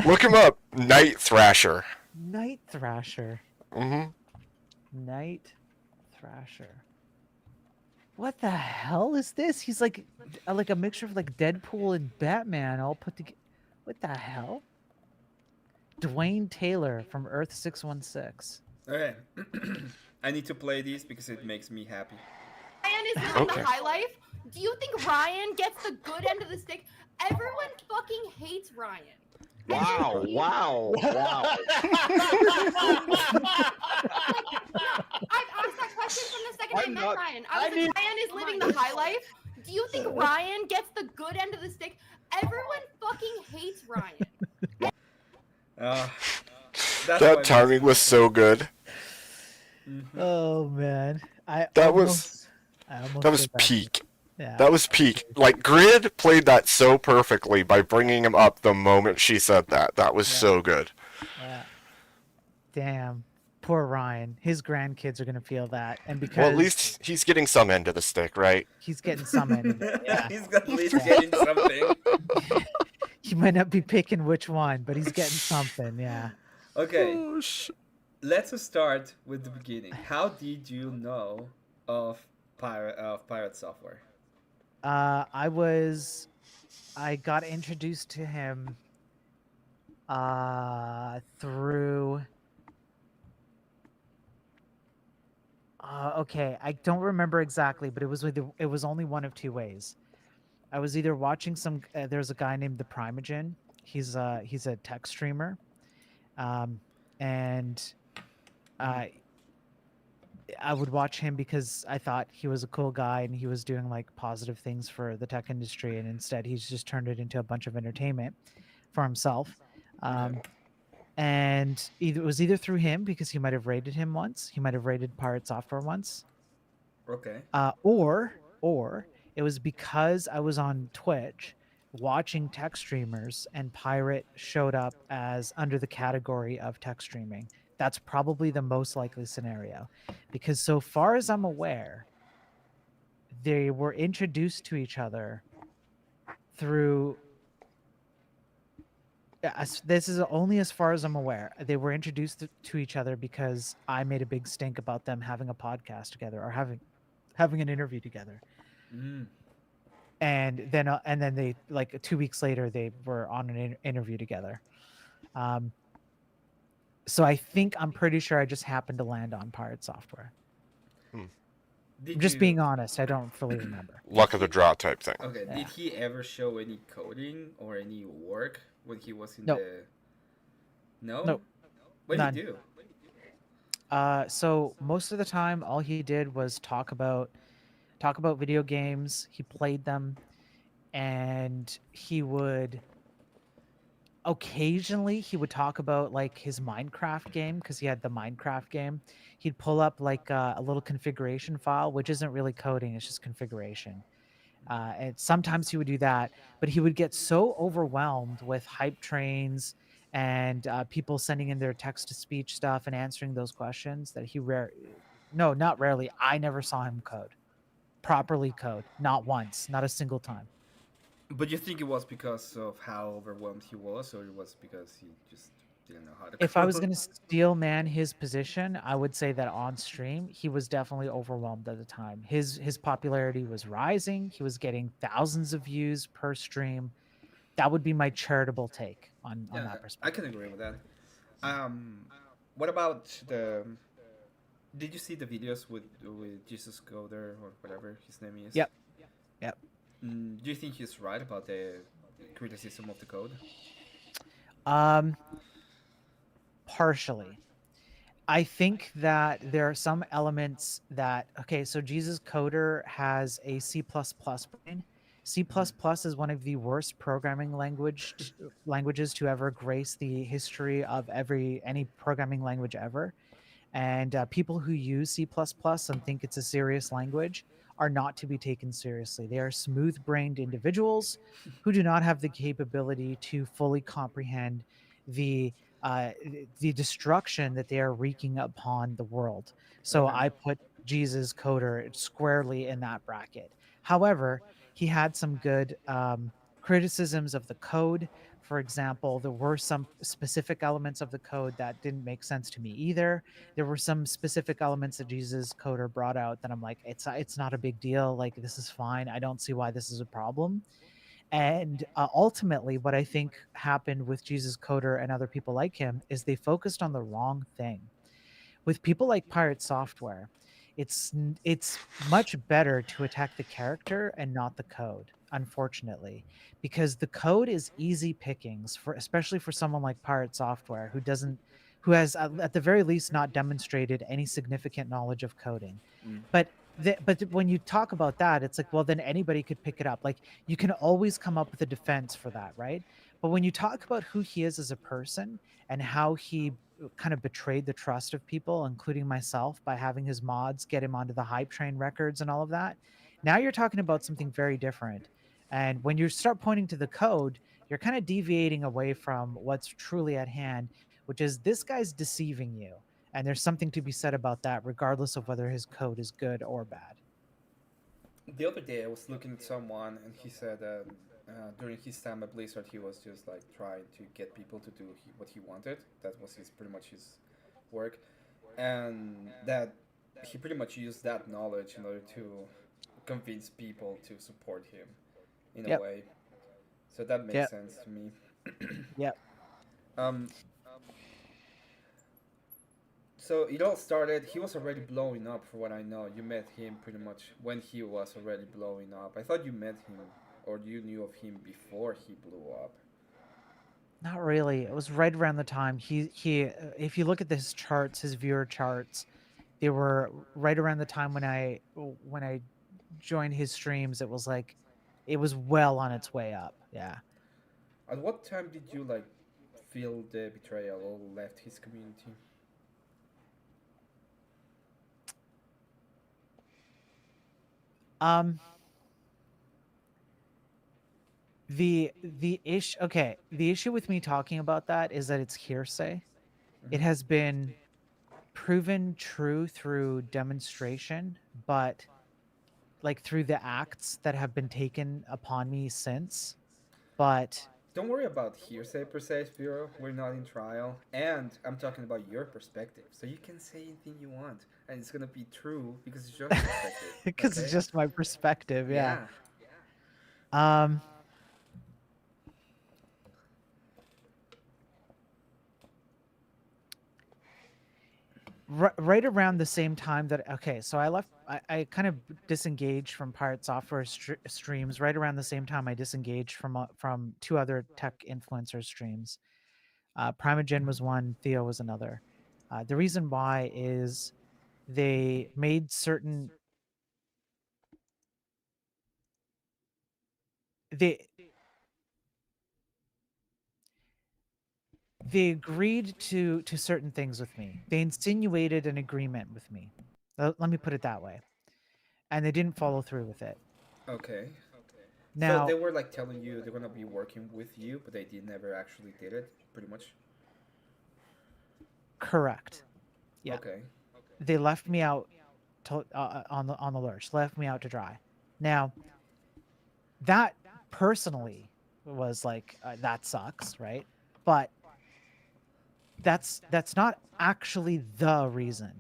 Look him up. Night Thrasher. Night Thrasher. hmm Night Thrasher. What the hell is this? He's like a mixture of like Deadpool and Batman all put together. What the hell? Dwayne Taylor from Earth 616. Okay. I need to play these because it makes me happy. Ryan is living Okay. the high life. Do you think Ryan gets the good end of the stick? Everyone fucking hates Ryan. Wow, wow, wow. I've asked that question from the second I I'm met not- Ryan. I I was need- like, Ryan is living the high life. Do you think Ryan gets the good end of the stick? Everyone fucking hates Ryan. That's why That it timing makes me was so good. Mhm. Oh man, I That almost, That was did peak. Yeah, That was peak. Like Grid played that so perfectly by bringing him up the moment she said that. That was Yeah. so good. yeah. Damn, poor Ryan. His grandkids are gonna feel that, and because Well, at least he's getting some end of the stick, right? he's getting some end of it. Yeah, He's at least Yeah. getting something. he might not be picking which one, but he's getting something. Yeah. Okay, Oh, sh- let's start with the beginning. How did you know of pirate software? I got introduced to him through okay, I don't remember exactly, but it was only one of two ways. I was either watching there's a guy named the Primogen. He's a tech streamer. And I would watch him because I thought he was a cool guy and he was doing like positive things for the tech industry, and instead he's just turned it into a bunch of entertainment for himself. And it was either through him because he might have raided him once, he might have raided Pirate Software once, Okay. or it was because I was on Twitch watching tech streamers and Pirate showed up as under the category of tech streaming. That's probably the most likely scenario, because so far as I'm aware, they were introduced to each other through. This is only as far as I'm aware. They were introduced to each other because I made a big stink about them having a podcast together or having an interview together. Mm. And then they, like 2 weeks later, they were on an interview together. So I'm pretty sure I just happened to land on Pirate Software. Did Just you- being honest, I don't fully remember. Luck of the draw type thing. Okay. Yeah. Did he ever show any coding or any work when he was in Nope. the? No. Nope. What None. did he do? So most of the time, all he did was talk about video games. He played them, and occasionally he would talk about like his Minecraft game, because he had the Minecraft game. He'd pull up like a little configuration file, which isn't really coding; it's just configuration. And sometimes he would do that, but he would get so overwhelmed with hype trains and people sending in their text to speech stuff and answering those questions that no, not rarely. I never saw him properly code, not once, not a single time. But you think it was because of how overwhelmed he was, or it was because he just didn't know how to? If I was code? going to steel man his position, I would say that on stream he was definitely overwhelmed at the time. His popularity was rising. He was getting thousands of views per stream. That would be my charitable take on Yeah, that I perspective. can agree with that. What about the? Did you see the videos with Jesus Coder or whatever his name is? Yep. Yep. Do you think he's right about the criticism of the code? Partially. I think that there are some elements that so Jesus Coder has a C++ brain. C++ is one of the worst programming languages to ever grace the history of any programming language ever. And people who use C++ and think it's a serious language are not to be taken seriously. They are smooth-brained individuals who do not have the capability to fully comprehend the destruction that they are wreaking upon the world. So Okay. I put Jesus Coder squarely in that bracket. However, he had some good criticisms of the code. For example, there were some specific elements of the code that didn't make sense to me either. There were some specific elements that Jesus coder brought out that I'm like, it's not a big deal. Like, this is fine. I don't see why this is a problem. And ultimately, what I think happened with Jesus Coder and other people like him is they focused on the wrong thing. With people like Pirate Software, it's much better to attack the character and not the code, unfortunately, because the code is easy pickings for, especially for someone like Pirate Software who has at the very least not demonstrated any significant knowledge of coding. Mm. But when you talk about that, it's like, well, then anybody could pick it up. Like, you can always come up with a defense for that, right? But when you talk about who he is as a person and how he kind of betrayed the trust of people, including myself, by having his mods get him onto the hype train records and all of that, now you're talking about something very different. And when you start pointing to the code, you're kind of deviating away from what's truly at hand, which is this guy's deceiving you. And there's something to be said about that, regardless of whether his code is good or bad. The other day, I was looking at someone, and he said during his time at Blizzard, he was just like trying to get people to do what he wanted. That was pretty much his work, and that he pretty much used that knowledge in order to convince people to support him in a Yep. way. So that makes Yep. sense to me. Yep. Um, So it all started. He was already blowing up, for what I know. You met him pretty much when he was already blowing up. I thought you met him, or you knew of him before he blew up. Not really. It was right around the time if you look at his charts, his viewer charts, they were right around the time when I joined his streams. It was like it was well on its way up. Yeah. At what time did you like feel the betrayal or left his community? Um the issue okay, the issue with me talking about that is that it's hearsay. It Mhm. has been proven true through demonstration, but like through the acts that have been taken upon me since. But Don't worry about hearsay per se, Spiro. We're not in trial, and I'm talking about your perspective. So you can say anything you want, and it's gonna be true because it's your perspective. because it's Okay? just my perspective, yeah. Yeah. Um right around the same time that okay, so I kind of disengaged from Pirate Software streams right around the same time I disengaged from two other tech influencer streams. Primogen was one, Theo was another. The reason why is they made certain they they agreed to certain things with me. They insinuated an agreement with me. Let me put it that way. And they didn't follow through with it. Okay. So they Now, were like telling you they're gonna be working with you, but they did never actually did it. Pretty much. correct. Yeah. Okay. They left me out on the lurch, left me out to dry. Now, that personally was like that sucks, right? But that's not actually the reason.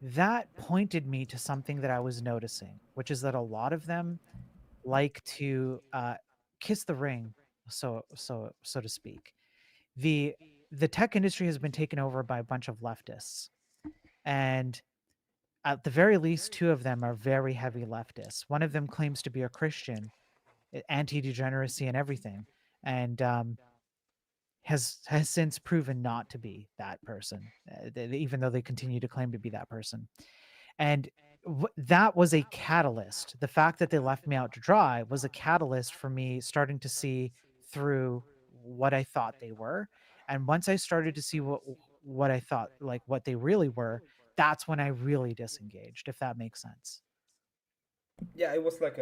That pointed me to something that I was noticing, which is that a lot of them like to kiss the ring, so to speak. The the tech industry has been taken over by a bunch of leftists, and at the very least, two of them are very heavy leftists. One of them claims to be a Christian, anti-degeneracy and everything, and has since proven not to be that person, even though they continue to claim to be that person. And that was a catalyst. The fact that they left me out to dry was a catalyst for me starting to see through what I thought they were. And once I started to see what I thought, like what they really were, that's when I really disengaged, if that makes sense. Yeah, it was like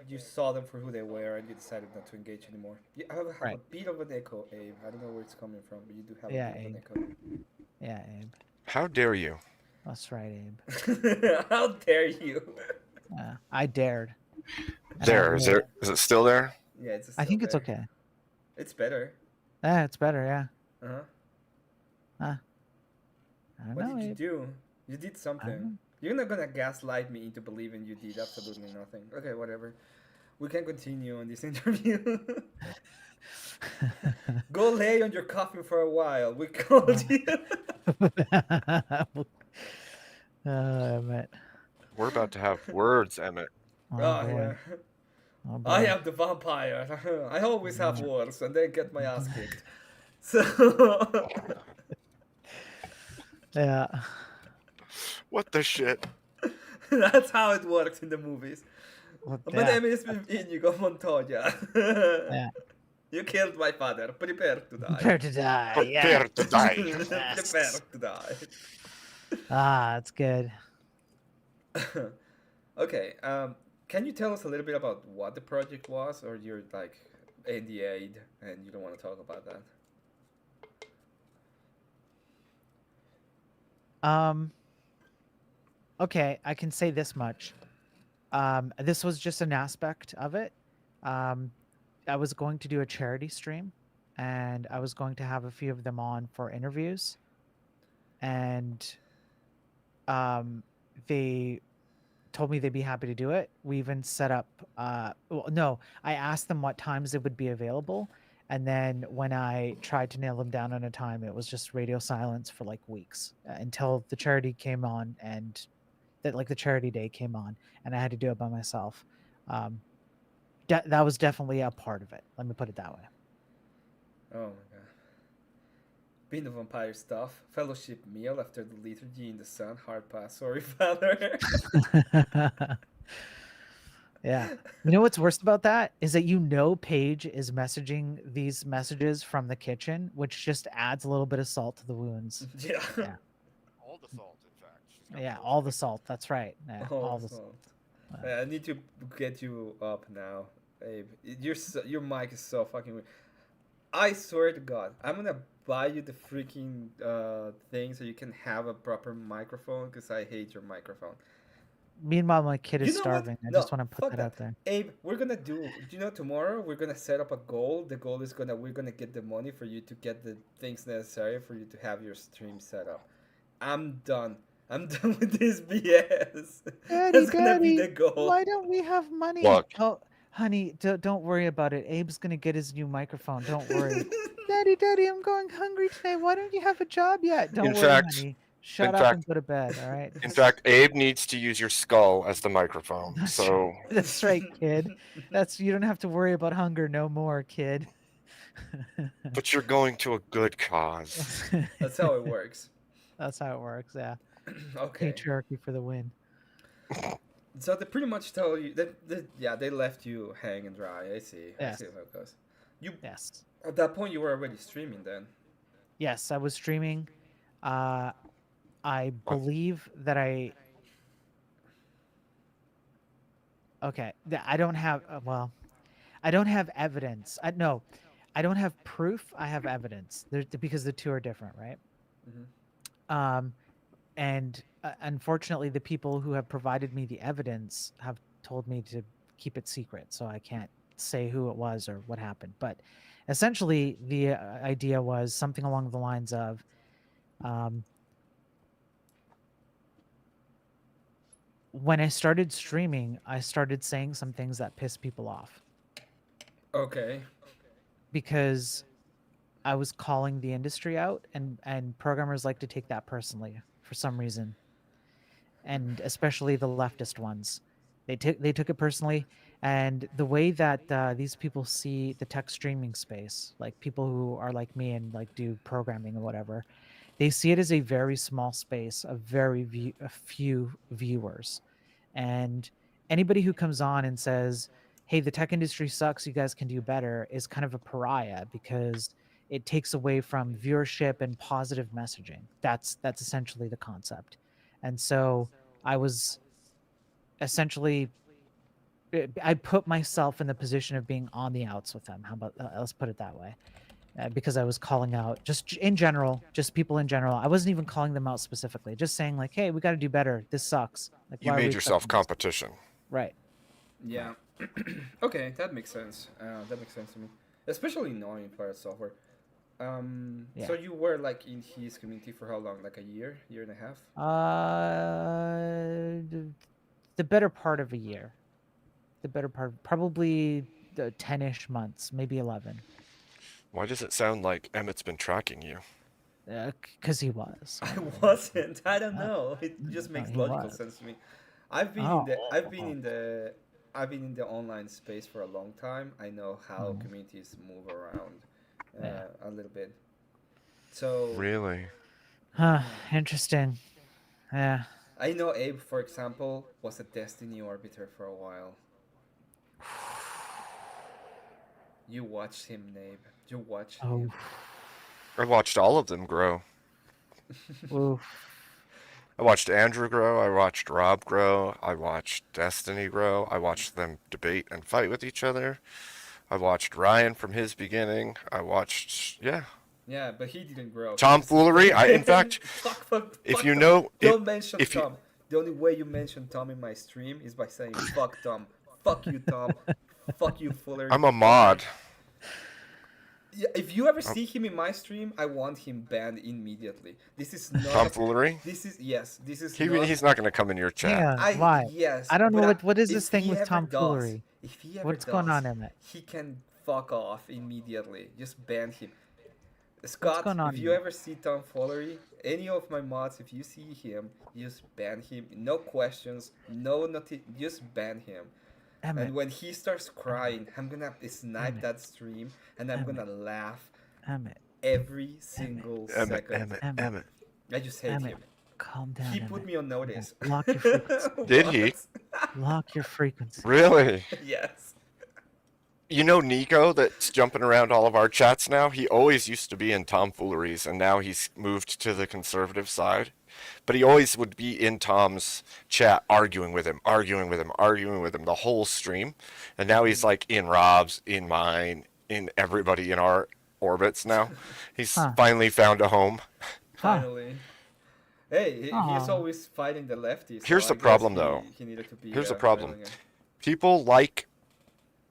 you saw them for who they were and you decided not to engage anymore. You have a Right. bit of an echo, Abe. I don't know where it's coming from, but you do have Yeah, a bit of an Abe. echo. Yeah, Abe. How dare you? That's right, Abe. How dare you? I dared. And I There, admit it. is it still there? Yeah, it's I still think it's better. okay. It's better. Yeah, it's better. Yeah. Uh-huh. Huh. I don't What know. did you Abe. do? You did I don't something. know. You're not gonna gaslight me into believing you did absolutely nothing. Okay, whatever. We can continue on this interview. Go lay on your coffin for a while. We called you. Emmett. We're about to have words, Emmett. Oh Oh boy. yeah. Oh I boy. am the vampire. I always have Yeah. wars and then get my ass kicked. So Yeah. What the shit? that's how it works in the movies. My Yeah. name is Inigo Montoya. Yeah. You killed my father. Prepare to die. Prepare to die. Yeah. Prepare to die. Prepare to die. Ah, that's good. Okay. Can you tell us a little bit about what the project was, or you're like NDA'd and you don't want to talk about that? Um. Okay, I can say this much. This was just an aspect of it. Um, I was going to do a charity stream, and I was going to have a few of them on for interviews, and they told me they'd be happy to do it. We even set up. Well, no, I asked them what times they would be available, and then when I tried to nail them down on a time, it was just radio silence for like weeks until the charity came on and that like the charity day came on, and I had to do it by myself. Um, that was definitely a part of it. Let me put it that way. Oh my god. Being the vampire stuff. Fellowship meal after the liturgy in the sun. Hard pass. Sorry, father. Yeah. You know what's worst about that is that Paige is messaging these messages from the kitchen, which just adds a little bit of salt to the wounds. Yeah. Yeah. All the salt, in fact. She's got Yeah, full all the stick. salt. That's right. Yeah, Oh, all the so. salt. I need to get you up now, Abe. Your mic is so fucking weird. I swear to God, I'm gonna buy you the freaking thing so you can have a proper microphone because I hate your microphone. Meanwhile, my kid is You know what? starving. I No, just want to put fuck that that. out there. Abe, we're gonna do. You know, tomorrow we're gonna set up a goal. The goal is we're gonna get the money for you to get the things necessary for you to have your stream set up. I'm done. I'm done with this BS. That's gonna be the goal. why don't we have money? Look. Oh, honey, don't worry about it. Abe's gonna get his new microphone. Don't worry. Daddy, I'm going hungry today. Why don't you have a job yet? Don't In worry, fact- honey. Shut in up fact- and go to bed. All right. In fact, Abe needs to use your skull as the microphone. That's So right. That's right, kid. You don't have to worry about hunger no more, kid. but you're going to a good cause. That's how it works. That's how it works. Yeah. Okay. Patriarchy for the win. So they pretty much tell you that yeah, they left you hang and dry. I see. I Yes. see how it goes. You Yes. at that point you were already streaming then. Yes, I was streaming. I believe that Okay, I don't have I don't have evidence. No, I don't have proof. I have evidence. Because the two are different, right? Mhm. And unfortunately, the people who have provided me the evidence have told me to keep it secret, so I can't say who it was or what happened. But essentially, the idea was something along the lines of, when I started streaming, I started saying some things that pissed people off Okay. because I was calling the industry out, and programmers like to take that personally for some reason, and especially the leftist ones. They took it personally, and the way that these people see the tech streaming space, like people who are like me and like do programming or whatever, they see it as a very small space of a few viewers, and anybody who comes on and says, "Hey, the tech industry sucks. You guys can do better," is kind of a pariah because it takes away from viewership and positive messaging. That's essentially the concept. And so I was essentially I put myself in the position of being on the outs with them. How about let's put it that way? Because I was calling out just in general, just people in general. I wasn't even calling them out specifically, just saying like, "Hey, we got to do better. This sucks." Like, You why are we made yourself accepting this?" competition. Right. Yeah. Okay, that makes sense. That makes sense to me, especially knowing Pirate Software. So Yeah. you were like in his community for how long? Like a year and a half? The better part of a year. The better part, probably the 10-ish months, maybe 11. Why does it sound like Emmett's been tracking you? Because he was. I already. wasn't. I don't Uh, know. It just no, makes he logical was. sense to me. I've been in Oh. the I've been in the I've been in the online space for a long time. I know how Mm, communities move around yeah. a little bit. So Really? Huh. yeah. Interesting. Yeah. I know Abe, for example, was a Destiny arbiter for a while. You watched him, Abe. You watched Oh. him. I watched all of them grow. Oof. I watched Andrew grow. I watched Rob grow. I watched Destiny grow. I watched them debate and fight with each other. I watched Ryan from his beginning. I watched, yeah, Yeah, but he didn't grow. He just tomfoolery. In fact, if fuck you Tom. know, Don't mention if you, Tom. The only way you mention Tom in my stream is by saying fuck Tom. Fuck you, Tom. Fuck you, Foolery. I'm a Fuck mod. Yeah, if you ever Oh, see him in my stream, I want him banned immediately. This is not. tomfoolery. This is yes. This is He not. he's not gonna come in your Hang chat. on. I Why? yes, I don't know but what is this if thing he with ever does, tomfoolery. if he ever What's going does, on, Emmett? he can fuck off immediately. Just ban him. What's Scott, going on, if you Emmett? ever see tomfoolery, any of my mods, if you see him, just ban him. No questions, just ban him. Emmett. And when he starts crying, I'm gonna snipe Emmett. that stream, and I'm Emmett. gonna laugh Emmett. every single Emmett, second. Emmett, Emmett. Emmett. I just hate Emmett. him. Calm down, He Emmett. put me on Calm down. notice. Lock your frequency. Did he? Lock your frequency. Really? Yes. You know Nico that's jumping around all of our chats now? He always used to be in tomfooleries and now he's moved to the conservative side. But he always would be in Tom's chat arguing with him, arguing with him, arguing with him the whole stream. And now he's like in Rob's, in mine, in everybody in our orbits now. He's Huh. finally found a home. Huh. Finally. Hey, he's Aw. always fighting the lefties. So Here's I the guess problem, he, though. He needed to be Here's the problem. railing him. People like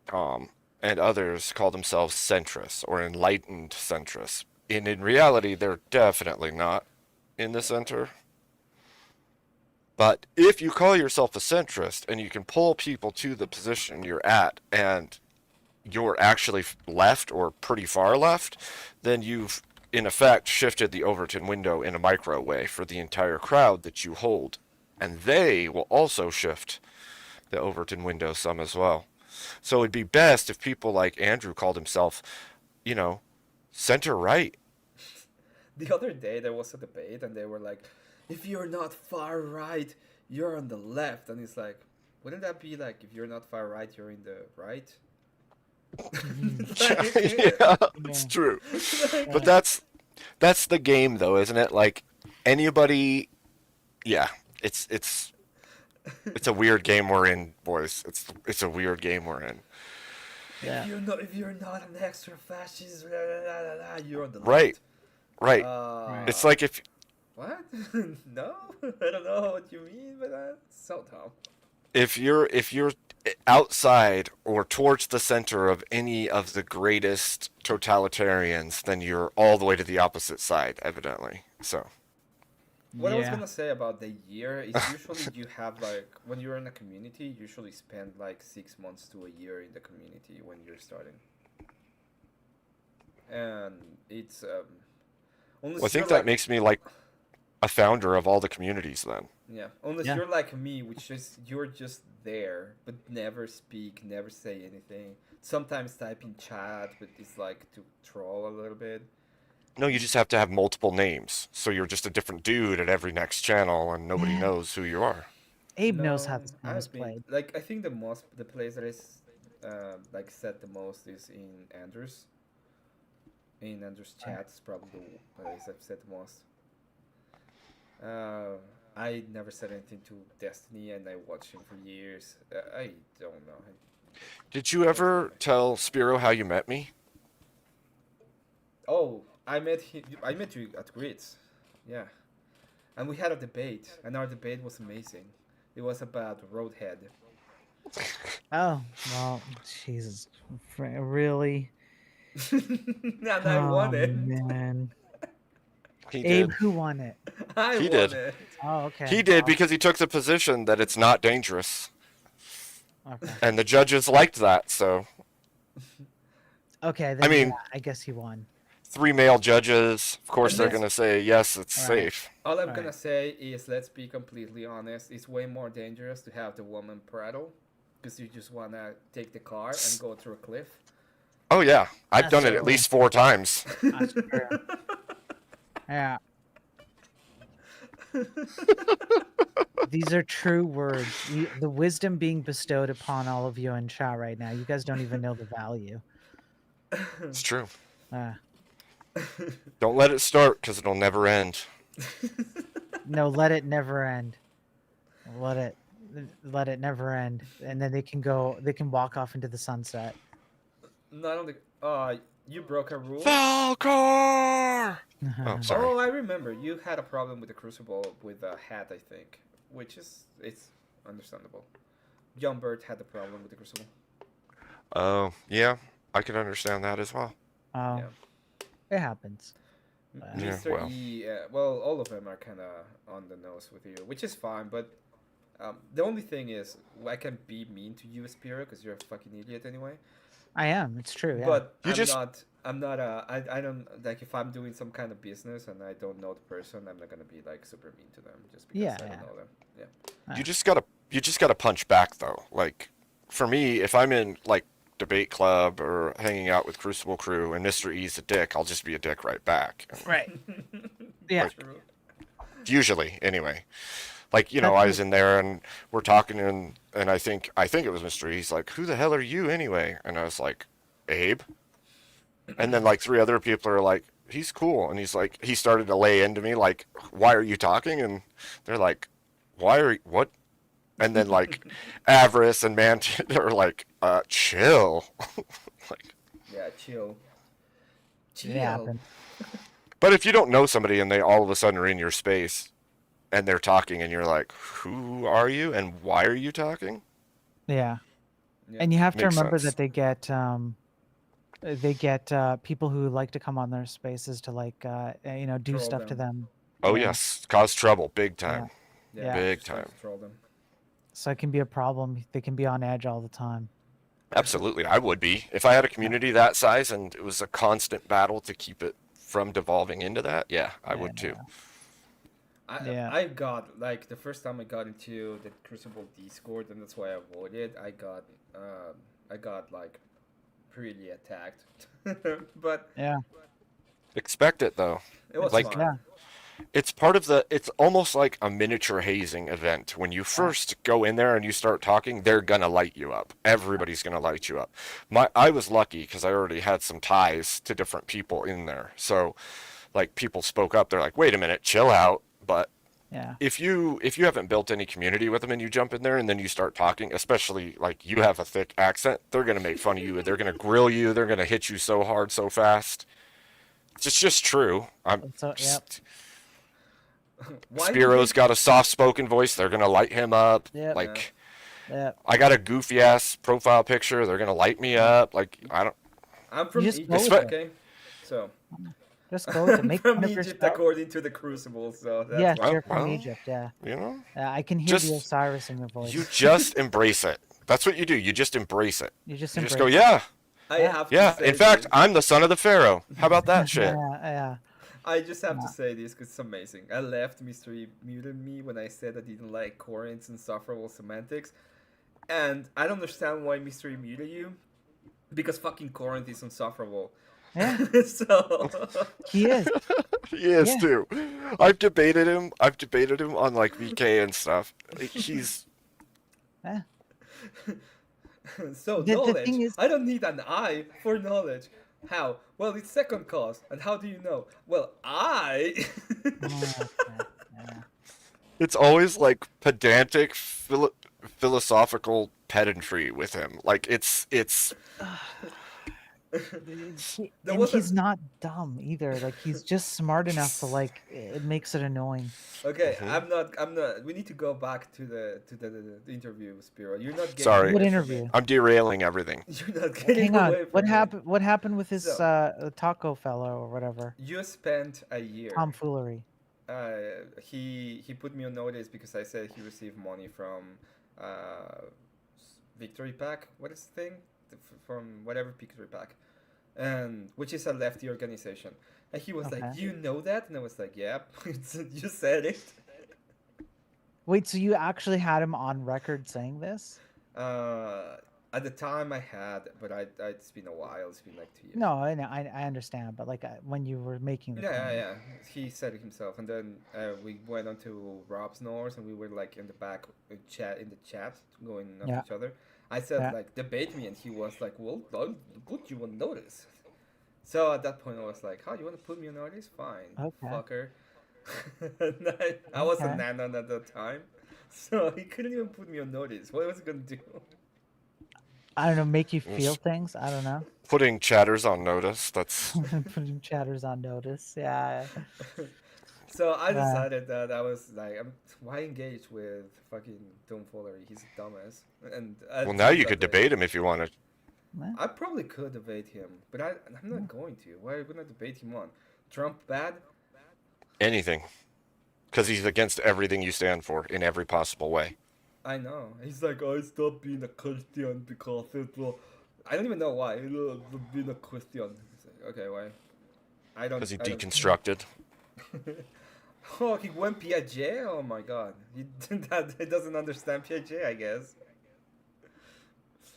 Tom and others call themselves centrists or enlightened centrists. And in reality, they're definitely not in the center. But if you call yourself a centrist and you can pull people to the position you're at and you're actually left or pretty far left, then you've in effect shifted the Overton window in a micro way for the entire crowd that you hold. And they will also shift the Overton window some as well. So it'd be best if people like Andrew called himself, you know, center right. The other day there was a debate and they were like, if you're not far right, you're on the left. And it's like, wouldn't that be like, if you're not far right, you're in the right? Yeah, it's true. But that's the game though, isn't it? Like anybody, yeah, it's a weird game we're in, boys. It's a weird game we're in. Yeah. If you're not an extra fascist, blah, blah, blah, blah, you're on the Right, left. right. It's like if What? No, I don't know what you mean by that. So dumb. if you're outside or towards the center of any of the greatest totalitarians, then you're all the way to the opposite side, evidently. So What I was Yeah. gonna say about the year is usually you have like when you're in a community, you usually spend like 6 months to a year in the community when you're starting, and it's unless well, I think you're that like, makes me like a founder of all the communities then. yeah, unless Yeah. you're like me, which is you're just there but never speak, never say anything. Sometimes type in chat, but it's like to troll a little bit. No, you just have to have multiple names. So you're just a different dude at every next channel and nobody knows who you are. Abe knows No, how this game is I've been played. like I think the place that is like said the most is in Andrews. In Andrews chat is probably the place I've said the most. I never said anything to Destiny, and I watched him for years. I don't know. Did you ever tell Spiro how you met me? Oh, I met him. I met you at Grits. Yeah, and we had a debate, and our debate was amazing. It was about Roadhead. Oh well, Jesus, really? And I Oh won it. man, He Abe, did. who won it? I He won did. it. Oh, okay. He did because he took the position that it's not dangerous, Okay. and the judges liked that. So Okay, I then yeah, mean, I guess he won. 3 male judges. Of course, And they're let's gonna say yes, it's Right. safe. All I'm Right. gonna say is, let's be completely honest. It's way more dangerous to have the woman prattle, because you just wanna take the car and go through a cliff. Oh yeah, I've That's done it at true. least 4 times. That's true. Yeah, these are true words. The wisdom being bestowed upon all of you in chat right now. You guys don't even know the value. It's true. Uh, Don't let it start because it'll never end. no, let it never end. Let it never end, and then they can go. They can walk off into the sunset. Not only, you broke a rule. Falcor! Oh, sorry. Oh, I remember. You had a problem with the Crucible with a hat, I think, which it's understandable. John Burt had the problem with the Crucible. Oh, yeah, I can understand that as well. Oh, Yeah. it happens. Yeah, Mr. well. E, well, all of them are kind of on the nose with you, which is fine. But the only thing is, I can be mean to you, Spiro, because you're a fucking idiot anyway. I am. It's true. Yeah. But You I'm just- not. I'm not. I don't like, if I'm doing some kind of business and I don't know the person, I'm not gonna be like super mean to them just because Yeah, I yeah. don't know them. Yeah. You just gotta punch back though. Like, for me, if I'm in like debate club or hanging out with Crucible crew and Mr. E's a dick, I'll just be a dick right back. Right. Yeah. True. Usually, anyway. Like, you know, I was in there and we're talking and I think it was Mr. E. He's like, "Who the hell are you anyway?" And I was like, "Abe." And then like 3 other people are like, "He's cool." And he's like, he started to lay into me like, "Why are you talking?" And they're like, what?" And then like Avarice and Manti are like, chill. Like, Yeah. Chill. It happened. but if you don't know somebody and they all of a sudden are in your space and they're talking and you're like, "Who are you and why are you talking?" Yeah. Yeah. And you have to Makes remember sense. that they get people who like to come on their spaces to like do Troll stuff to them. Oh Yeah. yes, cause trouble big time. Yeah. Big just like time. to troll them. So it can be a problem. They can be on edge all the time. Absolutely, I would be. If I had a community that size and it was a constant battle to keep it from devolving into that, yeah, I would too. Yeah. I got, like, the first time I got into the Crucible Discord, and that's why I avoided. I got like really attacked, but Yeah. Expect it though. it was Like- fun. Yeah. It's part of it's almost like a miniature hazing event. When you first go in there and you start talking, they're gonna light you up. Everybody's gonna light you up. I was lucky because I already had some ties to different people in there. So, like, people spoke up. They're like, "Wait a minute, chill out." But Yeah. if you haven't built any community with them and you jump in there and then you start talking, especially like you have a thick accent, they're gonna make fun of you. They're gonna grill you. They're gonna hit you so hard, so fast. It's just true. So, yep. Why do Spiro's they- got a soft-spoken voice. They're gonna light him up. Yep. Like, Yeah. I got a goofy-ass profile picture. They're gonna light me up. Like, I don't. I'm from just Egypt, go with it. okay? So Just go to I'm make from fun of Egypt yourself. according to the Crucible. So that's Yes, why. you're from well. Egypt. Yeah. You know, I can hear Just- the Osiris in your voice. you just embrace it. That's what you do. You just embrace it. You just You just embrace go, it. yeah, I have to yeah. say In fact, this. I'm the son of the pharaoh. How about that shit? Yeah. I just have to say this because it's amazing. I left Mystery muted me when I said I didn't like Corinth's insufferable semantics, and I don't understand why Mystery muted you, because fucking Corinth is insufferable. Yeah. So He is. He is Yeah. too. I've debated him on like VK and stuff. He's Yeah. so The knowledge. thing is- I don't need an eye for knowledge. How? Well, it's second cause. And how do you know? Well, I. Oh, okay. Yeah. it's always like pedantic philosophical pedantry with him. Like it's There And was a he's not dumb either. Like he's just smart enough to like it makes it annoying. okay. Mhm. I'm not. We need to go back to the interview, Spiro. You're not getting Sorry, What away from it. interview? I'm derailing everything. You're not getting Hang on. away What from it. happened? What happened with this So taco fellow or whatever? you spent a year. Tomfoolery. He put me on notice because I said he received money from uh, Victory Pack. What is the thing? From whatever Victory Pack, and which is a lefty organization. And he was like, Okay. "You know that?" And I was like, "Yep, you said it." Wait, so you actually had him on record saying this? Uh, at the time I had, but it's been a while. It's been like 2 years. No, I know, I understand, but like when you were making the Yeah, yeah, claim. yeah. He said it himself, and then we went on to Rob's North, and we were like in the back chat in the chat, going after Yeah. each other. I said Yeah. like debate me, and he was like, "Well, I'll put you on notice." So at that point, I was like, "How you want to put me on notice? Fine, Okay. fucker." And I was a Okay. nanon at that time, so he couldn't even put me on notice. What was he gonna do? I don't know, make you feel Yes. things. I don't know. Putting chatters on notice. That's Putting chatters on notice. Yeah. So I Uh, decided that I was like, why engage with fucking tomfoolery? He's a dumbass. And well. Now you could debate him if you wanted. eh, I probably could debate him, but I'm not going to. Why are we gonna debate him on? Trump bad? Anything. Because he's against everything you stand for in every possible way. I know. He's like, I stopped being a Christian because it will. I don't even know why. Being a Christian. It's like, okay, why? I don't. Because he I don't- deconstructed. Oh, he went Piaget? Oh my god. He doesn't understand Piaget, I guess.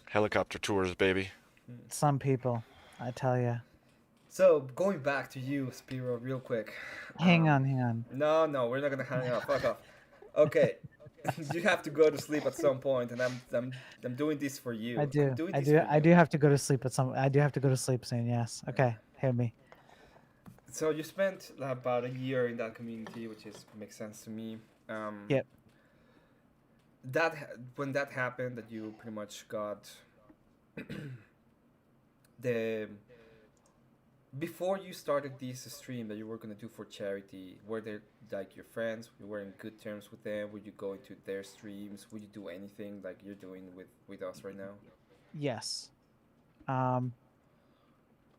Helicopter tours, baby. some people, I tell you. So, going back to you, Spiro, real quick. Hang Um, on, hang on. No, we're not gonna hang out. Fuck off. Okay. You have to go to sleep at some point, and I'm doing this for you. I I'm do. doing I this do. for I you. do have to go to sleep at some. I do have to go to sleep soon. Yes. Okay. Hit me. So you spent about a year in that community, which is makes sense to me. Yep. When that happened, that you pretty much got the before you started this stream that you were gonna do for charity, were there like your friends? You were in good terms with them? Would you go into their streams? Would you do anything like you're doing with us right now? Yes. Um,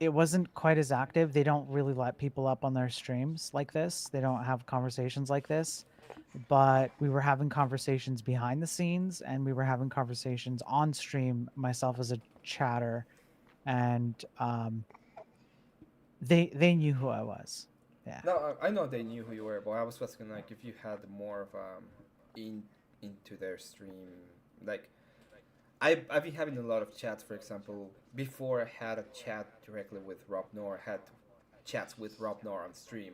it wasn't quite as active. They don't really let people up on their streams like this. They don't have conversations like this. But we were having conversations behind the scenes, and we were having conversations on stream. Myself as a chatter, and they knew who I was. Yeah. No, I know they knew who you were, but I was asking like if you had more of in into their stream. Like I've been having a lot of chats. For example, before I had a chat directly with Rob Nor, I had chats with Rob Nor on stream,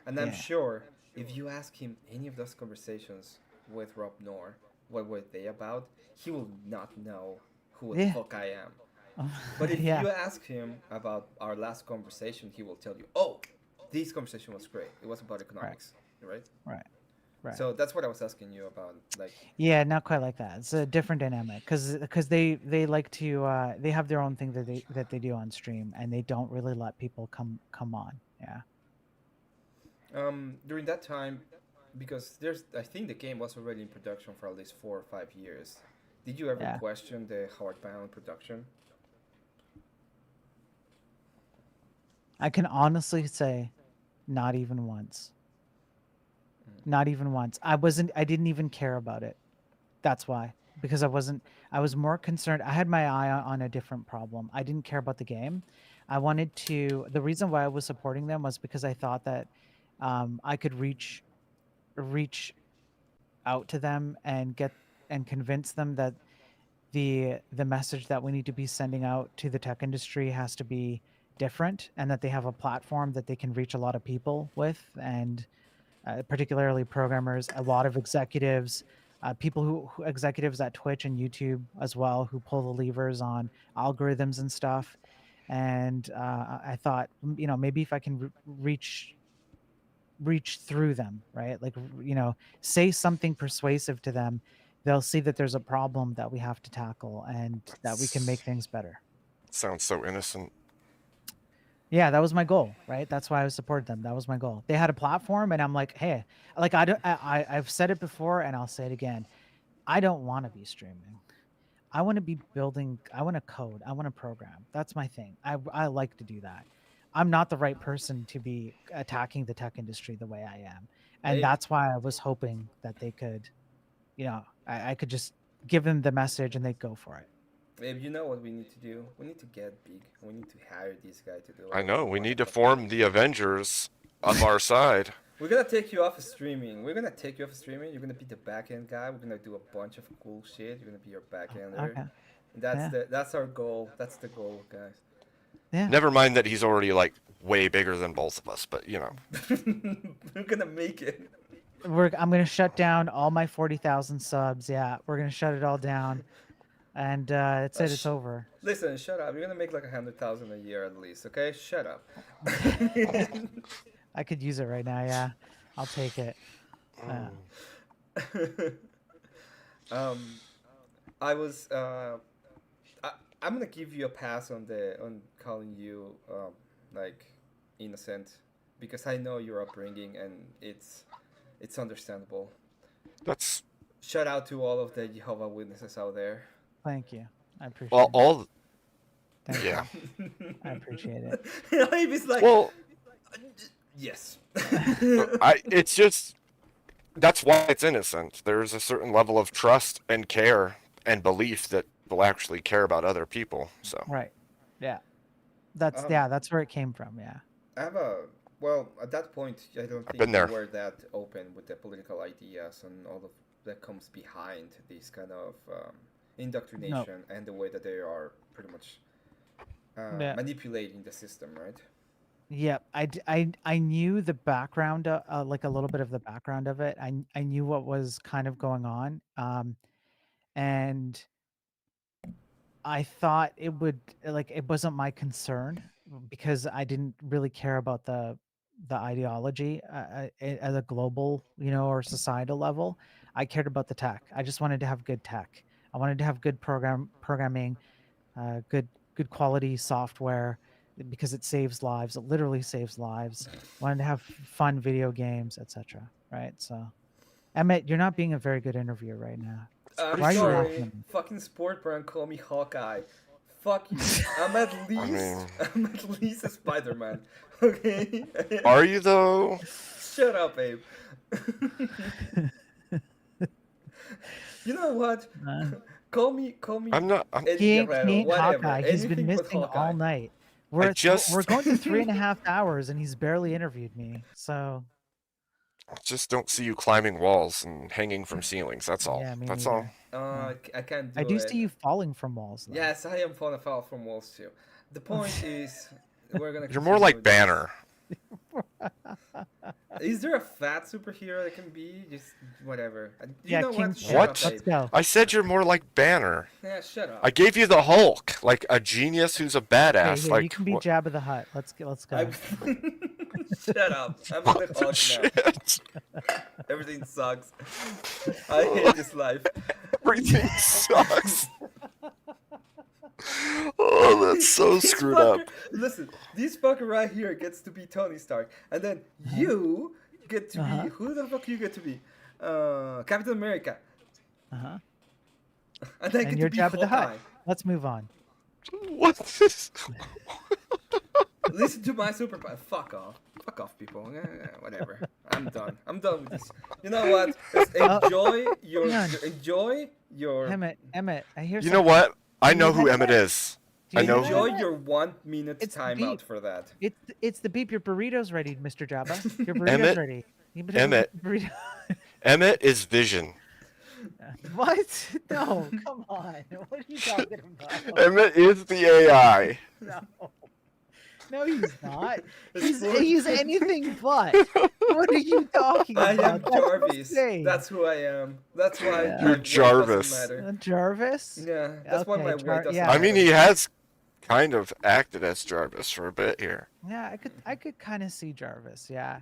and I'm Yeah. sure if you ask him any of those conversations with Rob Nor, what were they about? He will not know who the Yeah. fuck I am. But if Yeah. you ask him about our last conversation, he will tell you, "Oh, this conversation was great. It was about economics, right?" Right. Right. So that's what I was asking you about. Like, Yeah, not quite like that. It's a different dynamic because they like to they have their own thing that they do on stream, and they don't really let people come on. Yeah. during that time, because I think the game was already in production for at least 4 or 5 years. Did you ever Yeah. question the hardbound production? I can honestly say, not even once. Not even once. I didn't even care about it. That's why. Because I was more concerned. I had my eye on a different problem. I didn't care about the game. The reason why I was supporting them was because I thought that I could reach out to them and convince them that the message that we need to be sending out to the tech industry has to be different, and that they have a platform that they can reach a lot of people with, and particularly programmers, a lot of executives, people executives at Twitch and YouTube as well, who pull the levers on algorithms and stuff. And I thought, maybe if I can reach through them, right? Like, say something persuasive to them, they'll see that there's a problem that we have to tackle and that we can make things better. Sounds so innocent. Yeah, that was my goal, right? That's why I supported them. That was my goal. They had a platform, and I'm like, hey, like I've said it before, and I'll say it again. I don't want to be streaming. I want to be building. I want to code. I want to program. That's my thing. I like to do that. I'm not the right person to be attacking the tech industry the way I am, and Abe, that's why I was hoping that they could, I could just give them the message and they'd go for it. Abe, you know what we need to do? We need to get big. We need to hire this guy to do I all know. the We work need on to the form podcast. the Avengers of our side. We're gonna take you off of streaming. We're gonna take you off of streaming. You're gonna be the back end guy. We're gonna do a bunch of cool shit. You're gonna be our back ender. Okay. And that's Yeah. that's our goal. That's the goal, guys. Yeah. Never mind that he's already like way bigger than both of us, but you know. We're gonna make it. I'm gonna shut down all my 40,000 subs. Yeah, we're gonna shut it all down, and that's it. It's over. Listen, shut up. You're gonna make like 100,000 a year at least. Okay, shut up. I could use it right now. Yeah, I'll take it. um, I was I'm gonna give you a pass on calling you like innocent because I know your upbringing and it's understandable. That's Shout out to all of the Jehovah Witnesses out there. Thank you. I appreciate well, it. all Thank yeah. you. I appreciate it. It's like Well, yes. it's just that's why it's innocent. There's a certain level of trust and care and belief that people actually care about other people. So Right. Yeah. That's Um, that's where it came from. Yeah. I have a well at that point I don't think been there. we were that open with the political ideas and all of that comes behind this kind of indoctrination and the way that they are pretty much Yeah. manipulating the system, right? Yeah, I knew the background, like a little bit of the background of it. I knew what was kind of going on, and I thought it would like it wasn't my concern because I didn't really care about the ideology at a global, or societal level. I cared about the tech. I just wanted to have good tech. I wanted to have good programming, good quality software because it saves lives. It literally saves lives. Wanted to have fun video games, etc. Right? So, Emmett, you're not being a very good interviewer right now. I'm Why are you sorry. laughing at me? Fucking sport brand call me Hawkeye. Fuck you. I'm at least mean- I'm at least a Spider-Man. Okay? are you though? Shut up, Abe. You know what? Uh, Call me. I'm not. I'm, Eddie he ain't Guerrero, whatever. Hawkeye. He's been Anything but missing Hawkeye. all night. We're just- going to 3.5 hours, and he's barely interviewed me. So just don't see you climbing walls and hanging from ceilings. That's all. Yeah, me That's neither. all. I can't do I do it. see you falling from walls. Though. Yes, I am fond of fall from walls too. The point is, we're gonna. You're more like continue Banner. this. Is there a fat superhero that can be just whatever? You Yeah, know King. what? Shut What? up, Let's Abe. go. I said you're more like Banner. Yeah, shut up. I gave you the Hulk, like a genius who's a Hey, badass. here, like you can be what Jabba the Hutt. Let's go. Shut up. I'm in the the Hulk now. shit? Everything sucks. I hate this life. Everything sucks. Oh, that's so This screwed up. fucker- Listen, this fucker right here gets to be Tony Stark, and then you get to Uh-huh. be who the fuck you get to be? Captain America, Uh-huh. and I And get you're to be Jabba the Hawkeye. Hutt. Let's move on. What is? Listen to my superpower. Fuck off. Fuck off, people. Whatever. I'm done. I'm done with this. You know what? Just enjoy your. hang on. Enjoy your. Emmett, I hear You know what? I know who Emmett is. Do I you know know Enjoy that? your 1 minute It's the timeout beat. for that. It's the beep. Your burrito's ready, Mr. Jabba. Your burrito's Emmett? ready. Emmett. Burrito. Emmett is Vision. What? No, come on. What are you talking about? Emmett is the AI. No. No, he's not. It's He's anything but. What are you talking I about? am That's Jarvis. insane. That's who I am. That's why Yeah. my You're weight Jarvis. doesn't matter. Jarvis? Yeah, that's why Okay, my weight doesn't yeah. I matter. mean, he has kind of acted as Jarvis for a bit here. Yeah, I could kind of see Jarvis. Yeah.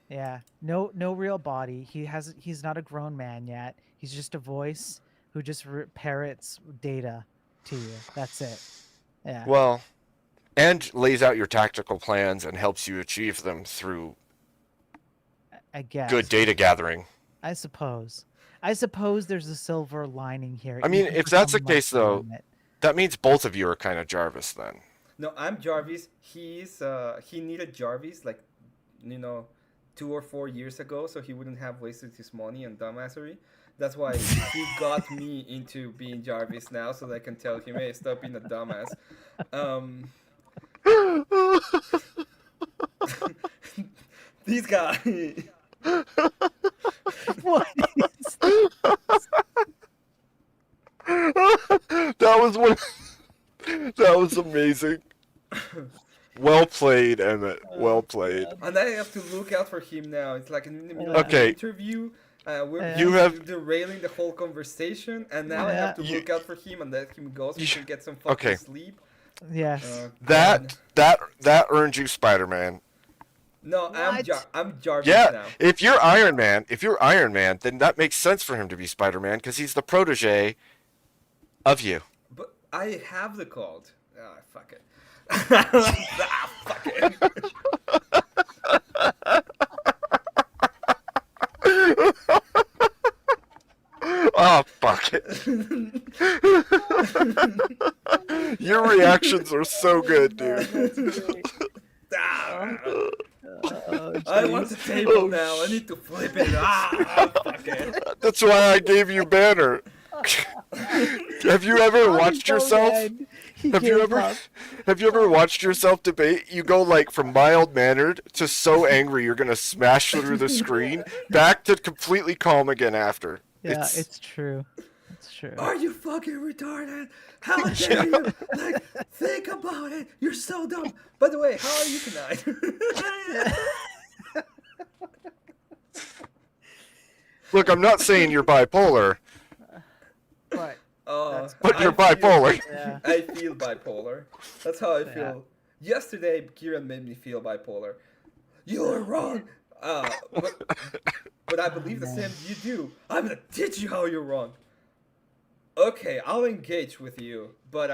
Yeah. No real body. He's not a grown man yet. He's just a voice who just parrots data to you. That's it. Yeah. Well, and lays out your tactical plans and helps you achieve them through I guess. good data gathering. I suppose. I suppose there's a silver lining here. I mean, even if for that's the someone like case, though, Emmett. that means both of you are kind of Jarvis then. No, I'm Jarvis. He needed Jarvis like, 2 or 4 years ago, so he wouldn't have wasted his money on dumbassery. That's why he got me into being Jarvis now, so that I can tell him, hey, stop being a dumbass. Um, this guy. What is That was one. That was amazing. Well played, Emmett. Well played. And I have to look out for him now. It's like in the middle of Okay. the interview. We're You have- derailing the whole conversation, and now I have to look out for him and let him go so he can get some fucking Okay. sleep. Yes. God. That earned you Spider-Man. No, What? I'm Jarvis Yeah, now. if you're Iron Man, then that makes sense for him to be Spider-Man because he's the protege of you. But I have the code. Ah, fuck it. Ah, fuck it. Oh, fuck it. Your reactions are so good, dude. Ah, Oh, I want the table now. I need to flip it. Ah, fuck it. That's why I gave you Banner. Have you ever watched yourself? Have you ever watched yourself debate? You go like from mild mannered to so angry you're gonna smash through the screen, back to completely calm again after. Yeah, it's true. It's true. Are you fucking retarded? How dare you? Like, think about it. You're so dumb. By the way, how are you tonight? Look, I'm not saying you're bipolar, But Oh, but you're I feel- bipolar. yeah. I feel bipolar. That's how I Yeah. feel. Yesterday, Kieran made me feel bipolar. You're wrong. But I believe the same you do. I'm gonna teach you how you're wrong. Okay, I'll engage with you. But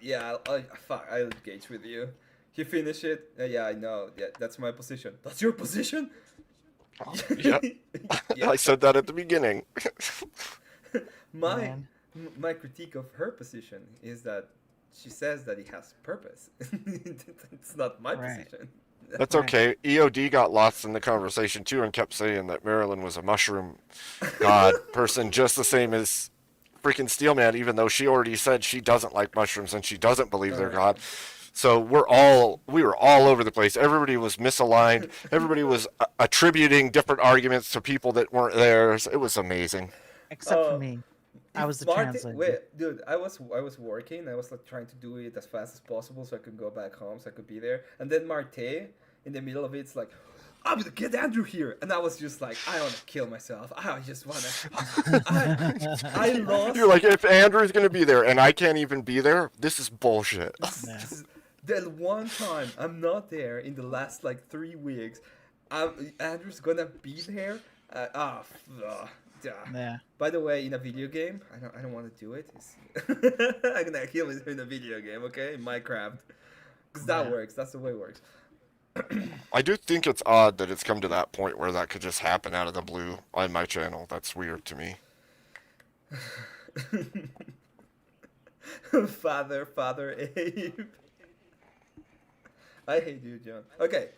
yeah, I'll engage with you. You finish it. Yeah, I know. Yeah, that's my position. That's your position. Yep. Yeah. I said that at the beginning. My my critique of her position is that she says that it has purpose. It's not my Right. position. That's okay. EOD got lost in the conversation too and kept saying that Marilyn was a mushroom god person, just the same as freaking Steelman, even though she already said she doesn't like mushrooms and she doesn't believe they're god. So we were all over the place. Everybody was misaligned. Everybody was attributing different arguments to people that weren't there. It was amazing. Except for me. I was the translator. Wait, dude, I was working. I was like trying to do it as fast as possible so I could go back home, so I could be there. And then Marte, in the middle of it's like, I'm gonna get Andrew here, and I was just like, I wanna kill myself. I just wanna. I lost. You're like, if Andrew's gonna be there and I can't even be there, this is bullshit. Yeah. The one time I'm not there in the last like 3 weeks, Andrew's gonna be there. Yeah. By the way, in a video game, I don't want to do it. I'm gonna kill it in a video game, okay? In Minecraft, because that Yeah. works. That's the way it works. I do think it's odd that it's come to that point where that could just happen out of the blue on my channel. That's weird to me. Father Abe. I hate you, John. Okay,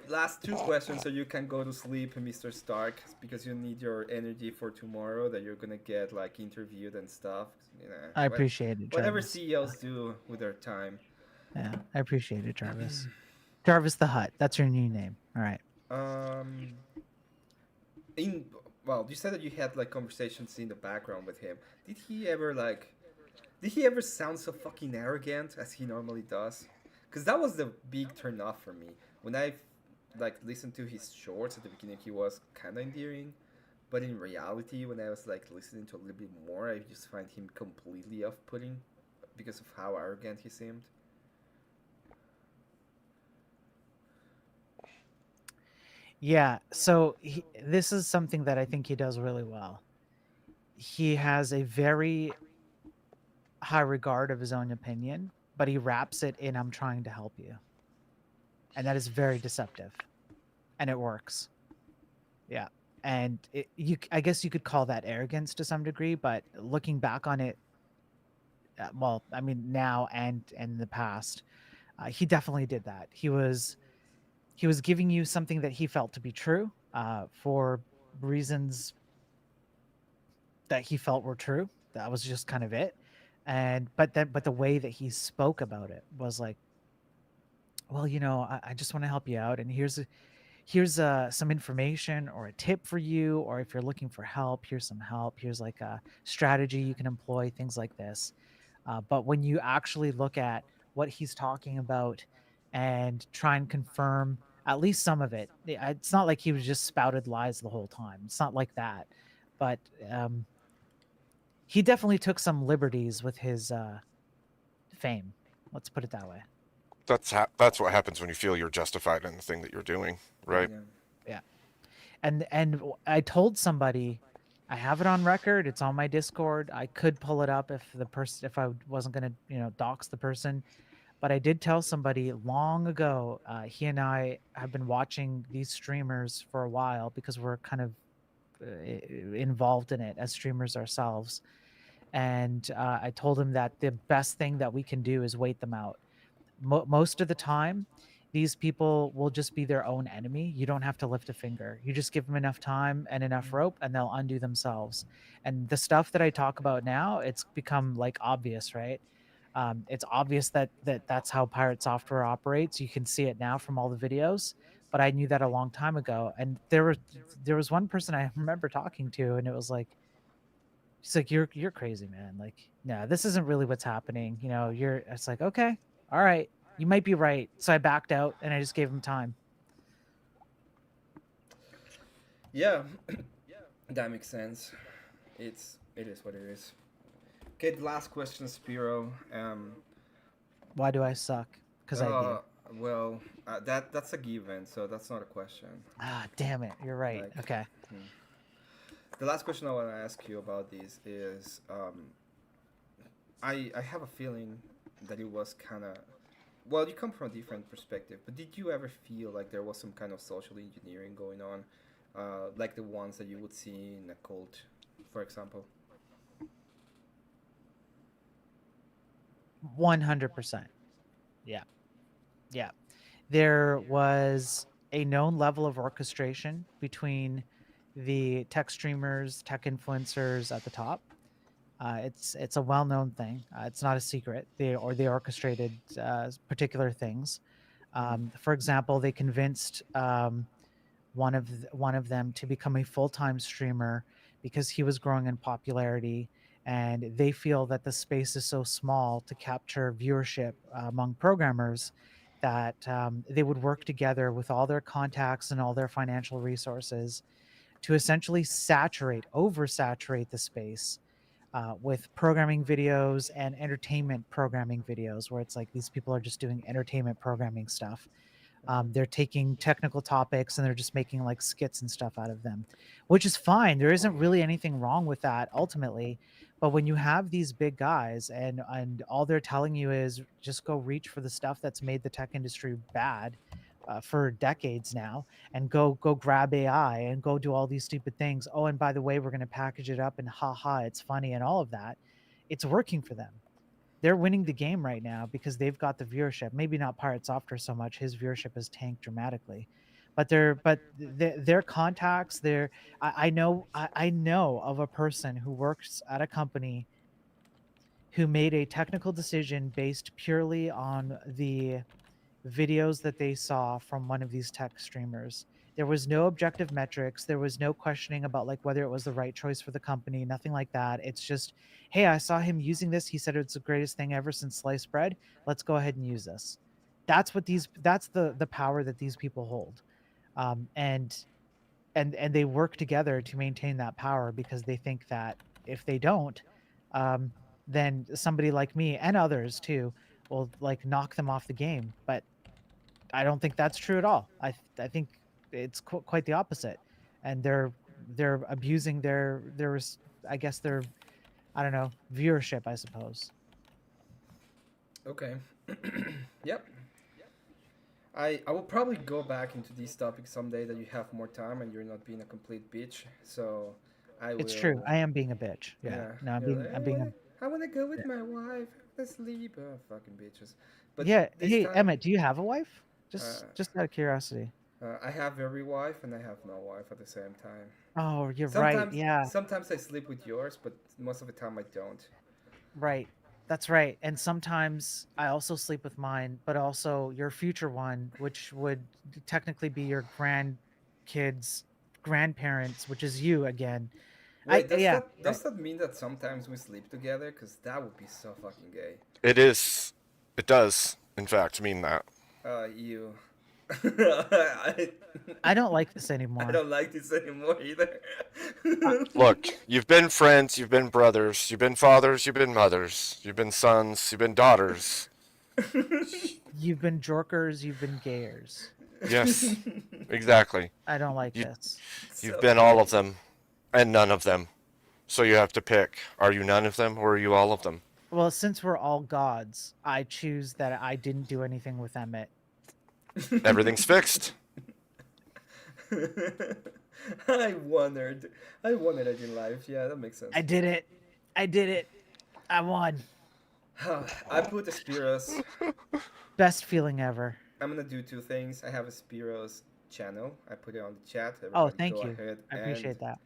last 2 questions so you can go to sleep, Mr. Stark, because you need your energy for tomorrow that you're gonna get like interviewed and stuff. You know, I appreciate it, whatever Jarvis. CEOs do with their time. Yeah, I appreciate it, Jarvis. Jarvis the Hutt. That's your new name. All right. Well, you said that you had like conversations in the background with him. Did he ever sound so fucking arrogant as he normally does? Because that was the big turn off for me. When I like listened to his shorts at the beginning, he was kind of endearing, but in reality, when I was like listening to a little bit more, I just find him completely off-putting because of how arrogant he seemed. Yeah. So this is something that I think he does really well. He has a very high regard of his own opinion, but he wraps it in "I'm trying to help you," and that is very deceptive, and it works. Yeah, and I guess you could call that arrogance to some degree, but looking back on it, well, I mean now and in the past, he definitely did that. He was giving you something that he felt to be true, for reasons that he felt were true. That was just kind of it. And but the way that he spoke about it was like, well, I just want to help you out, and here's some information or a tip for you, or if you're looking for help, here's some help. Here's like a strategy you can employ, things like this. But when you actually look at what he's talking about and try and confirm at least some of it, it's not like he was just spouted lies the whole time. It's not like that. But he definitely took some liberties with his fame. Let's put it that way. That's what happens when you feel you're justified in the thing that you're doing, right? Yeah. Yeah. And I told somebody, I have it on record. It's on my Discord. I could pull it up if I wasn't gonna dox the person, but I did tell somebody long ago. He and I have been watching these streamers for a while because we're kind of involved in it as streamers ourselves. And I told him that the best thing that we can do is wait them out. Most of the time, these people will just be their own enemy. You don't have to lift a finger. You just give them enough time and enough rope, and they'll undo themselves. And the stuff that I talk about now, it's become like obvious, right? It's obvious that's how Pirate Software operates. You can see it now from all the videos, but I knew that a long time ago. And there was one person I remember talking to, and it was like, he's like, you're crazy, man. Like, no, this isn't really what's happening. It's like, okay, all right, you might be right. So I backed out and I just gave him time. Yeah, that makes sense. It is what it is. Okay, the last question, Spiro. Why do I suck? Because I do. Well, that's a given, so that's not a question. Ah, damn it. You're right. Like, Okay. The last question I want to ask you about this is, I have a feeling that it was kind of, well, you come from a different perspective, but did you ever feel like there was some kind of social engineering going on, like the ones that you would see in a cult, for example? 100%. Yeah. Yeah. There was a known level of orchestration between the tech streamers, tech influencers at the top. It's a well-known thing. It's not a secret. They orchestrated particular things. For example, they convinced one of them to become a full-time streamer because he was growing in popularity, and they feel that the space is so small to capture viewership among programmers that they would work together with all their contacts and all their financial resources to essentially oversaturate the space with programming videos and entertainment programming videos, where it's like these people are just doing entertainment programming stuff. They're taking technical topics and they're just making like skits and stuff out of them, which is fine. There isn't really anything wrong with that ultimately. But when you have these big guys and all they're telling you is just go reach for the stuff that's made the tech industry bad for decades now, and go grab AI and go do all these stupid things. Oh, and by the way, we're going to package it up and haha, it's funny and all of that. It's working for them. They're winning the game right now because they've got the viewership. Maybe not Pirate Software so much. His viewership has tanked dramatically, but their contacts. I know of a person who works at a company who made a technical decision based purely on the videos that they saw from one of these tech streamers. There was no objective metrics. There was no questioning about like whether it was the right choice for the company, nothing like that. It's just, hey, I saw him using this. He said it's the greatest thing ever since sliced bread. Let's go ahead and use this. That's the power that these people hold. And they work together to maintain that power because they think that if they don't, um, then somebody like me and others too will like knock them off the game. But I don't think that's true at all. I think it's quite the opposite, and they're abusing their I guess their, I don't know, viewership, I suppose. Okay. Yep. I will probably go back into these topics someday that you have more time and you're not being a complete bitch. So I It's true. will. I am being a bitch. Yeah. Yeah. No, I'm You're like, being. I'm being a. I wanna go Yeah. with my wife. Let's sleep. Oh, fucking bitches. But Yeah. this Hey, time, Emmett, do you have a wife? uh, Just out of curiosity. I have every wife and I have no wife at the same time. Oh, you're right. Sometimes, Yeah. sometimes I sleep with yours, but most of the time I don't. Right. That's right. And sometimes I also sleep with mine, but also your future one, which would technically be your grandkids, grandparents, which is you again. Wait, Yeah, right. does that mean that sometimes we sleep together? Cause that would be so fucking gay. It is. It does, in fact, mean that. You. I, I don't like this I anymore. don't like this anymore either. Uh, Look, you've been friends, you've been brothers, you've been fathers, you've been mothers, you've been sons, you've been daughters. You've been jorkers, you've been gayers. Yes, exactly. I don't like You, this. you've So been all of gay. them and none of them. So you have to pick. Are you none of them or are you all of them? Well, since we're all gods, I choose that I didn't do anything with Emmett. Everything's fixed. I wondered. I wondered it in life. Yeah, that makes sense. I did it. I did it. I won. I put the Spiros. Best feeling ever. I'm gonna do two things. I have a Spiros channel. I put it on the chat. Oh, Everybody thank go you. ahead I and appreciate that.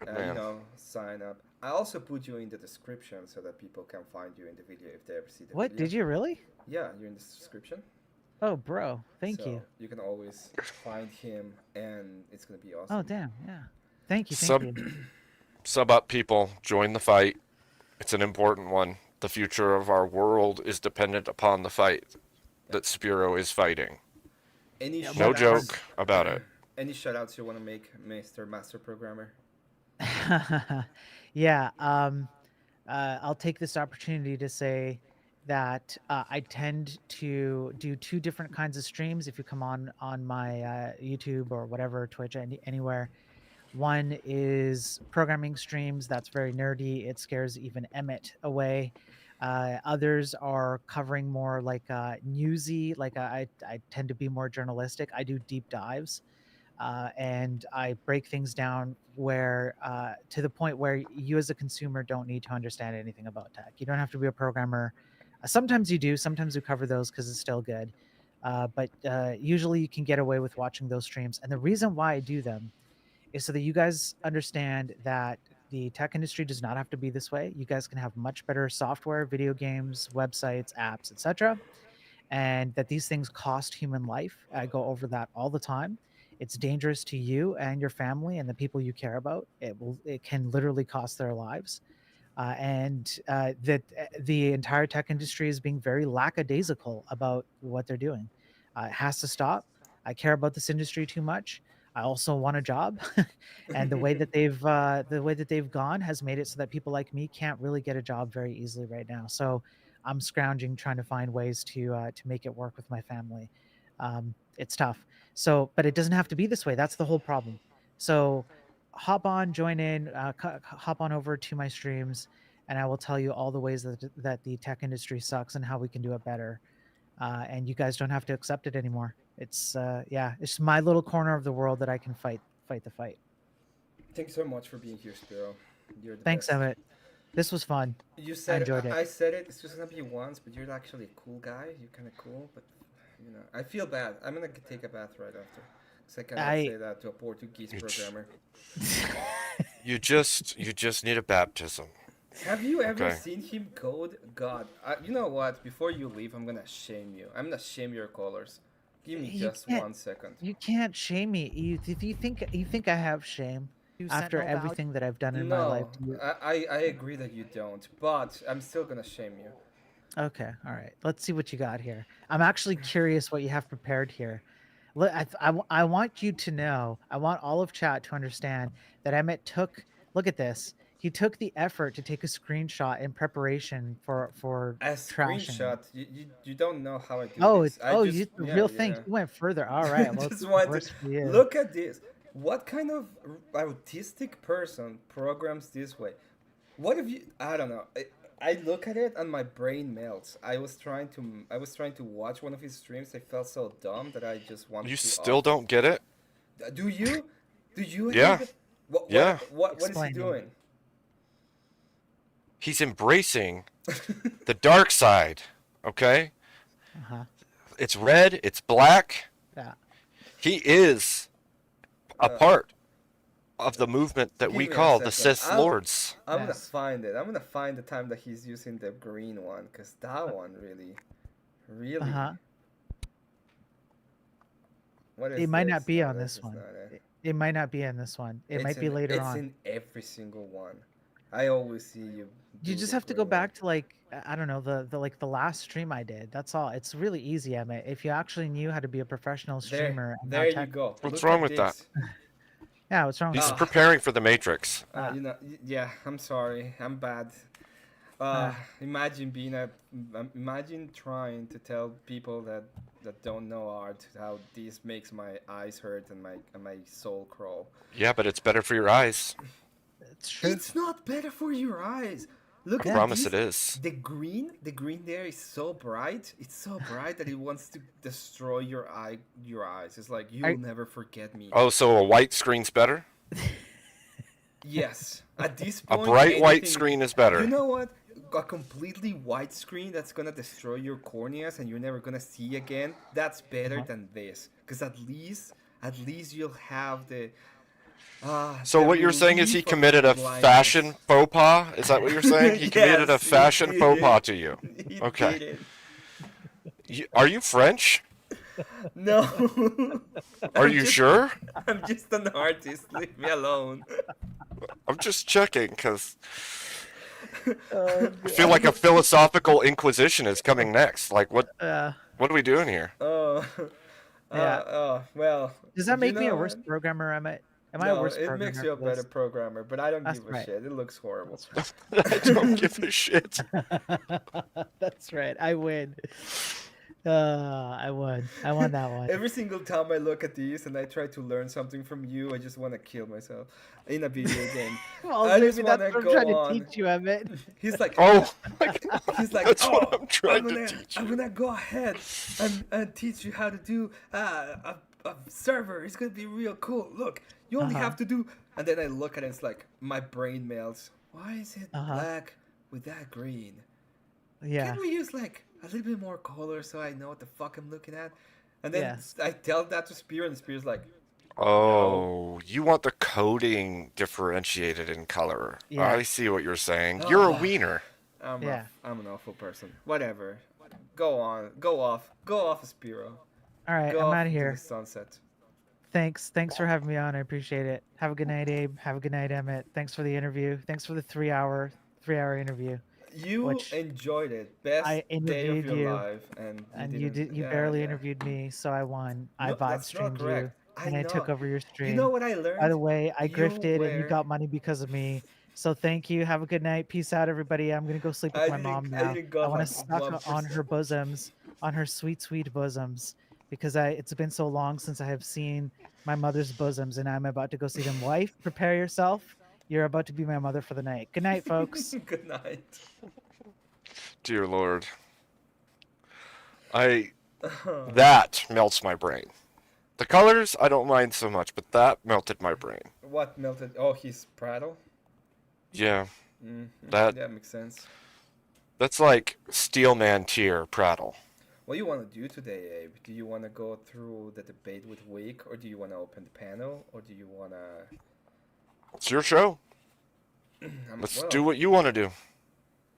Man. sign up. I also put you in the description so that people can find you in the video if they ever see the What? video. Did you really? Yeah, you're in the description. Oh, bro. Thank So you. you can always find him, and it's gonna be Oh, awesome. damn. Yeah. Thank you. Sub Thank you. sub up people, join the fight. It's an important one. The future of our world is dependent upon the fight that Spiro is fighting. Any Yeah, No shout well, joke about it. Any shout outs you want to make, Mr. Master Programmer? yeah. I'll take this opportunity to say that I tend to do two different kinds of streams. If you come on my YouTube or whatever, Twitch, anywhere, one is programming streams. That's very nerdy. It scares even Emmett away. Others are covering more like newsy. Like I tend to be more journalistic. I do deep dives. And I break things down where to the point where you as a consumer don't need to understand anything about tech. You don't have to be a programmer. Sometimes you do. Sometimes we cover those because it's still good. But usually you can get away with watching those streams. And the reason why I do them is so that you guys understand that the tech industry does not have to be this way. You guys can have much better software, video games, websites, apps, etc., and that these things cost human life. I go over that all the time. It's dangerous to you and your family and the people you care about. It can literally cost their lives. And that the entire tech industry is being very lackadaisical about what they're doing. It has to stop. I care about this industry too much. I also want a job, and the way that they've gone has made it so that people like me can't really get a job very easily right now. So I'm scrounging, trying to find ways to make it work with my family. It's tough. So, but it doesn't have to be this way. That's the whole problem. So hop on, join in, hop on over to my streams, and I will tell you all the ways that the tech industry sucks and how we can do it better. And you guys don't have to accept it anymore. It's yeah, it's my little corner of the world that I can fight the fight. Thanks so much for being here, Spiro. You're the Thanks, best. Emmett. This was fun. You I said enjoyed it. I said it. It's just gonna be once, but you're actually a cool guy. You're kind of cool, but I feel bad. I'm gonna take a bath right after. Cause I cannot I say that to a Portuguese programmer. You just need a baptism. Have you ever Okay. seen him code? God, you know what? Before you leave, I'm gonna shame you. I'm gonna shame your colors. Give me You just can't- 1 second. You can't shame me. If you think I have shame after everything that I've done in my life. No, I agree that you don't, but I'm still gonna shame you. Okay, all right. Let's see what you got here. I'm actually curious what you have prepared here. I want you to know, I want all of chat to understand that Emmett took, look at this. He took the effort to take a screenshot in preparation for A trashing. screenshot. You don't know how I do Oh, this. you the real thing. You went further. All right. Well, Just it's want worse to for you. look at this. What kind of autistic person programs this way? What if you? I don't know. I look at it and my brain melts. I was trying to watch one of his streams. I felt so dumb that I just wanted You to still off. don't get it? Do you? Do you, Yeah. David? What Yeah. what is he Explain, doing? He's embracing the dark side. Okay? Uh-huh. It's red, it's black. Yeah. He is a Uh, part of the movement that Give we me a call the second. Sith Lords. I'm gonna Yes. find it. I'm gonna find the time that he's using the green one, cause that one really. Uh-huh. What is It might this? not be No, on this this is one. not it. It might not be on this one. It might be in, later it's on. in every single one. I always see you. You do just the have to go green back to like I don't know the last stream I did. That's all. It's really easy, Emmett. If you actually knew how to be a professional one. streamer. And how There you tech- go. What's Look wrong at with that? this. Yeah, what's wrong with He's Ah. that? preparing for the Matrix. Ah. You know, yeah. I'm sorry. I'm bad. Ah. Imagine imagine trying to tell people that don't know art how this makes my eyes hurt and my soul crawl. Yeah, but it's better for your eyes. It's true. It's not better for your eyes. Look I at promise this. it is. The green there is so bright. It's so bright that it wants to destroy your eyes. It's like you'll never forget me. Oh, so a white screen's better? Yes. At this A point, bright white anything- screen is better. You know what? A completely white screen that's gonna destroy your corneas and you're never gonna see again. That's better than this, because at least you'll have the. So the what you're saying is he relief of committed a blindness. fashion faux pas? Is that what you're saying? He committed a Yes, he fashion did faux it. pas to you. He Okay. did it. Are you French? No. Are I'm you just- sure? I'm just an artist. Leave me alone. I'm just checking because Oh, I feel like a philosophical inquisition is coming next. Like, what are we doing here? Oh. Yeah. Well. Does that you make me a know worse what? programmer, Emmett? Am I No, a worse it programmer? makes you a for better this? programmer, but I don't That's give a right. shit. It looks horrible. I don't give a shit. That's right. I win. I won. I won that one. Every single time I look at these and I try to learn something from you, I just want to kill myself in a video game. Well, I just maybe that's wanna what I'm go trying on. to teach you, Emmett. He's like, Oh, my God. he's like, That's oh, what I'm trying to gonna, teach I'm you. gonna go ahead and teach you how to do a server. It's gonna be real cool. Look, you only Uh-huh. have to do. And then I look at it, and it's like my brain melts. Why is it Uh-huh. black with that green? Yeah. Can we use like a little bit more color so I know what the fuck I'm looking at? And then Yes. I tell that to Spear, and Spear's like, Oh, you want the coding differentiated in color. Yeah. I see what you're saying. You're a Oh. wiener. Yeah. I'm an awful person. Whatever. Go on. Go off, Spiro. All right, Go I'm off out of into here. the sunset. Thanks for having me on. I appreciate it. Have a good night, Abe. Have a good night, Emmett. Thanks for the interview. Thanks for the 3-hour interview. You Which enjoyed it. Best I day of interviewed your you, life, and You didn't- you yeah, barely yeah. interviewed me, so I won. I No, vibe that's not streamed you, correct. and I took know. over your stream. You know what I learned? By the way, I You grifted and you were- got money because of me. So thank you. Have a good night. Peace out, everybody. I'm gonna go sleep with I my didn't- mom I now. didn't got I want like to suck on 1%. her bosoms, on her sweet, sweet bosoms, because it's been so long since I have seen my mother's bosoms, and I'm about to go see them. Wife, prepare yourself. You're about to be my mother for the night. Good night, folks. Good night. Dear Lord. That melts my brain. The colors, I don't mind so much, but that melted my brain. What melted? Oh, his prattle. Yeah, That That- makes sense. that's like Steelman tier prattle. What do you want to do today, Abe? Do you want to go through the debate with Wake, or do you want to open the panel, or do you want to? It's your show. Let's do what you want to do.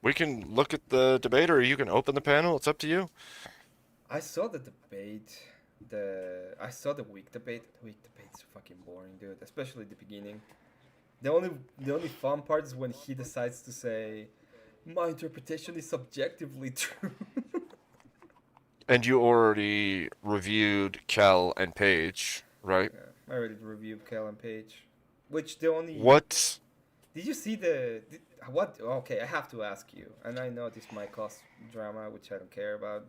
We can look at the debate, or you can open the panel. It's up to you. I saw the debate. I saw the week debate. The week debate's fucking boring, dude. Especially the beginning. The only fun part is when he decides to say, "My interpretation is subjectively true." And you already reviewed Cal and Paige, right? Yeah, I already reviewed Cal and Page. Which the only What? Did you see what? Okay, I have to ask you, and I know this might cause drama, which I don't care about,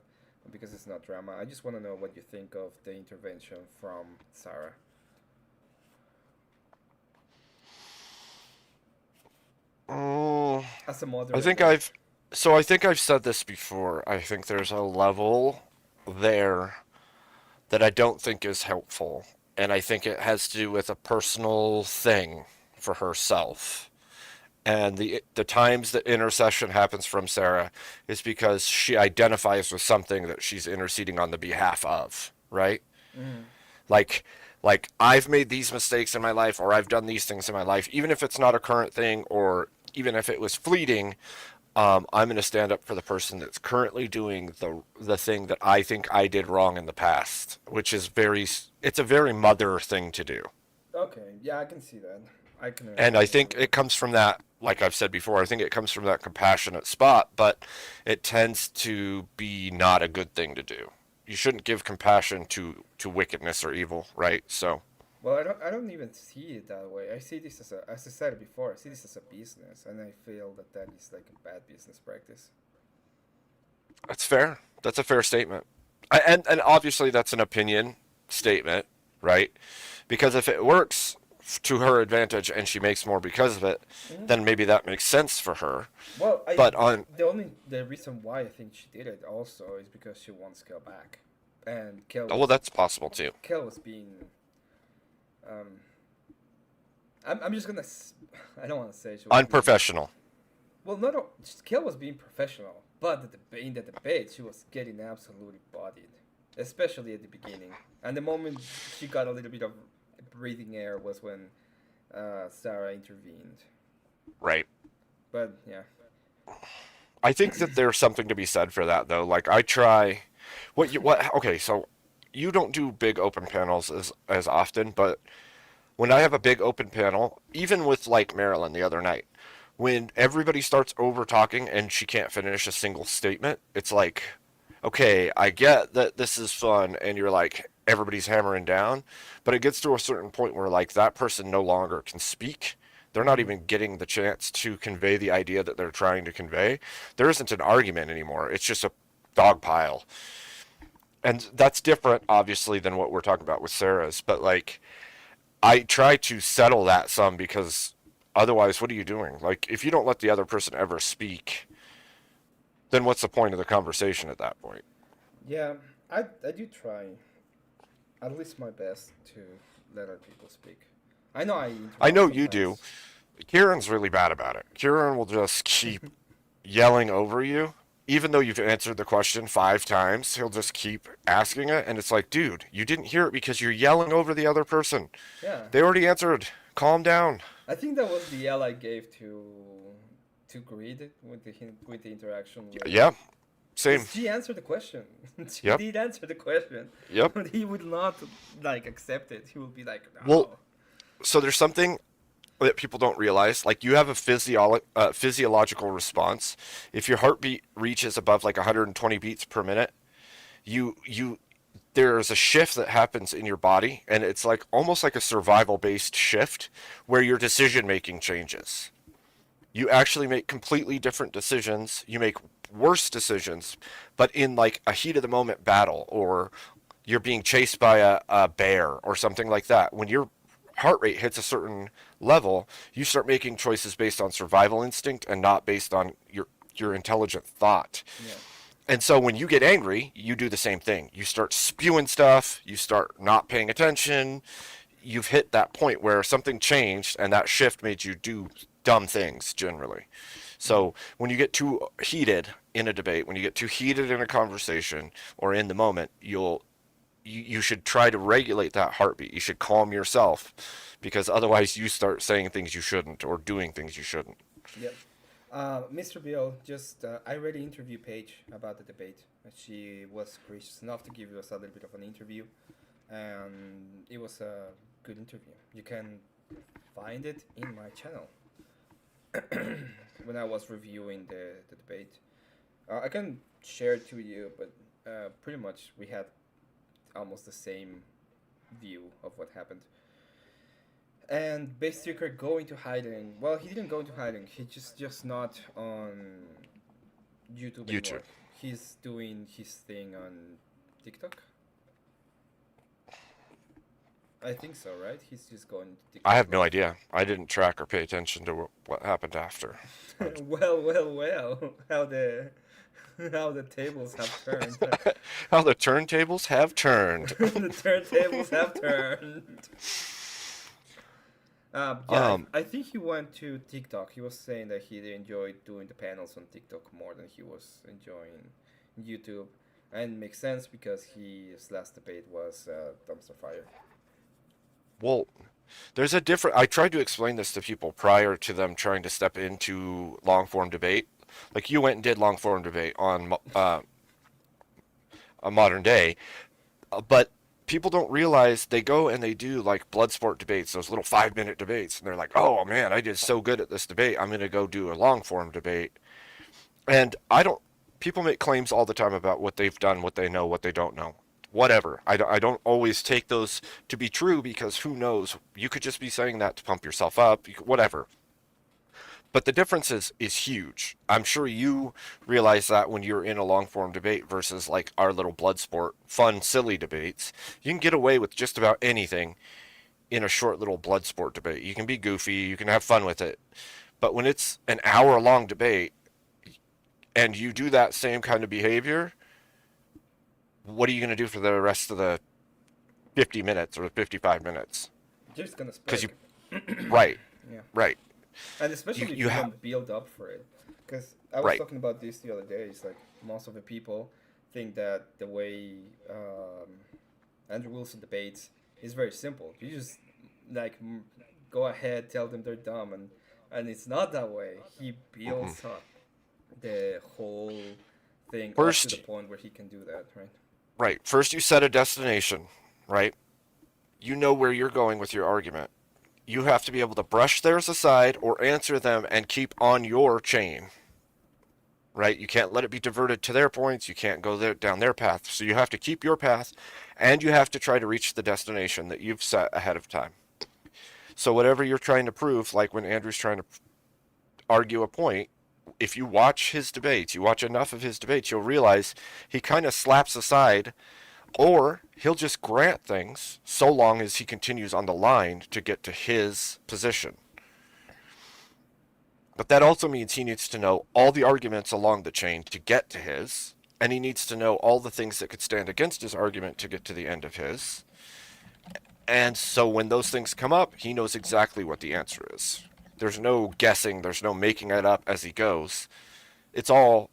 because it's not drama. I just want to know what you think of the intervention from Sarah. Oh, As a moderator. I think I've So I think I've said this before. I think there's a level there that I don't think is helpful, and I think it has to do with a personal thing for herself. And the times that intercession happens from Sarah is because she identifies with something that she's interceding on the behalf of, right? Mm. Like I've made these mistakes in my life, or I've done these things in my life, even if it's not a current thing, or even if it was fleeting. I'm going to stand up for the person that's currently doing the thing that I think I did wrong in the past, which is it's a very mother thing to do. Okay, yeah, I can see that. I can And I understand think that. it comes from that, like I've said before, I think it comes from that compassionate spot, but it tends to be not a good thing to do. You shouldn't give compassion to wickedness or evil, right? So Well, I don't even see it that way. I see this as I said before, I see this as a business, and I feel that that is like a bad business practice. that's fair. That's a fair statement. And obviously that's an opinion statement, right? Because if it works to her advantage and she makes more because of it, Hmm. then maybe that makes sense for her. Well, But on the reason why I think she did it also is because she wants Kel back, and oh, well, that's possible too. Kel was being um. I'm just gonna I don't want to say she was being Unprofessional. well, not Kel was being professional, but in the debate she was getting absolutely bodied, especially at the beginning. And the moment she got a little bit of breathing air was when Sarah intervened. Right. But yeah. I think that there's something to be said for that though. Like I try what okay, so you don't do big open panels as often, but when I have a big open panel, even with like Marilyn the other night, when everybody starts over talking and she can't finish a single statement, it's like, okay, I get that this is fun and you're like everybody's hammering down, but it gets to a certain point where like that person no longer can speak. They're not Hmm. even getting the chance to convey the idea that they're trying to convey. There isn't an argument anymore. It's just a dog pile. And that's different obviously than what we're talking about with Sarah's, but like I try to settle that some because otherwise, what are you doing? Like, if you don't let the other person ever speak, then what's the point of the conversation at that point? Yeah, I do try at least my best to let other people speak. I know I I interrupt know you do. sometimes. Kieran's really bad about it. Kieran will just keep yelling over you. Even though you've answered the question 5 times, he'll just keep asking it. And it's like, dude, you didn't hear it because you're yelling over the other person. Yeah, They already answered. Calm down. I think that was the L I gave to Greed with the interaction with. Yeah, same. Because she answered the question. She Yep, did answer the question. yep. But he would not like accept it. He would be like, Well, no. so there's something that people don't realize. Like you have a physiological response. If your heartbeat reaches above like 120 beats per minute, you there's a shift that happens in your body, and it's like almost like a survival based shift where your decision making changes. You actually make completely different decisions. You make worse decisions, but in like a heat of the moment battle, or you're being chased by a bear or something like that. When your heart rate hits a certain level, you start making choices based on survival instinct and not based on your intelligent thought. Yeah. And so when you get angry, you do the same thing. You start spewing stuff, you start not paying attention. You've hit that point where something changed and that shift made you do dumb things generally. Hmm. So when you get too heated in a debate, when you get too heated in a conversation or in the moment, you should try to regulate that heartbeat. You should calm yourself because otherwise you start saying things you shouldn't or doing things you shouldn't. Yep. Mr. Bill, just I read an interview page about the debate. She was gracious enough to give us a little bit of an interview, and it was a good interview. You can find it in my channel when I was reviewing the debate. I can share it to you, but pretty much we had almost the same view of what happened. And Bastricker going to hiding. Well, he didn't go into hiding. He just not on YouTube YouTube. anymore. He's doing his thing on TikTok. I think so, right? He's just going to TikTok. I have no idea. I didn't track or pay attention to what happened after. Well, how the tables have turned. How the turntables have turned. The turntables have turned. Yeah, I think he went to TikTok. He was saying that he enjoyed doing the panels on TikTok more than he was enjoying YouTube. And it makes sense because his last debate was dumpster fire. Well, there's a different. I tried to explain this to people prior to them trying to step into long form debate. Like you went and did long form debate on a modern day, but people don't realize they go and they do like blood sport debates, those little 5 minute debates, and they're like, "Oh man, I did so good at this debate. I'm gonna go do a long form debate." And I don't. People make claims all the time about what they've done, what they know, what they don't know. Whatever. I don't always take those to be true because who knows? You could just be saying that to pump yourself up, whatever. But the difference is huge. I'm sure you realize that when you're in a long form debate versus like our little blood sport, fun, silly debates. You can get away with just about anything in a short little blood sport debate. You can be goofy, you can have fun with it. But when it's an hour long debate and you do that same kind of behavior, what are you going to do for the rest of the 50 minutes or 55 minutes? You're just gonna Because spike. you, right, Yeah. right. And especially if you you have- don't build up for it. Because I was Right. talking about this the other day. It's like most of the people think that the way Andrew Wilson debates is very simple. You just like go ahead, tell them they're dumb, and it's not that way. He builds up the whole thing up First- to the point where he can do that, right? Right. First, you set a destination, right? You know where you're going with your argument. You have to be able to brush theirs aside or answer them and keep on your chain, right? You can't let it be diverted to their points. You can't go there, down their path. So you have to keep your path, and you have to try to reach the destination that you've set ahead of time. So whatever you're trying to prove, like when Andrew's trying to argue a point, if you watch his debates, you watch enough of his debates, you'll realize he kind of slaps aside, or he'll just grant things so long as he continues on the line to get to his position. But that also means he needs to know all the arguments along the chain to get to his, and he needs to know all the things that could stand against his argument to get to the end of his. And so when those things come up, he knows exactly what the answer is. There's no guessing, there's no making it up as he goes. It's all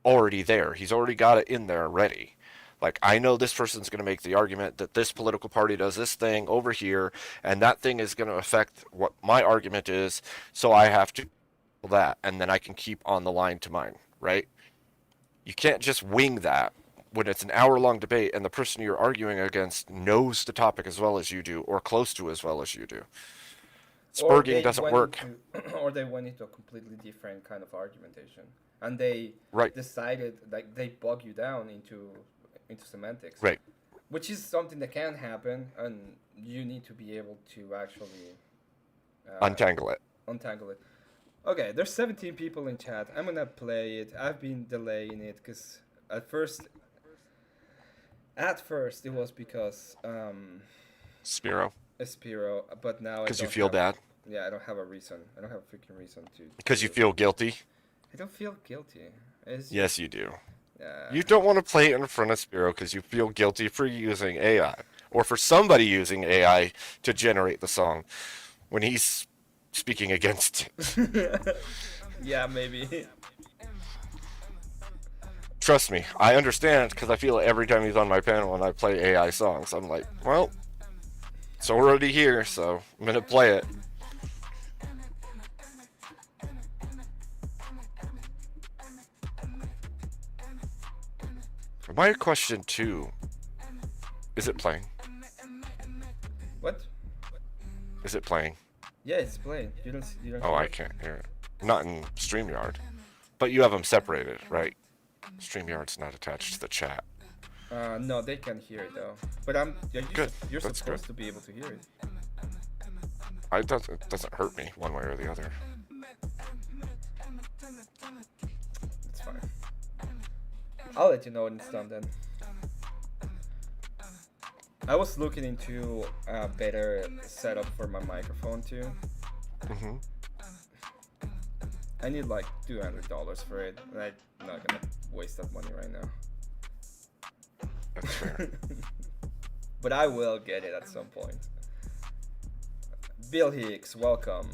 already there. He's already got it in there ready. Like, I know this person's going to make the argument that this political party does this thing over here, and that thing is going to affect what my argument is, so I have to do that, and then I can keep on the line to mine, right? You can't just wing that when it's an hour-long debate and the person you're arguing against knows the topic as well as you do, or close to as well as you do. Or Spurging they doesn't went work. or they went into a completely different kind of argumentation, and they Right. decided like they bog you down into semantics, Right. which is something that can happen, and you need to be able to actually Untangle it. untangle it. Okay, there's 17 people in chat. I'm gonna play it. I've been delaying it because at first it was because Spiro. Espiro, but now Because I you don't feel have, bad? Yeah, I don't have a reason. I don't have a freaking reason to. Because you feel guilty? I don't feel guilty. It's Yes, you do. just, You don't want to play it in front of Spiro because you feel guilty for using AI. Or for somebody using AI to generate the song when he's speaking against it. yeah, maybe. Trust me, I understand because I feel it every time he's on my panel and I play AI songs. I'm like, well, it's already here, so I'm going to play it. My question too, is it playing? What? Is it playing? Yeah, it's playing. You don't. Oh, hear I it? can't hear it. Not in StreamYard. But you have them separated, right? StreamYard's not attached to the chat. No, they can hear it though. But you're Good, You're that's supposed good. to be able to hear it. It doesn't hurt me one way or the other. It's fine. I'll let you know when it's done then. I was looking into a better setup for my microphone too. Hmm. I need like $200 for it, and I'm not gonna waste that money right now. That's fair. But I will get it at some point. Bill Hicks, welcome.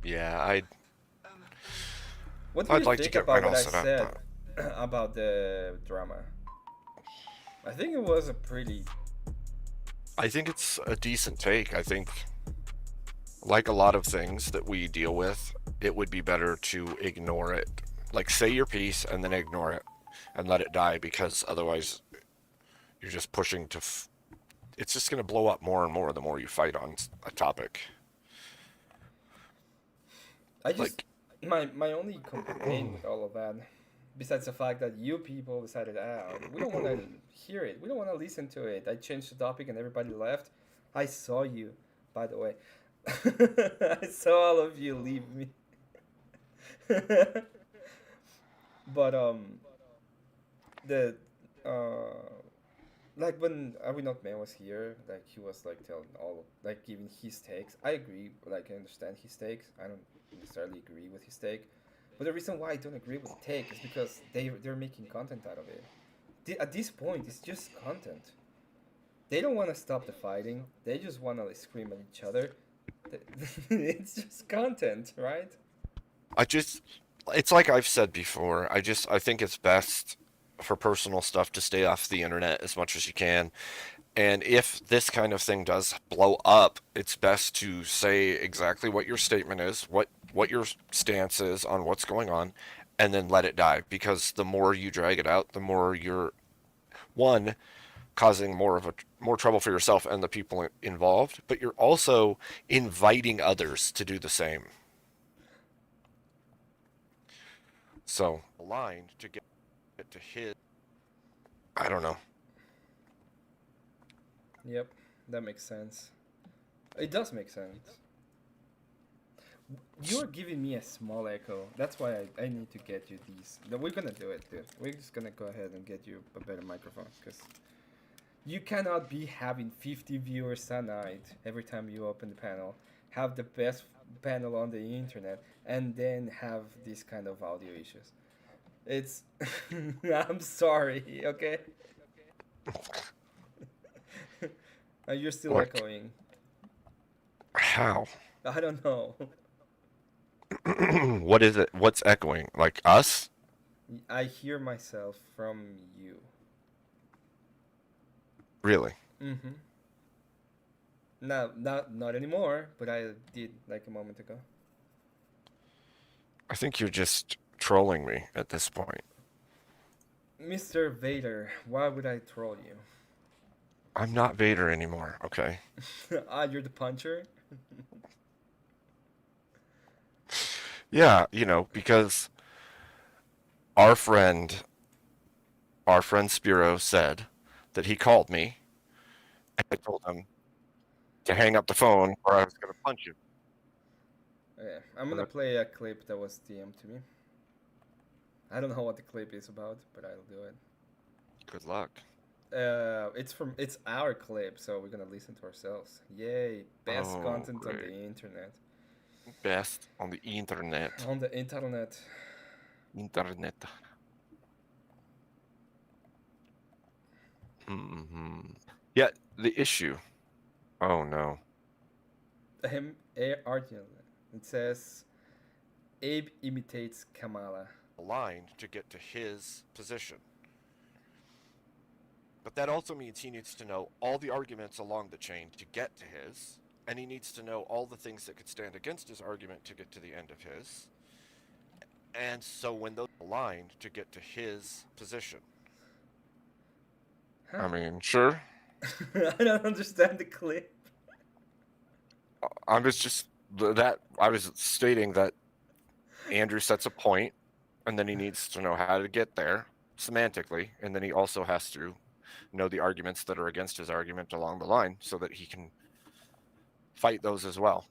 Yeah, What do I'd you like to think get about mine what all I set up. said about the drama? I think it was a pretty. I think it's a decent take. I think, like a lot of things that we deal with, it would be better to ignore it. Like, say your piece and then ignore it and let it die, because otherwise you're just pushing to. It's just going to blow up more and more the more you fight on a topic. I just Like, my only complaint with all of that, besides the fact that you people decided, we don't want to hear it, we don't want to listen to it. I changed the topic and everybody left. I saw you, by the way. I saw all of you leave me. But the like when Are We Not Man was here, like he was like telling like giving his takes. I agree, like I understand his takes. I don't necessarily agree with his take, but the reason why I don't agree with the take is because they're making content out of it. At this point, it's just content. They don't want to stop the fighting. They just want to like, scream at each other. It's just content, right? it's like I've said before. I think it's best for personal stuff to stay off the internet as much as you can. And if this kind of thing does blow up, it's best to say exactly what your statement is, what your stance is on what's going on, and then let it die. Because the more you drag it out, the more you're, one, causing more trouble for yourself and the people involved, but you're also inviting others to do the same. So, aligned to get to his, I don't know. Yep, that makes sense. It does make sense. You're giving me a small echo. That's why I need to get you these. No, we're gonna do it, dude. We're just gonna go ahead and get you a better microphone, because you cannot be having 50 viewers a night every time you open the panel, have the best panel on the internet, and then have these kind of audio issues. It's. I'm sorry, okay? You're still What? echoing. How? I don't know. What is it? What's echoing? Like us? I hear myself from you. Really? Mm-hmm. No, not anymore, but I did like a moment ago. I think you're just trolling me at this point. Mr. Vader, why would I troll you? I'm not Vader anymore, okay? You're the puncher? Yeah, because our friend Spiro said that he called me and I told him to hang up the phone or I was going to punch you. Yeah, I'm gonna play a clip that was DM'd to me. I don't know what the clip is about, but I'll do it. Good luck. It's our clip, so we're gonna listen to ourselves. Yay, best Oh, content on great. the internet. Best on the internet. On the internet. Internet. Hmm. Yeah, the issue. Oh no. Arjun. It says Abe imitates Kamala. Aligned to get to his position. But that also means he needs to know all the arguments along the chain to get to his, and he needs to know all the things that could stand against his argument to get to the end of his. And so when those aligned to get to his position. Huh? I mean, sure. I don't understand the clip. I was stating that Andrew sets a point, and then he needs to know how to get there semantically, and then he also has to know the arguments that are against his argument along the line so that he can fight those as well.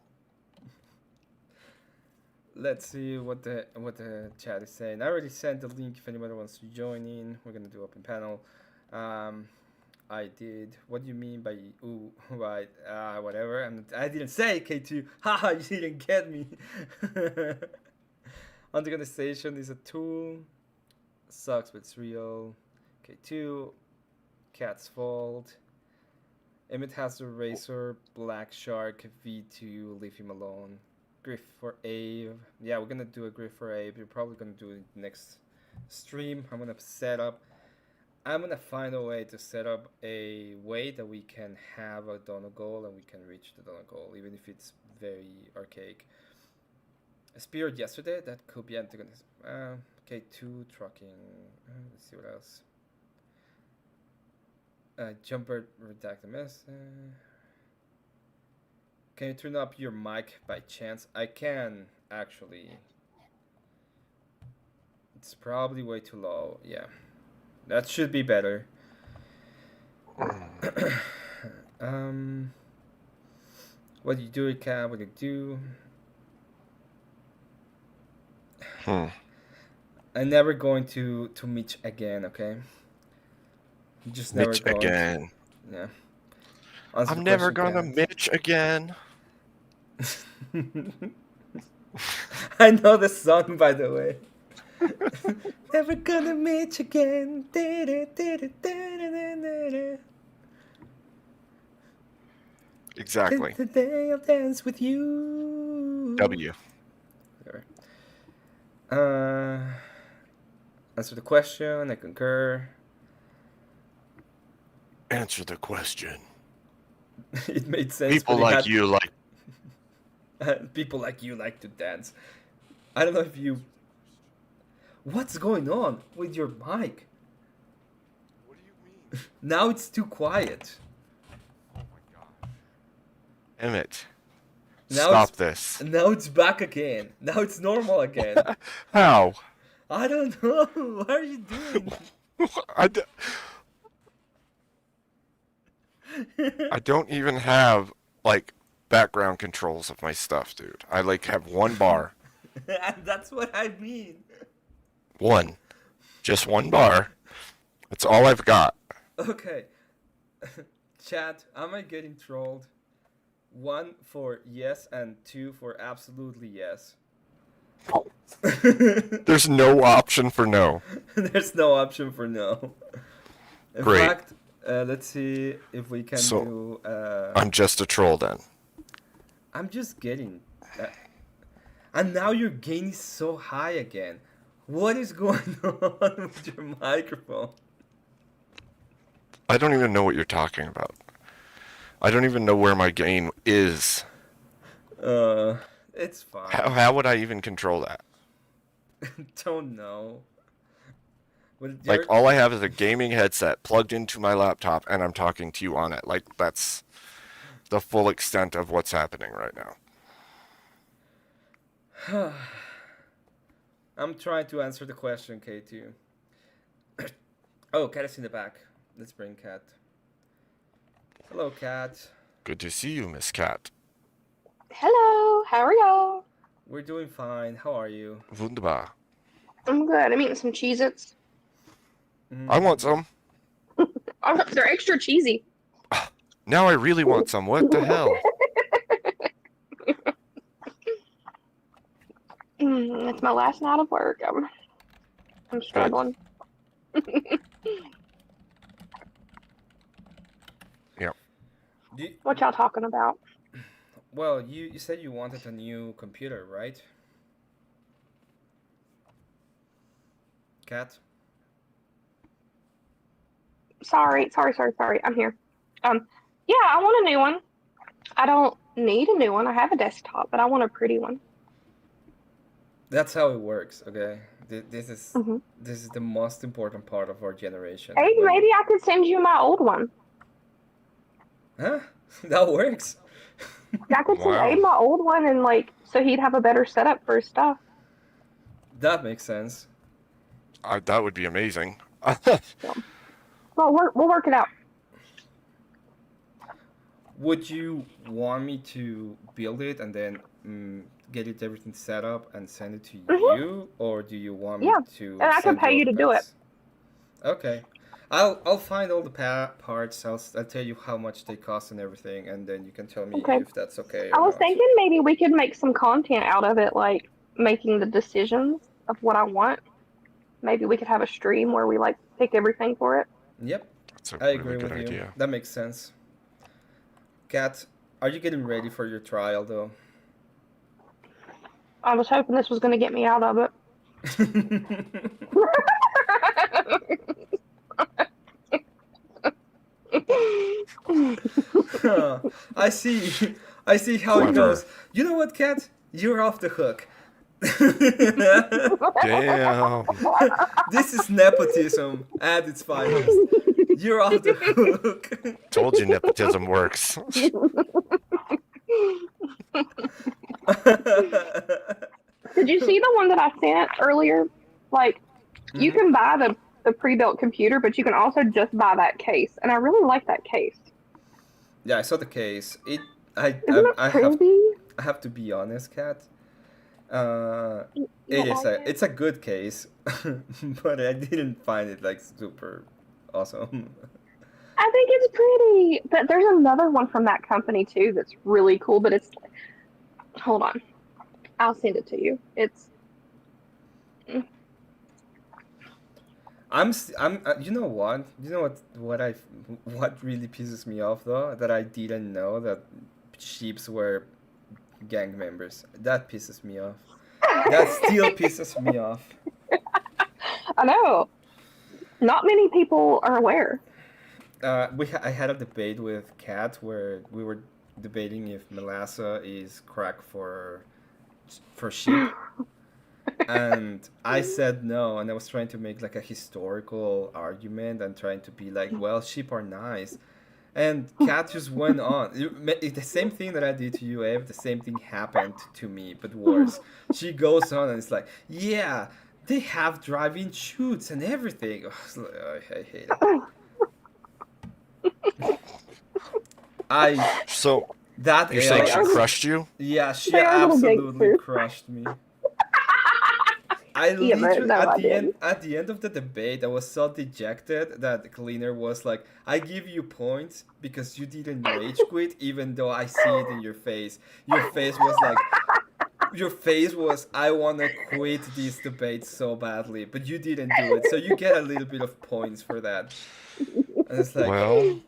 Let's see what the chat is saying. I already sent the link if anybody wants to join in. We're gonna do open panel. I did. What do you mean by ooh? Right. Whatever. I didn't say K2. Haha, you didn't get me. Organization is a tool. Sucks, but it's real. K2. Cat's fault. Emmett has the razor. Black Shark. V2. Leave him alone. Griff for Abe. Yeah, we're gonna do a Griff for Abe. We're probably gonna do it next stream. I'm gonna find a way to set up a way that we can have a donut goal and we can reach the donut goal, even if it's very archaic. I speared yesterday. That could be antagonist. K2 trucking. Let's see what else. Jumper redact the mess. Can you turn up your mic by chance? I can actually. It's probably way too low. Yeah. That should be better. What do you do, Cat? What do you do? I'm never going to Mitch again, okay? Just never Mitch going again. Yeah. Answer I'm the never question, gonna Kat. Mitch again. I know the song, by the way. Never gonna Mitch again. Exactly. Today I'll dance with you. W. Answer the question. I concur. Answer the question. It made sense. People like you like. People like you like to dance. I don't know if you. What's going on with your mic? What do you mean? Now it's too quiet. Oh my god. Emmett. Now Stop this. Now it's back again. Now it's normal again. How? I don't know. What are you doing? I don't even have like background controls of my stuff, dude. I like have one bar. That's what I mean. One. Just one bar. That's all I've got. Okay. Chat, am I getting trolled? 1 for yes and 2 for absolutely yes. There's no option for no. There's no option for no. In Great. fact, let's see if we can do... I'm just a troll then. I'm just getting... and now your gain is so high again. What is going on with your microphone? I don't even know what you're talking about. I don't even know where my gain is. It's fine. How would I even control that? Don't know. Like, all I have is a gaming headset plugged into my laptop, and I'm talking to you on it. Like, that's the full extent of what's happening right now. I'm trying to answer the question, K2. Oh, Cat is in the back. Let's bring Cat. Hello, Cat. Good to see you, Miss Cat. Hello, how are y'all? We're doing fine. How are you? Wunderbar. I'm good. I'm eating some Cheez-Its. I want some. They're extra cheesy. Now I really want some. What the hell? It's my last night of work. I'm struggling. Yeah. What y'all talking about? Well, you said you wanted a new computer, right? Cat? Sorry. I'm here. Yeah, I want a new one. I don't need a new one. I have a desktop, but I want a pretty one. That's how it works, okay? This is Mhm. this is the most important part of our generation. Hey, When- maybe I could send you my old one. Huh? That works. I could send Wow. Abe my old one, and so he'd have a better setup for his stuff. That makes sense. That would be amazing. Well, we'll work it out. Would you want me to build it and then get it everything set up and send it to Mhm. you, or do you want me Yeah, to? and I can send pay you to do it. bits? Okay, I'll find all the parts. I'll tell you how much they cost and everything, and then you can tell me Okay. if that's okay I or was not. thinking maybe we could make some content out of it, like making the decisions of what I want. Maybe we could have a stream where we like pick everything for it. Yep, That's a I really agree good with you. idea. That makes sense. Kat, are you getting ready for your trial though? I was hoping this was going to get me out of it. I see. I see how it Clever. goes. You know what, Kat? You're off the hook. Damn. This is nepotism at its finest. You're off the hook. Told you nepotism works. Did you see the one that I sent earlier? Like, you Mhm. can buy the pre-built computer, but you can also just buy that case, and I really like that case. Yeah, I saw the case. I, Isn't I, it I have, pretty? I have to be honest, Kat. You It don't is like it's a good case, but I didn't find it like super awesome. I think it's pretty. But there's another one from that company too that's really cool. But it's hold on, I'll send it to you. It's You know what? You know what really pisses me off though? That I didn't know that sheeps were gang members. That pisses me off. That still pisses me off. I know not many people are aware. I had a debate with Kat where we were debating if Melassa is crack for sheep, and I said no, and I was trying to make like a historical argument and trying to be like, well, sheep are nice, and Kat just went on. The same thing that I did to you, Eve. The same thing happened to me, but worse. She goes on and it's like, yeah, they have drive-in shoots and everything. I hate it. I So that you're saying They she are AI. crushed you? Yeah, she they are little absolutely gangsters. crushed me. I Yeah, but literally no, I didn't. at the end of the debate, I was so dejected that the cleaner was like, "I give you points because you didn't rage quit, even though I see it in your face. Your face was, I want to quit this debate so badly, but you didn't do it, so you get a little bit of points for that." And it's like, Well,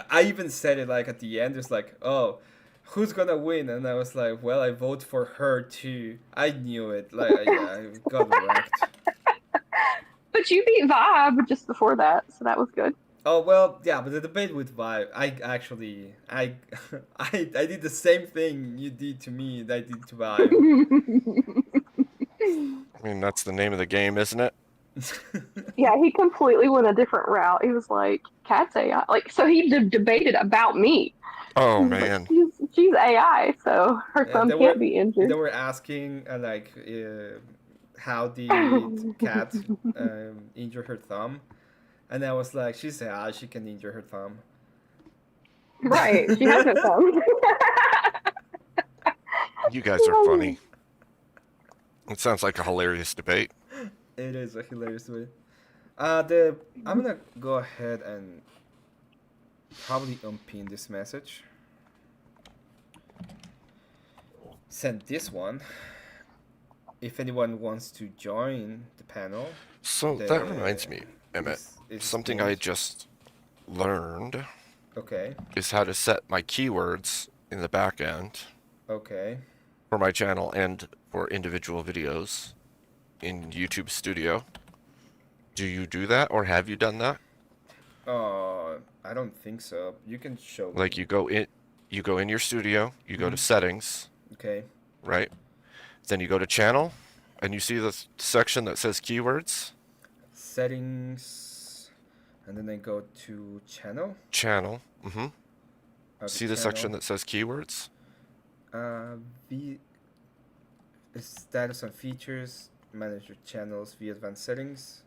I even said it like at the end. It's like, oh, who's gonna win? And I was like, well, I vote for her too. I knew it. Like, yeah, I got wrecked. But you beat Vibe just before that, so that was good. Oh well, yeah, but the debate with Vibe, I I did the same thing you did to me that I did to Vibe. I mean, that's the name of the game, isn't it? Yeah, he completely went a different route. He was like, "Cat's AI." Like, so he debated about me. Oh, He was like, man. she's AI, so her Yeah, thumb can't be they injured. were asking how did Cat injure her thumb, and I was like, she's AI, she can injure her thumb. Right, she has no thumb. You guys are funny. It sounds like a hilarious debate. It is a hilarious way. I'm gonna go ahead and probably unpin this message. Send this one. If anyone wants to join the panel, So that reminds me, Emmett, is something I just learned okay. is how to set my keywords in the back end Okay. for my channel and for individual videos in YouTube Studio. Do you do that, or have you done that? I don't think so. You can show me. Like you go in your studio, you go to settings, Okay. right? Then you go to channel, and you see the section that says keywords. Settings, and then I go to channel. Channel. Mm-hmm. Okay, See the section that says keywords? V status on features, manage your channels via advanced settings.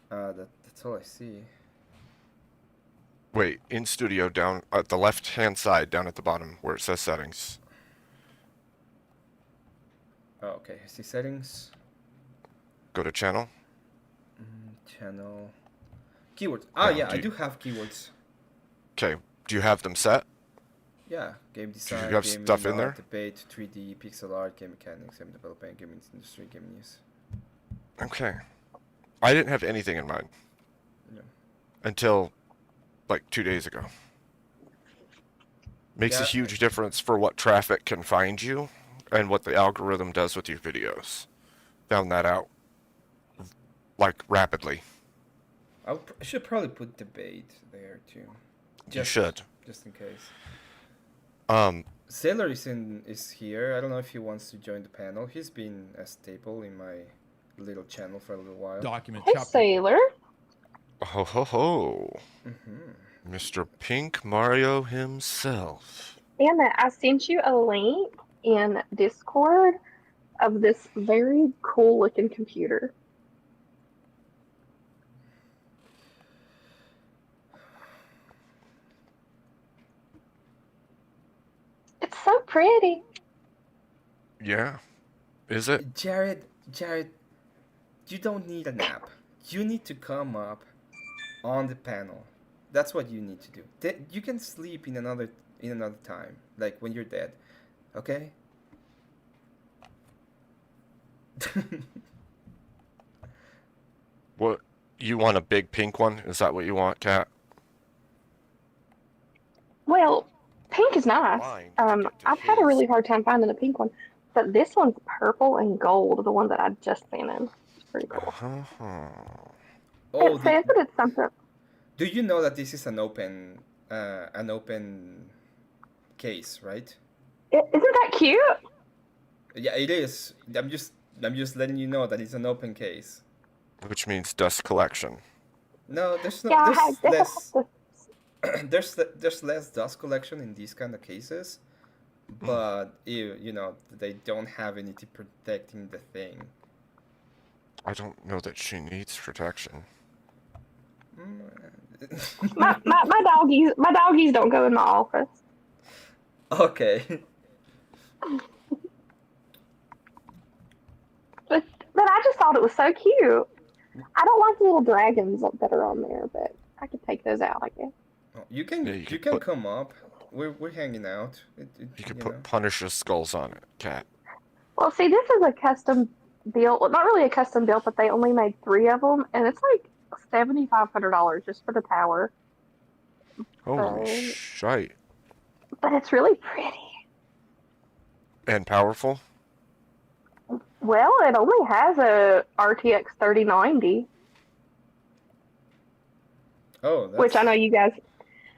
That's all I see. Wait, in studio down at the left-hand side, down at the bottom where it says settings. Oh, okay. I see settings. Go to channel. Channel. Keywords. Ah, Yeah, yeah, I do have keywords. Okay. Do you have them set? Yeah, game design, have game stuff in art, there? debate, 3D, pixel art, game mechanics, game development, game industry, game news. Okay. I didn't have anything in mind Yeah. until like 2 days ago. Makes a Yeah, huge difference for what traffic can find you and what the algorithm does with your videos. Found that out like rapidly. I should probably put debate there too. You should. Just in case. Um, Sailor is here. I don't know if he wants to join the panel. He's been a staple in my little channel for a little while. Document Hey, chapter. Sailor. ho ho ho. Mm-hmm. Mr. Pink Mario himself. Anna, I sent you a link in Discord of this very cool looking computer. It's so pretty. Yeah. Is it? Jared, you don't need a nap. You need to come up on the panel. That's what you need to do. You can sleep in another time, like when you're dead. Okay? What? You want a big pink one? Is that what you want, Kat? Well, pink is nice. Line to get to I've had a his. really hard time finding a pink one, but this one's purple and gold, the one that I just seen in. It's pretty cool. Uh-huh. Oh, It says that it's something. do you know that this is an open case, right? Isn't that cute? Yeah, it is. I'm just letting you know that it's an open case. Which means dust collection. No, there's no Yeah, there's I less have to. there's less dust collection in these kind of cases, but you know they don't have anything protecting the thing. I don't know that she needs protection. My doggies don't go in my office. Okay. But I just thought it was so cute. I don't like the little dragons that are on there, but I could take those out, I guess. You can Yeah, you, you could can put- come up. We're hanging out. You could know. put Punisher skulls on it, Kat. Well, see, this is a custom built. Well, not really a custom built, but they only made 3 of them, and it's like $7,500 just for the tower. Holy Oh. shite. But it's really pretty. And powerful? Well, it only has a RTX 3090, Oh, that's, which I know you guys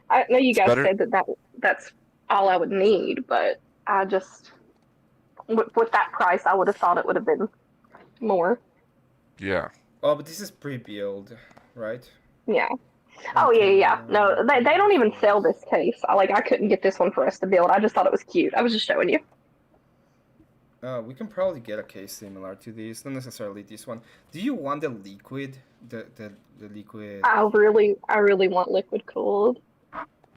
better. said that's all I would need, but I just with that price, I would have thought it would have been more. Yeah. Oh, but this is pre-built, right? Yeah. Oh yeah. No, they don't even sell this case. I couldn't get this one for us to build. I just thought it was cute. I was just showing you. We can probably get a case similar to this, not necessarily this one. Do you want the liquid? The liquid. I really want liquid cooled.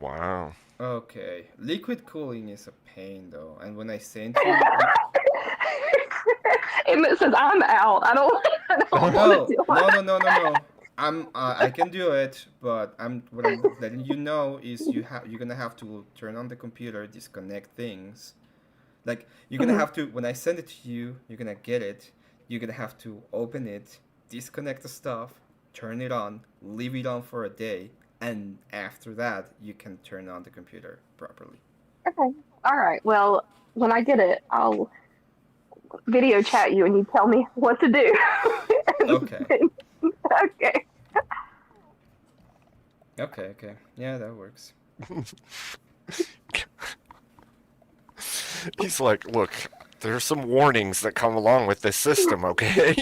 Wow. Okay, liquid cooling is a pain though, and when I sent you, Emmett says I'm out. I don't want no, to do no. I can do it, but what I'm letting you know is you're gonna have to turn on the computer, disconnect things. Like you're gonna have to, when I send it to you, you're gonna get it. You're gonna have to open it, disconnect the stuff, turn it on, leave it on for a day, and after that you can turn on the computer properly. Okay. All right. Well, when I get it, I'll video chat you and you tell me what to do. Okay. Okay. Okay. Yeah, that works. He's like, look, there's some warnings that come along with this system, okay?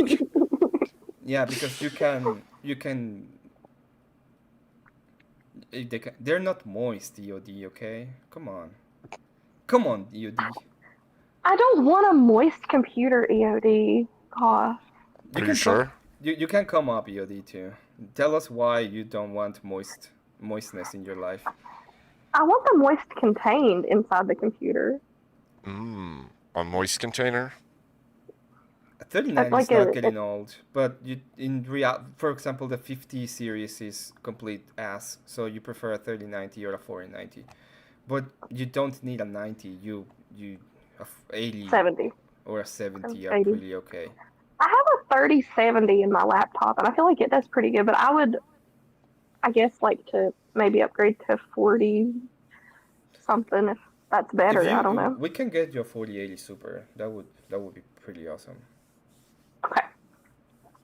Yeah, because they're not moist, EOD, okay? Come on, EOD. I don't want a moist computer, EOD. Gosh. Are you sure? You can come up, EOD, too. Tell us why you don't want moistness in your life. I want the moist contained inside the computer. A moist container? 39 like is not a getting old, but for example, the 50 series is complete ass, so you prefer a 3090 or a 4090. But you don't need a 90. You a 80 70, or a 70 are 80. pretty okay. I have a 3070 in my laptop, and I feel like it does pretty good. But I would, I guess, like to maybe upgrade to 40 something if that's If better. I don't you know. we can get your 4080 Super. That would be pretty awesome. Okay.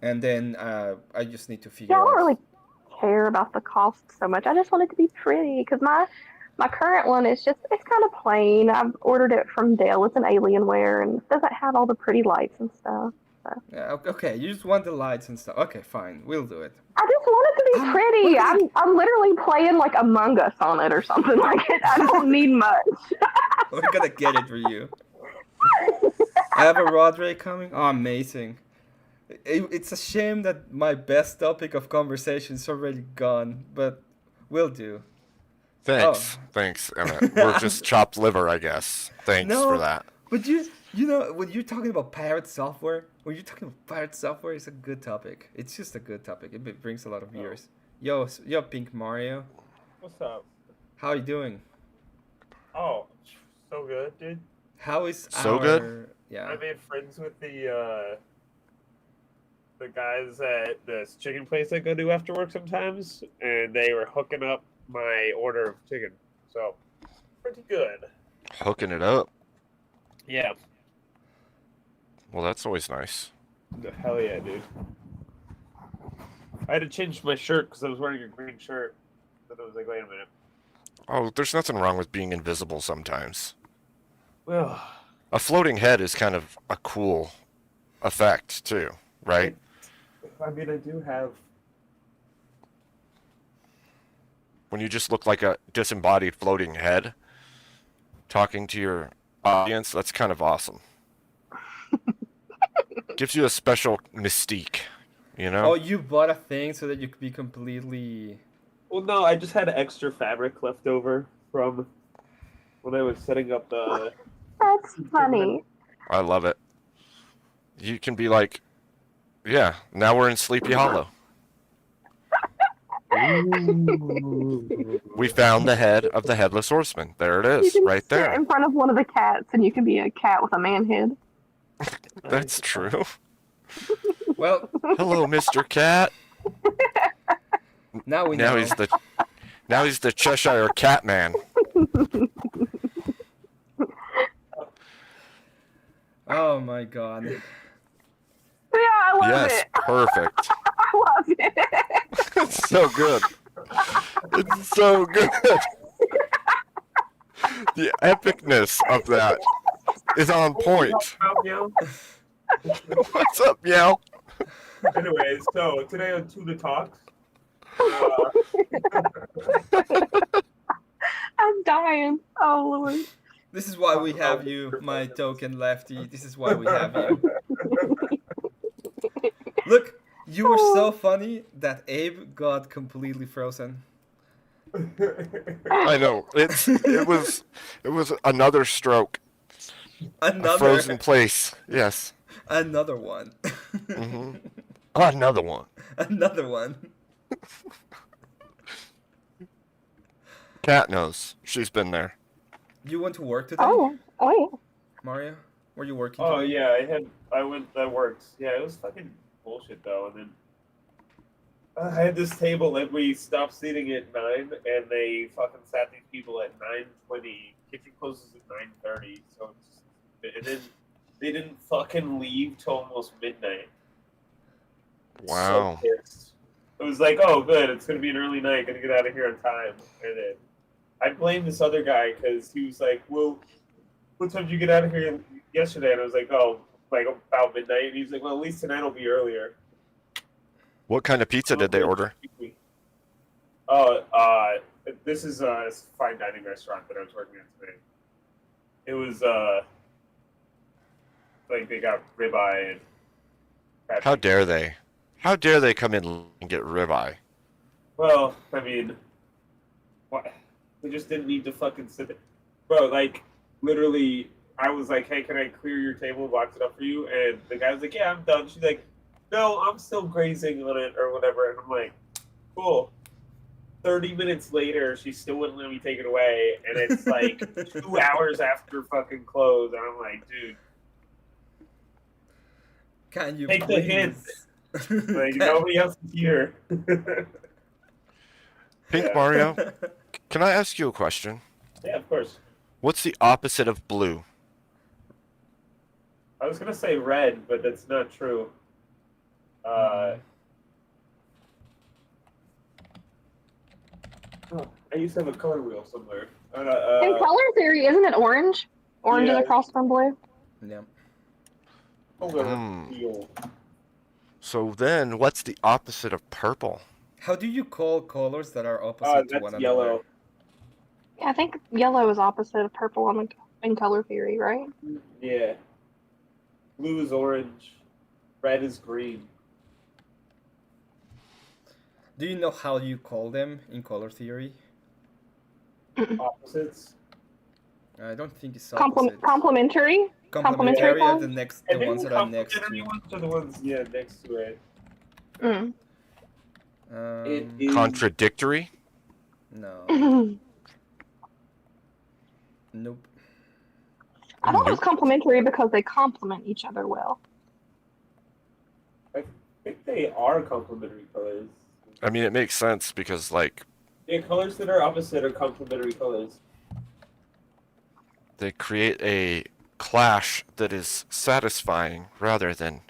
And then I just need to Yeah, I figure don't out. really care about the cost so much. I just want it to be pretty because my current one is just it's kind of plain. I've ordered it from Dell. It's an Alienware and it doesn't have all the pretty lights and stuff. So. Yeah, okay, you just want the lights and stuff. Okay, fine, we'll do it. I just want it to be We're pretty. gonna I'm literally playing like Among Us on it or something like it. I don't need much. we're gonna get it for you. I have a Rodray coming. Oh, amazing. It's a shame that my best topic of conversation is already gone, but we'll do. Thanks, Emmett. We're just chopped liver, I guess. Thanks for No, that. but you know when you're talking about pirate software, it's a good topic. It's just a good topic. It brings a lot of viewers. Yo, Pink Mario, What's up? how you doing? Oh, so good, dude. How is So our good? yeah? I made friends with the guys at this chicken place I go to after work sometimes, and they were hooking up my order of chicken. So, pretty good. Hooking it up. Yeah. Well, that's always nice. Hell yeah, dude. I had to change my shirt because I was wearing a green shirt. But I was like, wait a minute. Oh, there's nothing wrong with being invisible sometimes. Well, A floating head is kind of a cool effect, too, right? I mean, I do have. When you just look like a disembodied floating head talking to your audience, that's kind of awesome. Gives you a special mystique, you know? Oh, you bought a thing so that you could be completely. Well, no, I just had extra fabric left over from when I was setting up the. That's funny. I love it. You can be like, yeah, now we're in Sleepy Hollow. We found the head of the Headless Horseman. There it You is, can right sit there. in front of one of the cats, and you can be a cat with a man head. That's true. Well, Hello, Mr. Cat. now we know. Now he's the Cheshire Cat Man. Oh my god. Yeah, I love Yes, it. perfect. I love it. It's so good. It's so good. The epicness of that is on point. What's up, meow? Anyways, so today on Tuna Talks, I'm dying. Oh Lord. This is why we have you, my token lefty. This is why we have you. Look, you were so funny that Abe got completely frozen. I know. It was another stroke. A frozen place. Yes. Another one. Mm-hmm. Another one. Another one. Cat knows. She's been there. You went to work today, Oh yeah. Mario? Were you working oh today? yeah, that worked. Yeah, it was fucking bullshit though. And then I had this table that we stopped seating at 9, and they fucking sat these people at 9:20. Kitchen closes at 9:30, so and then they didn't fucking leave till almost midnight. Wow. So pissed. It was like, oh, good, it's gonna be an early night, gonna get out of here on time. And then I blamed this other guy because he was like, well, what time did you get out of here yesterday? And I was like, oh, like about midnight. And he's like, well, at least tonight will be earlier. What kind of pizza did they order? Oh, this is a fine dining restaurant that I was working at today. It was like they got ribeye and. How dare they? How dare they come in and get ribeye? Well, I mean, what? We just didn't need to fucking sit there. Bro, like, literally, I was like, hey, can I clear your table and box it up for you? And the guy was like, yeah, I'm done. She's like, no, I'm still grazing on it or whatever. And I'm like, cool. 30 minutes later, she still wouldn't let me take it away. And it's like 2 hours after fucking close. And I'm like, dude, Can you take the hint. please? Like, nobody else is here. Pink Yeah. Mario, can I ask you a question? Yeah, of course. What's the opposite of blue? I was gonna say red, but that's not true. Oh, I used to have a color wheel somewhere. In color theory, isn't it orange? Orange is Yeah. across from blue. Yeah. Color wheel. So then, what's the opposite of purple? How do you call colors that are opposite to That's one yellow. another? Yeah, I think yellow is opposite of purple in color theory, right? Yeah. Blue is orange. Red is green. Do you know how you call them in color theory? Opposites. I don't think it's opposite. Complementary. Complementary are colors? the ones that are next complementary to. ones are the ones, yeah, next to it. Mm. It is Contradictory? No. Nope. I thought it was complementary because they complement each other well. I think they are complementary colors. I mean, it makes sense because, like, Yeah, colors that are opposite are complementary colors. they create a clash that is satisfying rather than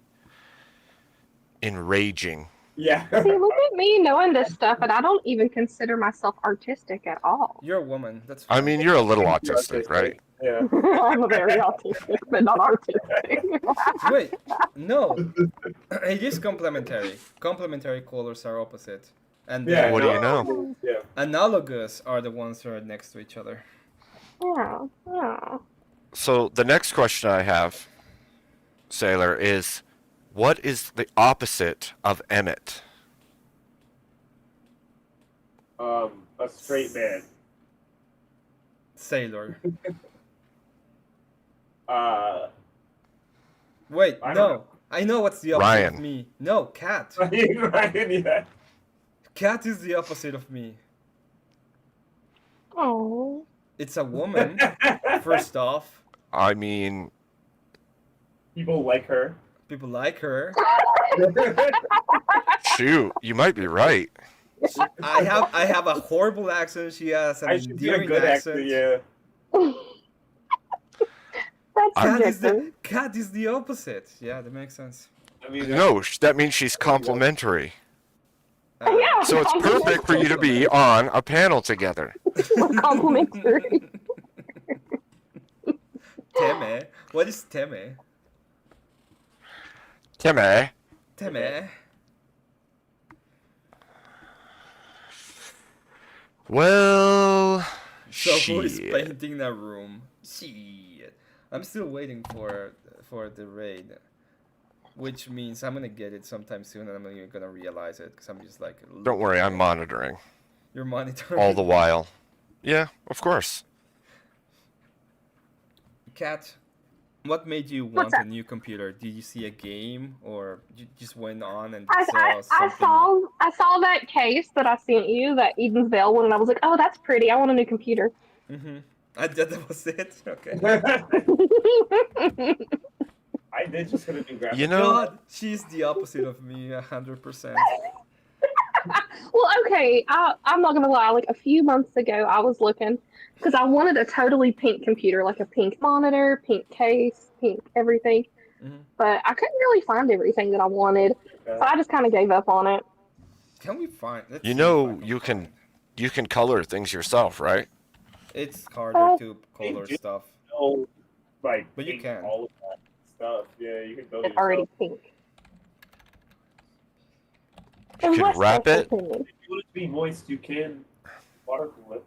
enraging. Yeah. See, look at me knowing this stuff, and I don't even consider myself artistic at all. You're a woman. That's I fine. mean, you're a little autistic, right? Yeah. I'm a very autistic, but not artistic. Wait, no. It is complementary. Complementary colors are opposite. And Yeah. What do you know? Yeah. analogous are the ones that are next to each other. Yeah, yeah. So the next question I have, Sailor, is what is the opposite of Emmett? A straight man. Sailor. Wait, I don't no. know. I know what's the opposite Ryan. of me. No, cat. Ryan, yeah. Cat is the opposite of me. Oh. It's a woman, first off. I mean, People like her. People like her. shoot, you might be right. I have a horrible accent. She has an I should be a endearing good accent. actor, yeah. That's Cat subjective. is the opposite. Yeah, that makes sense. I mean, No, that means she's complimentary. Yeah, So it's perfect for you to be on a panel together. We're complimentary. Teme. What is teme? Timmy. Teme. Well, So who is shit. painting the room? Shit. I'm still waiting for the raid, which means I'm gonna get it sometime soon, and I'm not even gonna realize it because I'm just like. Don't worry, I'm monitoring You're monitoring. all the while. Yeah, of course. Cat, what made you What's want a up? new computer? Did you see a game, or you just went on and I saw something? saw that case that I sent you, that Eden's Vale one, and I was like, oh, that's pretty. I want a new computer. Mm-hmm. That was it. Okay. I did just gonna do graphics. You know, God, she's the opposite of me, 100%. Well, okay, I'm not gonna lie. Like a few months ago, I was looking because I wanted a totally pink computer, like a pink monitor, pink case, pink everything. Mhm. But I couldn't really find everything that I wanted, so I just kind of gave up on it. Can we find? Let's you see know, if I you find can you can color things yourself, right? it. It's harder to color just- stuff. No, like, But you paint can. all of that stuff. Yeah, you can build it It's already yourself. pink. You In could my wrap special it. opinion. If you want it to be moist, you can water cool it.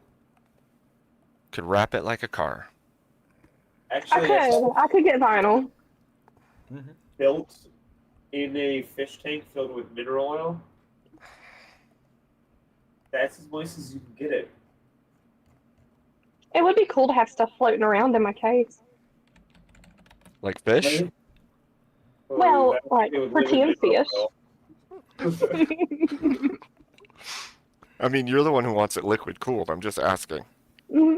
Could wrap it like a car. Actually, I could get vinyl. Mm-hmm. built in a fish tank filled with mineral oil. That's as moist as you can get it. It would be cool to have stuff floating around in my case. Like fish? Well, like It would for live in tea and my fish. I mean, you're the one who wants it liquid cooled. I'm just asking. Mhm.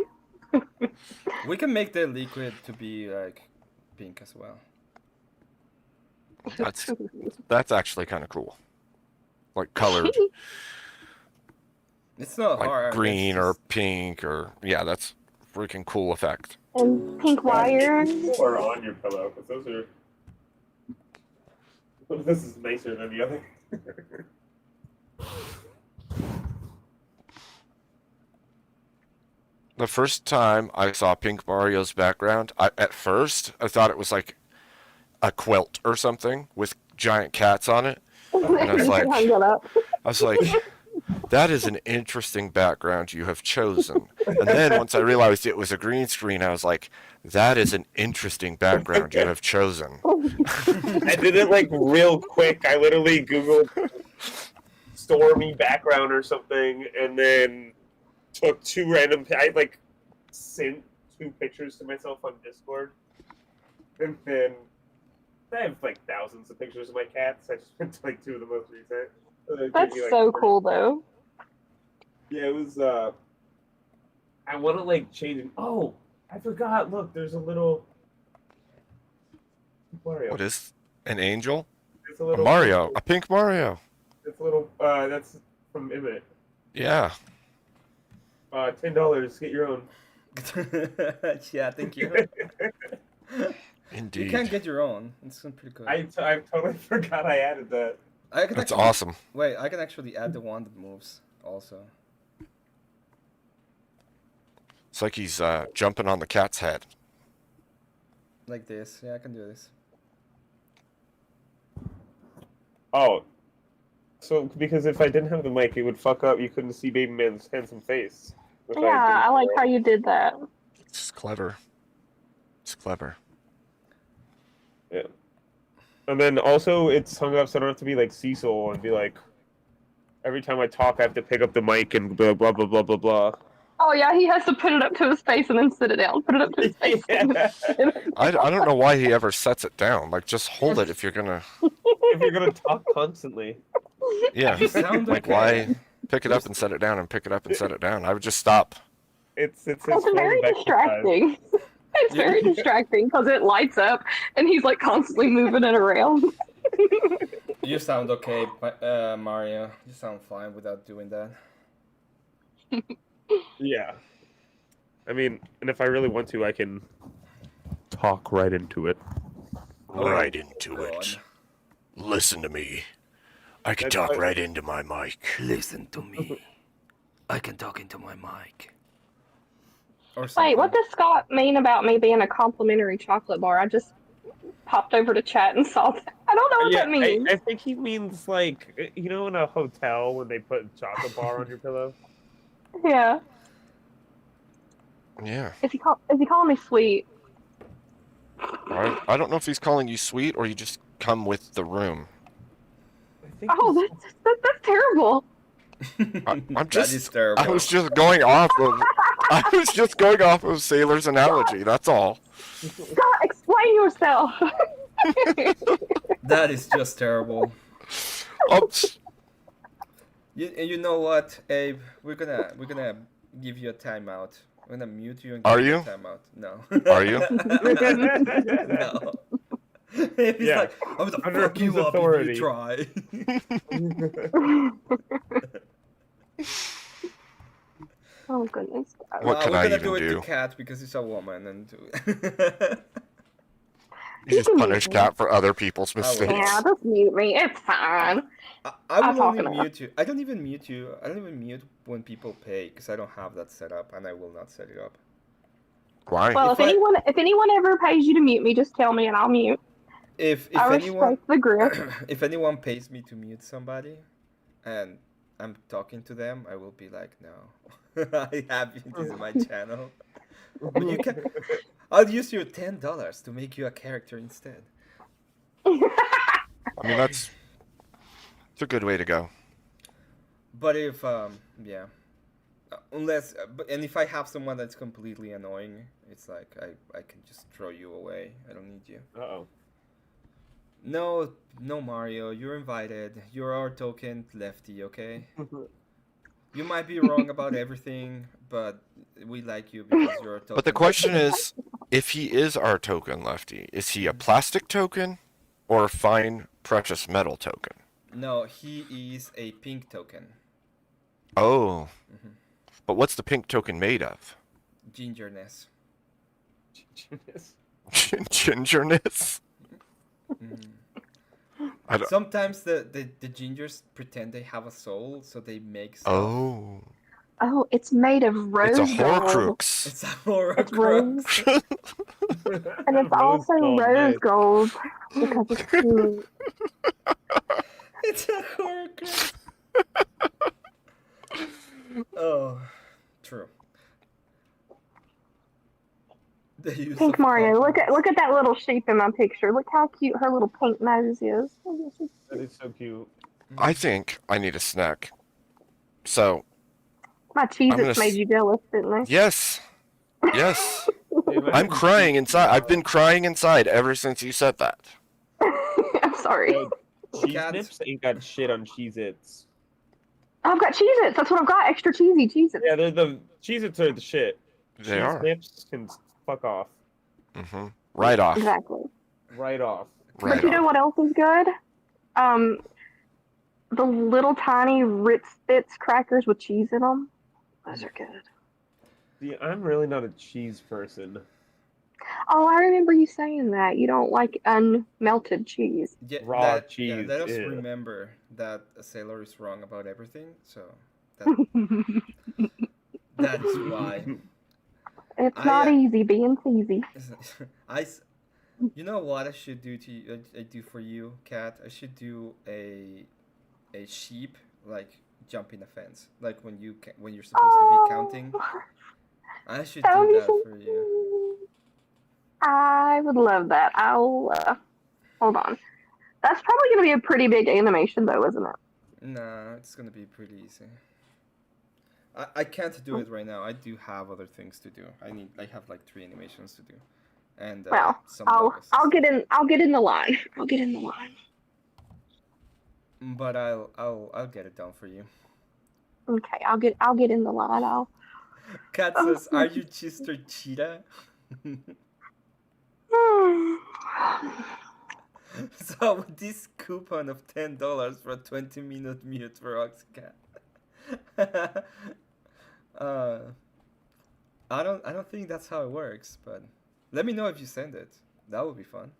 We can make the liquid to be like pink as well. That's actually kind of cool. Like colored, It's not like hard. green It's or just... pink or yeah, that's freaking cool effect. And pink wire. Or on your pillow, because those are. This is nicer than the other. The first time I saw Pink Mario's background, at first I thought it was like a quilt or something with giant cats on it. And I was like, Hung it up. that is an interesting background you have chosen. And then once I realized it was a green screen, I was like, that is an interesting background you have chosen. I did it like real quick. I literally Googled stormy background or something, and then took two random. I like sent 2 pictures to myself on Discord, and then I have like thousands of pictures of my cats. I just went to like 2 of the most recent. That's so cool, though. Yeah, it was. I want to like change it. Oh, I forgot. Look, there's a little Mario. What is an angel? It's a A little Mario, a pink Mario. It's a little. That's from Emmet. Yeah. $10. Get your own. Yeah, thank you. Indeed. You can get your own. It's pretty good. I totally forgot I added that. I can That's actually, awesome. Wait, I can actually add the one that moves also. It's like he's jumping on the cat's head. Like this. Yeah, I can do this. Oh. So, because if I didn't have the mic, it would fuck up. You couldn't see Baby Man's handsome face. If Yeah, I like didn't- how you did that. It's clever. It's clever. Yeah. And then also, it's hung up so I don't have to be like Cecil and be like, every time I talk, I have to pick up the mic and blah, blah, blah, blah, blah, blah. Oh yeah, he has to put it up to his face and then sit it down. Put it up to his face. Yeah. I don't know why he ever sets it down. Like, just hold it if you're gonna. If you're going to talk constantly. Yeah. You sound Like, okay. why pick it up and set it down and pick it up and set it down? I would just stop. It's his It's form very of exercise. distracting. It's very distracting because it lights up and he's like constantly moving it around. You sound okay, Mario. You sound fine without doing that. Yeah. I mean, and if I really want to, I can talk right into it. Right into God. it. Listen to me. I can That's talk right. right into my mic. Listen to me. I can talk into my mic. Or Wait, what something. does Scott mean about me being a complimentary chocolate bar? I just popped over to chat and saw that. I don't know what that means. I think he means like, you know, in a hotel when they put a chocolate bar on your pillow. Yeah. Yeah. Is he calling me sweet? I don't know if he's calling you sweet or you just come with the room. I think Oh, that's terrible. I'm That just. is terrible. I was just going off of. I was just going off of Sailor's analogy. That's all. Scott, explain yourself. That is just terrible. Oops. You know what, Abe? We're gonna give you a timeout. We're gonna mute you and Are give you you? a timeout. No. Are you? No. He's Yeah. like, I'm gonna Under fuck you whose up authority? if you try. Oh goodness. What can we're I gonna even do it do? to Cat because he's a woman and You just punish Cat for other people's I will. mistakes. Yeah, just mute me. It's fine. I I'll will talk only enough. mute you. I don't even mute you. I don't even mute when people pay because I don't have that set up and I will not set it up. Why? Well, If if I- anyone ever pays you to mute me, just tell me and I'll mute. If I anyone respect the grip. if anyone pays me to mute somebody and I'm talking to them, I will be like, no, I have you. This is my channel. But you can. I'll use your $10 to make you a character instead. I mean, it's a good way to go. But if yeah, Unless, and if I have someone that's completely annoying, it's like I can just throw you away. I don't need you. Uh-oh. No, no, Mario. You're invited. You're our token lefty, okay? You might be wrong about everything, but we like you because you're a token. But the question is, if he is our token lefty, is he a plastic token or a fine precious metal token? No, he is a pink token. Oh. But what's the pink token made of? Gingerness. Gingerness? I don't... Sometimes the gingers pretend they have a soul, so they make stuff. Oh. Oh, it's made of rose It's a gold. Horcrux. It's a horror It's rose, crux. and it's also rose gold because it's cute. It's a horror crux. Oh, true. The use Pink of Mario, pumpkins. look at that little sheep in my picture. Look how cute her little pink nose is. That is so cute. I think I need a snack. So, My I'm Cheez-Its gonna made you jealous, didn't they? yes. Yes. Hey, man, I'm crying inside. I've been crying inside ever since you said that. I'm sorry. Cheese Cats. Nips ain't got shit on Cheez-Its. I've got Cheez-Its. That's what I've got. Extra cheesy Cheez-Its. Yeah, they're the Cheez-Its are the shit. They Cheese are. Nips can fuck off. Right off. Exactly. Right off. Right But you know off. what else is good? The little tiny Ritz Bits crackers with cheese in them. Those are good. See, I'm really not a cheese person. Oh, I remember you saying that. You don't like unmelted cheese. Yeah, Raw cheese, Yeah, let us ew. remember that a sailor is wrong about everything. So that is why. It's not easy being cheesy. You know what I should do to you? I do for you, Kat. I should do a sheep like jumping a fence, like when you're supposed to be counting. I should That would do be that so for you. cute. I would love that. I'll hold on. That's probably going to be a pretty big animation, though, isn't it? Nah, it's gonna be pretty easy. I can't do it right now. I do have other things to do. I have like 3 animations to do, and Well, some I'll logos. I'll get in the line. I'll get in the line. But I'll get it done for you. Okay, I'll get in the line. I'll. Kat says, "Are you Chister Cheetah?" So with this coupon of $10 for a 20-minute mute for Oxcat. I don't think that's how it works, but let me know if you send it. That would be fun.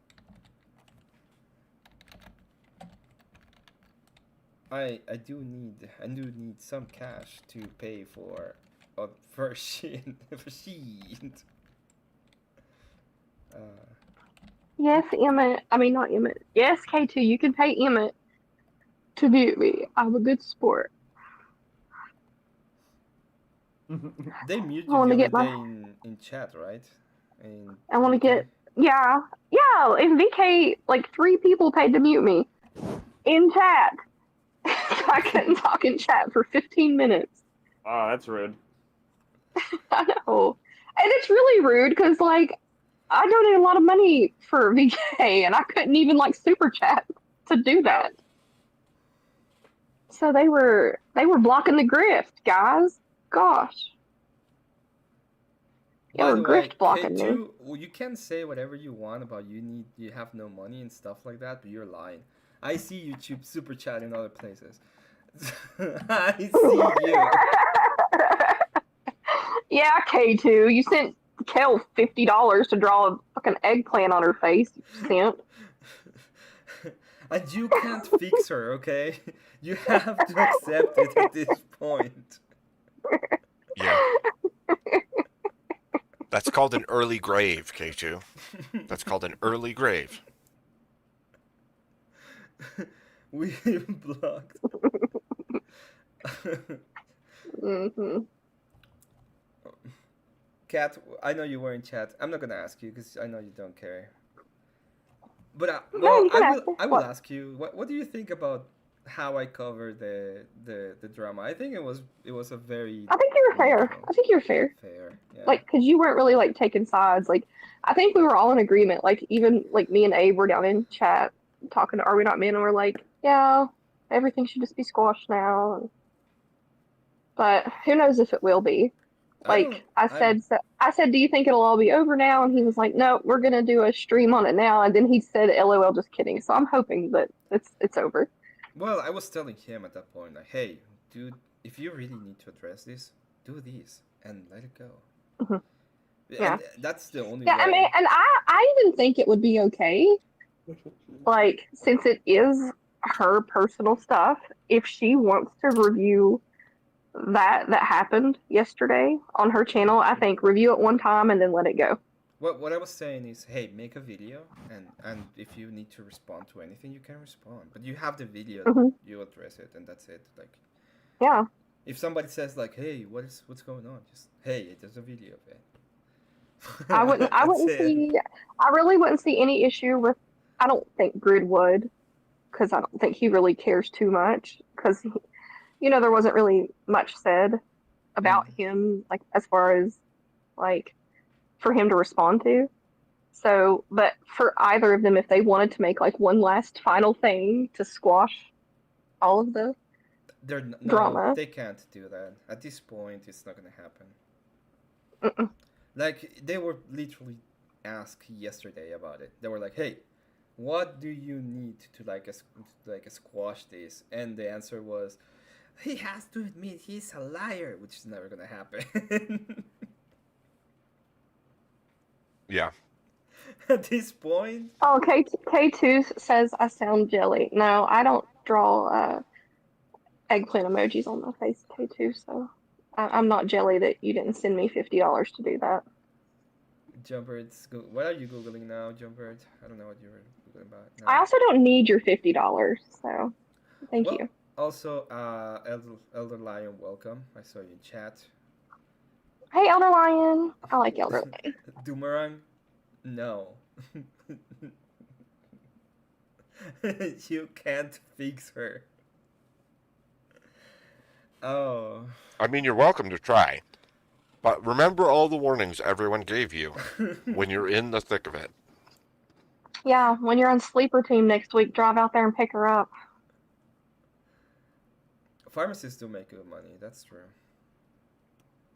I do need some cash to pay for Shein. Yes, Emmett. I mean, not Emmett. Yes, K2. You can pay Emmett to mute me. I'm a good sport. They mute you I want the to other get my. day in chat, right? I want to get. Yeah. In VK, like 3 people paid to mute me in chat. So I couldn't talk in chat for 15 minutes. Oh, that's rude. I know. And it's really rude because, like, I donated a lot of money for VK and I couldn't even, like, super chat to do that. So they were blocking the grift, guys. Gosh. They By were the way, grift blocking me. K2, well, you can say whatever you want about you have no money and stuff like that, but you're lying. I see YouTube super chat in other places. I see you. Yeah, K2. You sent Kel $50 to draw a fucking eggplant on her face. You sent. And you can't fix her, okay? You have to accept it at this point. Yeah. That's called an early grave, K2. That's called an early grave. We blocked. Mm-hmm. Kat, I know you were in chat. I'm not gonna ask you because I know you don't care. But No, you can ask me. I will What? ask you. What do you think about how I covered the drama. I think it was a very I think you were fair. neutral, I think you're fair. fair. Yeah. Like, because you weren't really like taking sides. Like, I think we were all in agreement. Like, even like me and Abe were down in chat talking to Are We Not Men, and we're like, yeah, everything should just be squashed now. But who knows if it will be? I don't. Like I said, do you think it'll all be over now? And he was like, no, we're gonna do a stream on it now. And then he said, LOL, just kidding. So I'm hoping that it's over. Well, I was telling him at that point, like, hey, dude, if you really need to address this, do this and let it go. Mhm. Yeah. And that's the only Yeah, way. I mean, and I even think it would be okay, like since it is her personal stuff, if she wants to review that happened yesterday on her channel, I think review it one time and then let it go. What I was saying is, hey, make a video, and if you need to respond to anything, you can respond. But you have the video, Mhm. you address it, and that's it. Like, Yeah. if somebody says like, hey, what's going on? Just hey, there's a video of it. I wouldn't That's it. see I really wouldn't see any issue with I don't think Grid would, because I don't think he really cares too much, because there wasn't really much said about him, like as far as like for him to respond to. So, but for either of them, if they wanted to make like one last final thing to squash all of the No, drama. they can't do that. At this point, it's not gonna happen. Mm-mm. Like, they were literally asked yesterday about it. They were like, hey, what do you need to squash this? And the answer was, he has to admit he's a liar, which is never gonna happen. Yeah. Mm-hmm. At this point, Oh, K2 says I sound jelly. No, I don't draw eggplant emojis on my face, K2, so I'm not jelly that you didn't send me $50 to do that. Jumpbird, what are you googling now, Jumpbird? I don't know what you're googling about now. I also don't need your $50, so thank you. Also, Elder Lion, welcome. I saw you in chat. Hey, Elder Lion. I like Elder Lion. Doomerang, no. You can't fix her. Oh. I mean, you're welcome to try. But remember all the warnings everyone gave you when you're in the thick of it. Yeah, when you're on sleeper team next week, drive out there and pick her up. Pharmacists do make good money, that's true.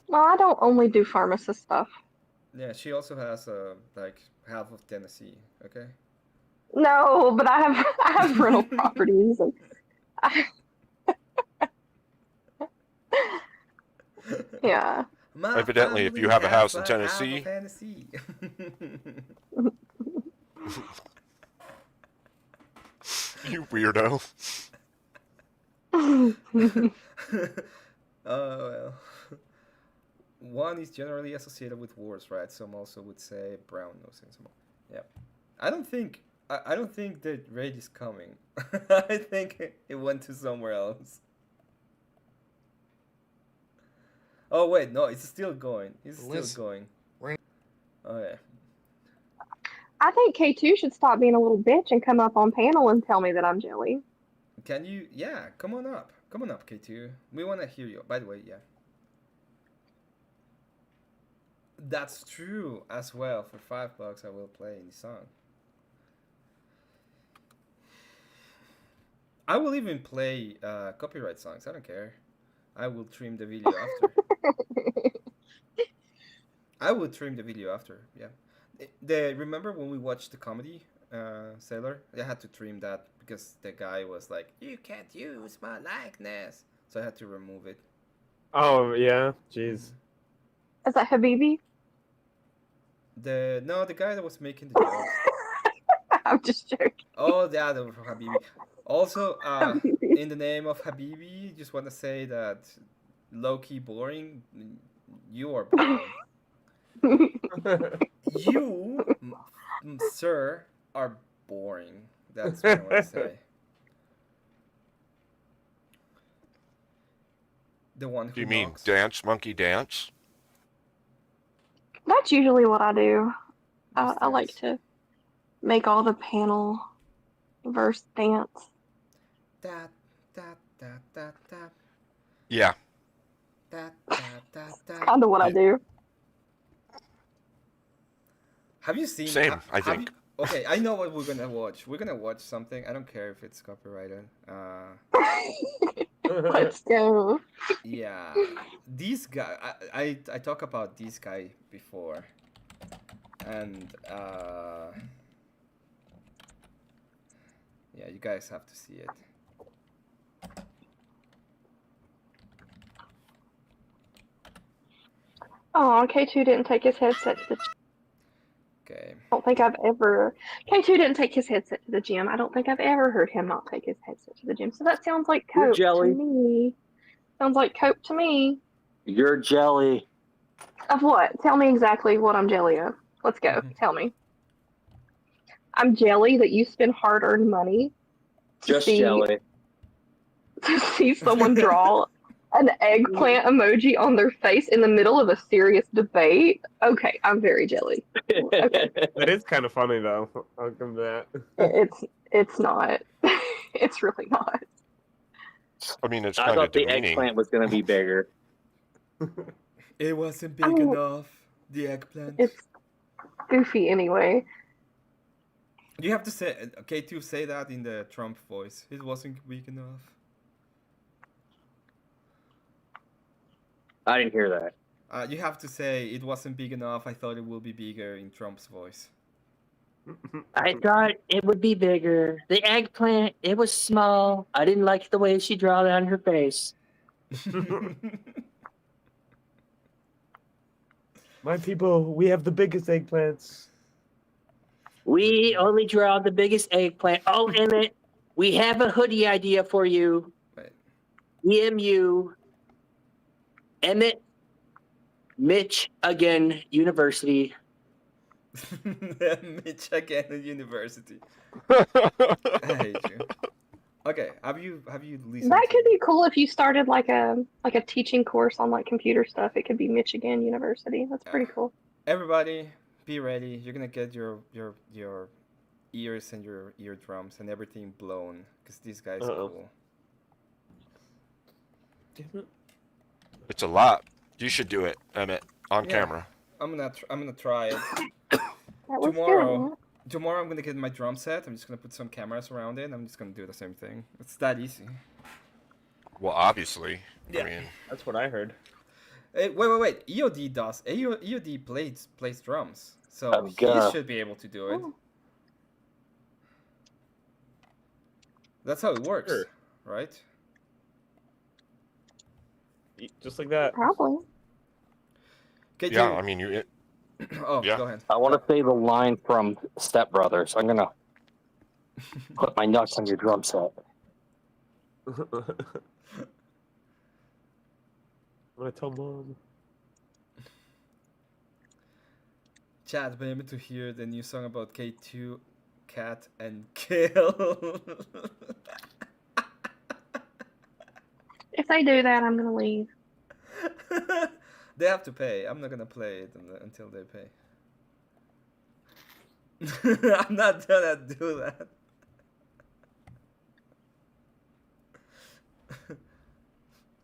Well, I don't only do pharmacist stuff. Yeah, she also has like half of Tennessee, okay? No, but I have rental properties. And yeah. My Evidently, if you family have a house has in half of Tennessee. Tennessee. You weirdo. Oh well. One is generally associated with wars, right? Some also would say brown nose and some. Yeah. I don't think that raid is coming. I think it went to somewhere else. Oh wait, no, it's still going. It's still going. Oh yeah. I think K2 should stop being a little bitch and come up on panel and tell me that I'm jelly. Can you? Yeah, come on up. Come on up, K2. We want to hear you. By the way, yeah. That's true as well. For $5, I will play any song. I will even play copyright songs. I don't care. I will trim the video after. I will trim the video after. Yeah. Remember when we watched the comedy Sailor? I had to trim that because the guy was like, "You can't use my likeness," so I had to remove it. Oh yeah, jeez. Is that Habibi? The guy that was making the jokes. I'm just joking. Oh, the other Habibi. Also, Habibi. in the name of Habibi, just want to say that low-key boring. You are boring. You, sir, are boring. That's what I want to say. The one who Do you mean knocks. dance, monkey, dance? That's usually what I do. Yes, I like dance. to make all the panel verse dance. That da, da, da, da, Yeah. da, da, da, da. Kind of what I do. Have you seen? Same, I have think. you? Okay, I know what we're gonna watch. We're gonna watch something. I don't care if it's copyrighted. Let's go. Yeah, these guy. I talk about this guy before, and yeah, you guys have to see it. Oh, K2 didn't take his headset to the Okay. I don't think I've ever. K2 didn't take his headset to the gym. I don't think I've ever heard him not take his headset to the gym. So that sounds like You're cope to jelly. me. Sounds like cope to me. You're jelly. Of what? Tell me exactly what I'm jelly of. Let's go. Tell me. I'm jelly that you spend hard-earned money to Just see jelly. to see someone draw an eggplant emoji on their face in the middle of a serious debate. Okay, I'm very jelly. Okay. That is kind of funny though. I'll give him that. It's not. It's really not. I mean, it's I kind of thought the demeaning. eggplant was going to be bigger. It wasn't big I mean, enough. The eggplant. It's goofy anyway. You have to say, okay, to say that in the Trump voice. It wasn't big enough. I didn't hear that. You have to say it wasn't big enough. I thought it will be bigger in Trump's voice. I thought it would be bigger. The eggplant, it was small. I didn't like the way she drew it on her face. My people, we have the biggest eggplants. We only draw the biggest eggplant. Oh, Emmett, we have a hoodie idea for you. Wait. EMU, Emmett, Mitch again, University. Mitch again at university. I hate you. Okay, have you listened? That to- could be cool if you started like a teaching course on like computer stuff. It could be Michigan University. That's pretty cool. Everybody, be ready. You're gonna get your ears and your eardrums and everything blown because these guys are cool. Damn it. It's a lot. You should do it, Emmett, on Yeah. camera. I'm gonna try it. That was Tomorrow I'm gonna get my drum set. I'm just gonna put some cameras around it. I'm just gonna do the same thing. It's that easy. Well, obviously. Yeah. I mean, That's what I heard. Hey, wait. EOD does. EOD plays drums, so I'm he gonna- should be able to do it. Oh. That's how it works, Sure. right? Just like that. Probably. Okay, yeah, I mean, oh, yeah. go ahead. I want to say the line from Step Brothers. I'm going to put my nuts on your drum set. I'm gonna tell mom. Chad, been able to hear the new song about K2, Cat, and Kill. If they do that, I'm gonna leave. They have to pay. I'm not gonna play it until they pay. I'm not gonna do that.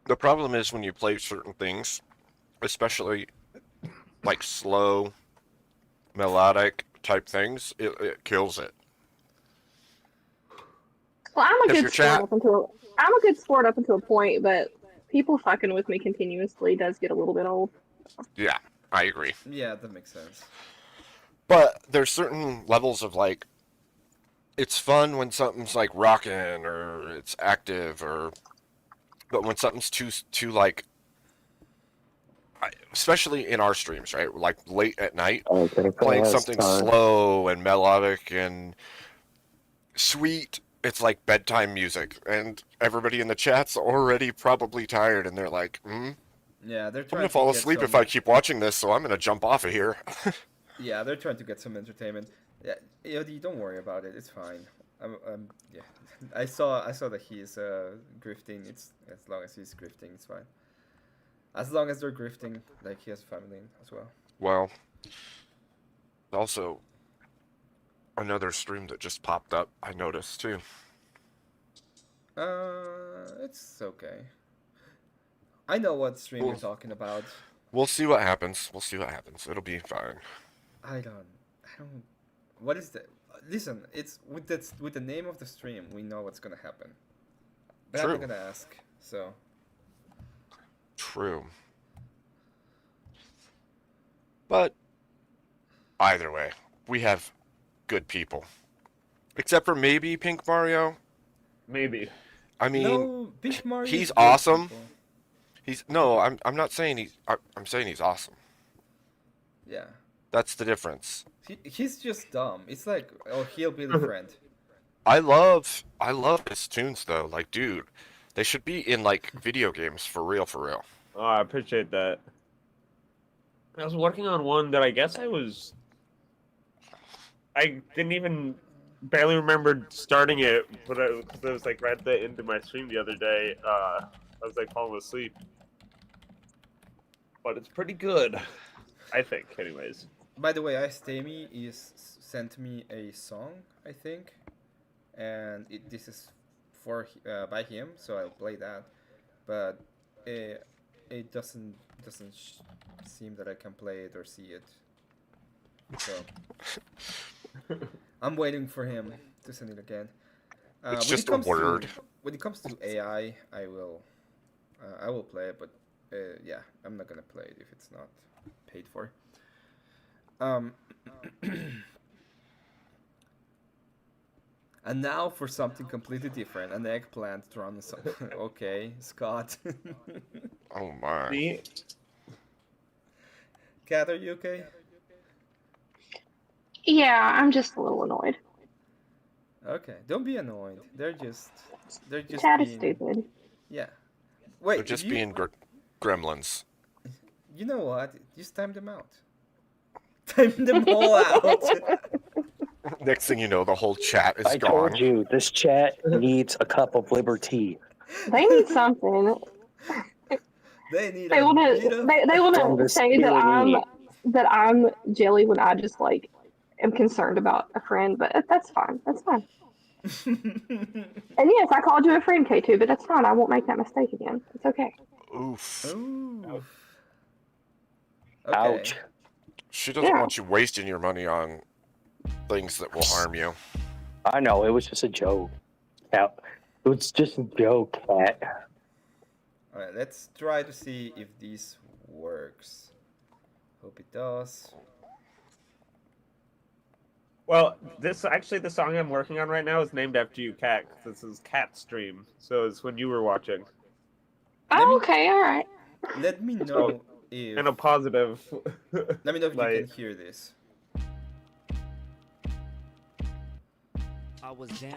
The problem is when you play certain things, especially like slow, melodic type things, it kills it. Well, I'm a If good your sport chat- up until a point, but people fucking with me continuously does get a little bit old. Yeah, I agree. Yeah, that makes sense. But there's certain levels of like, it's fun when something's like rocking or it's active, or but when something's too like, especially in our streams, right? Like late at night, Okay, playing something slow and melodic and sweet. It's like bedtime music, and everybody in the chat's already probably tired, and they're like, Yeah, they're I'm trying gonna fall get asleep if some- I keep watching this, so I'm gonna jump off of here. Yeah, they're trying to get some entertainment. Yeah, EOD, don't worry about it. It's fine. Yeah, I saw that he's grifting. It's as long as he's grifting, it's fine. As long as they're grifting, like he has family as well. Well, also, another stream that just popped up, I noticed too. It's okay. I know what stream you're Well- talking about. We'll see what happens. We'll see what happens. It'll be fine. I don't. What is that? Listen, it's with the name of the stream, we know what's gonna happen. But I'm True. not gonna ask. So True. But either way, we have good people. Except for maybe Pink Mario. Maybe. I mean, no, Pink Mario. he's is good, awesome. people. I'm not saying I'm saying he's awesome. Yeah, That's the difference. he's just dumb. It's like, oh, he'll be the friend. I love his tunes though. Like, dude, they should be in like video games for real, for real. Oh, I appreciate that. I was working on one that I didn't even barely remember starting it, but it was like right at the end of my stream the other day. I was like falling asleep, but it's pretty good, I think. Anyways, By the way, Icetamy sent me a song, I think, and this is by him, so I'll play that. But it doesn't seem that I can play it or see it. So I'm waiting for him to send it again. It's When just it a comes to- word. when it comes to AI, I will play it, but yeah, I'm not gonna play it if it's not paid for. And now for something completely different, an eggplant run. Okay, Scott. Oh my. me, Kat, are you okay? Yeah, I'm just a little annoyed. Okay, don't be annoyed. They're just Chad is being, stupid. yeah. Wait, They're just you, being gremlins. You know what? Just time them out. Time them all out. Next thing you know, the whole chat is I gone. told you, this chat needs a cup of liberty. They need something. They need They a want bit to. of... They From want to the say that tyranny. I'm jelly when I just like am concerned about a friend. But that's fine. That's fine. And yes, I called you a friend, K2, but that's fine. I won't make that mistake again. It's okay. Oof. Ooh. Okay. Ouch. She doesn't Yeah. want you wasting your money on things that will harm you. I know, it was just a joke. Yeah, it was just a joke, Cat. Alright, let's try to see if this works. Hope it does. well, the song I'm working on right now is named after you, Cat. 'Cause this is Cat stream, so it's when you were watching. Oh, okay, all right. Let me know if... In a positive. Let me know if like- you can hear this.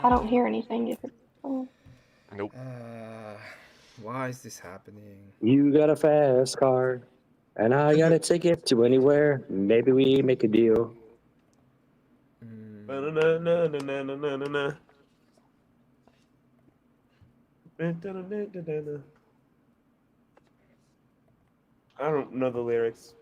I don't hear anything if it's. Nope. Why is this happening? You got a fast car, and I got a ticket to anywhere. Maybe we make a deal. Mm, Ba-na-na-na-na-na-na-na. I don't know the lyrics.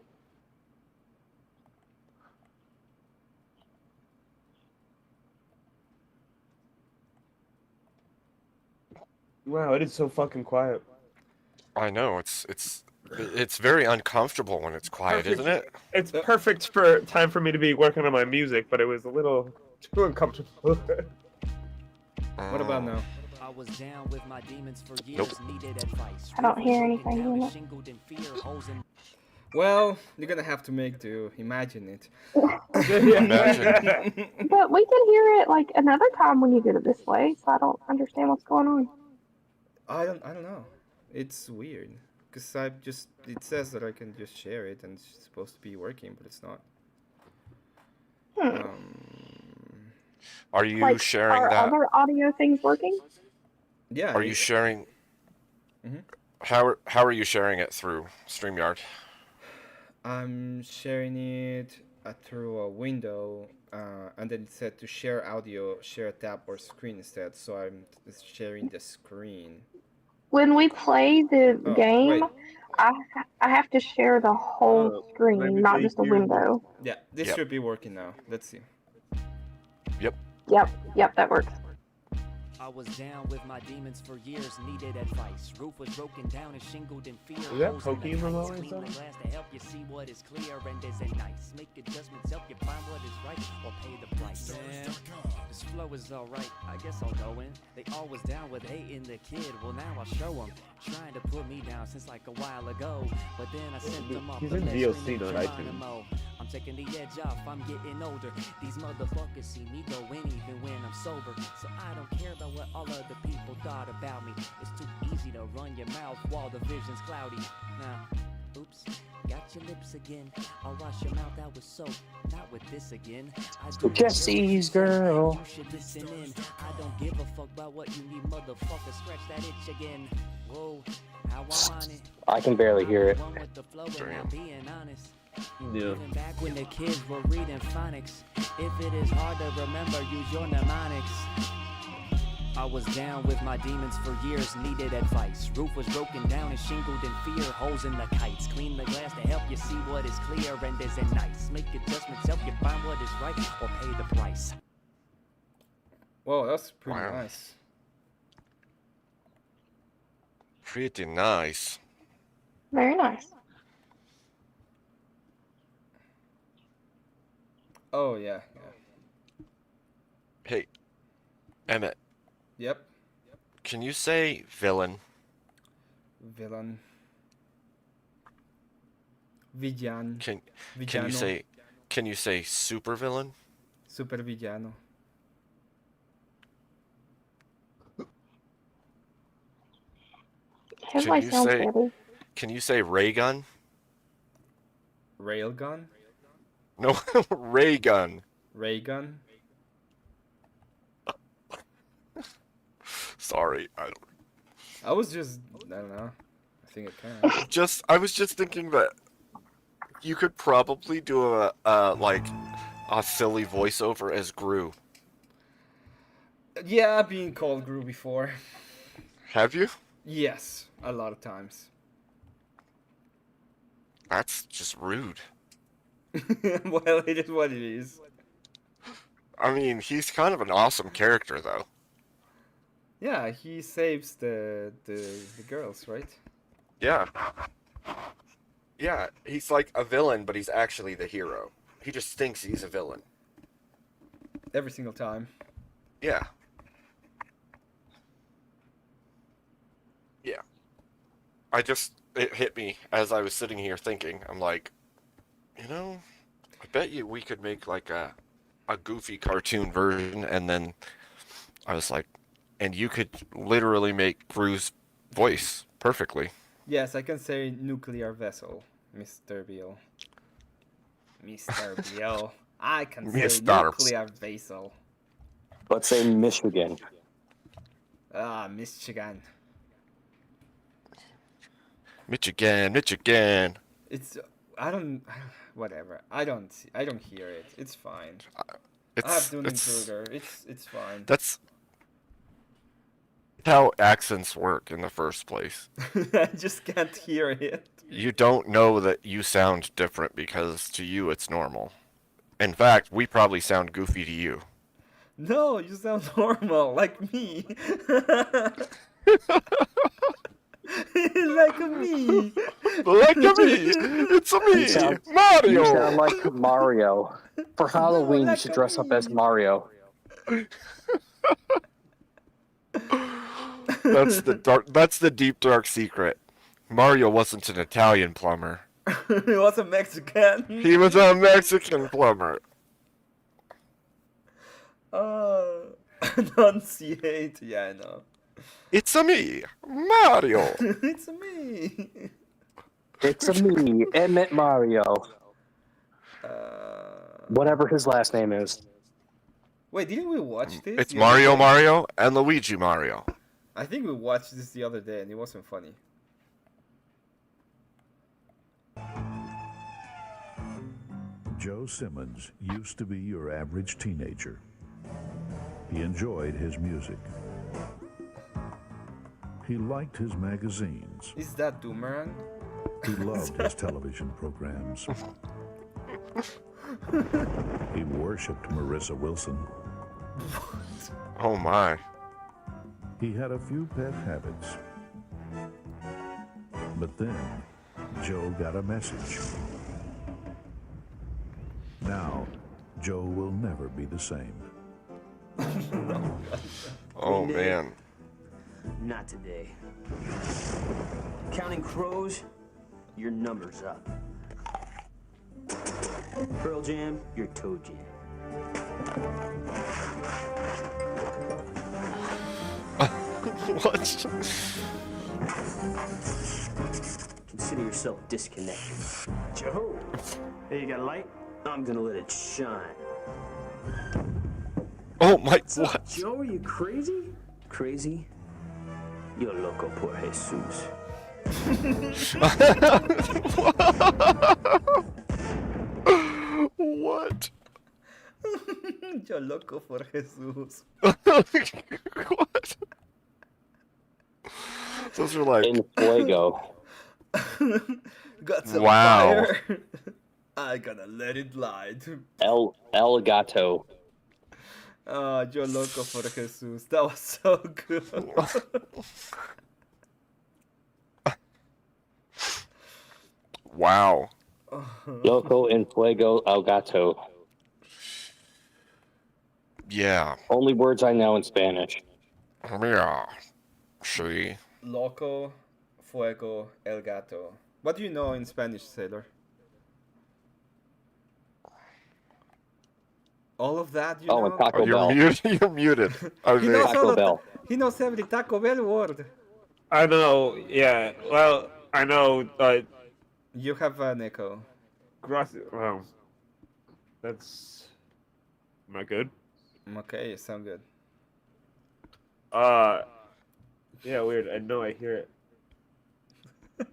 Wow, it is so fucking quiet. I know it's very uncomfortable when it's quiet, Perfect. isn't it? It's perfect for time for me to be working on my music, but it was a little too uncomfortable. What about now? I was down with my demons for years, Nope. needed advice. I don't hear anything in it. Shingled in fear, holes in Well, you're gonna have to make do. Imagine it. Imagine. But we can hear it like another time when you get it this way, so I don't understand what's going on. I don't know. It's weird. Cause it says that I can just share it and it's supposed to be working, but it's not. Are you Like, sharing are that? other audio things working? Yeah. Are you sharing? Mhm. How are you sharing it through StreamYard? I'm sharing it through a window, and then it said to share audio, share a tab or screen instead. So I'm sharing the screen. When we play the Oh, game, wait. I have to share the whole Oh, screen, maybe not they just a hear window. Yeah, this Yep. should be working now. Let's see. Yep, that works. I was down with my demons for years, needed advice. Roof was broken down and shingled in fear. Is that Holes in the Pokemon lights, always clean done? the glass to help you see what is clear and isn't nice. Make adjustments, help you find what is right, or pay the price. Man, this flow is alright, I guess I'll go in. They always down with hating the kid, well now I'll show them. Trying to put me down since like a while ago, but then I sent them off He's the in list, DLC, screaming not Geronimo. I'm taking the edge off, I'm getting older. These motherfuckers see me go in even when I'm sober. So I don't care about what all other people thought about me. It's too easy to run your mouth while the vision's cloudy. Nah, oops, got your lips again. I'll wash your mouth out with soap, not with this again. I do Jesse's girl. You should listen in. I don't give a fuck about what you need, motherfucker. Scratch that itch again. Whoa, how I'm on it. I can barely hear it. One with the flow and I'm being honest. Yeah. Even back when the kids were reading phonics. If it is hard to remember, use your mnemonics. I was down with my demons for years, needed advice. Roof was broken down and shingled in fear. Holes in the kites, clean the glass to help you see what is clear and isn't nice. Make adjustments, help you find what is right, or pay the price. Whoa, that's pretty Wow. nice. Pretty nice. Very nice. Oh yeah, yeah. Hey, Emmett, Yep. can you say villain? Villain. Villano. Can Villano. can you say super villain? Super villano. His Can voice you sounds say- good. Can you say ray gun? Railgun. No, ray gun. Raygun. Sorry, I don't. I was just, I don't know. I think it can. I was just thinking that you could probably do a silly voiceover as Gru. Yeah, I've been called Gru before. Have you? Yes, a lot of times. That's just rude. Well, it is what it is. I mean, he's kind of an awesome character, though. Yeah, he saves the girls, right? Yeah. Yeah, he's like a villain, but he's actually the hero. He just thinks he's a villain. Every single time. Yeah. Yeah. It hit me as I was sitting here thinking. I'm like, you know, I bet you we could make like a goofy cartoon version, and then I was like, and you could literally make Gru's voice perfectly. Yes, I can say nuclear vessel, Mr. Beale. Mr. Beale. I can say Mr. nuclear vessel. Let's say Michigan. Ah, Michigan. Michigan. It's whatever. I don't hear it. It's fine. I have It's Dune Intruder. It's fine. that's how accents work in the first place. I just can't hear it. You don't know that you sound different because to you it's normal. In fact, we probably sound goofy to you. No, you sound normal, like me. Like me. Like me! It's me! You sound Mario! like Mario. For Halloween, like you should dress up me. as Mario. That's the deep dark secret. Mario wasn't an Italian plumber. He was a Mexican. He was a Mexican plumber. Enunciate. Yeah, I know. It's a me, Mario. It's me. It's a me, Emmett Mario. Whatever his last name is. Wait, didn't we watch this? It's the other Mario day? Mario and Luigi Mario. I think we watched this the other day and it wasn't funny. Joe Simmons used to be your average teenager. He enjoyed his music. He liked his magazines. Is that Doomerang? He loved his television programs. He worshipped Marissa Wilson. Oh my. He had a few pet habits. But then, Joe got a message. Now, Joe will never be the same. Oh, Nick. man. Not today. Counting crows, your number's up. Pearl Jam, your toe jam. What? Consider yourself disconnected. Joe, hey, you got a light? I'm gonna let it shine. Oh my, What's up, what? Joe, are you crazy? Crazy? Yo loco por Jesus. What? Yo loco por Jesús. What? Those are like... In fuego. Got some Wow. fire. I gotta let it light. El gato. Yo loco por Jesús. That was so good. Wow. Loco en fuego el gato. Yeah. Only words I know in Spanish. Yeah. See? Loco, fuego, el gato. What do you know in Spanish, Sailor? All of that, you Oh, know? and Taco Oh, you're Bell. muted. You're muted. He knows, Taco all the, Bell. he knows every Taco Bell word. I know. Yeah. Well, I know. You have an echo. Well, that's not good. Okay, you sound good. Yeah, weird. I know I hear it.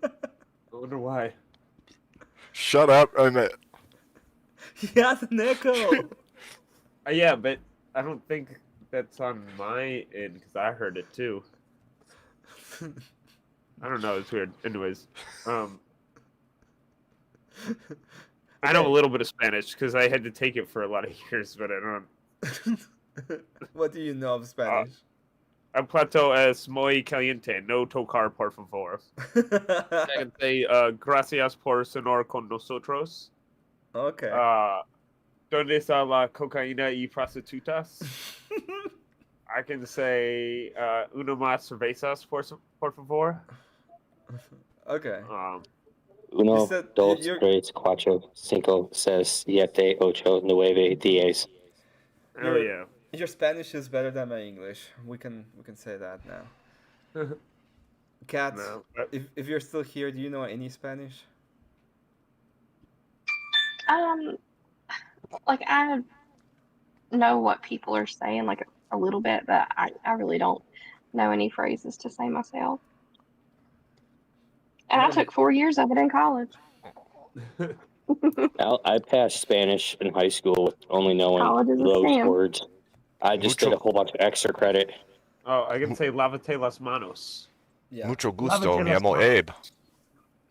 I wonder why. Shut up, Emmett. He has an echo. Yeah, but I don't think that's on my end because I heard it too. I don't know. It's weird. Anyways, I know a little bit of Spanish because I had to take it for a lot of years, but I don't. What do you know of Spanish? El plato es muy caliente. No tocar, por favor. I can say, gracias por cenar con nosotros. Okay. ¿Dónde está la cocaína y prostitutas? I can say, una más cervezas, por favor. Okay. Uno, You said dos, you're- tres, cuatro, cinco, seis, siete, ocho, nueve, diez. Oh yeah. Your Spanish is better than my English. We can say that now. Kat, No, if you're still here, do you know any Spanish? Like I know what people are saying, like a little bit, but I really don't know any phrases to say myself. And I took 4 years of it in college. I passed Spanish in high school with only knowing College is a those scam. words. I just did a whole bunch of extra credit. Oh, I can say lavate las manos. Yeah. Mucho gusto, me llamo Abe.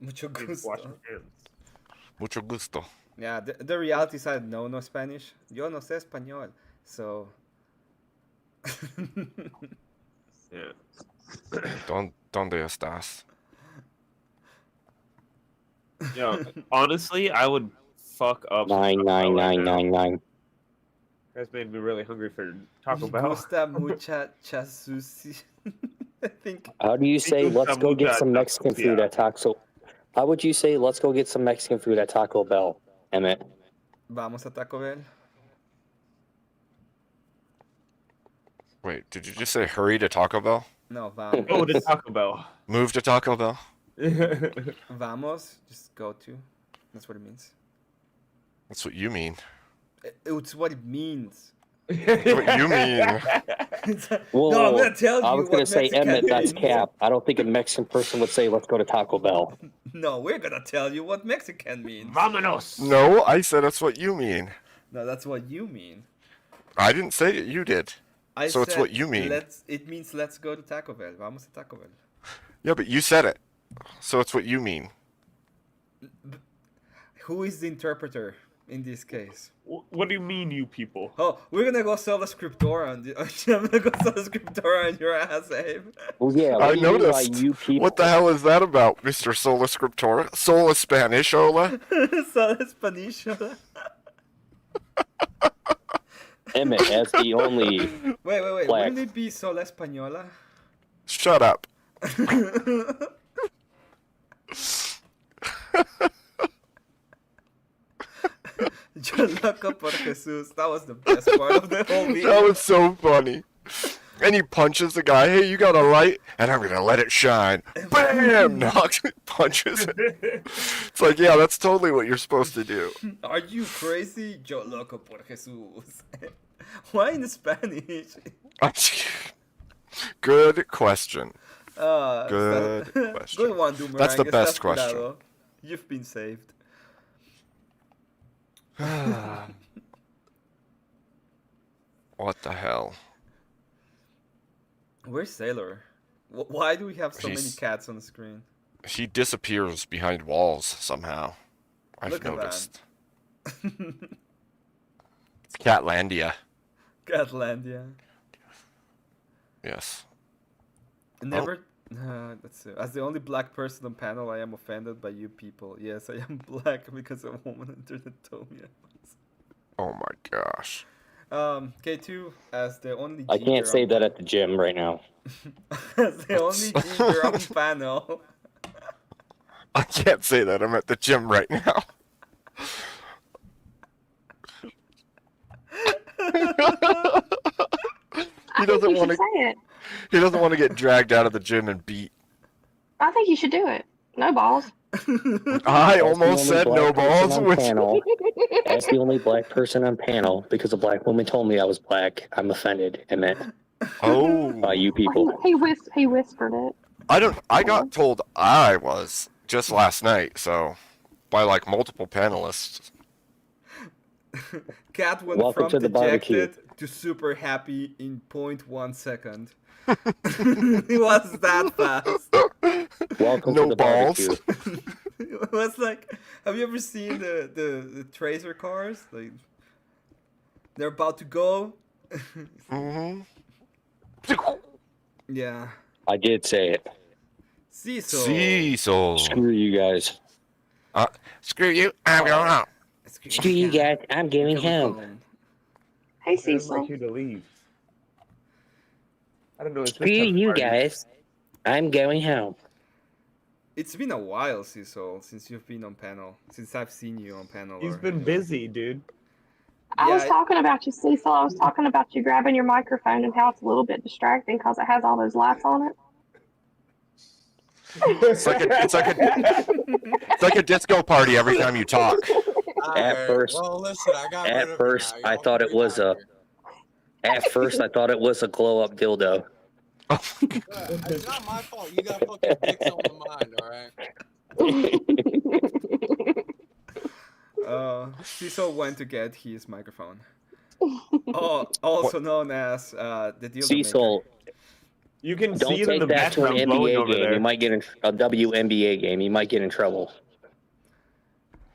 Mucho Means wash gusto. your hands. Mucho gusto. Yeah, the reality side, no Spanish. Yo no sé español. So. Yeah. ¿Dónde estás? Yo, honestly, I would fuck up. some Nine, Taco nine, Bell right nine, now. nine, nine. That's made me really hungry for Taco Me Bell. gusta mucha chasusi. I think. How do you say, gusta let's go get mucho some Mexican food taco. at Taco? How would you say, let's go get some Mexican food at Taco Bell, Emmett? Vamos a Taco Bell. Wait, did you just say hurry to Taco Bell? No, vamos. Go to Taco Bell. Move to Taco Bell? Vamos, just go to. That's what it means. That's what you mean. It's what it means. That's what you mean. Whoa, No, I'm gonna tell you I was what gonna say, Mexican Emmett, that's means. cap. I don't think a Mexican person would say, let's go to Taco Bell. No, we're gonna tell you what Mexican means. Vámonos. No, I said that's what you mean. No, that's what you mean. I didn't say it, you did. I So it's said what you mean. It means let's go to Taco Bell. Vamos a Taco Bell. Yeah, but you said it. So it's what you mean. Who is the interpreter? in this case. What do you mean, you people? Oh, we're gonna go sell the scriptura on the. I'm gonna go sell the scriptura on your ass, Abe. Well, yeah. What I do you mean by noticed. you people? What the hell is that about, Mr. Sola Scriptura? Sola Spanish, Ola? Sola Spanish. Emmett, as the only Wait. black. Wouldn't it be Sola Española? Shut up. Yo loco por Jesús. That was the best part of the whole video. That was so funny. And he punches the guy. Hey, you got a light? And I'm gonna let it shine. Bam! Knocks, punches it. It's like, yeah, that's totally what you're supposed to do. Are you crazy? Yo loco por Jesús. Why in Spanish? Good question. Good question. Good one, Doomer. That's the best question. Cuidado. You've been saved. What the hell? Where's Sailor? Why do we have so many He's- cats on the screen? He disappears behind walls somehow. I've Look at noticed. It's Catlandia. Catlandia. Yes. Never. Let's see. As the only black person on panel, I am offended by you people. Yes, I am black because a woman entered and told me I was. Oh my gosh. K2, as the only. I can't say that at the gym right now. As the only ginger on panel. I can't say that. I'm at the gym right now. He doesn't you want should to. say it. He doesn't want to get dragged out of the gym and beat. I think you should do it. No balls. I almost said no balls. Which... As the only black person on panel, because a black woman told me I was black, I'm offended, Emmett. Oh. By you people. He whispered it. I got told I was just last night, so by like multiple panelists. Cat went Welcome from to the barbecue. dejected to super happy in 0.1 second. It was that fast. Welcome No to the balls. barbecue. It was like, have you ever seen the tracer cars? Like, they're about to go. Mm-hmm. Yeah. I did say it. Cecil. Screw you guys. Screw you. I'm going home. Screw you guys. I'm going home. Hey, I'd Cecil. like you to leave. I don't know. It's Screw this type of you party. guys. I'm going home. It's been a while, Cecil, since you've been on panel. Since I've seen you on panel. He's or- been busy, dude. I was Yeah, talking about you, Cecil. I was talking about you grabbing your microphone and how it's a little bit distracting because it has all those lights on it. It's like a disco party every time you talk. At first, Well, listen, I got rid at of it first, now. I thought it was a. At first, I thought it was a glow-up dildo. It's not my fault. You got fucking dicks on the mind, alright? Cecil went to get his microphone. Also known as the dildo Cecil, You can don't see it in the take that to an background glowing NBA over game. there. You might get in a WNBA game. You might get in trouble.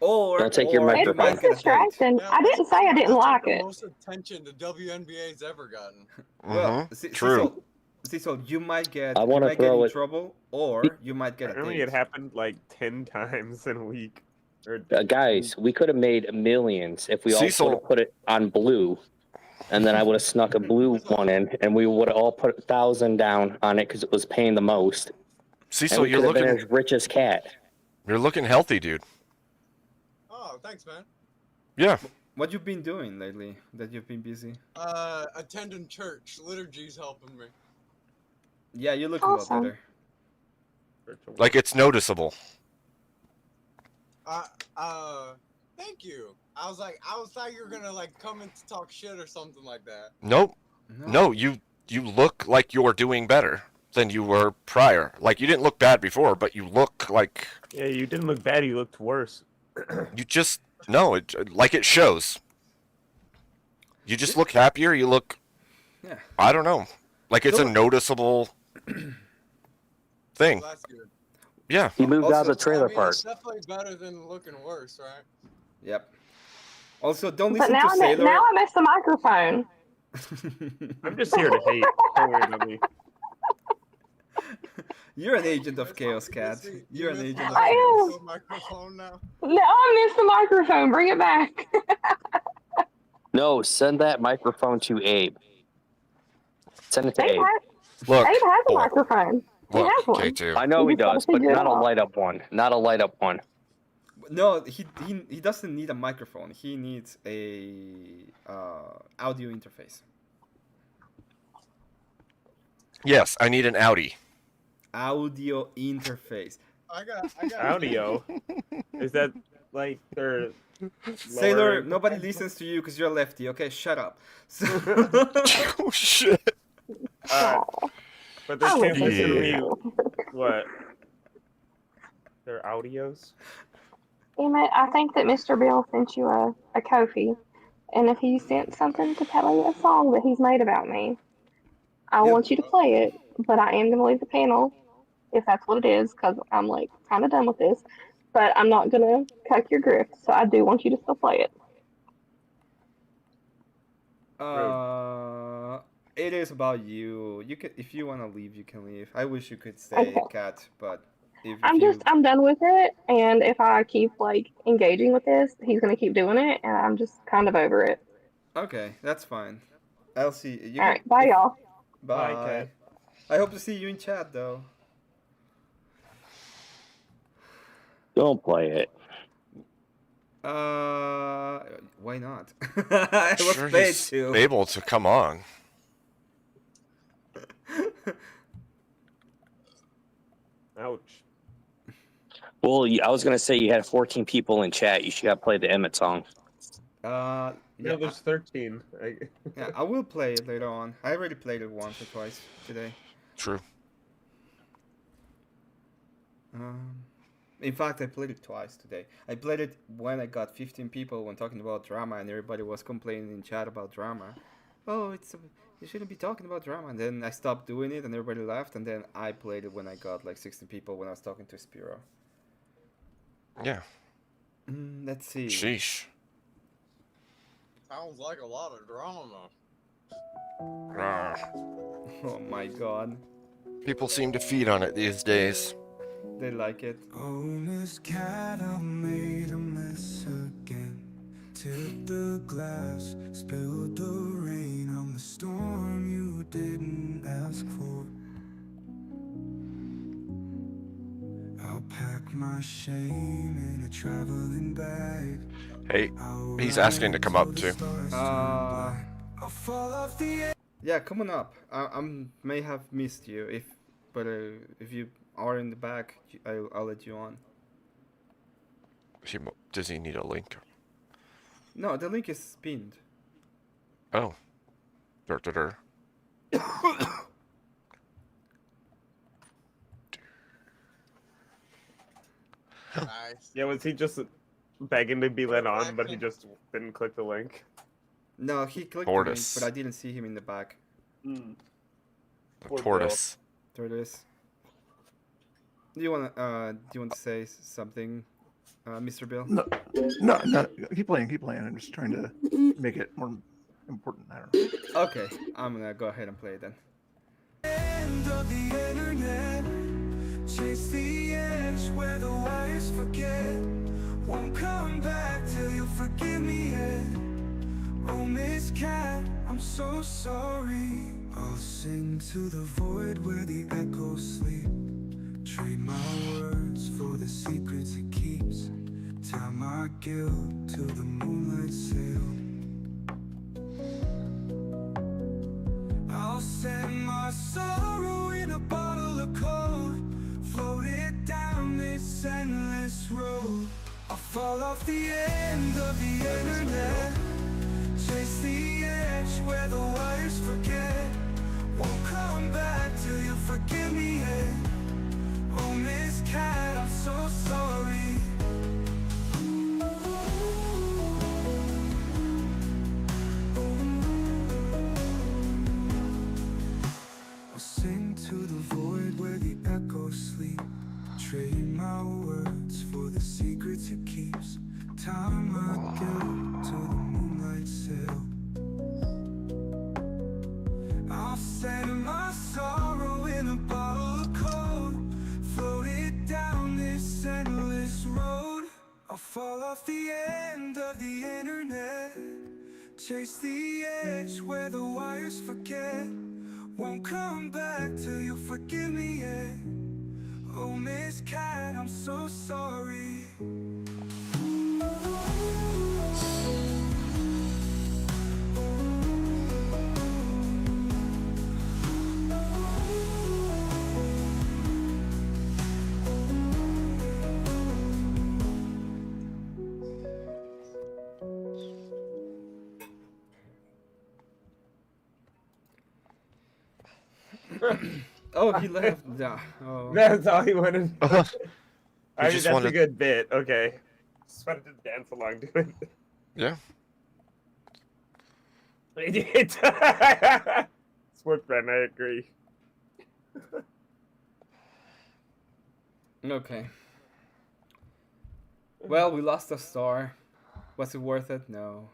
Or Don't take your or you It's, microphone. might it's get a date. distracting. I didn't say I didn't like The it. most attention the WNBA's ever gotten. Well, True. Cecil, you might get I wanna throw in it- trouble, or you might get a Apparently, date. it happened like 10 times in a week. Or Guys, we could have made millions if we all Cecil. would have put it on blue, and then I would have snuck a blue one in, and we would have all put 1,000 down on it because it was paying the most. Cecil, and we you're could have been looking as rich as cat. healthy, dude. Oh, thanks, man. Yeah. What you been doing lately? That you've been busy? Attending church. Liturgy's helping me. Yeah, you look Awesome. a lot better. Like it's noticeable. Thank you. I thought you were gonna like come in to talk shit or something like that. Nope. No, you look like you're doing better than you were prior. Like you didn't look bad before, but you look like yeah, you didn't look bad. You looked worse. you just no, like it shows. You just look happier. You look. Yeah. I don't know. Like it's a noticeable thing. Well, that's good. Yeah. He moved out of the I trailer mean, park. it's definitely better than looking worse, right? Yep. Also, don't But listen now to Sailor. now I miss the microphone. I'm just here to hate. Don't worry about me. You're an agent of chaos, Cat. You're an agent of I chaos. am. Microphone now. No, I miss the microphone. Bring it back. No, send that microphone to Abe. Send it to Abe Abe. Look, has a boy. microphone. He Look, has one. K2. I know You he just gotta does, but figure it not a out. light up one. Not a light up one. No, he doesn't need a microphone. He needs a audio interface. Yes, I need an Audi. Audio interface. I got Audio. Is that like their Sailor, lower- nobody listens to you because you're a lefty. Okay, shut up. Oh shit. But they I can't listen listen to to me. you. What? Their audios? Emmett, I think that Mr. Bill sent you a Kofi. And if he sent something to play a song that he's made about me, I want you to play it, but I am going to leave the panel if that's what it is, because I'm like kind of done with this. But I'm not going to cut your grift, so I do want you to still play it. It is about you. You can, if you want to leave, you can leave. I wish you could stay, Okay. Cat, but if I'm done with it, and if I keep like engaging with this, he's going to keep doing it, and I'm just kind of over it. Okay, that's fine. I'll see. You All right, bye, y'all. Bye. Bye, Cat. I hope to see you in chat, though. Don't play it. Why not? I was Sure paid he's to. able to come on. Ouch. Well, I was gonna say you had 14 people in chat. You should have played the Emmett song. Yeah, No, there's 13. yeah, I will play it later on. I already played it once or twice today. True. In fact, I played it twice today. I played it when I got 15 people when talking about drama, and everybody was complaining in chat about drama. Oh, you shouldn't be talking about drama. And then I stopped doing it, and everybody left. And then I played it when I got like 16 people when I was talking to Spiro. Yeah. Let's see. Sheesh. Sounds like a lot of drama. Oh my god. People seem to feed on it these days. They like it. Oh, Miss Cat, I made a mess again. Tipped the glass, spilled the rain on the storm you didn't ask for. I'll pack my shame in a traveling bag. Hey, he's asking to come up too. Yeah, come on up. I may have missed you, but if you are in the back, I'll let you on. Does he need a link? No, the link is pinned. Oh. Dur. Nice. Yeah, was he just begging to be let on, but he just didn't click the link? No, he clicked the link, but I didn't see him in the back. Mm. The tortoise. Tortoise. Do you want to say something, Mr. Bill? No. Keep playing. I'm just trying to make it more important. I don't know. Okay, I'm gonna go ahead and play it then. End of the internet. Chase the edge where the wires forget. Won't come back till you forgive me yet. Oh, Miss Cat, I'm so sorry. I'll sing to the void where the echoes sleep. Trade my words for the secrets it keeps. Tie my guilt to the moonlight sail. I'll send my sorrow in a bottle of cold. Float it down this endless road. I'll fall off the end of the internet. Chase the edge where the wires forget. Won't come back till you forgive me yet. Oh, Miss Cat, I'm so sorry. I'll sing to the void where the echoes sleep. Trade my words for the secrets it keeps. Tie my guilt to the I'll send my sorrow in a bottle of cold, float it down this endless road. I'll fall off the end of the internet, chase the edge where the wires forget. Won't come back till you forgive me yet. Oh, Miss Cat, I'm so sorry. Oh, he left. Yeah. Oh. That's all he wanted. I mean, just that's a wanted- good bit. Okay. Just wanted to dance along to it. Yeah. He did. Sport friend, I agree. Okay. Well, we lost a star. Was it worth it? No.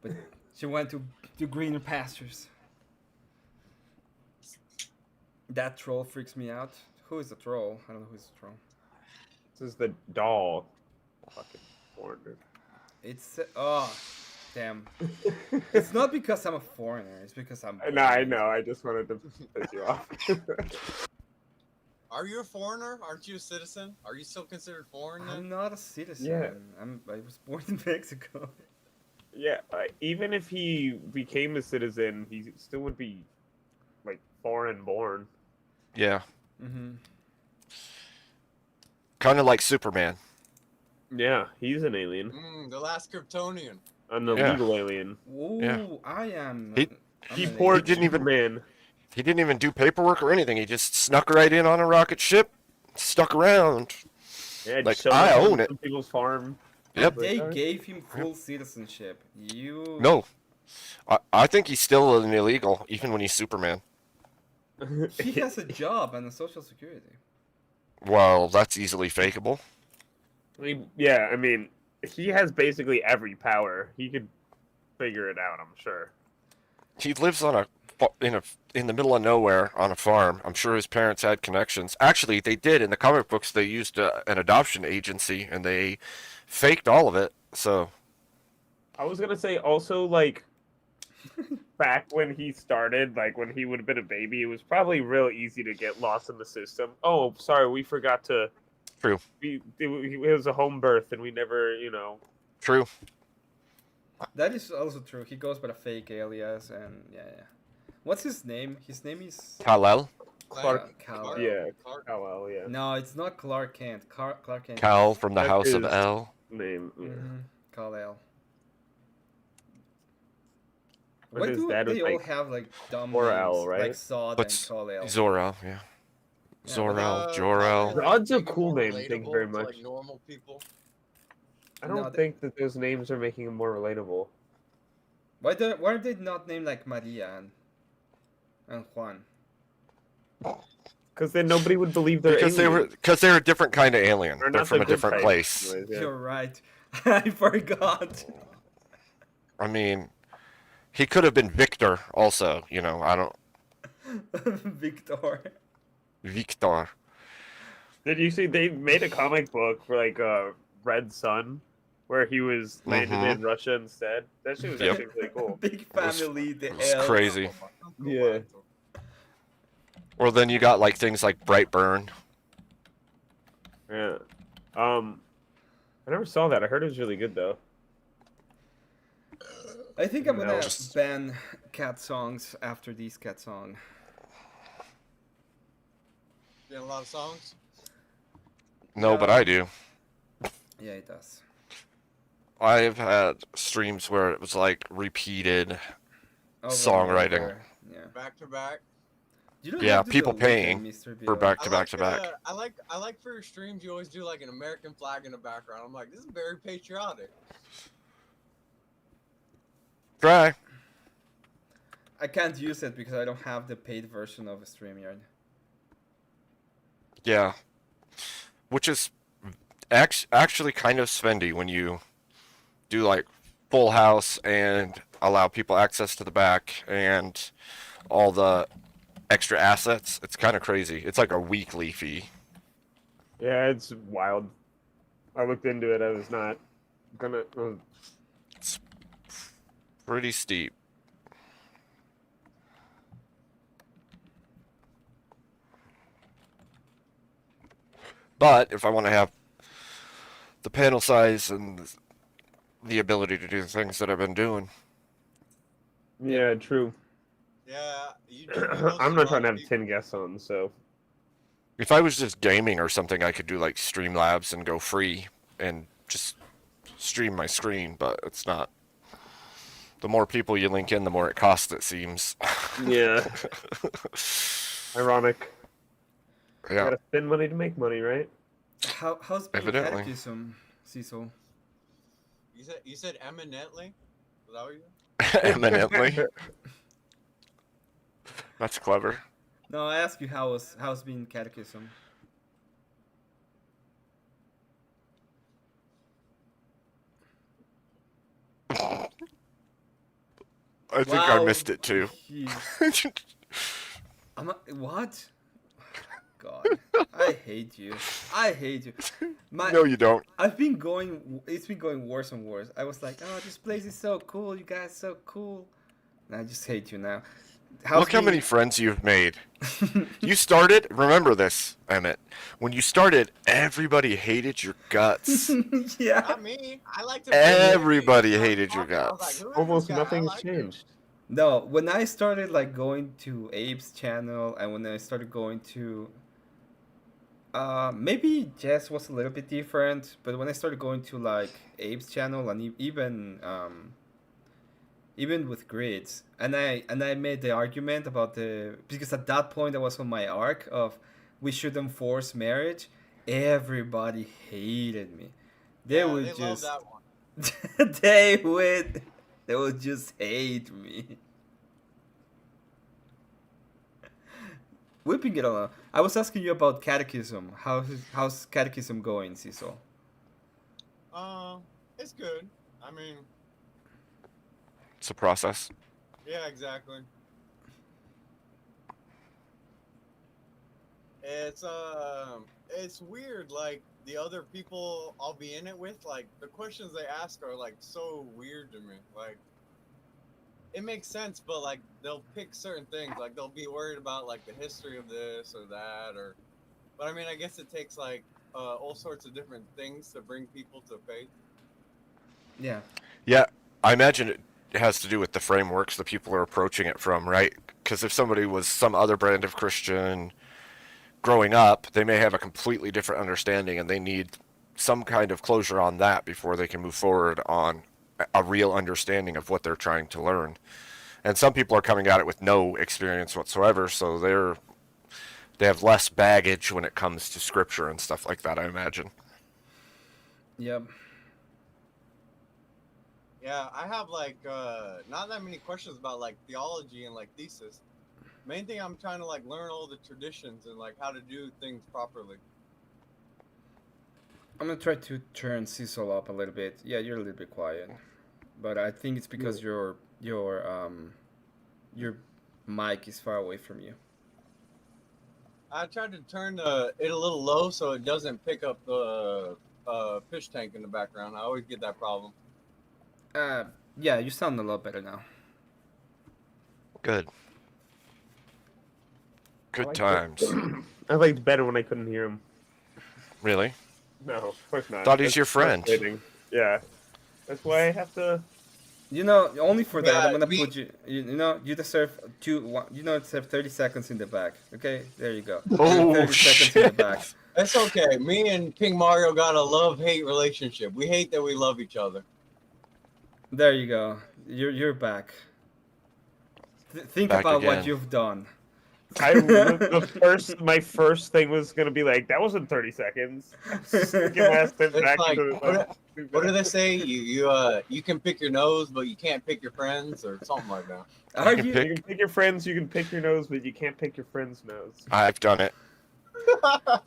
But she went to greener pastures. That troll freaks me out. Who is the troll? I don't know who's the troll. This is the doll. Fucking foreigner. It's oh, damn. It's not because I'm a foreigner. It's because I'm. No, I know. I just wanted to piss you off. Are you a foreigner? Aren't you a citizen? Are you still considered foreign then? I'm not a citizen. Yeah. I was born in Mexico. Yeah, even if he became a citizen, he still would be like foreign born. Yeah. Mm-hmm. Kind of like Superman. Yeah, he's an alien. The last Kryptonian. An illegal alien. Ooh, Yeah. I am. He an poured He didn't even- Superman. He didn't even do paperwork or anything. He just snuck right in on a rocket ship, stuck around. Yeah, Like, showed I up on own it. some people's farm. Yep. They gave him full citizenship. You. No. I think he's still an illegal, even when he's Superman. He has a job and a social security. Well, that's easily fakeable. Yeah, I mean, he has basically every power. He could figure it out, I'm sure. He lives on in the middle of nowhere on a farm. I'm sure his parents had connections. Actually, they did in the comic books. They used an adoption agency and they faked all of it. So I was gonna say also, like, back when he started, like when he would have been a baby, it was probably real easy to get lost in the system. Oh, sorry, we forgot to. True. It was a home birth, and we never, True. That is also true. He goes by a fake alias, and yeah. What's his name? His name is Kal-El. Clark. Kal-El. Yeah, Kal-El, yeah. No, it's not Clark Kent. Clark Kent. Kal from the That's House of his El. Name. Yeah. Kal-El. But Why his do dad was, they all like, have like dumb Jor-El, names, right? like Sod But and Kal-El? Zor-El, yeah. Zor-El, but, Jor-El. Rod's a cool more name. Thank you very relatable to, much. like normal people. I don't No, think that those names are making him more relatable. Why are they not named like Maria and Juan? Because then nobody would believe they're Because they're a different kind of alien. Or They're not from the a good different type, place. anyways, yeah. You're right. I forgot. I mean, he could have been Victor also, I don't... Victor. Victor. Did you see they made a comic book for like Red Sun, where he was landed in Russia instead? That shit was Yep. actually really cool. Big family, the It's elves. crazy. Yeah. Or then you got like things like Brightburn. Yeah. I never saw that. I heard it was really good though. I think I'm gonna No. ban cat songs after these cat song. You have a lot of songs? No, but I do. Yeah, it does. I've had streams where it was like repeated Over and songwriting. over, Yeah. Back to back. You don't Yeah, have to people do it, paying Mr. for Bio. back to back to back. I like for your streams you always do like an American flag in the background. I'm like, this is very patriotic. Try. I can't use it because I don't have the paid version of StreamYard. Yeah. Which is actually kind of spendy when you do like full house and allow people access to the back and all the extra assets. It's kind of crazy. It's like a weekly fee. Yeah, it's wild. I looked into it. I was not gonna. It's pretty steep. But if I want to have the panel size and the ability to do the things that I've been doing. Yeah, true. Yeah, I'm not trying to have 10 guests on, so. If I was just gaming or something, I could do like Streamlabs and go free and just stream my screen, but it's not. The more people you link in, the more it costs, it seems. Yeah. Ironic. Yeah. You gotta spend money to make money, right? How's being Evidently. catechism, Cecil? You said eminently? Was that what you said? Eminently. That's clever. No, I asked you how's being catechism. I think I missed it too. What? God, I hate you. I hate you. No, you don't. It's been going worse and worse. I was like, oh, this place is so cool. You guys so cool. And I just hate you now. Look how many friends you've made. You started, remember this, Emmett. When you started, everybody hated your guts. Yeah. Not me. I like to. Everybody hated your guts. Almost nothing's changed. No, when I started like going to Abe's channel and when I started going to maybe Jess was a little bit different, but when I started going to like Abe's channel and even with grids, and I made the argument about because at that point I was on my arc of we shouldn't force marriage. Everybody hated me. They would just love that one. they would just hate me. We've been getting along. I was asking you about catechism. How's catechism going, Cecil? It's good. I mean, It's a process. yeah, exactly. It's weird. Like the other people I'll be in it with, like the questions they ask are like so weird to me. Like it makes sense, but like they'll pick certain things. Like they'll be worried about like the history of this or that, or. But I mean, I guess it takes like all sorts of different things to bring people to faith. Yeah. Yeah, I imagine it has to do with the frameworks that people are approaching it from, right? Because if somebody was some other brand of Christian growing up, they may have a completely different understanding and they need some kind of closure on that before they can move forward on a real understanding of what they're trying to learn. And some people are coming at it with no experience whatsoever, so they have less baggage when it comes to scripture and stuff like that, I imagine. Yep. Yeah, I have like not that many questions about like theology and like thesis. Main thing I'm trying to like learn all the traditions and like how to do things properly. I'm gonna try to turn Cecil up a little bit. Yeah, you're a little bit quiet, but I think it's because your mic is far away from you. I tried to turn it a little low so it doesn't pick up the fish tank in the background. I always get that problem. Yeah, you sound a lot better now. Good. Good liked times. I liked better when I couldn't hear him. Really? No, of course not. Thought he's That's your friend. frustrating. Yeah. That's why I have to. You know, only for that Yeah, I'm gonna put you. You know, you deserve deserve 30 seconds in the back. Okay, there you go. Oh, 30 seconds in the back. That's okay. Me and King Mario got a love-hate relationship. We hate that we love each other. There you go. You're back. Think Back about again. what you've done. My first thing was gonna be like, that wasn't 30 seconds. Last It's back like, into the, what do they say? You can pick your nose, but you can't pick your friends, or something like that. Are You you? can You can pick your friends, you can pick your nose, but you can't pick your friend's nose. I've done it. Oh,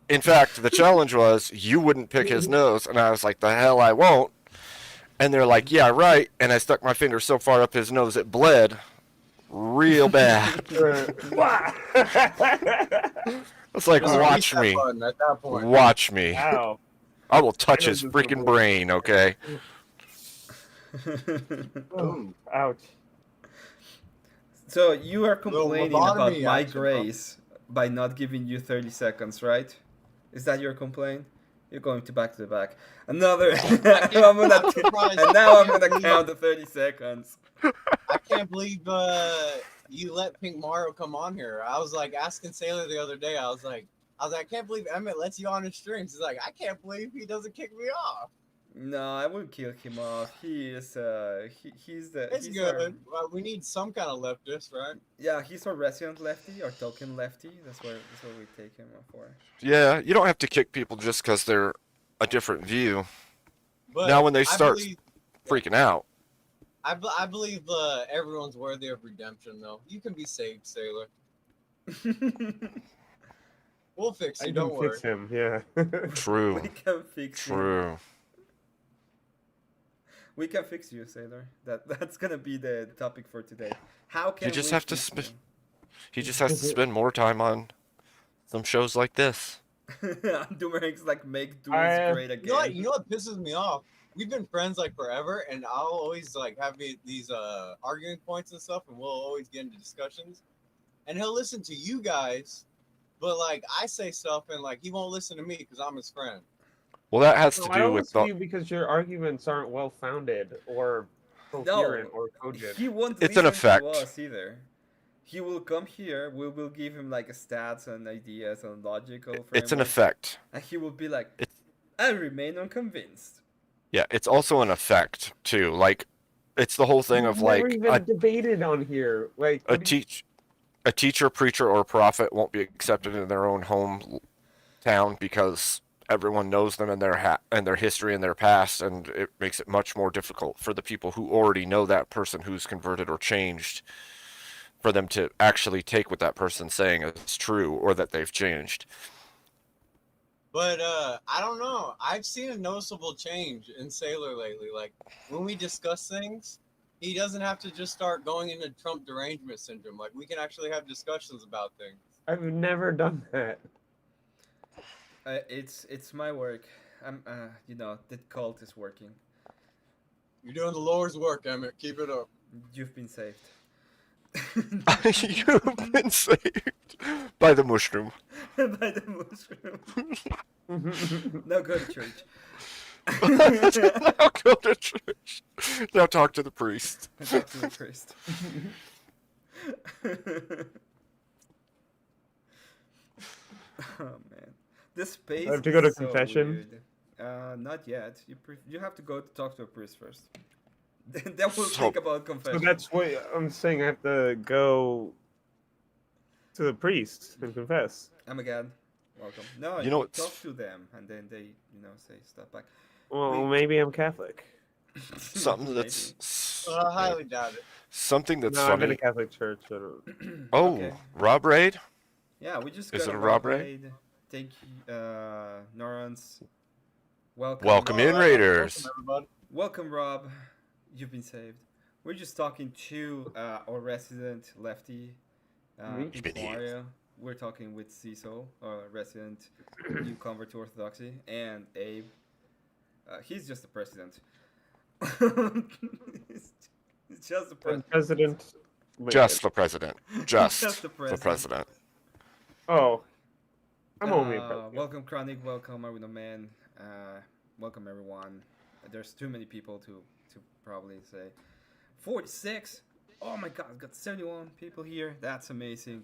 In fact, the challenge was you wouldn't pick his nose, and I was like, the hell I won't. And they're like, yeah, right. And I stuck my finger so far up his nose it bled. real bad. It's like, Just watch reset me. button at that point. Watch me. Ow. I will touch his freaking brain, okay? Boom. Ouch. So you are complaining about lobotomy my action, bro. grace by not giving you 30 seconds, right? Is that your complaint? You're going to back to the back. Another. And now I'm gonna count the 30 seconds. I can't believe you let Pink Mario come on here. I was like asking Sailor the other day. I was like, I can't believe Emmett lets you on his streams. He's like, I can't believe he doesn't kick me off. No, I wouldn't kill him off. He is he's the. It's he's good. Our, Well, we need some kind of leftist, right? yeah, he's our resident lefty, our token lefty. That's what we take him for. Yeah, you don't have to kick people just because they're a different view. But Now when they I start believe- freaking out. I believe everyone's worthy of redemption, though. You can be saved, Sailor. We'll fix you. I Don't can worry. fix him, yeah. True. We can fix him. True. We can fix you, Sailor. That's gonna be the topic for today. How can You just we have to fix spend. you? He just has to spend more time on some shows like this. Doomerang's like make dudes great again. You know what pisses me off? We've been friends like forever, and I'll always like have these arguing points and stuff, and we'll always get into discussions. And he'll listen to you guys, but like I say stuff, and like he won't listen to me because I'm his friend. Well, that has to I do don't with listen to the. you because your arguments aren't well founded or coherent or cogent. He won't It's an listen effect. to us either. He will come here. We will give him like stats and ideas and logical. It's an framework, effect. And he will be like, I remain unconvinced. Yeah, it's also an effect too. Like, it's the whole thing of We've like never even debated on here. Like a teacher, preacher, or prophet won't be accepted in their own hometown because everyone knows them and their history and their past, and it makes it much more difficult for the people who already know that person who's converted or changed, for them to actually take what that person's saying as true or that they've changed. But I don't know. I've seen a noticeable change in Sailor lately. Like when we discuss things, he doesn't have to just start going into Trump derangement syndrome. Like we can actually have discussions about things. I've never done that. It's my work. I'm the cult is working. You're doing the Lord's work, Emmett. Keep it up. You've been saved. You've been saved by the mushroom. By the mushroom. Now go to church. Now go to church. Now talk to the priest. Talk to the priest. Oh man, this space. I have to go to is so confession? weird. Not yet. You have to go to talk to a priest first. Then we'll So- think about confession. So that's what I'm saying. I have to go to the priest and confess. Again, welcome. No, You know, talk it's- to them, and then they, say stuff back. Well, maybe I'm Catholic. Something that's I highly doubt it. something that's No, I'm in a funny. Catholic church. I don't... Oh, Okay. Rob Raid? Yeah, we just Is got it a a Rob raid. Thank you, Norans. Welcome. Welcome in, Raiders. Welcome, everybody. Welcome, Rob. You've been saved. We're just talking to our resident lefty, You've been here. Mario. We're talking with Cecil, our resident new convert to Orthodoxy, and Abe. He's just the president. It's just the president. President. Just the president. Just Just the the president. Oh, I'm only a president. Welcome, Chronic. Welcome, Aruna Man. Welcome, everyone. There's too many people to probably say. 46. Oh my God, I've got 71 people here. That's amazing.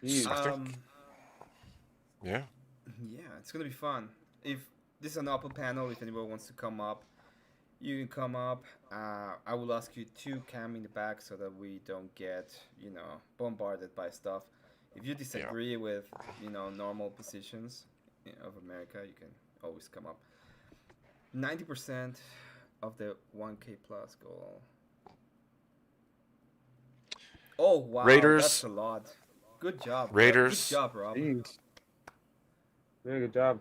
Jeez. Yeah. Yeah, it's gonna be fun. If this is an open panel, if anyone wants to come up, you can come up. I will ask you to cam in the back so that we don't get, bombarded by stuff. If you disagree with, normal positions of America, you can always come up. 90% of the 1K plus goal. Oh wow, Raiders. that's a lot. Good job, Rob. Raiders. Good job, Rob. Jeez. Yeah, good job.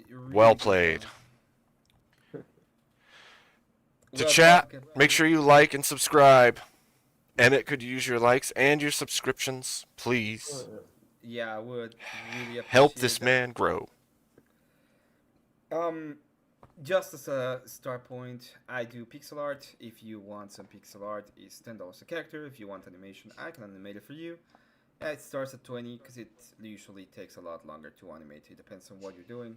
Really Well good played. job. To Well, chat, Bucket. make sure you like and subscribe. Emmett could use your likes and your subscriptions, please. Yeah, I would really Help appreciate this that. man grow. Just as a start point, I do pixel art. If you want some pixel art, it's $10 a character. If you want animation, I can animate it for you. It starts at 20 because it usually takes a lot longer to animate. It depends on what you're doing.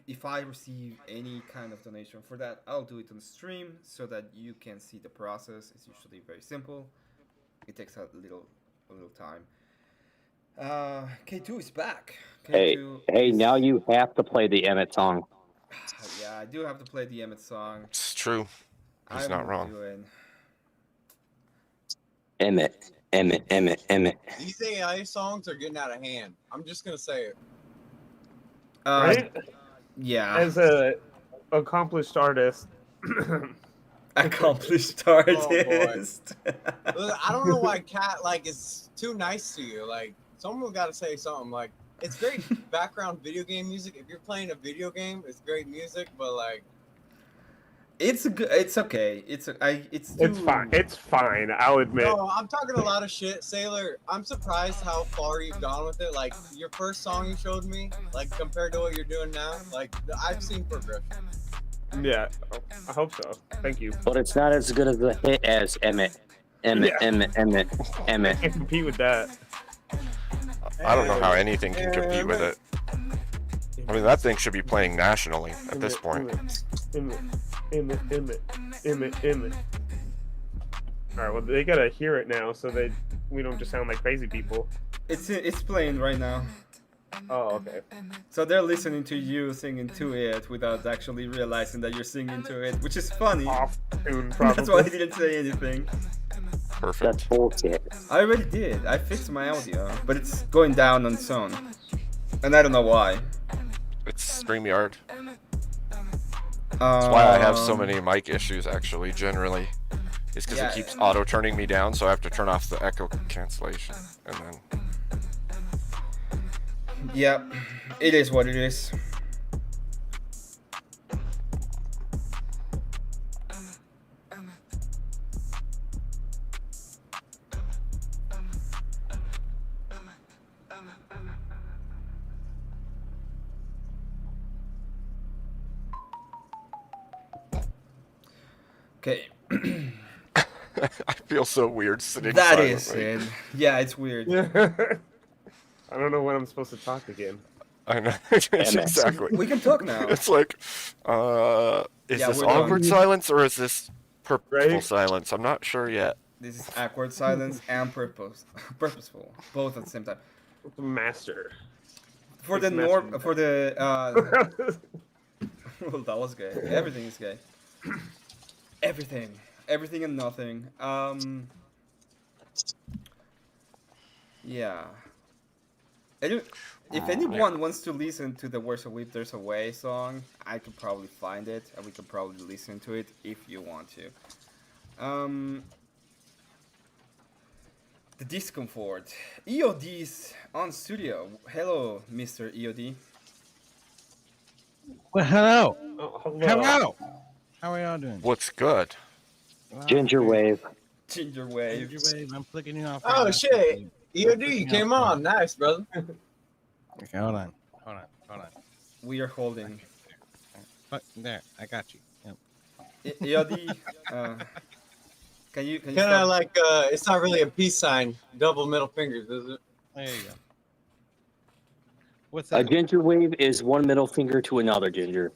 If I receive any kind of donation for that, I'll do it on stream so that you can see the process. It's usually very simple. It takes a little time. K2 is back. Hey, K2 hey, is... now you have to play the Emmett song. Yeah, I do have to play the Emmett song. It's true. He's I'm not wrong. doing... Emmett. These AI songs are getting out of hand. I'm just gonna say it. Right? Yeah. As a accomplished artist. Accomplished Oh, artist. I don't know why Cat is too nice to you. Like, someone got to say something. Like, it's great background video game music. If you're playing a video game, it's great music. But it's good. It's okay. It's fine. It's fine. I'll admit. no, I'm talking a lot of shit, Sailor. I'm surprised how far you've gone with it. Like, your first song you showed me, compared to what you're doing now, I've seen progression. Yeah, I hope so. Thank you. But it's not as good of a hit as Emmett. Emmett. Can't compete with that. I don't know how anything can compete with it. I mean, that thing should be playing nationally at this point. Emmett. Alright, well, they gotta hear it now so we don't just sound like crazy people. It's playing right now. Oh, okay. So they're listening to you singing to it without actually realizing that you're singing to it, which is funny. Off tune, probably. That's why I didn't say anything. Perfect. That's bullshit. I already did. I fixed my audio, but it's going down on its own. And I don't know why. It's StreamYard. That's why I have so many mic issues, actually, generally. It's because it keeps auto-turning me down, so I have to turn off the echo cancellation. And then... Yeah, it is what it is. Okay. I feel so weird sitting That silently. is it. Yeah, it's weird. I don't know when I'm supposed to talk again. I know. Exactly. We can talk now. It's like, is Yeah, this we're awkward done. silence or is this purposeful Right? silence? I'm not sure yet. This is awkward silence and purposeful, both at the same time. Master. For the It's norm, master. for the well, that was gay. Everything is gay. Everything and nothing. Yeah. If anyone wants to listen to the Where's a Whip There's a Way song, I could probably find it, and we could probably listen to it if you want to. The discomfort. EOD's on studio. Hello, Mr. EOD. Well, hello. Oh, Hello. How are y'all doing? What's good? Ginger wave. Ginger wave. Ginger wave. I'm flicking you off. Oh shit, EOD, you came on. Nice, brother. Okay, hold on. We are holding. There, I got you. Yep. EOD, can you Kind of like it's not really a peace sign. Double middle fingers, is it? There you go. What's A that? ginger wave is one middle finger to another ginger.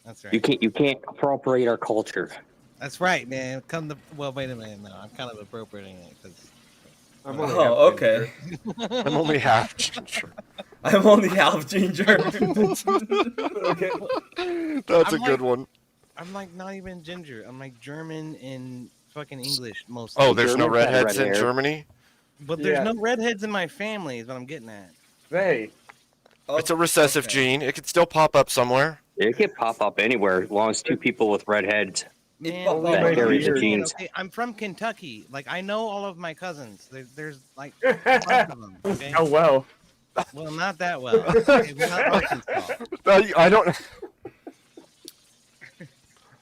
That's right. You can't appropriate our culture. That's right, man. Well, wait a minute. No, I'm kind of appropriating it because. I'm only Oh, half okay. I'm only half ginger. I'm only half ginger. Okay. That's I'm a good one. I'm like not even ginger. I'm like German and fucking English mostly. Oh, there's no Germans have redheads red in hair. Germany? But there's Yeah. no redheads in my family. Is what I'm getting at. Hey. It's a recessive gene. It could still pop up somewhere. It could pop up anywhere as long as two people with red heads. Man, popped That up carries the here. genes. okay, I'm from Kentucky. Like I know all of my cousins. There's like a bunch of them. Okay? Oh well. Well, not that well. Okay, we're not Arkansas. I don't.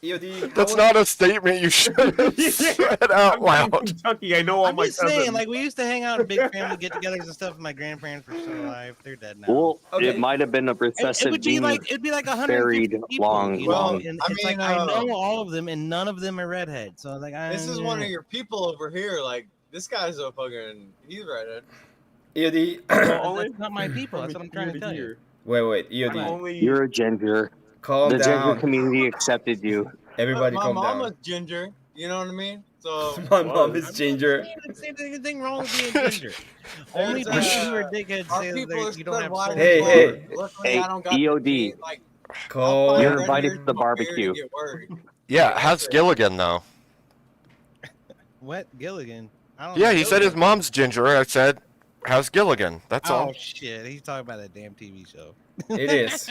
EOD, That's not a statement you should have said out I'm from loud. Kentucky. I know all I'm my just saying, cousins. like we used to hang out in big family get-togethers and stuff. My grandparents were still alive. They're dead now. Well, Okay. it might have been a It recessive would be gene like 150 buried people, long, you know, long. and I it's mean, like I know all of them, and none of them are redhead. So like, this is one of your people over here. Like this guy's a fucking. He's redhead. EOD. That's not my people. That's what I'm trying to tell you. Wait, EOD. You're a ginger. Calm the down. ginger community accepted you. Everybody My calm mama's down. ginger. You know what I mean? So My mom is ginger. There's anything wrong with being ginger. Only people who are dickheads our say people that you don't have wide soul. Hey. Luckily, I don't got EOD. Calm. You're invited to the barbecue. Yeah, how's Gilligan though? What Gilligan? I don't Yeah, know. he said his mom's ginger. I said, how's Gilligan? That's Oh all. shit, he's talking about that damn TV show. It is.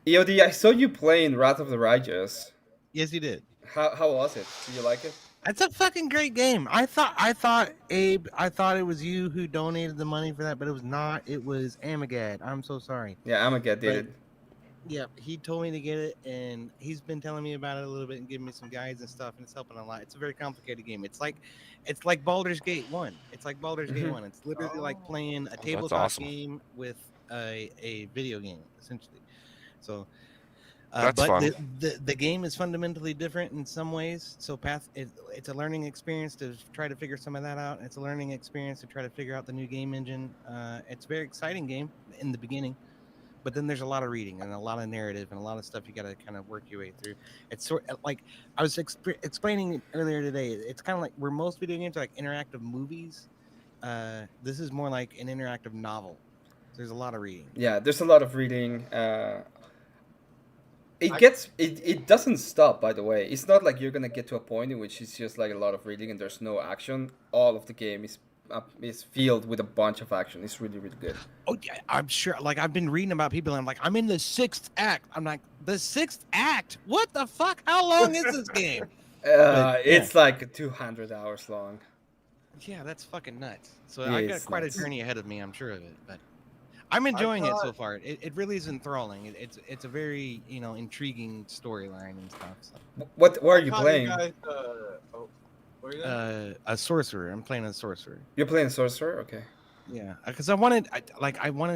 EOD, I saw you playing Wrath of the Righteous. Yes, you did. How was it? Did you like it? It's a fucking great game. I thought Abe, I thought it was you who donated the money for that, but it was not. It was Amagad. I'm so sorry. Yeah, Amagad did it. Yeah, he told me to get it, and he's been telling me about it a little bit and giving me some guides and stuff, and it's helping a lot. It's a very complicated game. It's like Baldur's Gate 1. It's like Baldur's Gate 1. It's literally like playing a tabletop awesome. game with a video game, essentially. So, That's but fun. the game is fundamentally different in some ways. So, it's a learning experience to try to figure some of that out. It's a learning experience to try to figure out the new game engine. It's a very exciting game in the beginning. But then there's a lot of reading and a lot of narrative and a lot of stuff you got to kind of work your way through. It's sort of like I was explaining earlier today. It's kind of like where most video games are like interactive movies. This is more like an interactive novel. There's a lot of reading. Yeah, there's a lot of reading. It doesn't stop, by the way. It's not like you're gonna get to a point in which it's just like a lot of reading and there's no action. All of the game is filled with a bunch of action. It's really, really good. Oh yeah, I'm sure. Like I've been reading about people, and I'm like, I'm in the 6th act. I'm like, the 6th act? What the fuck? How long is this game? It's like 200 hours long. Yeah, that's fucking nuts. So Yeah, I got it's quite nuts. a journey ahead of me, I'm sure of it. But I'm enjoying it so far. It really is enthralling. It's a very intriguing storyline and stuff. So. What are you playing? A sorcerer. I'm playing a sorcerer. You're playing sorcerer, okay? Yeah, because I wanted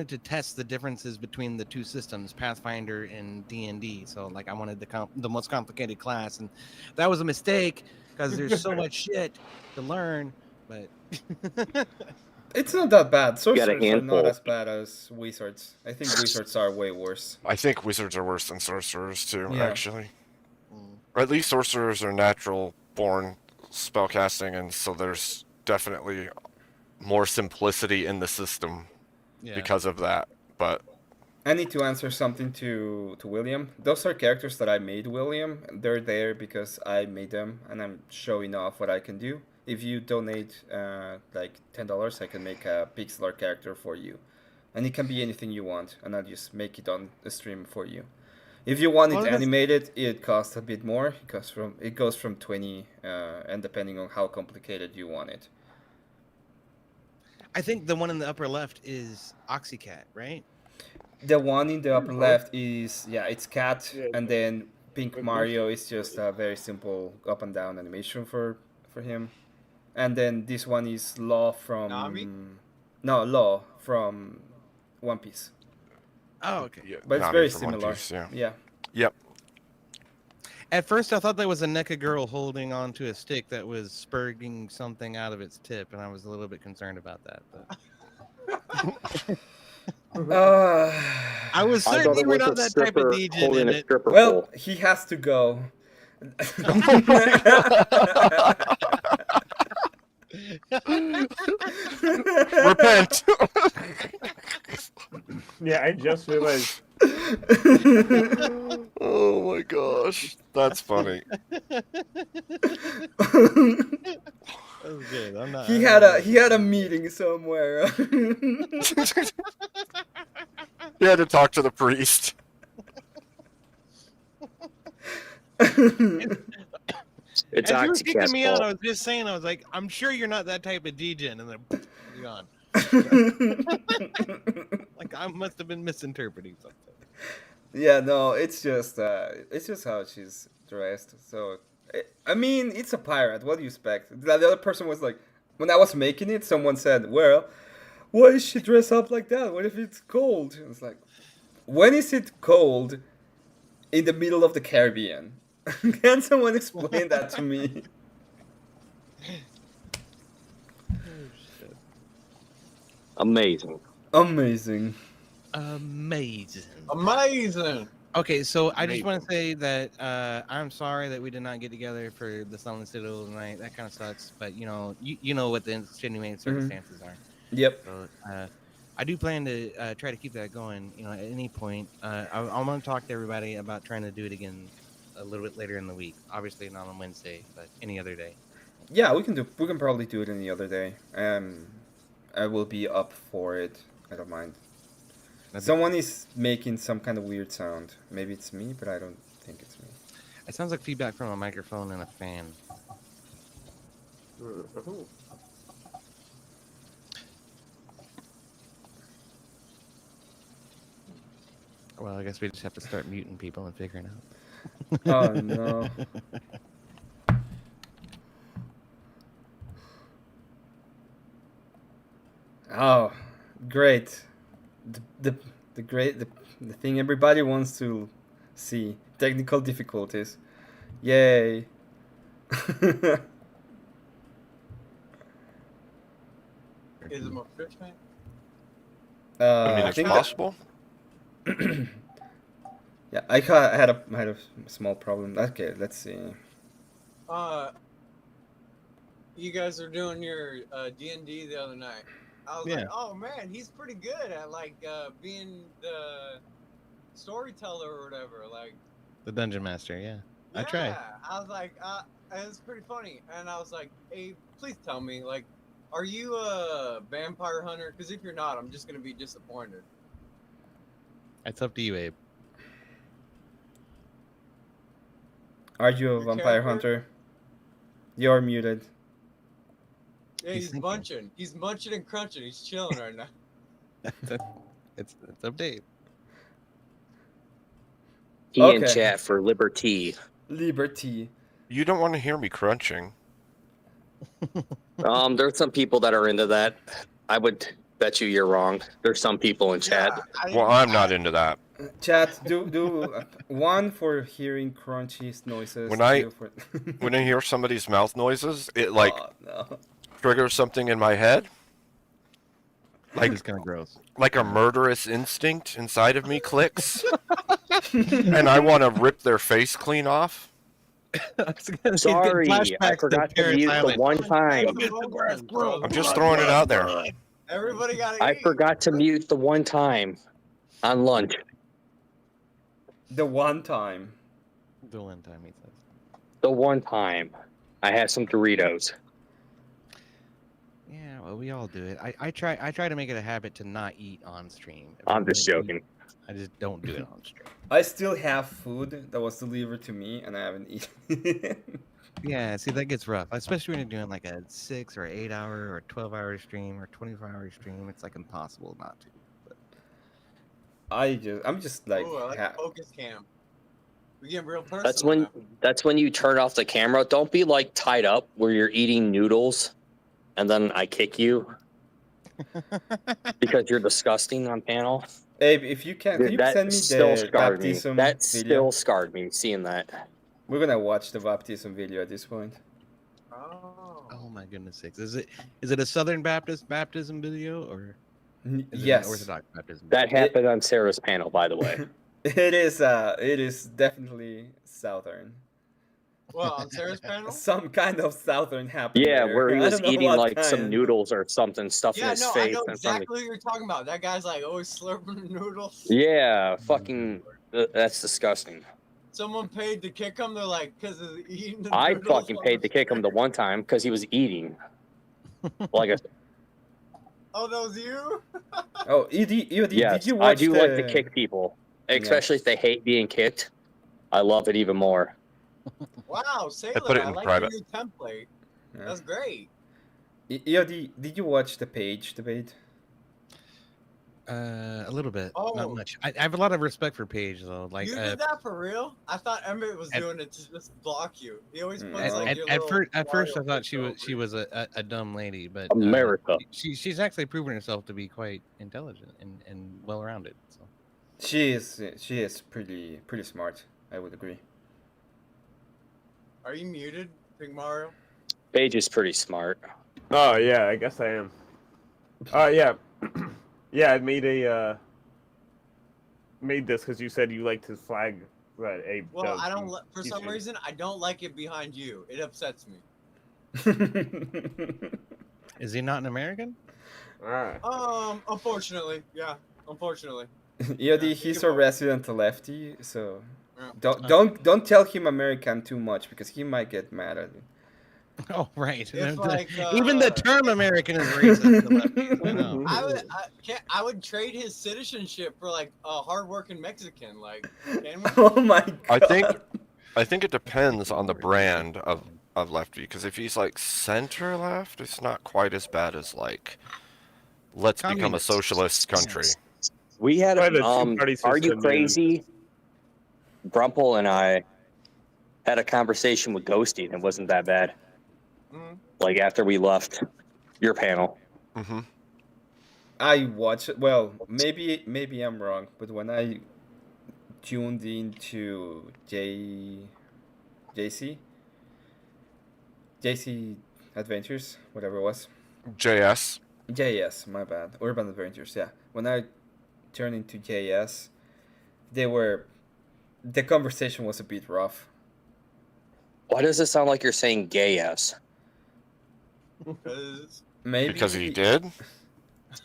to test the differences between the two systems, Pathfinder and D&D. So like I wanted the most complicated class, and that was a mistake because there's so much shit to learn. But It's not that bad. Sorcerers are handful. not as bad as wizards. I think wizards are way worse. I think wizards are worse than sorcerers too, Yeah. actually. Or at least sorcerers are natural born spellcasting, and so there's definitely more simplicity in the system because of that. But I need to answer something to William. Those are characters that I made, William. They're there because I made them, and I'm showing off what I can do. If you donate like $10, I can make a pixel art character for you. And it can be anything you want, and I'll just make it on the stream for you. If you want it animated, it costs a bit more. It goes from 20, and depending on how complicated you want it. I think the one in the upper left is Oxycat, right? The one in the upper left is it's Cat, and then Pink Mario is just a very simple up and down animation for him. And then this one is Law from Law from One Piece. Oh, okay. Yeah, But it's Nami very from One similar. Piece, yeah. Yeah. Yep. At first, I thought that was a NECA girl holding onto a stick that was spurting something out of its tip, and I was a little bit concerned about that. But... I was certain you were not that type of DJ in it. Well, he has to go. Repent. Yeah, I just realized. Oh my gosh, that's funny. That was good. I'm not. He had a meeting somewhere. He had to talk to the priest. It's As you were kicking Oxycat's me out, fault. I was just saying, I was like, I'm sure you're not that type of DJ, and then you're gone. Like I must have been misinterpreting something. Yeah, no, it's just how she's dressed. So, I mean, it's a pirate. What do you expect? The other person was like, when I was making it, someone said, "Well, why is she dressed up like that? What if it's cold?" And it's like, when is it cold in the middle of the Caribbean? Can someone explain that to me? Amazing. Amazing. Amazing. Okay, so I just want to say that I'm sorry that we did not get together for the Silent Citadel tonight. That kind of sucks, but you know what the extenuating circumstances are. Yep. So I do plan to try to keep that going. At any point, I'm going to talk to everybody about trying to do it again a little bit later in the week. Obviously not on Wednesday, but any other day. Yeah, we can probably do it any other day. I will be up for it. I don't mind. Someone is making some kind of weird sound. Maybe it's me, but I don't think it's me. It sounds like feedback from a microphone and a fan. Well, I guess we just have to start muting people and figuring out. Oh no. Oh, great. The thing everybody wants to see. Technical difficulties. Yay. Is it my fish tank? I mean, it's think possible. Yeah, I had a small problem. Okay, let's see. You guys are doing your D&D the other night. I was like, oh man, he's pretty good at like being the storyteller or whatever. Like The Dungeon Master, yeah. I tried. yeah, I was like, it was pretty funny, and I was like, hey, please tell me, like, are you a vampire hunter? Because if you're not, I'm just gonna be disappointed. It's up to you, Abe. Are you a vampire hunter? You're muted. Yeah, he's munching. He's munching and crunching. He's chilling right now. It's update. He in chat for liberty. Liberty. You don't want to hear me crunching. There's some people that are into that. I would bet you're wrong. There's some people in chat. Well, I'm not into that. Chat, do one for hearing crunchy noises. When I two for... when I hear somebody's mouth noises, it like Oh, no. triggers something in my head. Like it's kind of gross. Like a murderous instinct inside of me clicks, and I want to rip their face clean off. Sorry, I forgot to mute the one time. I'm just throwing it out there. Everybody got I forgot to mute the one time on lunch. The one time. The one time he says. The one time I had some Doritos. Yeah, well, we all do it. I try to make it a habit to not eat on stream. I'm just joking. I just don't do it on stream. I still have food that was delivered to me, and I haven't eaten it. Yeah, see, that gets rough, especially when you're doing like a 6 or 8 hour or 12-hour stream or 24-hour stream. It's like impossible not to. But... I'm just like. Ooh, I like the focus cam. We get real personal. That's when you turn off the camera. Don't be like tied up where you're eating noodles, and then I kick you because you're disgusting on panel. Abe, if you can you send me the baptism That video? still scarred me seeing that. We're gonna watch the baptism video at this point. Oh my goodness sakes! Is it a Southern Baptist baptism video or is it yes, an Orthodox baptism? That happened on Sarah's panel, by the way. It is definitely Southern. Well, on Sarah's panel? Some kind of Southern happening. Yeah, there. where he I was don't know eating what like some kind. noodles or something stuffed in his I face. know in front of exactly what you're talking about. That guy's like always slurping noodles. Yeah, fucking. That's disgusting. Someone paid to kick him. They're like, because he's eating the I noodles. fucking paid to kick him the one time because he was eating. Like a. Oh, that was you? Oh, did Yes, you watch I do like to the- kick people, especially if they hate being kicked. I love it even more. Wow, Sailor, put it I in like private. your new template. That's great. Did you watch the page debate? A little bit, Oh. not much. I have a lot of respect for Paige though. Like, You did that for real? I thought Emmett was doing it to just block you. He always puts like your little at first I Mario thought picture she was a dumb lady, but America. she's actually proven herself to be quite intelligent and well rounded. So She is pretty smart. I would agree. Are you muted, Pink Mario? Paige is pretty smart. Oh yeah, I guess I am. Yeah, yeah. I made this because you said you liked his flag that Abe Well, does. I don't. For some reason, I don't like it behind you. It upsets me. is he not an American? Unfortunately, yeah. Unfortunately. Yeah, he's a resident lefty, so don't tell him American too much because he might get mad at you. Oh right. If, like, Even the term American is racist. to lefties, I know. I would trade his citizenship for like a hardworking Mexican. Like, can we? Oh my god. I think it depends on the brand of lefty, because if he's like center left, it's not quite as bad as like let's become a socialist country. We had Try the Are two-party You system, Crazy? Brumple and I had a conversation with Ghosty, and it wasn't that bad. Like after we left your panel. Mm-hmm. I watched it. Well, maybe I'm wrong, but when I tuned into JC Adventures, whatever it was. JS, my bad. Urban Adventures, yeah. When I turned into JS, the conversation was a bit rough. Why does it sound like you're saying gay ass? Maybe Because he did.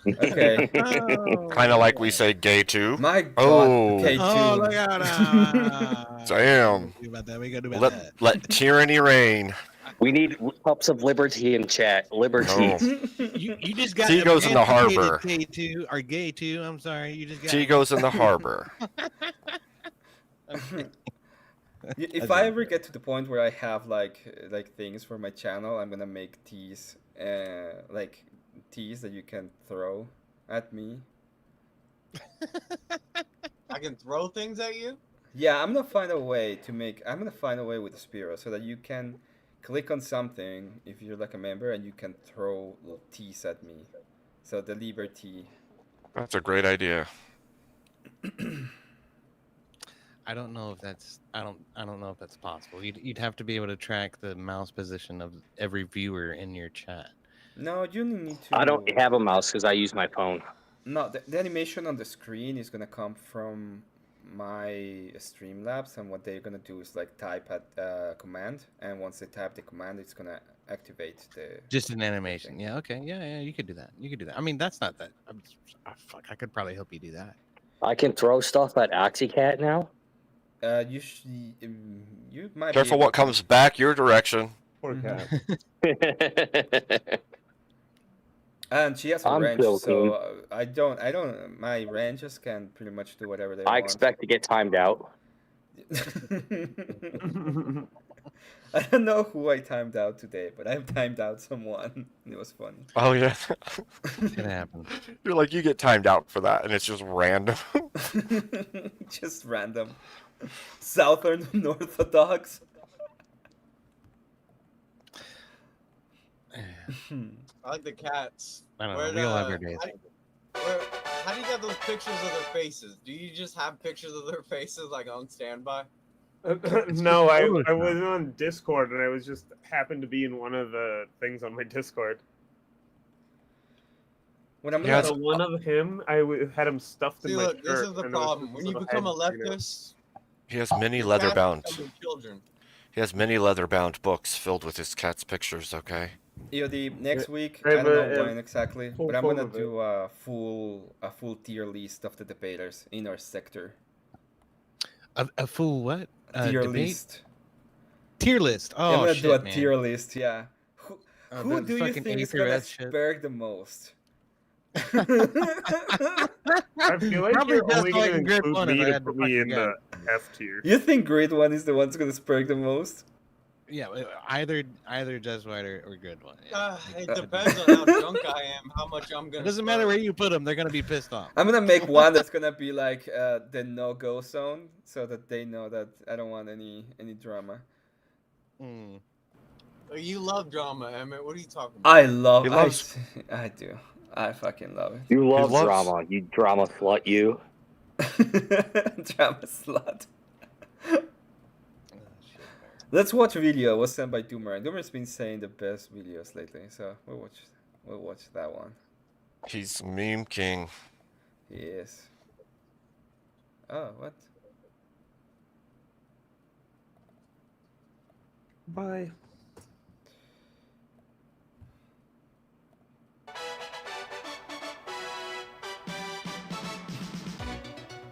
Okay. Kind of like we say gay too. My God. Oh. Okay, too. Oh, look at that. Damn. We gotta do about that. Let tyranny reign. We need cups of liberty in chat. Liberty. You just got T goes in the emancipated, harbor. K2 or gay too. I'm sorry. You just got T goes in the harbor. If I ever get to the point where I have like things for my channel, I'm gonna make teas, like teas that you can throw at me. I can throw things at you. Yeah, I'm gonna find a way with the Spiro so that you can click on something if you're like a member and you can throw little teas at me. So the Liberty. That's a great idea. I don't know if that's I don't know if that's possible. You'd have to be able to track the mouse position of every viewer in your chat. No, you need to. I don't have a mouse because I use my phone. No, the animation on the screen is gonna come from my Streamlabs, and what they're gonna do is like type at command, and once they type the command, it's gonna activate the. Just an animation. Yeah. Okay. Yeah. You could do that. I mean, that's not that. Fuck. I could probably help you do that. I can throw stuff at Oxycat now. You might. Careful what comes back your direction. Poor cat. And she has a I'm range, joking. so I don't. My ranges can pretty much do whatever they I want. expect to get timed out. I don't know who I timed out today, but I've timed out someone. It was funny. Oh yeah. It happened. You're like, you get timed out for that, and it's just random. Just random. Southern Orthodox. I like the cats. I don't know. We all have our days. How do you get those pictures of their faces? Do you just have pictures of their faces like on standby? No, I was on Discord and I was just happened to be in one of the things on my Discord. When I'm So one of him, had him stuffed See, in my look, this shirt. is the and I was problem. just When you sort of become a hiding, leftist, He has many your leather cats bound. become your children. He has many leather bound books filled with his cat's pictures. Okay. EOD next week. I I have don't know a when exactly, full but I'm form gonna of it. do a full tier list of the debaters in our sector. A full what? Tier Debate? list. Tier list. Yeah, I'm Oh gonna shit, do a man. tier list. Yeah. Who the do you fucking think is Aether, gonna that shit. spurg the most? I feel like Probably you're just only like going to grip include one if me I to had to put me in fucking the F tier. You think Grid One is the one that's gonna spurg the most? Yeah, either just white or good one. Yeah. It depends on how drunk I am, how much I'm It gonna. doesn't matter where you put them; they're gonna be pissed off. I'm gonna make one that's gonna be like the no-go zone, so that they know that I don't want any drama. You love drama, Emmett. What are you talking about? I love. He loves- I do. I fucking love it. You love loves- drama. You drama slut. You. Drama slut. Let's watch a video. Was sent by Doomer. Doomer's been saying the best videos lately, so we'll watch that one. He's meme king. He is. Oh, what? Bye.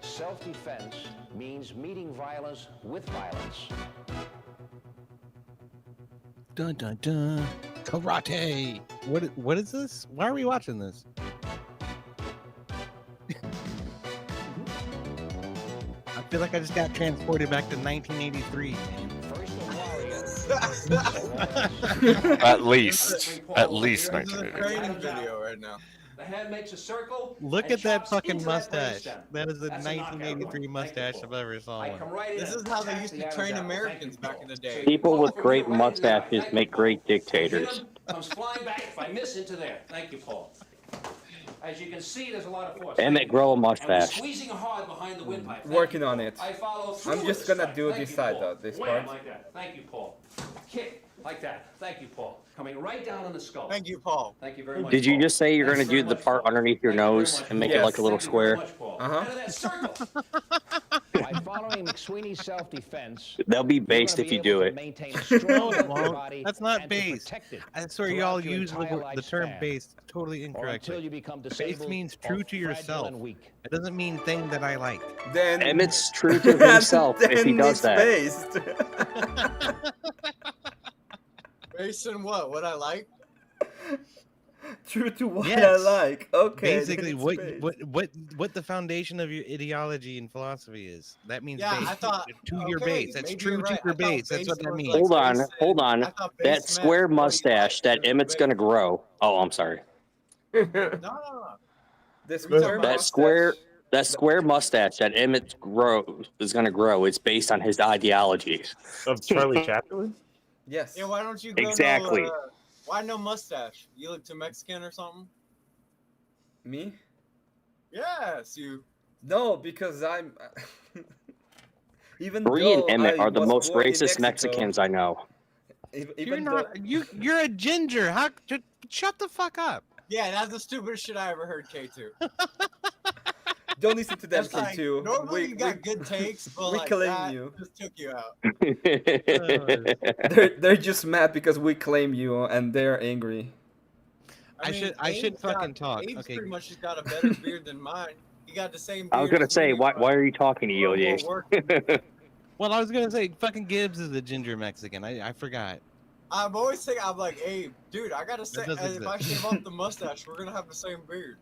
Self-defense means meeting violence with violence. Dun dun dun. Karate. What is this? Why are we watching this? I feel like I just got transported back to 1983. At least. At least This is a 1980. training video right now. The hand makes a circle. Look and at that chops fucking into that mustache. brainstem. That is the That's a knockout. 1983 mustache I've ever saw. I One. come right in. This is how they used to train Americans back in the day. People with great mustaches make great dictators. Comes flying back. If I miss, into there. Thank you, Paul. As you can see, there's a lot of force. Emmett, grow a And we're mustache. squeezing hard behind the windpipe. Working on it. I follow through I'm with just the gonna strike. do Thank this you, side Paul. though. This Wham, part. like that. Thank you, Paul. Kick like that. Thank you, Paul. Coming right down on the skull. Thank you, Paul. Thank you very much. Did you Paul. just say you're Thank gonna you do very the much, part Paul. underneath your Thank you very nose much, and make Paul. it like a little Thank you very square? much, Paul. Uh-huh. Out of that circle. By following McSweeney's self-defense, They'll be you're based gonna if be you able do to it. maintain a strong No, it healthy won't. body That's not and to based. protect it I swear y'all throughout your use entire the term lifespan. based totally Or incorrectly. until you become Based disabled means or true to fragile yourself. and weak. It doesn't mean thing that I like. Then Emmett's true to himself if he then does it's that. based. Based on what? What I like? True to what I Yes. like. Okay. then Basically, it's what based. what the foundation of your ideology and philosophy is. That means Yeah, based. I thought. To your okay, base. That's maybe true you're to right. your I thought base. That's what based that was means. like Hold on, based hold in- on. I thought That based meant square what you mustache like. that Emmett's gonna grow. Oh, I'm sorry. No. The What are you talking square about? That square mustache that Emmett is gonna grow is based on his ideology. Of Charlie Chaplin? Yes. Yeah, why don't you go Exactly. No, why no mustache? You look too Mexican or something? Me? Yes, you. No, because I'm. Even Bree and though Emmett I are the was most born in racist Mexico, Mexicans I know. Even You're though not. You're a ginger. How? Just shut the fuck up. Yeah, that's the stupidest shit I ever heard, K2. don't listen to them, That's like, K2. normally you got good takes, but we like claim that you. just took you out. They're just mad because we claim you and they're angry. I should fucking talk. Abe's Okay. pretty much just got a better beard than mine. He got the same beard. I was gonna as say, me, why but are you talking to we're EOD? more working. Well, I was gonna say fucking Gibbs is a ginger Mexican. I forgot. I'm always saying, I'm like, hey, dude, I gotta say, does if I shave off the mustache, we're gonna have the same beard.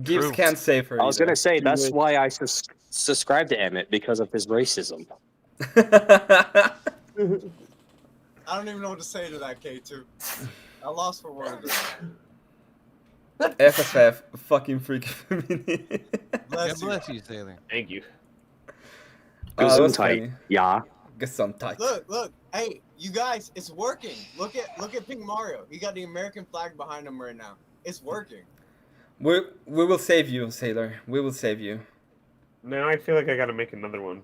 Gibbs True. can't save her. I was either. gonna say that's why I subscribe to Emmett because of his racism. I don't even know what to say to that, K2. I lost for words. FFF, fucking freak community. Bless God bless you, Sailor. Thank you. That was Gesundheit. funny. Yeah. Gesundheit. Look, hey, you guys, it's working. Look at Pink Mario. He got the American flag behind him right now. It's working. We will save you, Sailor. We will save you. Now I feel like I gotta make another one.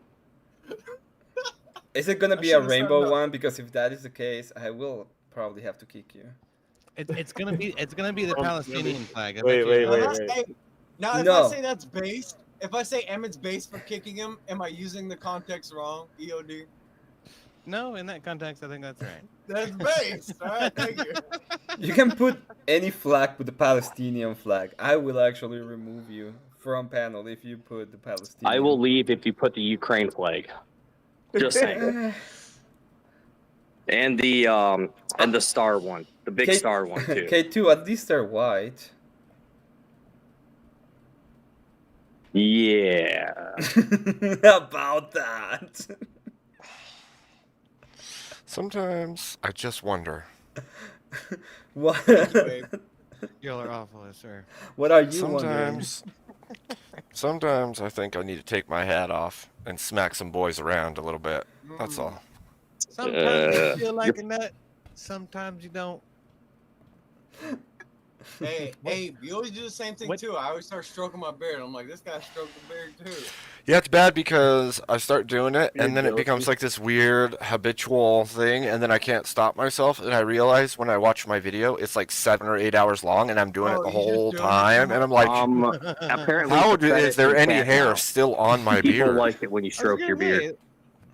Is it gonna I be a should've said rainbow no. one? Because if that is the case, I will probably have to kick you. It's gonna be the Palestinian flag. I Wait, bet wait, you. wait. Now, hey, now if No. I say that's based, if I say Emmett's based for kicking him, am I using the context wrong, EOD? No, in that context, I think that's right. That's based. All right, thank you. You can put any flag with the Palestinian flag. I will actually remove you from panel if you put the Palestinian. I will leave if you put the Ukraine flag. Just saying. And the star one, the big star one too. K2, at least they're white. Yeah. About that. Sometimes I just wonder. What? Y'all are awful, sir. What are you wondering? Sometimes I think I need to take my hat off and smack some boys around a little bit. That's all. Sometimes you feel like a nut. Sometimes you don't. Hey, you always do the same thing too. I always start stroking my beard. I'm like, this guy stroked the beard too. Yeah, it's bad because I start doing it, and then it becomes like this weird habitual thing, and then I can't stop myself. And I realize when I watch my video, it's like 7 or 8 hours long, and I'm doing it the whole time. And I'm like, apparently, how the is there credits in any chat hair now. still on my People beard? like it when you stroke your beard.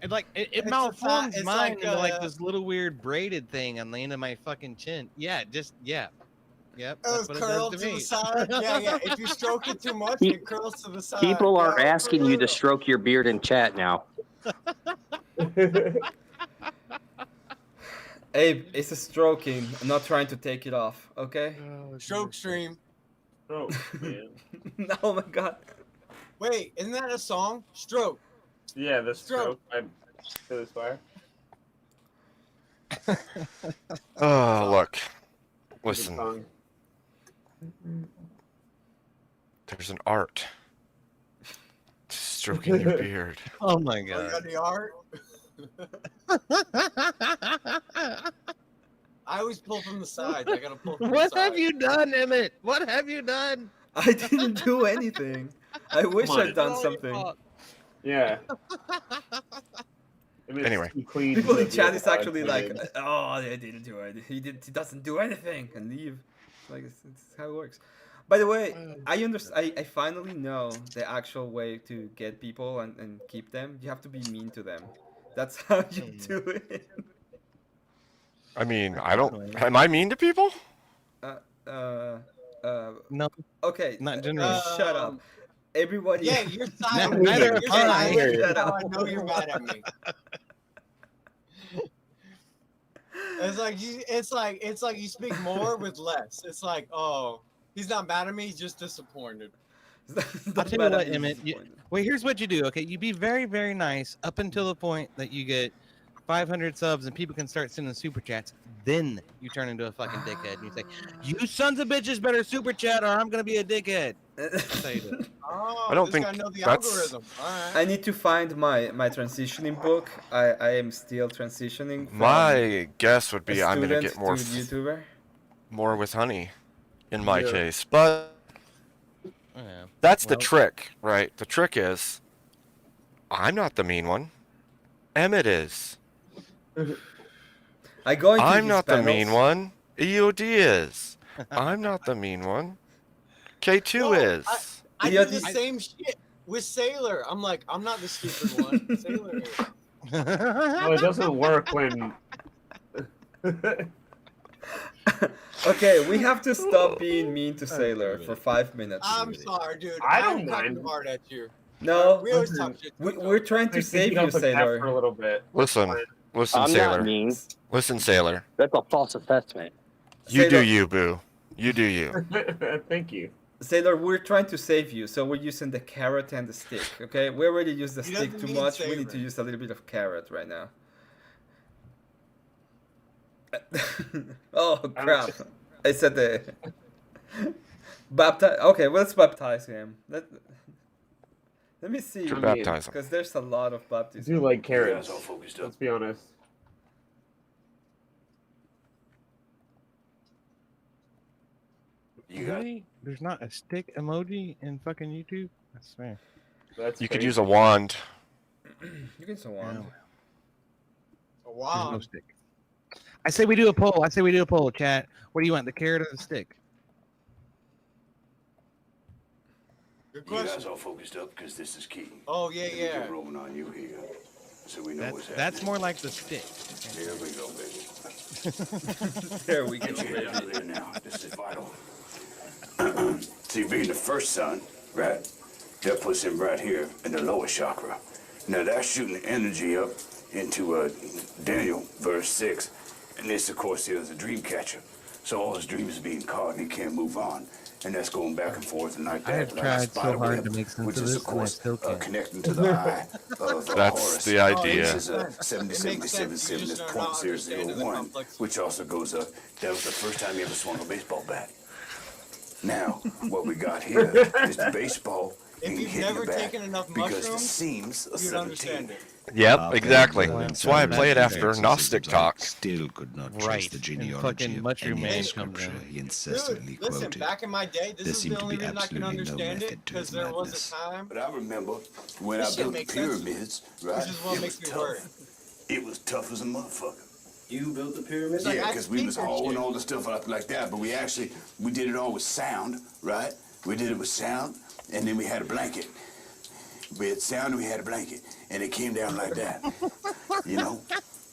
It malforms mine into like this little weird braided thing on the end of my fucking chin. Yeah, yep. It was That's what curled it to does to the me. side. Yeah. If you stroke it too much, it curls to the side. People are asking you to stroke your beard in chat now. Abe, it's a stroking. I'm not trying to take it off, okay? Stroke stream. Oh, man. Oh my god. Wait, isn't that a song? Stroke. Yeah, the stroke by Phyllis Fire. Oh, look. Listen. There's an art to stroking your beard. Oh my Oh, you god. got the art? I always pull from the sides. I gotta pull from the What sides. have you done, Emmett? What have you done? I didn't do anything. I wish I'd done something. Yeah. Anyway. People in chat is actually like, oh, they didn't do it. He doesn't do anything and leave. Like it's how it works. By the way, I understand. I finally know the actual way to get people and keep them. You have to be mean to them. That's how you do it. I mean, I don't. Am I mean to people? No. Okay. Not generally. Shut up. Everybody. Yeah, you're silent. Neither You're am I. silent. Shut Now up. I know you're mad at me. It's like you speak more with less. It's like, oh, he's not mad at me, he's just disappointed. I'll tell you what, Emmett. Wait, here's what you do. Okay, you be very, very nice up until the point that you get 500 subs and people can start sending super chats. Then you turn into a fucking dickhead and you say, "You sons of bitches better super chat or I'm gonna be a dickhead." That's how you do it. Oh, I don't this think guy know the that's- algorithm. All right. I need to find my transitioning book. I am still transitioning. From My guess would be a I'm gonna student get more to YouTuber. more with honey, in my case. But Yeah. that's the trick, right? The trick is, I'm not the mean one. Emmett is. I go into I'm his not the panels. mean one. EOD is. I'm not the mean one. K2 No, is. I do the same shit with Sailor. I'm like, I'm not the stupid one. Sailor is. No, it doesn't work when. Okay, we have to stop being mean to Sailor for 5 minutes. I'm sorry, dude. I don't I'm talking mind. hard at you. No, We always talk shit. we're trying to Take save it you, off the cap Sailor. for a little bit. Listen, I'm Sailor. not mean. Listen, Sailor. That's a false assessment. You do Sailor. you, boo. You do you. Thank you. Sailor, we're trying to save you, so we're using the carrot and the stick, okay? We already used the He stick doesn't too mean much. We need savor. to use a little bit of carrot right now. Oh, crap. I said the... Baptize... Okay, well, let's baptize him. Let me see. Sure, baptize him. Because there's a lot of I baptism. do like carrots. Let's be honest. Really? There's not a stick emoji in fucking YouTube? I swear. That's You could fake. use a wand. You can so on. A There's wow. no stick. I say we do a poll. Chat. What do you want, the carrot or the stick? Good You guys question. all focused up because this is key. Oh, yeah, Let me yeah. get rolling on you here, so we know what's happening. That's more like the stick. Here we go, baby. There we go. Get your head out of there now. This is vital. See, being the first son, right? That puts him right here in the lower chakra. Now that's shooting energy up into Daniel verse 6, and this, of course, here is a dream catcher. So all his dreams are being caught and he can't move on. And that's going back and forth and like I that. have like a tried so spider hard web, to make sense which of is, this, of and I course, still can't. connecting to the eye of That's Horus. the idea. Which is It makes sense. You 7777 just is are not understanding the 0.001, complex. which also goes up. That was the first time he ever swung a baseball bat. Now, what we got here is the baseball If being you've hit in never the back taken enough because the mushrooms, seams are you'd 17. understand it. Yep, exactly. That's why I play it after exorcisms, Gnostic I talk. still could not trace Right, the and genealogy fucking of Mushroom any Man scripture comes in. he incessantly Dude, listen, quoted. back in my day, There this is seemed the to only be reason I can absolutely no understand it, method to because his there was madness. a time. But I remember when This I shit built the makes sense to me, pyramids, right? which is what It makes was me worry. tough. It was tough as a motherfucker. You built the pyramid? Like, Yeah, I because we was figured hauling shit. all the stuff up like that, but we did it all with sound, right? We did it with sound, and then we had a blanket. We had sound and we had a blanket, and it came down like that. You know,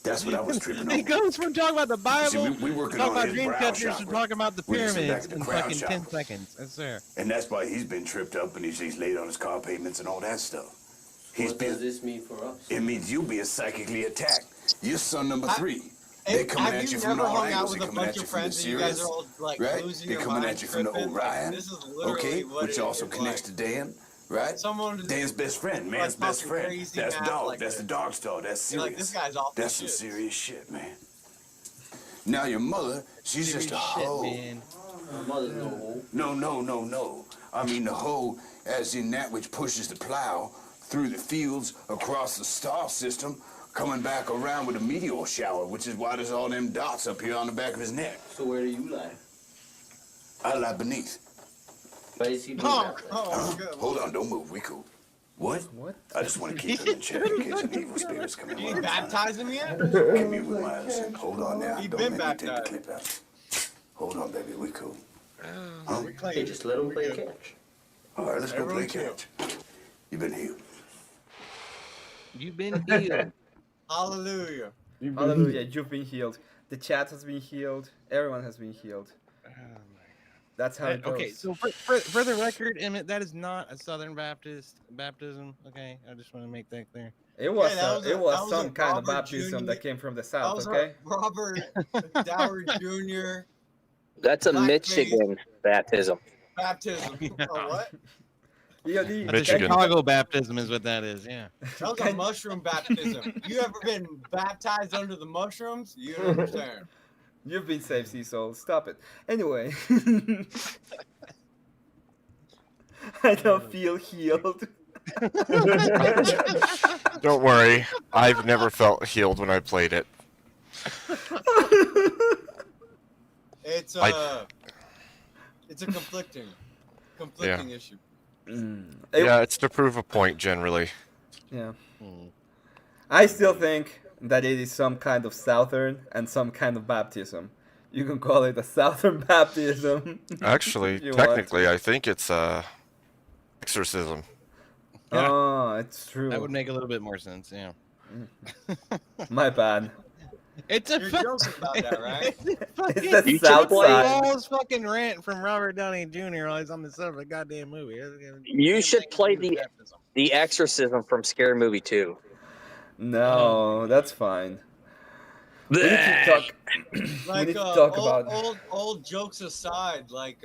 that's what I was tripping He on. goes from talking about the See, Bible, we working talking on about his dream brow catchers, to chakra. talking about the We just sit back pyramids at the in crown fucking 10 chakra. seconds. Yes, sir. And that's why he's been tripped up and he's laid on his car payments and all that stuff. He's What does this mean for us? It means you being psychically attacked. You're son number 3. They're coming Have at you you from never all hung out angles. with They're a coming bunch at you of from the friends and you guys Sirius, are all like right? losing They're your coming mind, at you from the tripping? Like, Orion, this is literally okay? what Which it also is connects like. to Dan, right? Someone Dan's best friend, man's like best talking friend. crazy That's math dog. like That's this. the dog star. That's You're serious. like, this guy's off That's his some shit. serious shit, man. Now your mother, she's just a hoe. My mother's no hoe. No. I mean the hoe, as in that which pushes the plow through the fields across the star system, coming back around with a meteor shower, which is why there's all them dots up here on the back of his neck. So where do you lie? I lie beneath. Why is he doing Oh, that? oh, good. Hold on, don't move. We cool. What? What? I just want to keep him in check in case any evil spirits come in. You ain't baptized him yet? Give me with my listen. Hold on now. He Don't been make me take the baptized. clip out. Hold on, baby. We cool. Hey, just let him play catch. All right, let's go play Everyone chill. catch. You've been healed. You've been healed. Hallelujah. Hallelujah, you've been healed. The chat has been healed. Everyone has been healed. That's how it goes. Okay, so for the record, Emmett, that is not a Southern Baptist baptism. Okay, I just want to make that clear. It was, Yeah, that it was was a some kind of Robert baptism Jr. that came from the That south, was okay? Robert Dower Jr. That's a Blackface. Michigan baptism. baptism. Oh, what? Yeah, The Michigan. Chicago baptism is what that is. Yeah. That was a mushroom baptism. You ever been baptized under the mushrooms? You don't understand. You've been saved, Cecil. Stop it. Anyway. I don't feel healed. Don't worry, I've never felt healed when I played it. It's it's a conflicting issue. Yeah, it's to prove a point generally. Yeah. I still think that it is some kind of Southern and some kind of baptism. You can call it a Southern baptism. Actually, if you want technically, to. I think it's exorcism. Oh, it's true. That would make a little bit more sense. Yeah. My bad. It's a You're joking about that, right? It's the You South should play- Side. Balls fucking rant from Robert Downey Jr. while he's on the set of a goddamn movie. You should play the exorcism from Scary Movie 2. No, that's fine. We need to talk. Like we need to talk about. old jokes aside, like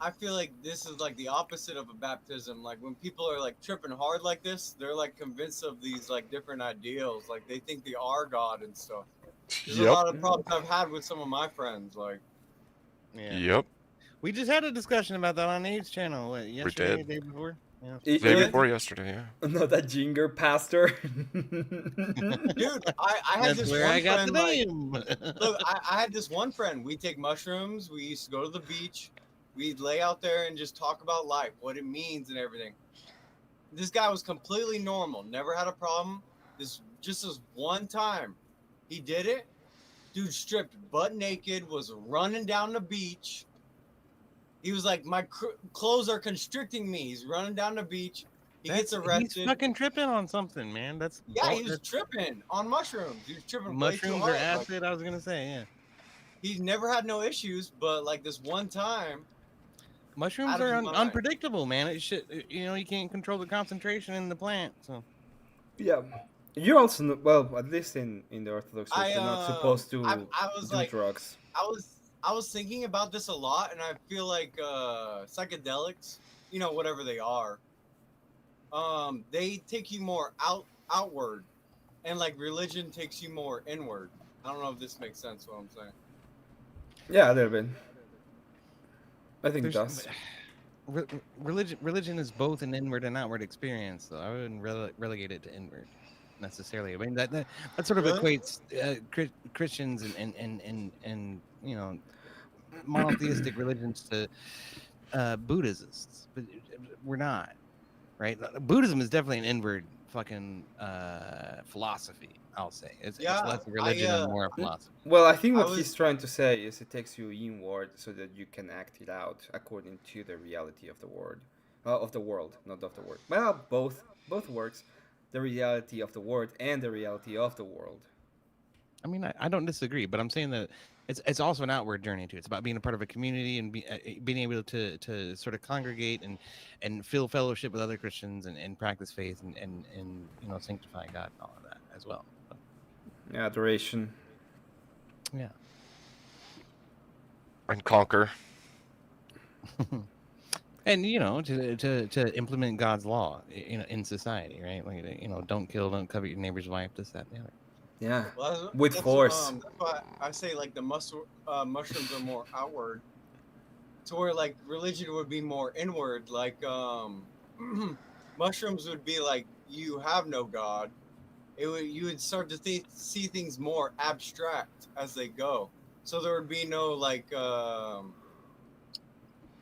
I feel like this is like the opposite of a baptism. Like when people are like tripping hard like this, they're like convinced of these like different ideals. Like they think they are God and stuff. There's a lot of problems I've had with some of my friends. Like, Yeah. Yep. We just had a discussion about that on Nate's channel. What, yesterday, did. the day before? Yeah. Day before yesterday, yeah. No, that Jinger pastor. dude, I had That's this where one I got friend. the Like, name. look, I had this one friend. We take mushrooms. We used to go to the beach. We'd lay out there and just talk about life, what it means, and everything. This guy was completely normal, never had a problem. This one time, he did it. Dude stripped butt naked, was running down the beach. He was like, my clothes are constricting me. He's running down the beach. He gets arrested. He's fucking tripping on something, man. That's Yeah, he was tripping on mushrooms. He was tripping way too mushrooms or hard. Like, acid. I was gonna say, yeah. he's never had no issues, but like this one time, Mushrooms out of are his mind. unpredictable, man. It should, you can't control the concentration in the plant. So Yeah. You also know, well, at least in the Orthodox Church, you're not supposed to I was do like, drugs. I was I was thinking about this a lot, and I feel like psychedelics, whatever they are, they take you more outward, and like religion takes you more inward. I don't know if this makes sense. What I'm saying. Yeah, a little bit. I think it There's- does. Religion is both an inward and outward experience, though. I wouldn't relegate it to inward necessarily. I mean that sort of Really? equates Christians and monotheistic religions to Buddhists, but we're not, right? Buddhism is definitely an inward fucking philosophy. I'll say it's less a religion and more a philosophy. Well, I think what he's trying to say is it takes you inward so that you can act it out according to the reality of the world, not of the world. Well, both works, the reality of the world and the reality of the world. I mean, I don't disagree, but I'm saying that it's also an outward journey too. It's about being a part of a community and being able to sort of congregate and feel fellowship with other Christians and practice faith and sanctify God and all of that as well. So, Yeah, adoration. yeah. And conquer. And to implement God's law in society, right? Like don't kill, don't covet your neighbor's wife, this, that, and the other. Yeah, Well, with force. That's why I say like the mushrooms are more outward, to where like religion would be more inward. Like mushrooms would be like you have no God. You would start to see things more abstract as they go. So there would be no like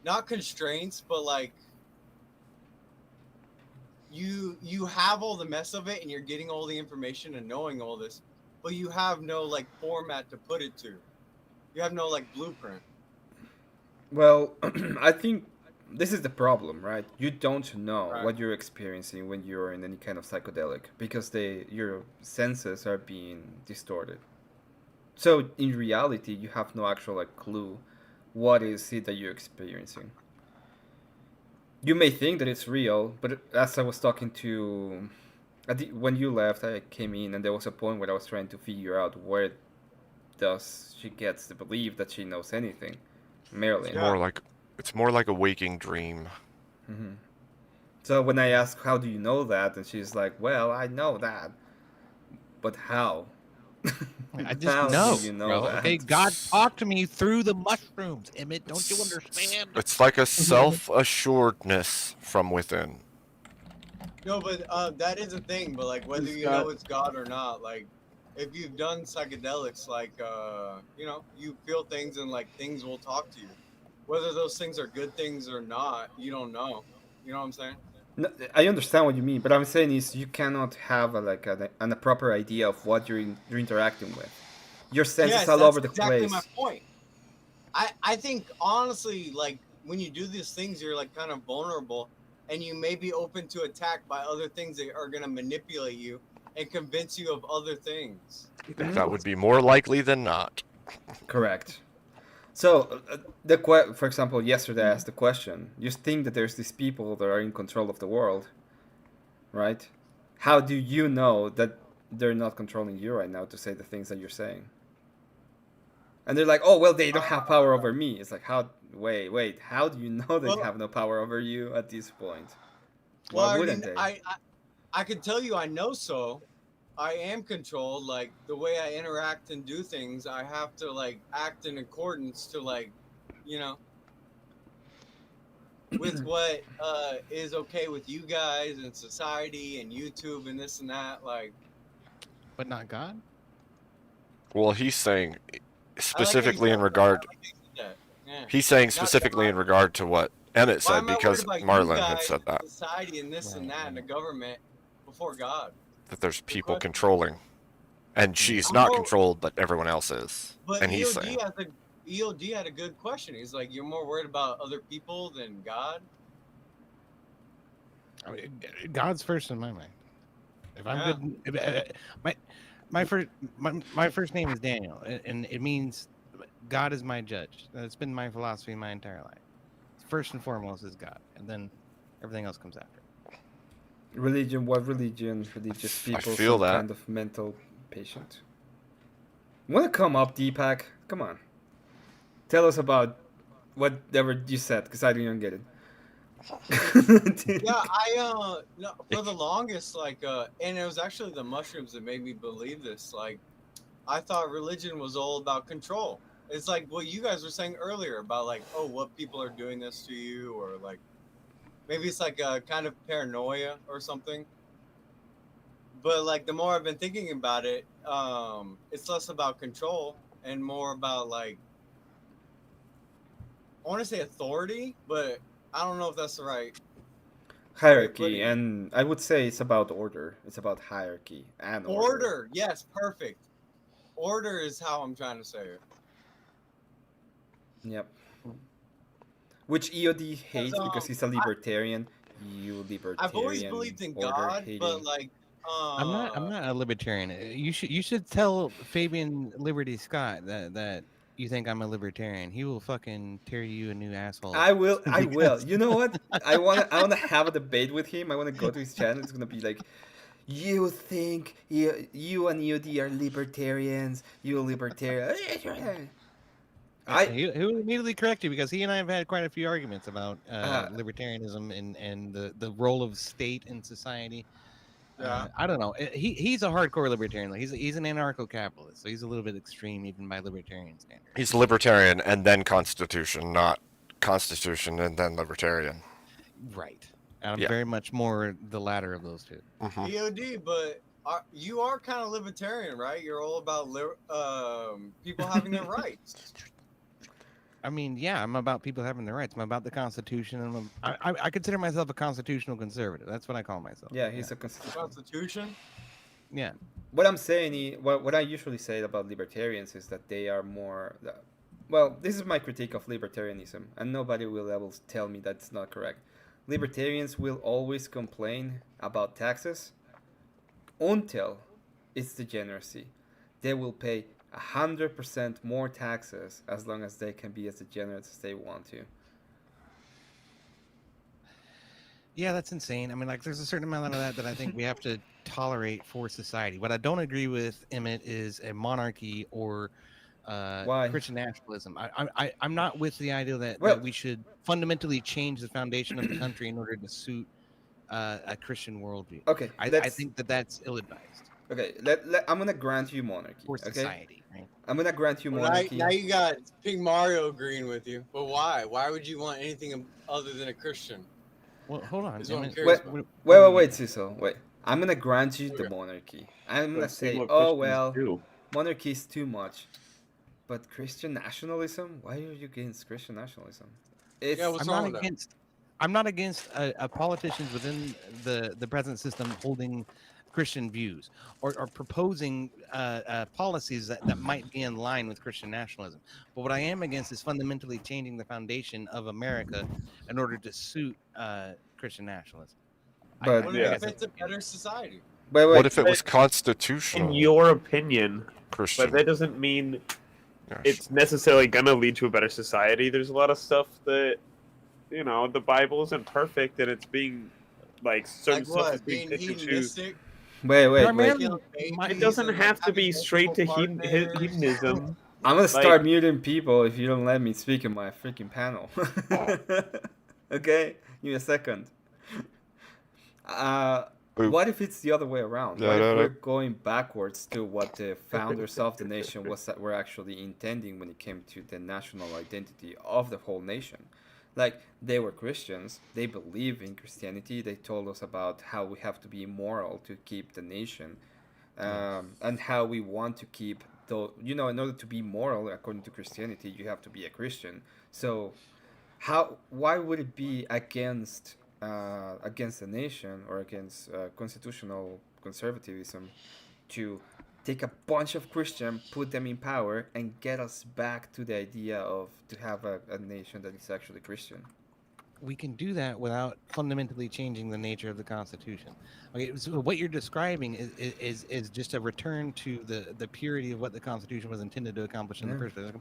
not constraints, but like you have all the mess of it and you're getting all the information and knowing all this, but you have no like format to put it to. You have no like blueprint. Well, I think this is the problem, right? You don't know what you're experiencing when you're in any kind of psychedelic because your senses are being distorted. So in reality, you have no actual like clue what is it that you're experiencing. You may think that it's real, but as I was talking to, when you left, I came in and there was a point where I was trying to figure out where does she gets the belief that she knows anything. Marilyn. It's more like a waking dream. Mm-hmm. So when I asked, how do you know that? And she's like, well, I know that. But how? I just know, bro. Okay, God talked to me through the mushrooms, Emmett. Don't you understand? It's like a self-assuredness from within. No, but that is a thing. But like whether you know it's God or not, like if you've done psychedelics, like you feel things and like things will talk to you. Whether those things are good things or not, you don't know. You know what I'm saying? No, I understand what you mean, but I'm saying is you cannot have a proper idea of what you're interacting with. Your senses all over the exactly place. My point. I think honestly, like when you do these things, you're like kind of vulnerable, and you may be open to attack by other things that are gonna manipulate you and convince you of other things. That would be more likely than not. Correct. So, for example, yesterday I asked the question, you think that there's these people that are in control of the world, right? How do you know that they're not controlling you right now to say the things that you're saying? And they're like, oh, well, they don't have power over me. It's like, wait, how do you know they have no power over you at this point? Why wouldn't they? I can tell you I know so. I am controlled, like the way I interact and do things, I have to like act in accordance to like, with what is okay with you guys and society and YouTube and this and that, like. But not God? Well, he's saying specifically in regard. He's saying specifically in regard to what Emmett said because Marlon had said that. Society and this and that and the government before God. That there's people controlling, and she's not controlled, but everyone else is. But and he's saying, EOD had a good question. He's like, "You're more worried about other people than God." I mean, God's first in my mind. If I'm good, my first name is Daniel, and it means God is my judge. That's been my philosophy my entire life. First and foremost is God, and then everything else comes after. Religion? What religion? Religious people? I feel that. Kind of mental patient. Want to come up, Deepak? Come on. Tell us about whatever you said, because I didn't get it. Yeah, I no, for the longest, like and it was actually the mushrooms that made me believe this. Like, I thought religion was all about control. It's like what you guys were saying earlier about like, oh, what people are doing this to you, or like maybe it's like a kind of paranoia or something. But like the more I've been thinking about it, it's less about control and more about like, I want to say authority, but I don't know if that's the right Hierarchy, and I would say it's about order. It's about hierarchy and order. Yes, perfect. Order is how I'm trying to say it. Yep. Which EOD hates because he's a libertarian. You libertarian. I've always believed in God, but like, I'm not a libertarian. You should tell Fabian Liberty Scott that you think I'm a libertarian. He will fucking tear you a new asshole. I will. You know what? I wanna have a debate with him. I wanna go to his channel. It's gonna be like, you think you and EOD are libertarians? You libertarian. He will immediately correct you because he and I have had quite a few arguments about libertarianism and the role of state in society. Yeah. I don't know. He's a hardcore libertarian. He's an anarcho-capitalist, so he's a little bit extreme even by libertarian standards. He's libertarian and then Constitution, not Constitution and then libertarian. Right. And I'm Yeah. very much more the latter of those two. EOD, but you are kind of libertarian, right? You're all about people having their rights. I mean, yeah, I'm about people having their rights. I'm about the Constitution. I consider myself a constitutional conservative. That's what I call myself. Yeah, he's a constitutional. Constitution. Yeah. What I'm saying, what I usually say about libertarians is that they are more. Well, this is my critique of libertarianism, and nobody will ever tell me that's not correct. Libertarians will always complain about taxes until it's degeneracy. They will pay 100% more taxes as long as they can be as degenerate as they want to. Yeah, that's insane. I mean, like, there's a certain amount of that I think we have to tolerate for society. What I don't agree with, Emmett, is a monarchy or Christian nationalism. I'm not with the idea that we should fundamentally change the foundation of the country in order to suit a Christian worldview. Okay, I think that's ill-advised. Okay, I'm gonna grant you monarchy. For okay? society, right? I'm gonna grant you Well, monarchy. now you got Pink Mario agreeing with you, but why? Why would you want anything other than a Christian? Well, hold on. Is what I'm Wait, curious wait, about. wait, Cecil. Wait. I'm gonna grant you the monarchy. I'm gonna Let's see say, what oh Christians well, do. monarchy is too much. But Christian nationalism? Why are you against Christian nationalism? It's, I'm not against politicians within the present system holding Christian views or proposing policies that might be in line with Christian nationalism. But what I am against is fundamentally changing the foundation of America in order to suit Christian nationalism. But What if it's a better society? What if it was constitutional? In your opinion, Christian. but that doesn't mean it's necessarily gonna lead to a better society. There's a lot of stuff that, you know, the Bible isn't perfect, and it's being like certain stuff is being picked and choose. Wait. It doesn't have to be straight to hedonism. I'm gonna start muting people if you don't let me speak in my freaking panel. Okay, give me a second. What if it's the other way around? What if we're going backwards to what the founders of the nation were actually intending when it came to the national identity of the whole nation? Like, they were Christians, they believe in Christianity, they told us about how we have to be moral to keep the nation, and how we want to keep, in order to be moral according to Christianity, you have to be a Christian. So, why would it be against the nation or against constitutional conservatism to take a bunch of Christians, put them in power, and get us back to the idea of to have a nation that is actually Christian? We can do that without fundamentally changing the nature of the Constitution. Okay, so what you're describing is just a return to the purity of what the Constitution was intended to accomplish in the first place.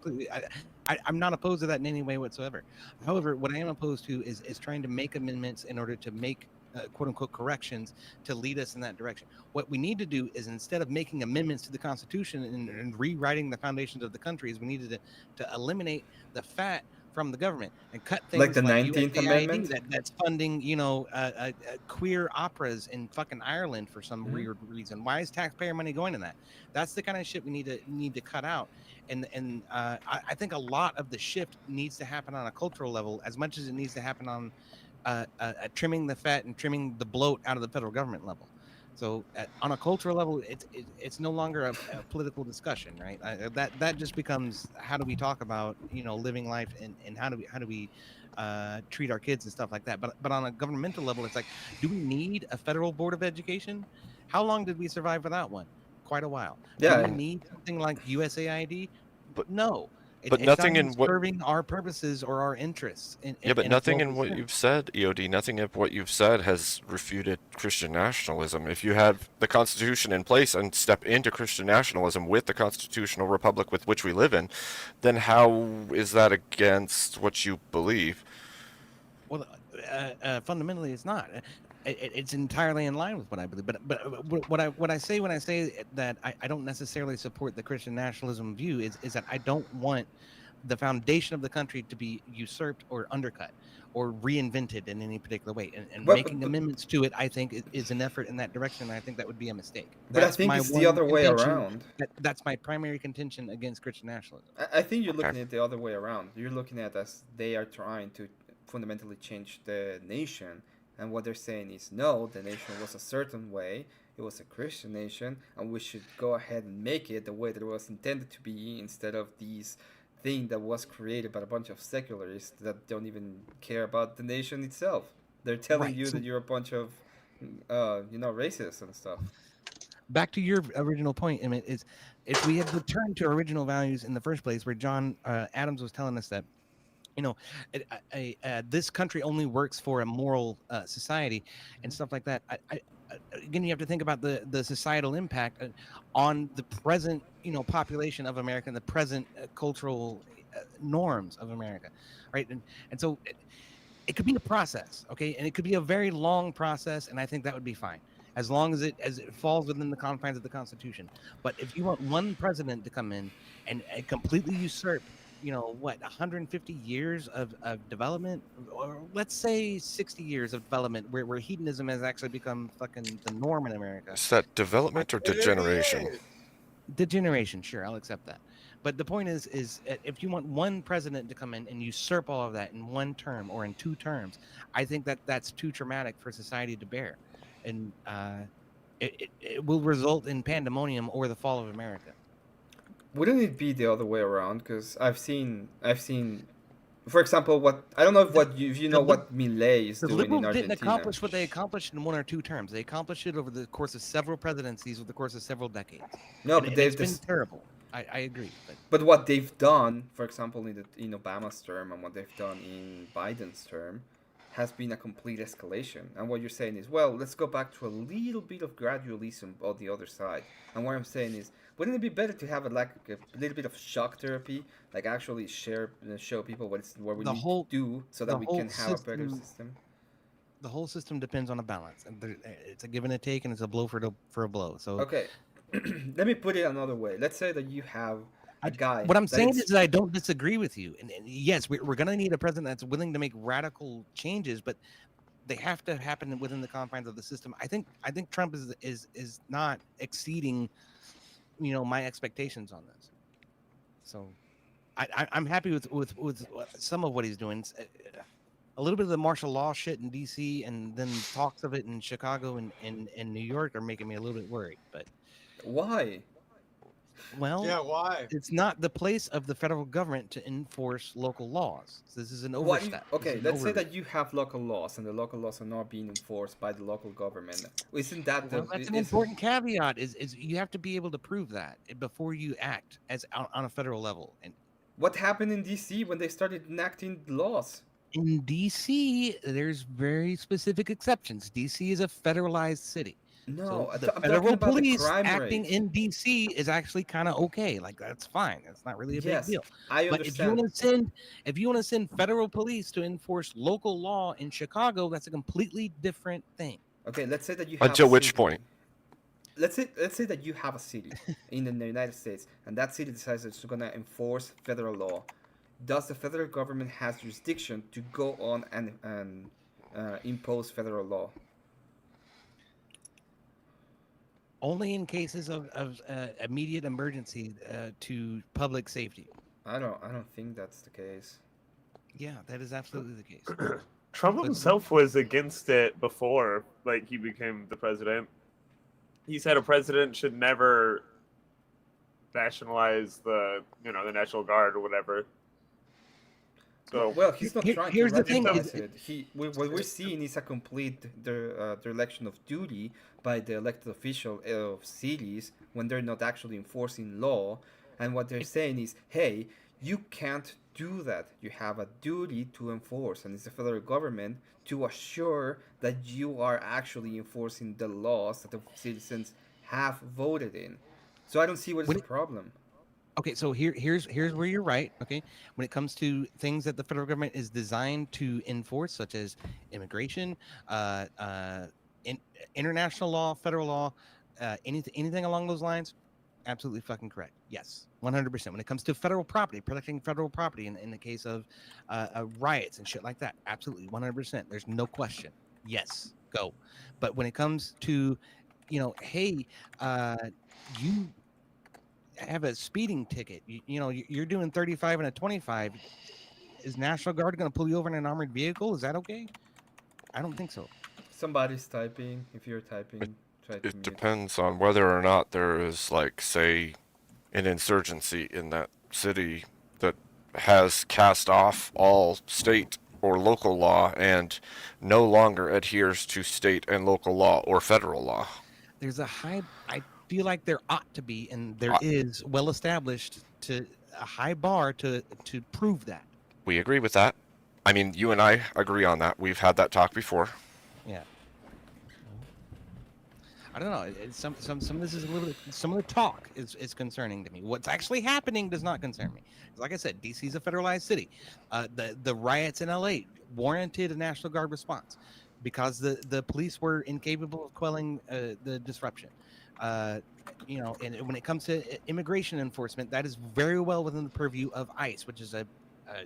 I'm not opposed to that in any way whatsoever. However, what I am opposed to is trying to make amendments in order to make quote unquote corrections to lead us in that direction. What we need to do is, instead of making amendments to the Constitution and rewriting the foundations of the country, is we needed to eliminate the fat from the government and cut Like the things like 19th USAID Amendment? that's funding, queer operas in fucking Ireland for some weird reason. Why is taxpayer money going to that? That's the kind of shit we need to cut out. And I think a lot of the shift needs to happen on a cultural level as much as it needs to happen on trimming the fat and trimming the bloat out of the federal government level. So on a cultural level, it's no longer a political discussion, right? That just becomes, how do we talk about living life, and how do we treat our kids and stuff like that. But on a governmental level, it's like, do we need a federal board of education? How long did we survive without one? Quite a while. Yeah. Do we need something like USAID? But no. But nothing in what serving our purposes or our interests. But nothing in what you've said, EOD, nothing of what you've said has refuted Christian nationalism. If you have the Constitution in place and step into Christian nationalism with the constitutional republic with which we live in, then how is that against what you believe? Well, fundamentally, it's not. It's entirely in line with what I believe. But what I say when I say that I don't necessarily support the Christian nationalism view is that I don't want the foundation of the country to be usurped or undercut or reinvented in any particular way. And making amendments to it, I think, is an effort in that direction. And I think that would be a mistake. But I think it's the other way around. That's my primary contention against Christian nationalism. I think you're looking at the other way around. You're looking at as they are trying to fundamentally change the nation. And what they're saying is, no, the nation was a certain way. It was a Christian nation, and we should go ahead and make it the way that it was intended to be, instead of these thing that was created by a bunch of secularists that don't even care about the nation itself. They're telling you that you're a bunch of, racists and stuff. Back to your original point, Emmett, is if we had returned to original values in the first place, where John Adams was telling us that, this country only works for a moral society and stuff like that. Again, you have to think about the societal impact on the present, population of America and the present cultural norms of America, right? And so it could be a process, okay, and it could be a very long process, and I think that would be fine as long as it falls within the confines of the Constitution. But if you want one president to come in and completely usurp 150 years of development, or let's say 60 years of development, where hedonism has actually become fucking the norm in America. Is that development or degeneration? Degeneration, sure, I'll accept that. But the point is if you want one president to come in and usurp all of that in one term or in 2 terms, I think that's too traumatic for society to bear, and it will result in pandemonium or the fall of America. Wouldn't it be the other way around? Because I've seen, for example, what Milei is doing in Liberals Argentina. didn't accomplish what they accomplished in 1 or 2 terms. They accomplished it over the course of several presidencies, over the course of several decades. No, and, but it's been terrible. I agree. But what they've done, for example, in Obama's term and what they've done in Biden's term, has been a complete escalation. And what you're saying is, well, let's go back to a little bit of gradualism on the other side. And what I'm saying is, wouldn't it be better to have a little bit of shock therapy, like actually show people what we need to do so that we can have a better system? The whole system depends on a balance, and it's a give and a take, and it's a blow for a blow. So okay, let me put it another way. Let's say that you have a guy. What I'm saying is that I don't disagree with you, and yes, we're going to need a president that's willing to make radical changes, but they have to happen within the confines of the system. I think Trump is not exceeding my expectations on this. So I'm happy with some of what he's doing. A little bit of the martial law shit in DC and then talks of it in Chicago and New York are making me a little bit worried. But why? Well, yeah, why? It's not the place of the federal government to enforce local laws. This is an overstep. Okay, let's say that you have local laws and the local laws are not being enforced by the local government. Isn't that that's an important caveat? Is you have to be able to prove that before you act on a federal level. And what happened in DC when they started enacting laws? In DC, there's very specific exceptions. DC is a federalized city. No, So I'm the talking federal about the police crime acting rate. in DC is actually kind of okay. Like that's fine. It's not really a big Yes, deal. I But understand. if you want to send federal police to enforce local law in Chicago, that's a completely different thing. Okay, let's say that you have a Until which city. point? Let's say that you have a city in the United States, and that city decides it's going to enforce federal law. Does the federal government has jurisdiction to go on and impose federal law? Only in cases of immediate emergency to public safety. I don't think that's the case. Yeah, that is absolutely the case. Trump But- himself was against it before, like he became the president. He said a president should never nationalize the National Guard or whatever. So Well, he's not trying to here's the thing, radicalize it. What we're seeing is a complete dereliction of duty by the elected official of cities when they're not actually enforcing law. And what they're saying is, hey, you can't do that. You have a duty to enforce, and it's the federal government to assure that you are actually enforcing the laws that the citizens have voted in. So I don't see what is the problem. Okay, so here's where you're right. Okay, when it comes to things that the federal government is designed to enforce, such as immigration, international law, federal law, anything along those lines, absolutely fucking correct. Yes, 100%. When it comes to federal property, protecting federal property in the case of riots and shit like that, absolutely 100%. There's no question. Yes, go. But when it comes to, hey, you have a speeding ticket. You're doing 35 and a 25. Is National Guard going to pull you over in an armored vehicle? Is that okay? I don't think so. Somebody's typing. If you're typing, try to It mute. depends on whether or not there is, like, say, an insurgency in that city that has cast off all state or local law and no longer adheres to state and local law or federal law. There's I feel like there ought to be, and there is well established to a high bar to prove that. We agree with that. I mean, you and I agree on that. We've had that talk before. Yeah. I don't know. Some of this is a little bit. Some of the talk is concerning to me. What's actually happening does not concern me. Like I said, DC is a federalized city. The riots in LA warranted a National Guard response because the police were incapable of quelling the disruption. And when it comes to immigration enforcement, that is very well within the purview of ICE, which is an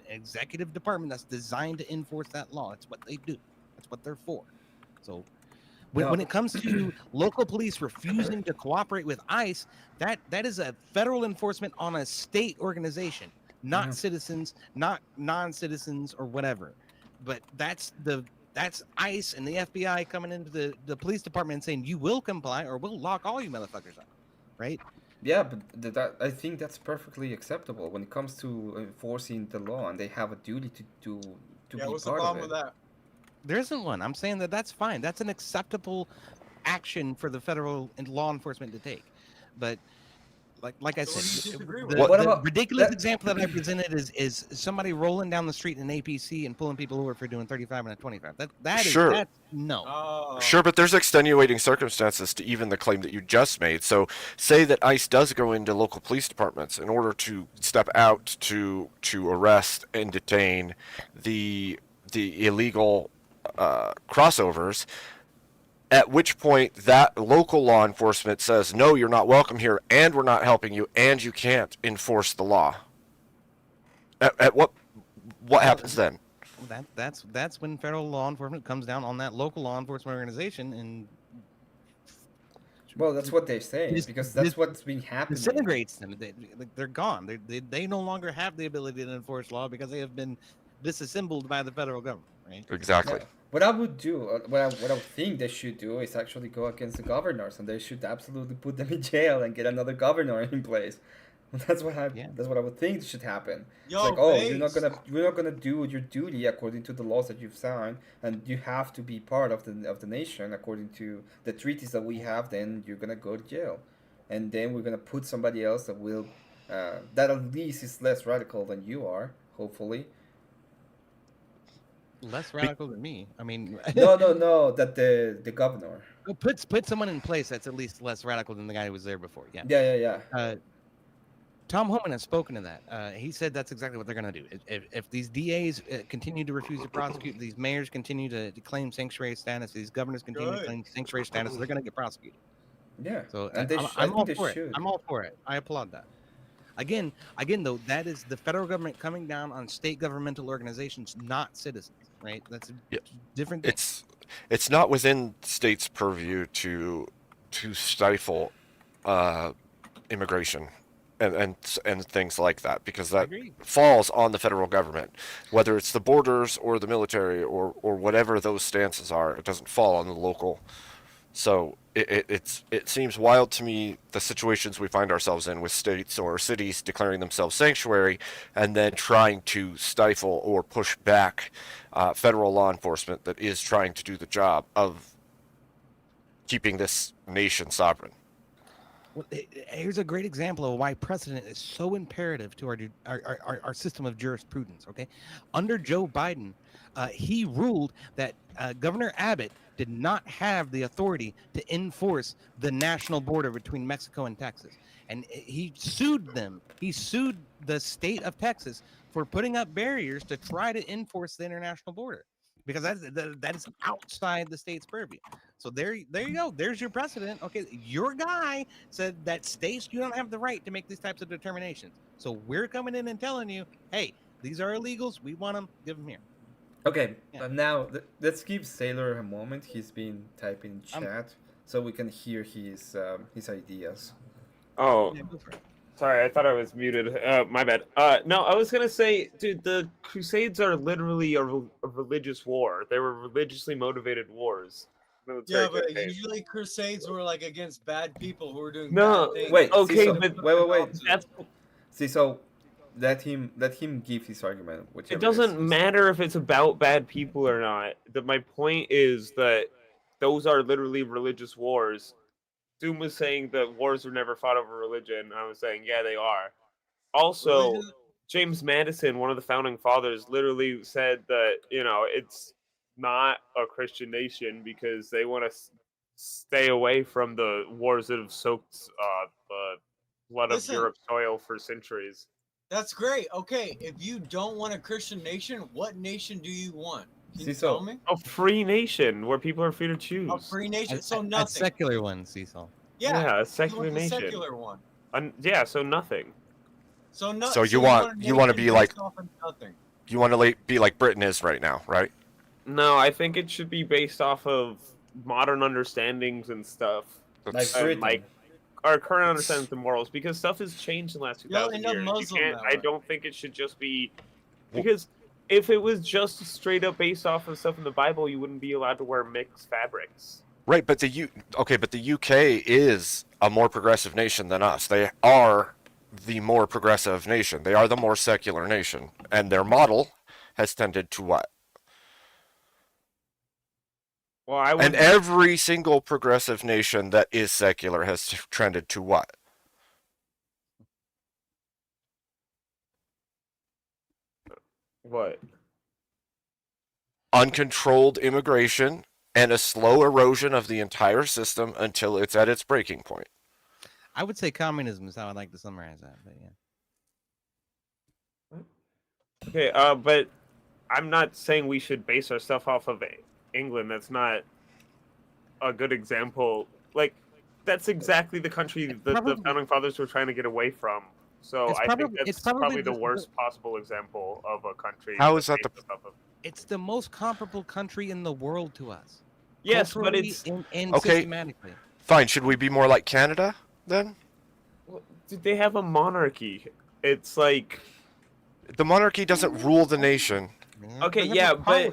executive department that's designed to enforce that law. That's what they do. That's what they're for. So when it comes to local police refusing to cooperate with ICE, that is a federal enforcement on a state organization, not citizens, not non-citizens or whatever. But that's ICE and the FBI coming into the police department and saying, you will comply or we'll lock all you motherfuckers up, right? Yeah, but I think that's perfectly acceptable when it comes to enforcing the law, and they have a duty to be Yeah, what's the part of problem it. with that? There isn't one. I'm saying that's fine. That's an acceptable action for the federal and law enforcement to take. But like I said, the ridiculous example that I presented is somebody rolling down the street in an APC and pulling people over for doing 35 and a 25. That's no. Sure, but there's extenuating circumstances to even the claim that you just made. So say that ICE does go into local police departments in order to step out to arrest and detain the illegal crossovers, at which point that local law enforcement says, no, you're not welcome here, and we're not helping you, and you can't enforce the law. At what happens then? That's when federal law enforcement comes down on that local law enforcement organization and Well, that's what they're saying, because that's what's been happening. Disintegrates them. They're gone. They no longer have the ability to enforce law because they have been disassembled by the federal government, right? Exactly. Yeah. What I would do, what I would think they should do is actually go against the governors, and they should absolutely put them in jail and get another governor in place. That's what I would think should happen. Yo, it's like, you're not gonna do your duty according to the laws that you've signed, and you have to be part of the nation according to the treaties that we have. Then you're gonna go to jail, and then we're gonna put somebody else that will, that at least is less radical than you are, hopefully. less radical than me. I mean, no. That the governor. Put someone in place that's at least less radical than the guy who was there before. Yeah. Yeah. Tom Homan has spoken to that. He said that's exactly what they're going to do. If these DAs continue to refuse to prosecute, these mayors continue to claim sanctuary status, these governors continue to claim sanctuary status, they're going to get prosecuted. Yeah. So And they I'm all they for it. should. I'm all for it. I applaud that. Again, though, that is the federal government coming down on state governmental organizations, not citizens, right? That's a different thing. It's not within states' purview to stifle immigration and things like that, because that falls on the federal government, whether it's the borders or the military or whatever those stances are. It doesn't fall on the local. So it seems wild to me, the situations we find ourselves in with states or cities declaring themselves sanctuary and then trying to stifle or push back federal law enforcement that is trying to do the job of keeping this nation sovereign. Well, here's a great example of why precedent is so imperative to our system of jurisprudence. Okay, under Joe Biden, he ruled that Governor Abbott did not have the authority to enforce the national border between Mexico and Texas, and he sued them. He sued the state of Texas for putting up barriers to try to enforce the international border, because that is outside the state's purview. So there you go. There's your precedent. Okay, your guy said that states do not have the right to make these types of determinations. So we're coming in and telling you, hey, these are illegals. We want them. Give them here. Okay, now let's give Sailor a moment. He's been typing in chat so we can hear his ideas. Oh, sorry, I thought I was muted. My bad. No, I was gonna say, dude, the Crusades are literally a religious war. They were religiously motivated wars. Yeah, but usually Crusades were like against bad people who were doing No, bad things. wait, okay, but wait. That's See, so let him give his argument. It doesn't matter if it's about bad people or not. My point is that those are literally religious wars. Doom was saying that wars were never fought over religion. I was saying, yeah, they are. Also, James Madison, one of the founding fathers, literally said that, it's not a Christian nation because they want to stay away from the wars that have soaked the blood of Europe's soil for centuries. That's great. Okay, if you don't want a Christian nation, what nation do you want? Can you tell me? A free nation where people are free to choose. A free nation, so A nothing. secular one, Cecil. Yeah, a secular you want nation. A secular one. So nothing. So you want to be like nothing. You want to be like Britain is right now, right? No, I think it should be based off of modern understandings and stuff. Like our current understandings of morals, because stuff has changed in the last 2,000 years. I don't think it should just be because if it was just straight up based off of stuff in the Bible, you wouldn't be allowed to wear mixed fabrics. Right, but the UK is a more progressive nation than us. They are the more progressive nation. They are the more secular nation, and their model has tended to what? Well, and every single progressive nation that is secular has trended to what? What? Uncontrolled immigration and a slow erosion of the entire system until it's at its breaking point. I would say communism is how I'd like to summarize that, but yeah. Okay, but I'm not saying we should base our stuff off of England. That's not a good example. Like, that's exactly the country that the founding fathers were trying to get away from. So I think that's probably the worst possible example of a country. How is that It's the most comparable country in the world to us. Yes, but it's and okay. Systematically. Fine. Should we be more like Canada then? Well, they have a monarchy. It's like the monarchy doesn't rule the nation. Okay, yeah, but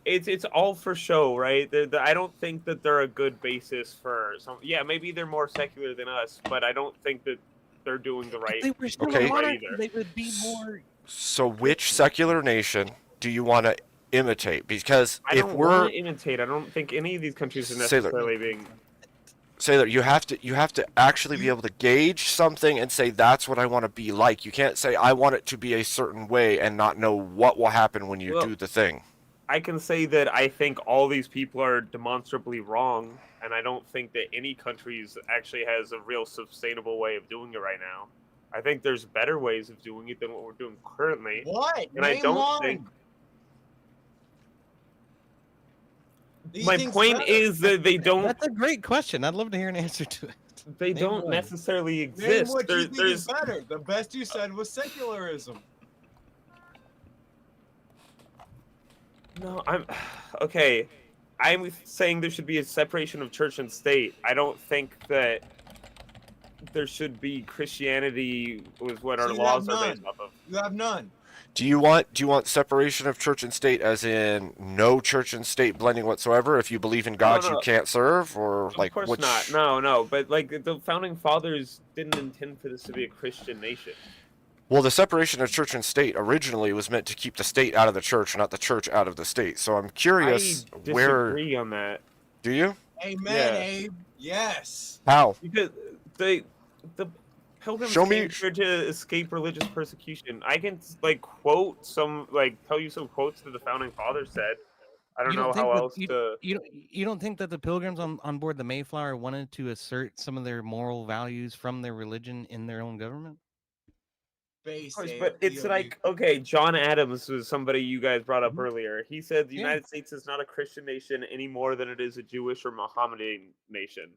it's all for show, right? I don't think that they're a good basis for some. Yeah, maybe they're more secular than us, but I don't think that they're doing the right. If they were still a monarchy, they would be more. So, which secular nation do you want to imitate? Because I don't want to imitate. I don't think any of these countries are necessarily being. Sailor, you have to actually be able to gauge something and say that's what I want to be like. You can't say I want it to be a certain way and not know what will happen when you do the thing. I can say that I think all these people are demonstrably wrong, and I don't think that any countries actually has a real sustainable way of doing it right now. I think there's better ways of doing it than what we're doing currently. What? And I Name don't one. think. My point is that they don't. That's a great question. I'd love to hear an answer to it. They Name don't one. necessarily Name exist. what you think There's is better. The best you said was secularism. No, I'm okay. I'm saying there should be a separation of church and state. I don't think that there should be Christianity was what our So you laws have are based none. off of. You have none. Do you want separation of church and state, as in no church and state blending whatsoever? If you believe in God, no. you can't serve, or Of like course which? not. No. But like the founding fathers didn't intend for this to be a Christian nation. Well, the separation of church and state originally was meant to keep the state out of the church, not the church out of the state. So I'm curious I where. disagree on that. Do you? Amen, Yeah. Abe. Yes. How? Because the pilgrims Show me- came here to escape religious persecution. I can like quote some, like tell you some quotes that the founding fathers said. I don't know how else to. You don't think that the pilgrims on board the Mayflower wanted to assert some of their moral values from their religion in their own government? Of course, but it's like, okay, John Adams was somebody you guys brought Mm-hmm. up earlier. He said the United States is not a Christian nation any more than it is a Jewish or Mohammedan nation.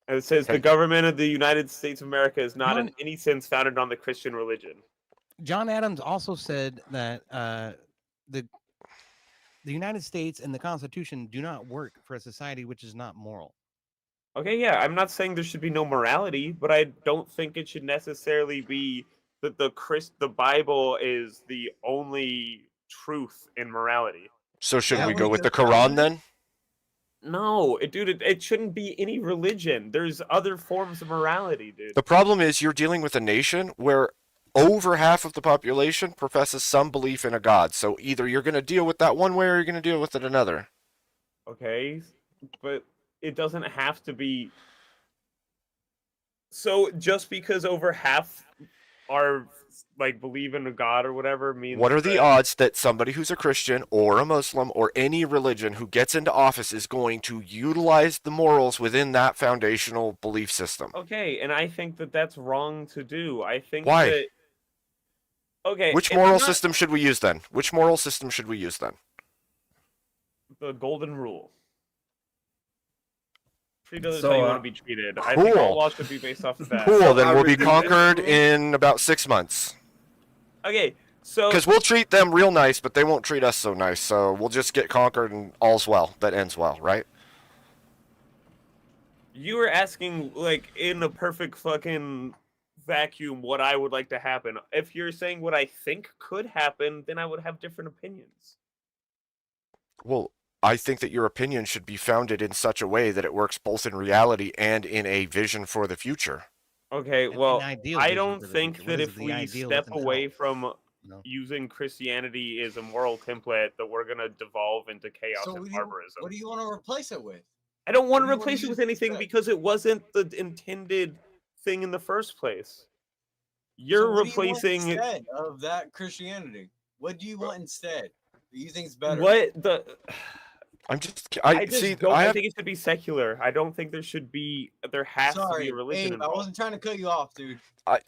And it says the government of the United States of America is not in any sense founded on the Christian religion. John Adams also said that the United States and the Constitution do not work for a society which is not moral. Okay, yeah, I'm not saying there should be no morality, but I don't think it should necessarily be that the Bible is the only truth in morality. So should we go with the Quran then? No, it shouldn't be any religion. There's other forms of morality, dude. The problem is you're dealing with a nation where over half of the population professes some belief in a god. So either you're going to deal with that one way or you're going to deal with it another. Okay, but it doesn't have to be. So just because over half are like believe in a god or whatever means. What are the odds that somebody who's a Christian or a Muslim or any religion who gets into office is going to utilize the morals within that foundational belief system? Okay, and I think that that's wrong to do. I think Why? that. Okay. Which it's moral not system should we use then? Which moral system should we use then? the golden rule? Treat others So, how you want to be treated. I think all cool. laws should be based off of that. Cool, then we'll be conquered in about 6 months. Okay, so Because we'll treat them real nice, but they won't treat us so nice. So we'll just get conquered and all's well. That ends well, right? you were asking, like, in a perfect fucking vacuum, what I would like to happen. If you're saying what I think could happen, then I would have different opinions. Well, I think that your opinion should be founded in such a way that it works both in reality and in a vision for the future. Okay, well, ideal I vision don't for the think future. that What is if the we ideal step within away itself? from No. using Christianity as a moral template, that we're gonna devolve into chaos So and what barbarism. do you want to replace it with? I don't want to what do you wanna replace it use with anything instead? because it wasn't the intended thing in the first place. You're So what do you want replacing instead of that Christianity. What do you want instead? Do you think is better? what the. I'm just. I just see. don't. I I have. think it should be secular. I don't think there should be. There has to Sorry, be a religion Abe, I involved. wasn't trying to cut you off, dude.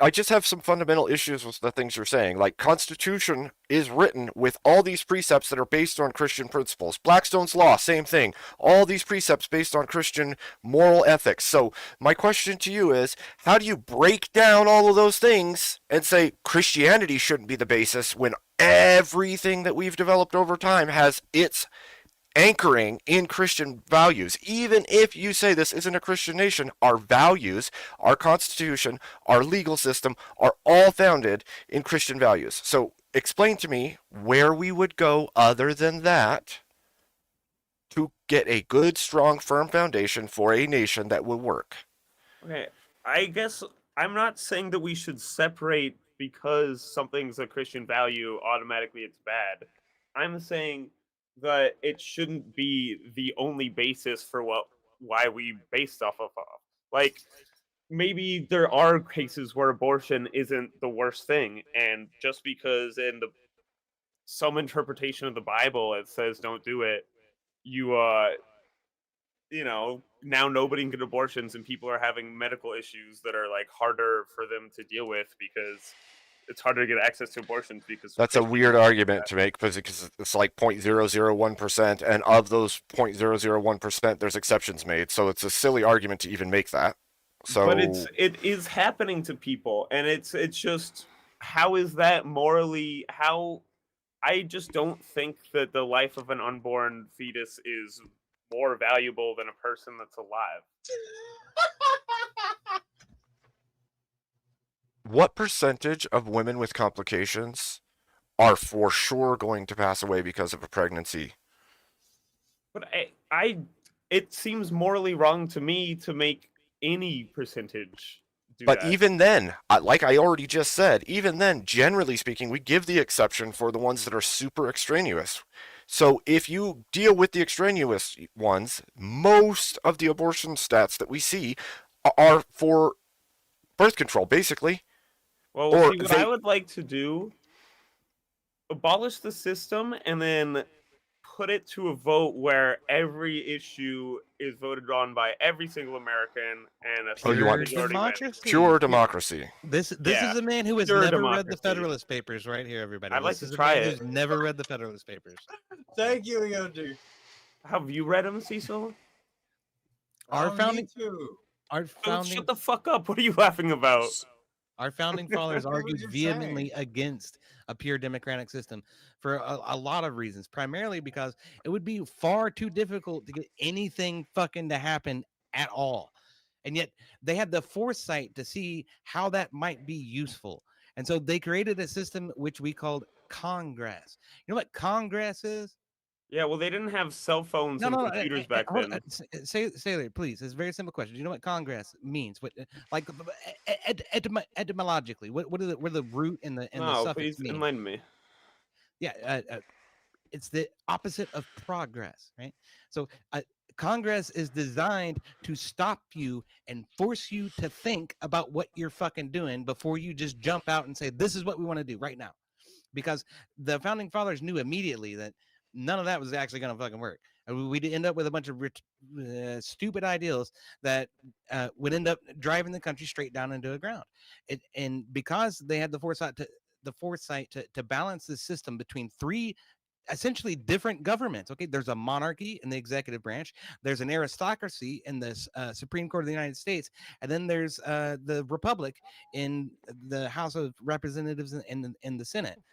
I just have some fundamental issues with the things you're saying. Like, Constitution is written with all these precepts that are based on Christian principles. Blackstone's Law, same thing. All these precepts based on Christian moral ethics. So my question to you is, how do you break down all of those things and say Christianity shouldn't be the basis when everything that we've developed over time has its anchoring in Christian values? Even if you say this isn't a Christian nation, our values, our constitution, our legal system are all founded in Christian values. So explain to me where we would go other than that to get a good, strong, firm foundation for a nation that will work. Okay, I guess I'm not saying that we should separate because something's a Christian value, automatically it's bad. I'm saying that it shouldn't be the only basis for why we based off of. Like, maybe there are cases where abortion isn't the worst thing, and just because in the some interpretation of the Bible that says don't do it, you now nobody can get abortions, and people are having medical issues that are like harder for them to deal with because it's harder to get access to abortions because That's a weird argument to make because it's like 0.001%, and of those 0.001%, there's exceptions made. So it's a silly argument to even make that. So, but it is happening to people, and it's just, how is that morally? How, I just don't think that the life of an unborn fetus is more valuable than a person that's alive. what percentage of women with complications are for sure going to pass away because of a pregnancy? But it seems morally wrong to me to make any percentage do But that. even then, like I already just said, even then, generally speaking, we give the exception for the ones that are super extraneous. So if you deal with the extraneous ones, most of the abortion stats that we see are for birth control, basically. Well, Or see, what I would like to do, abolish the system and then put it to a vote where every issue is voted on by every single American, and a Pure majority democracy. Pure democracy. This Yeah, is a man who has pure never read the democracy. Federalist Papers right here, everybody. I'd like This to is a try man it. who's never read the Federalist Papers. Thank you, Yodu. Have you read them, Cecil? Our founding, Shut the fuck up! What are you laughing about? Our founding fathers What was argued you vehemently saying? against a pure democratic system for a lot of reasons, primarily because it would be far too difficult to get anything fucking to happen at all. And yet they had the foresight to see how that might be useful. And so they created a system which we called Congress. You know what Congress is? Yeah, well, they didn't have cell phones and computers back Hold then. on, say it, please. It's a very simple question. Do you know what Congress means? What, like, etymologically, what are the root and the No, suffix please mean? enlighten me. Yeah, it's the opposite of progress, right? So Congress is designed to stop you and force you to think about what you're fucking doing before you just jump out and say, this is what we want to do right now. Because the founding fathers knew immediately that none of that was actually going to fucking work. And we'd end up with a bunch of stupid ideals that would end up driving the country straight down into the ground. And because they had the foresight to balance the system between three essentially different governments. Okay, there's a monarchy in the executive branch, there's an aristocracy in the Supreme Court of the United States, and then there's the republic in the House of Representatives and in the Senate.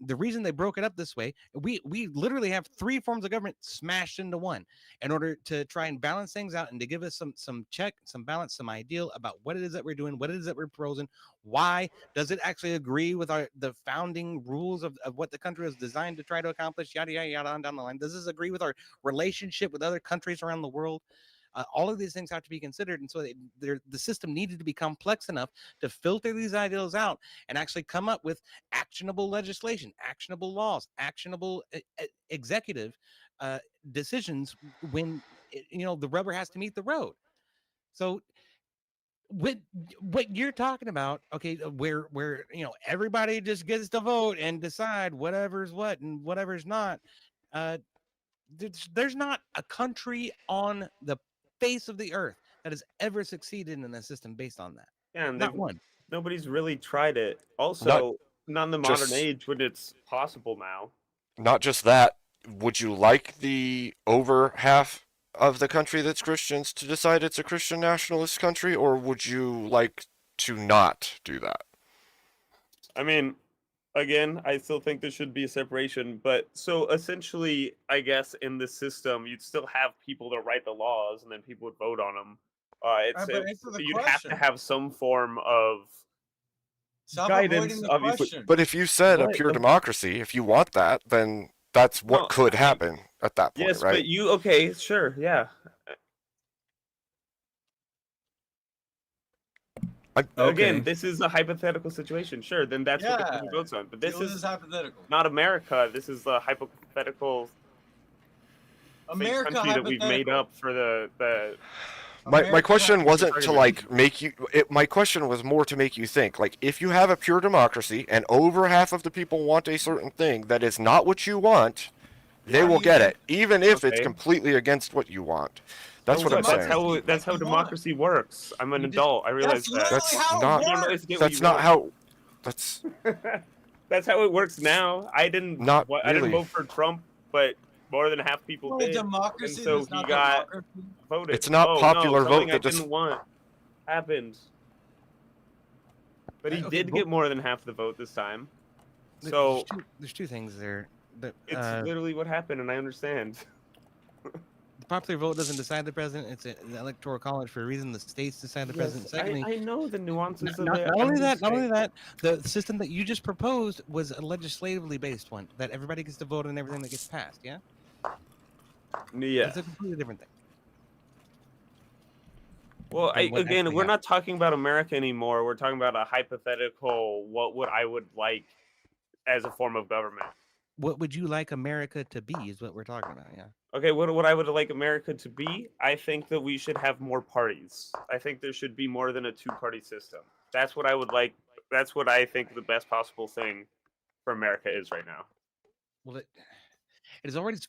The reason they broke it up this way, we literally have three forms of government smashed into one in order to try and balance things out and to give us some check, some balance, some ideal about what it is that we're doing, what it is that we're proposing. Why does it actually agree with the founding rules of what the country was designed to try to accomplish? Yada yada yada on down the line. Does this agree with our relationship with other countries around the world? All of these things have to be considered, and so the system needed to be complex enough to filter these ideals out and actually come up with actionable legislation, actionable laws, actionable executive decisions when the rubber has to meet the road. So with what you're talking about, okay, where everybody just gets to vote and decide whatever's what and whatever's not. There's not a country on the face of the earth that has ever succeeded in a system based on that. Yeah, and Not one. Nobody's really tried it. Also, not in the modern just- age when it's possible now. Not just that, would you like the over half of the country that's Christians to decide it's a Christian nationalist country, or would you like to not do that? I mean, again, I still think there should be a separation, but so essentially, I guess in this system, you'd still have people that write the laws, and then people would vote on them. But answer the You'd have to question. have some form of Stop guidance, avoiding the obviously. question. But if you said a What? pure democracy, if you want that, then that's what No, could happen at that point, Yes, right? but okay, sure, yeah. Again, this is a hypothetical situation. Sure, then that's what the country votes on. But this is hypothetical. not America. This is the hypothetical fake America country that we've made hypothetical. up for the My question wasn't to like make you. My question was more to make you think. Like, if you have a pure democracy and over half of the people want a certain thing that is not what you want, they will get it, even if it's completely against what you want. That's what I'm saying. That's how democracy works. I'm an adult. I realize that. That's not how. That's. That's how it works now. I didn't vote for Trump, but more than half people did. Democracy, and so he got voted. It's not popular vote that that just didn't want happened. But he did get more than half the vote this time. So there's two things there. It's literally what happened, and I understand. The popular vote doesn't decide the president. It's an electoral college for a reason. The states decide the president. Secondly, I know the nuances of not it. only that, the system that you just proposed was a legislatively based one that everybody gets to vote on everything that gets passed. Yeah. Yeah. It's a completely different thing. Well, And we're not talking about America anymore. We're talking about a hypothetical. What I would like as a form of government. What would you like America to be? Is what we're talking about. Yeah. Okay, what I would like America to be, I think that we should have more parties. I think there should be more than a two-party system. That's what I would like. That's what I think the best possible thing for America is right now. Well, it is always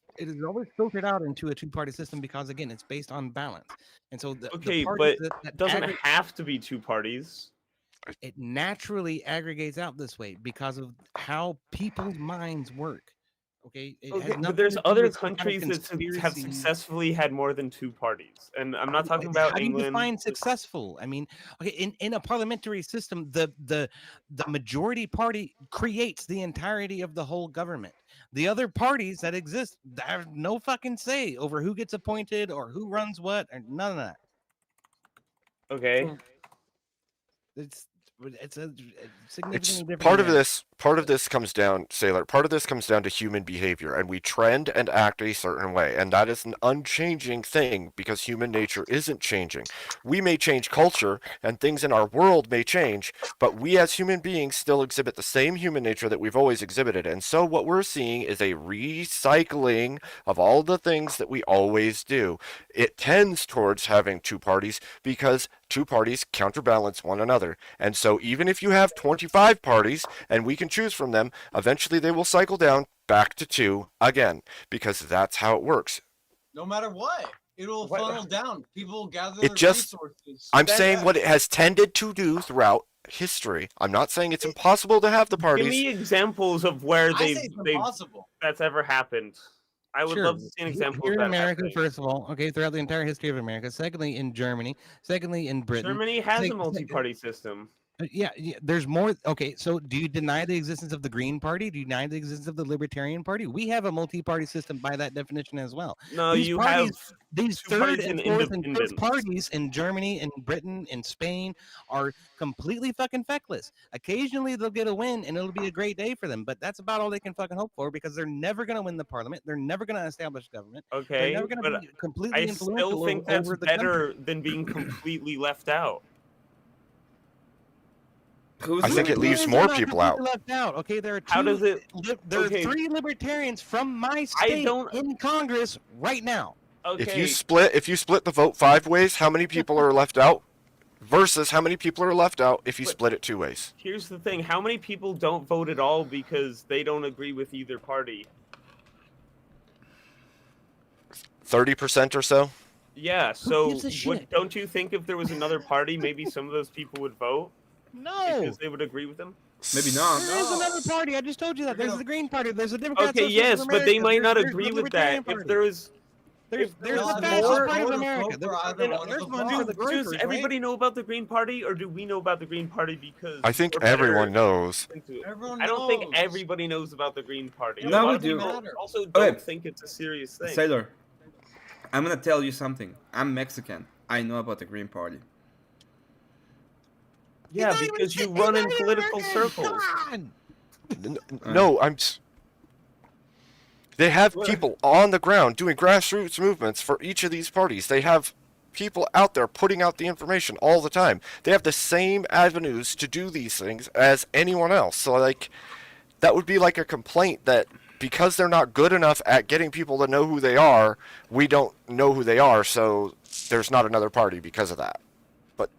filtered out into a two-party system because again, it's based on balance. And so the but it doesn't have to be two parties. It naturally aggregates out this way because of how people's minds work. Okay, but there's other countries that have successfully had more than two parties, and I'm not talking about England. How do you define successful? I mean, okay, in a parliamentary system, the majority party creates the entirety of the whole government. The other parties that exist have no fucking say over who gets appointed or who runs what, or none of that. Okay, it's a significantly different. Part of this comes down, Sailor. Part of this comes down to human behavior, and we trend and act a certain way, and that is an unchanging thing because human nature isn't changing. We may change culture, and things in our world may change, but we as human beings still exhibit the same human nature that we've always exhibited. And so what we're seeing is a recycling of all the things that we always do. It tends towards having two parties because two parties counterbalance one another. And so even if you have 25 parties and we can choose from them, eventually they will cycle down back to two again because that's how it works. No matter what, it'll funnel down. People gather It just, resources. I'm saying what it has tended to do throughout history. I'm not saying it's impossible to have the parties. Give me examples of where impossible. that's ever happened. I would love to see an example Here of that in America, happening. first of all, okay, throughout the entire history of America. Secondly, in Germany. Secondly, in Britain. Germany has a multi-party system. Yeah, there's more. Okay, so do you deny the existence of the Green Party? Do you deny the existence of the Libertarian Party? We have a multi-party system by that definition as well. No, these you parties, have these two third parties and and fourth and fifth independents. parties in Germany, in Britain, in Spain are completely fucking feckless. Occasionally they'll get a win and it'll be a great day for them, but that's about all they can fucking hope for because they're never going to win the parliament. They're never going to establish government. Okay, they're never going to but be completely I influential still think that's over the better country. than being completely left out. I think it leaves more people out. Left out. Okay, there are two. How does it? There okay. are three libertarians from my state in Congress right now. Okay. If you split the vote 5 ways, how many people are left out? Versus how many people are left out if you split it 2 ways. Here's the thing: how many people don't vote at all because they don't agree with either party? 30% or so. Yeah. So gives a shit? don't you think if there was another party, maybe some of those people would vote? No. Because they would agree with them. Maybe not. There is another party. I just told you that. There's the Green Party. There's a Democrat. Okay, yes, but they might not agree with that. If there is, there's there's the more- fascist party of America. Does everybody know about the Green Party, or do we know about the Green Party because I think we're better everyone knows. into it? Everyone I don't think knows. everybody knows about the Green Party. No, A lot we of do. people also Okay. don't think it's a serious thing. Sailor, I'm gonna tell you something. I'm Mexican. I know about the Green Party. Yeah, because you run in political circles. No, They have people on the ground doing grassroots movements for each of these parties. They have people out there putting out the information all the time. They have the same avenues to do these things as anyone else. So, like, that would be like a complaint that because they're not good enough at getting people to know who they are, we don't know who they are, so there's not another party because of that. But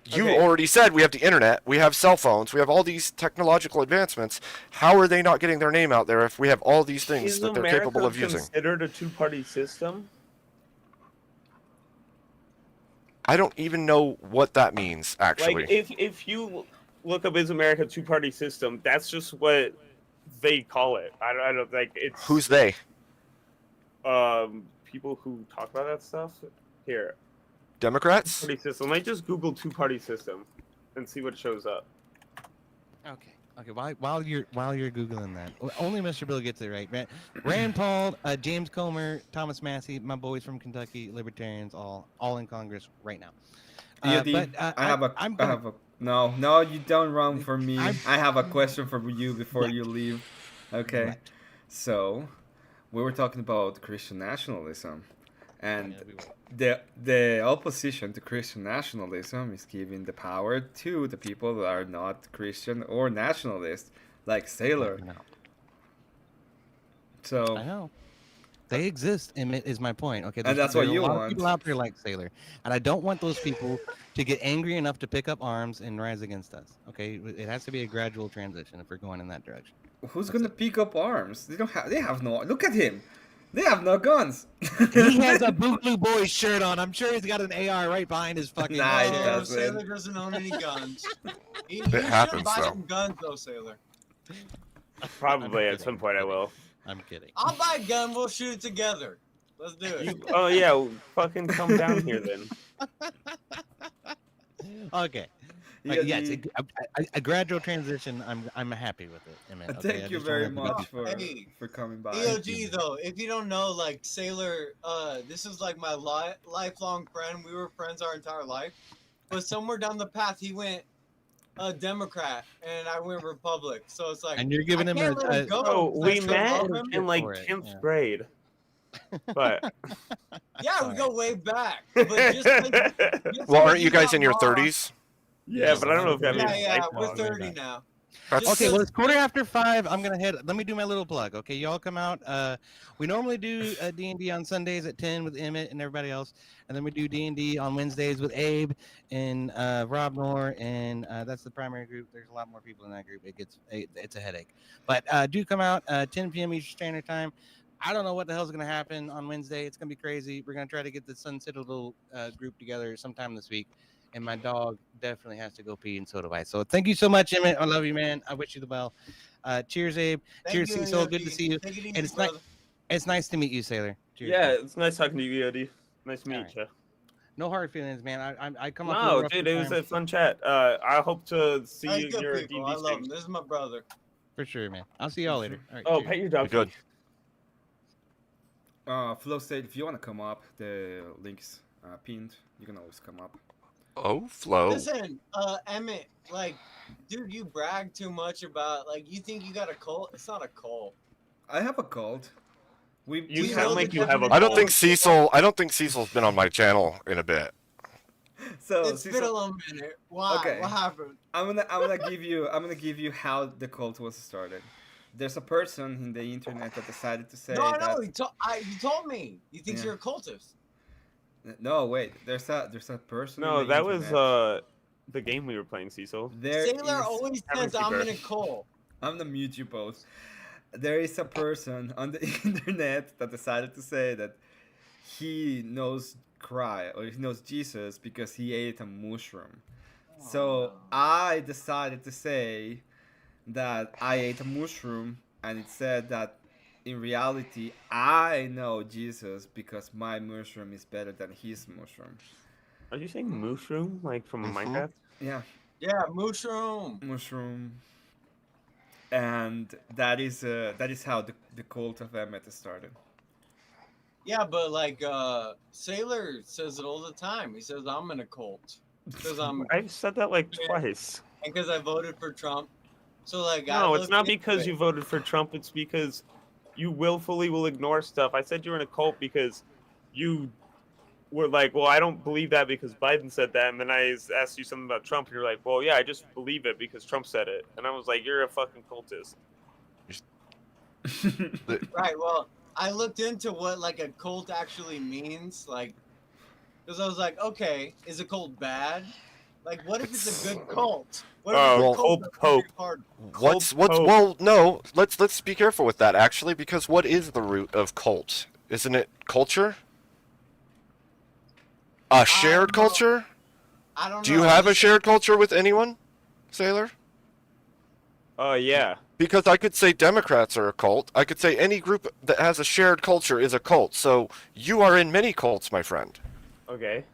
you already said we have the internet, we have cell phones, we have all these technological advancements. How are they not getting their name out there if we have all these things that they're capable of using? Is America considered a two-party system? I don't even know what that means, actually. Like, if you look up "Is America a two-party system?" that's just what they call it. I don't like it's. Who's they? People who talk about that stuff. Here. Democrats? Two-party system. Let me just Google two-party system and see what shows up. Okay. While you're googling that, only Mr. Bill gets it right. Rand Paul, James Comer, Thomas Massey, my boys from Kentucky, libertarians, all in Congress right now. But I have a no, you don't run for me. I have a question for you before you leave. Okay, so we were talking about Christian nationalism, and the opposition to Christian nationalism is giving the power to the people that are not Christian or nationalist, like Sailor. So I know they exist, and it is my point. Okay, and that's what you a lot want. of people out there like Sailor, and I don't want those people to get angry enough to pick up arms and rise against us. Okay, it has to be a gradual transition if we're going in that direction. Who's gonna pick up arms? They don't have. They have no. Look at him. They have no guns. He has a Boogaloo Boys shirt on. I'm sure he's got an AR right behind his fucking. Nah, he No, doesn't. Sailor doesn't own any guns. He It should happens, buy though. some guns, though, Sailor. Probably at some point I will. I'm kidding. I'll buy a gun. We'll shoot it together. Let's do it. Oh yeah, fucking come down here then. Okay. Yeah, yes, a gradual transition. I'm happy with it. Emmett, okay? Thank I you just very don't have to much be- for coming by. EOG though, if you don't know, like Sailor, this is like my lifelong friend. We were friends our entire life, but somewhere down the path he went Democrat and I went Republic. So it's like, And you're giving him can't let him go. Oh, we Like, met love him. in like for it, 10th yeah. grade. But Yeah, we go way back. But just Well, aren't you guys in your 30s? yeah, but I don't know if that means Yeah, we're lifelong. 30 now. That's Okay, well, it's 5:15. I'm gonna head. Let me do my little plug. Okay, y'all come out. We normally do D&D on Sundays at 10 with Emmett and everybody else, and then we do D&D on Wednesdays with Abe and Rob Noor, and that's the primary group. There's a lot more people in that group. It's a headache, but do come out 10 p.m. Eastern Standard Time. I don't know what the hell's gonna happen on Wednesday. It's gonna be crazy. We're gonna try to get the Sun Citadel group together sometime this week. And my dog definitely has to go pee, and so do I. So thank you so much, Emmett. I love you, man. I wish you the well. Cheers, Abe. Cheers, you, Cecil. EOD. Good to see you. Take it easy, And brother. it's nice to meet you, Sailor. Cheers, Yeah, man. it's nice talking to you, EOD. Nice to meet Alright. you. No hard feelings, man. I come up. No, with a rough dude, it was time. a fun chat. I hope to see Hey, you in good your people. D&D I love stream. him. This is my brother. For sure, man. I'll see y'all later. All right, Oh, cheers. pet your dog. Good. Flow State, if you want to come up, the link's pinned. You can always come up. Oh, Flo. Listen, Emmett, like, dude, you brag too much about, like, you think you got a cult? It's not a cult. I have a cult. You sound like you have a I don't think Cecil's been on my channel in a bit. So It's been a long minute. Why? Okay. What happened? I'm gonna give you how the cult was started. There's a person in the internet that decided to say No, I that. know. You told me. You think Yeah. you're a cultist. No, wait. There's a person. No, in the that was internet. the game we were playing, Cecil. There Sailor is- always says I'm in a cult. I'm gonna mute you both. There is a person on the internet that decided to say that he knows Christ or he knows Jesus because he ate a mushroom. So I decided to say that I ate a mushroom, and it said that in reality I know Jesus because my mushroom is better than his mushroom. Are you saying mushroom, like from Minecraft? Yeah. Yeah, mushroom. Mushroom. And that is how the cult of Emmet started. Yeah, but like Sailor says it all the time. He says I'm in a cult. Because I've said that like twice. And because I voted for Trump. So like No, I it's not looked into because it. you voted for Trump. It's because you willfully will ignore stuff. I said you're in a cult because you were like, well, I don't believe that because Biden said that. And then I asked you something about Trump, and you're like, well, yeah, I just believe it because Trump said it. And I was like, you're a fucking cultist. Right. Well, I looked into what like a cult actually means, like, because I was like, okay, is a cult bad? Like, what if it's a good cult? What if it's a Well, cult that's very hard? what's well, no, let's be careful with that actually, because what is the root of cult? Isn't it culture? A shared culture? I don't know. Do you have a shared culture with anyone, Sailor? Yeah. Because I could say Democrats are a cult. I could say any group that has a shared culture is a cult. So you are in many cults, my friend. Okay.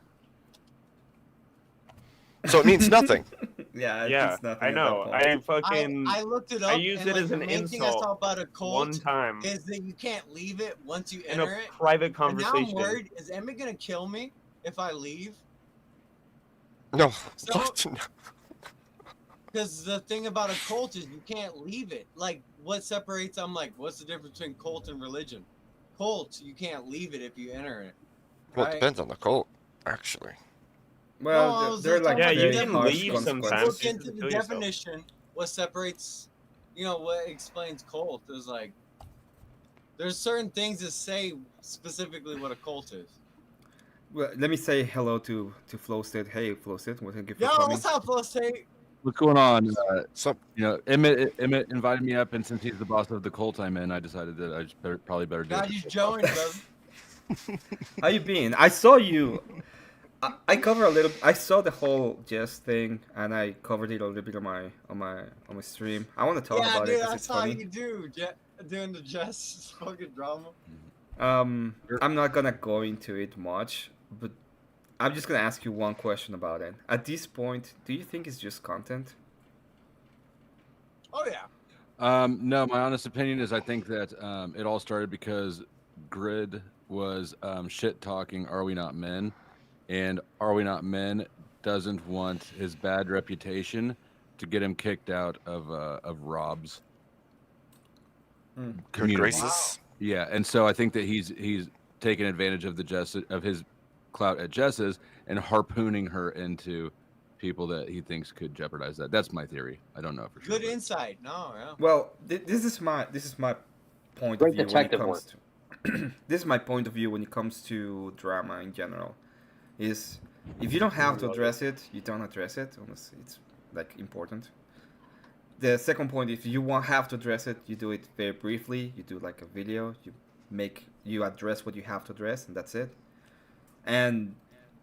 So it means nothing. Yeah, it Yeah, means nothing I at that know. point. I fucking. I looked it up. I used and, it like, as the an main thing I saw insult about a cult one time is that you can't leave it once you in a enter it. private And now I'm conversation. worried. Is Emmett gonna kill me if I leave? No. So, What? because the thing about a cult is you can't leave it. Like, what separates? I'm like, what's the difference between cult and religion? Cult, you can't leave it if you enter it. Well, it Right? depends on the cult, actually. Well, No, I was they're like talking about very the can harsh leave consequences. sometimes. Look You into can the kill yourself. definition. What separates? You know, what explains cult is like. There's certain things that say specifically what a cult is. Well, let me say hello to Flowsted. Hey, Flowsted, thank you for Yo, coming. what's up, State? What's going on? You know, Emmett invited me up, and since he's the boss of the cult I'm in, I decided that I just probably better do God, it. you joined, brother. How you been? I saw you. I cover a little. I saw the whole Jess thing, and I covered it a little bit on my stream. I want to talk Yeah, about it dude, because I it's saw funny. you doing the Jess fucking drama. I'm not gonna go into it much, but I'm just gonna ask you one question about it. At this point, do you think it's just content? Oh yeah. No, my honest opinion is I think that it all started because Grid was shit talking Are We Not Men, and Are We Not Men doesn't want his bad reputation to get him kicked out of Rob's Good community. gracious. Yeah, and so I think that he's taken advantage of his clout at Jess's and harpooning her into people that he thinks could jeopardize that. That's my theory. I don't know for sure. Good insight. No, yeah. Well, this is my point Great of view when it detective comes to this is my point of view when it comes to drama in general. Is if you don't have to address it, you don't address it unless it's like important. The second point, if you have to address it, you do it very briefly. You do like a video. You address what you have to address, and that's it. And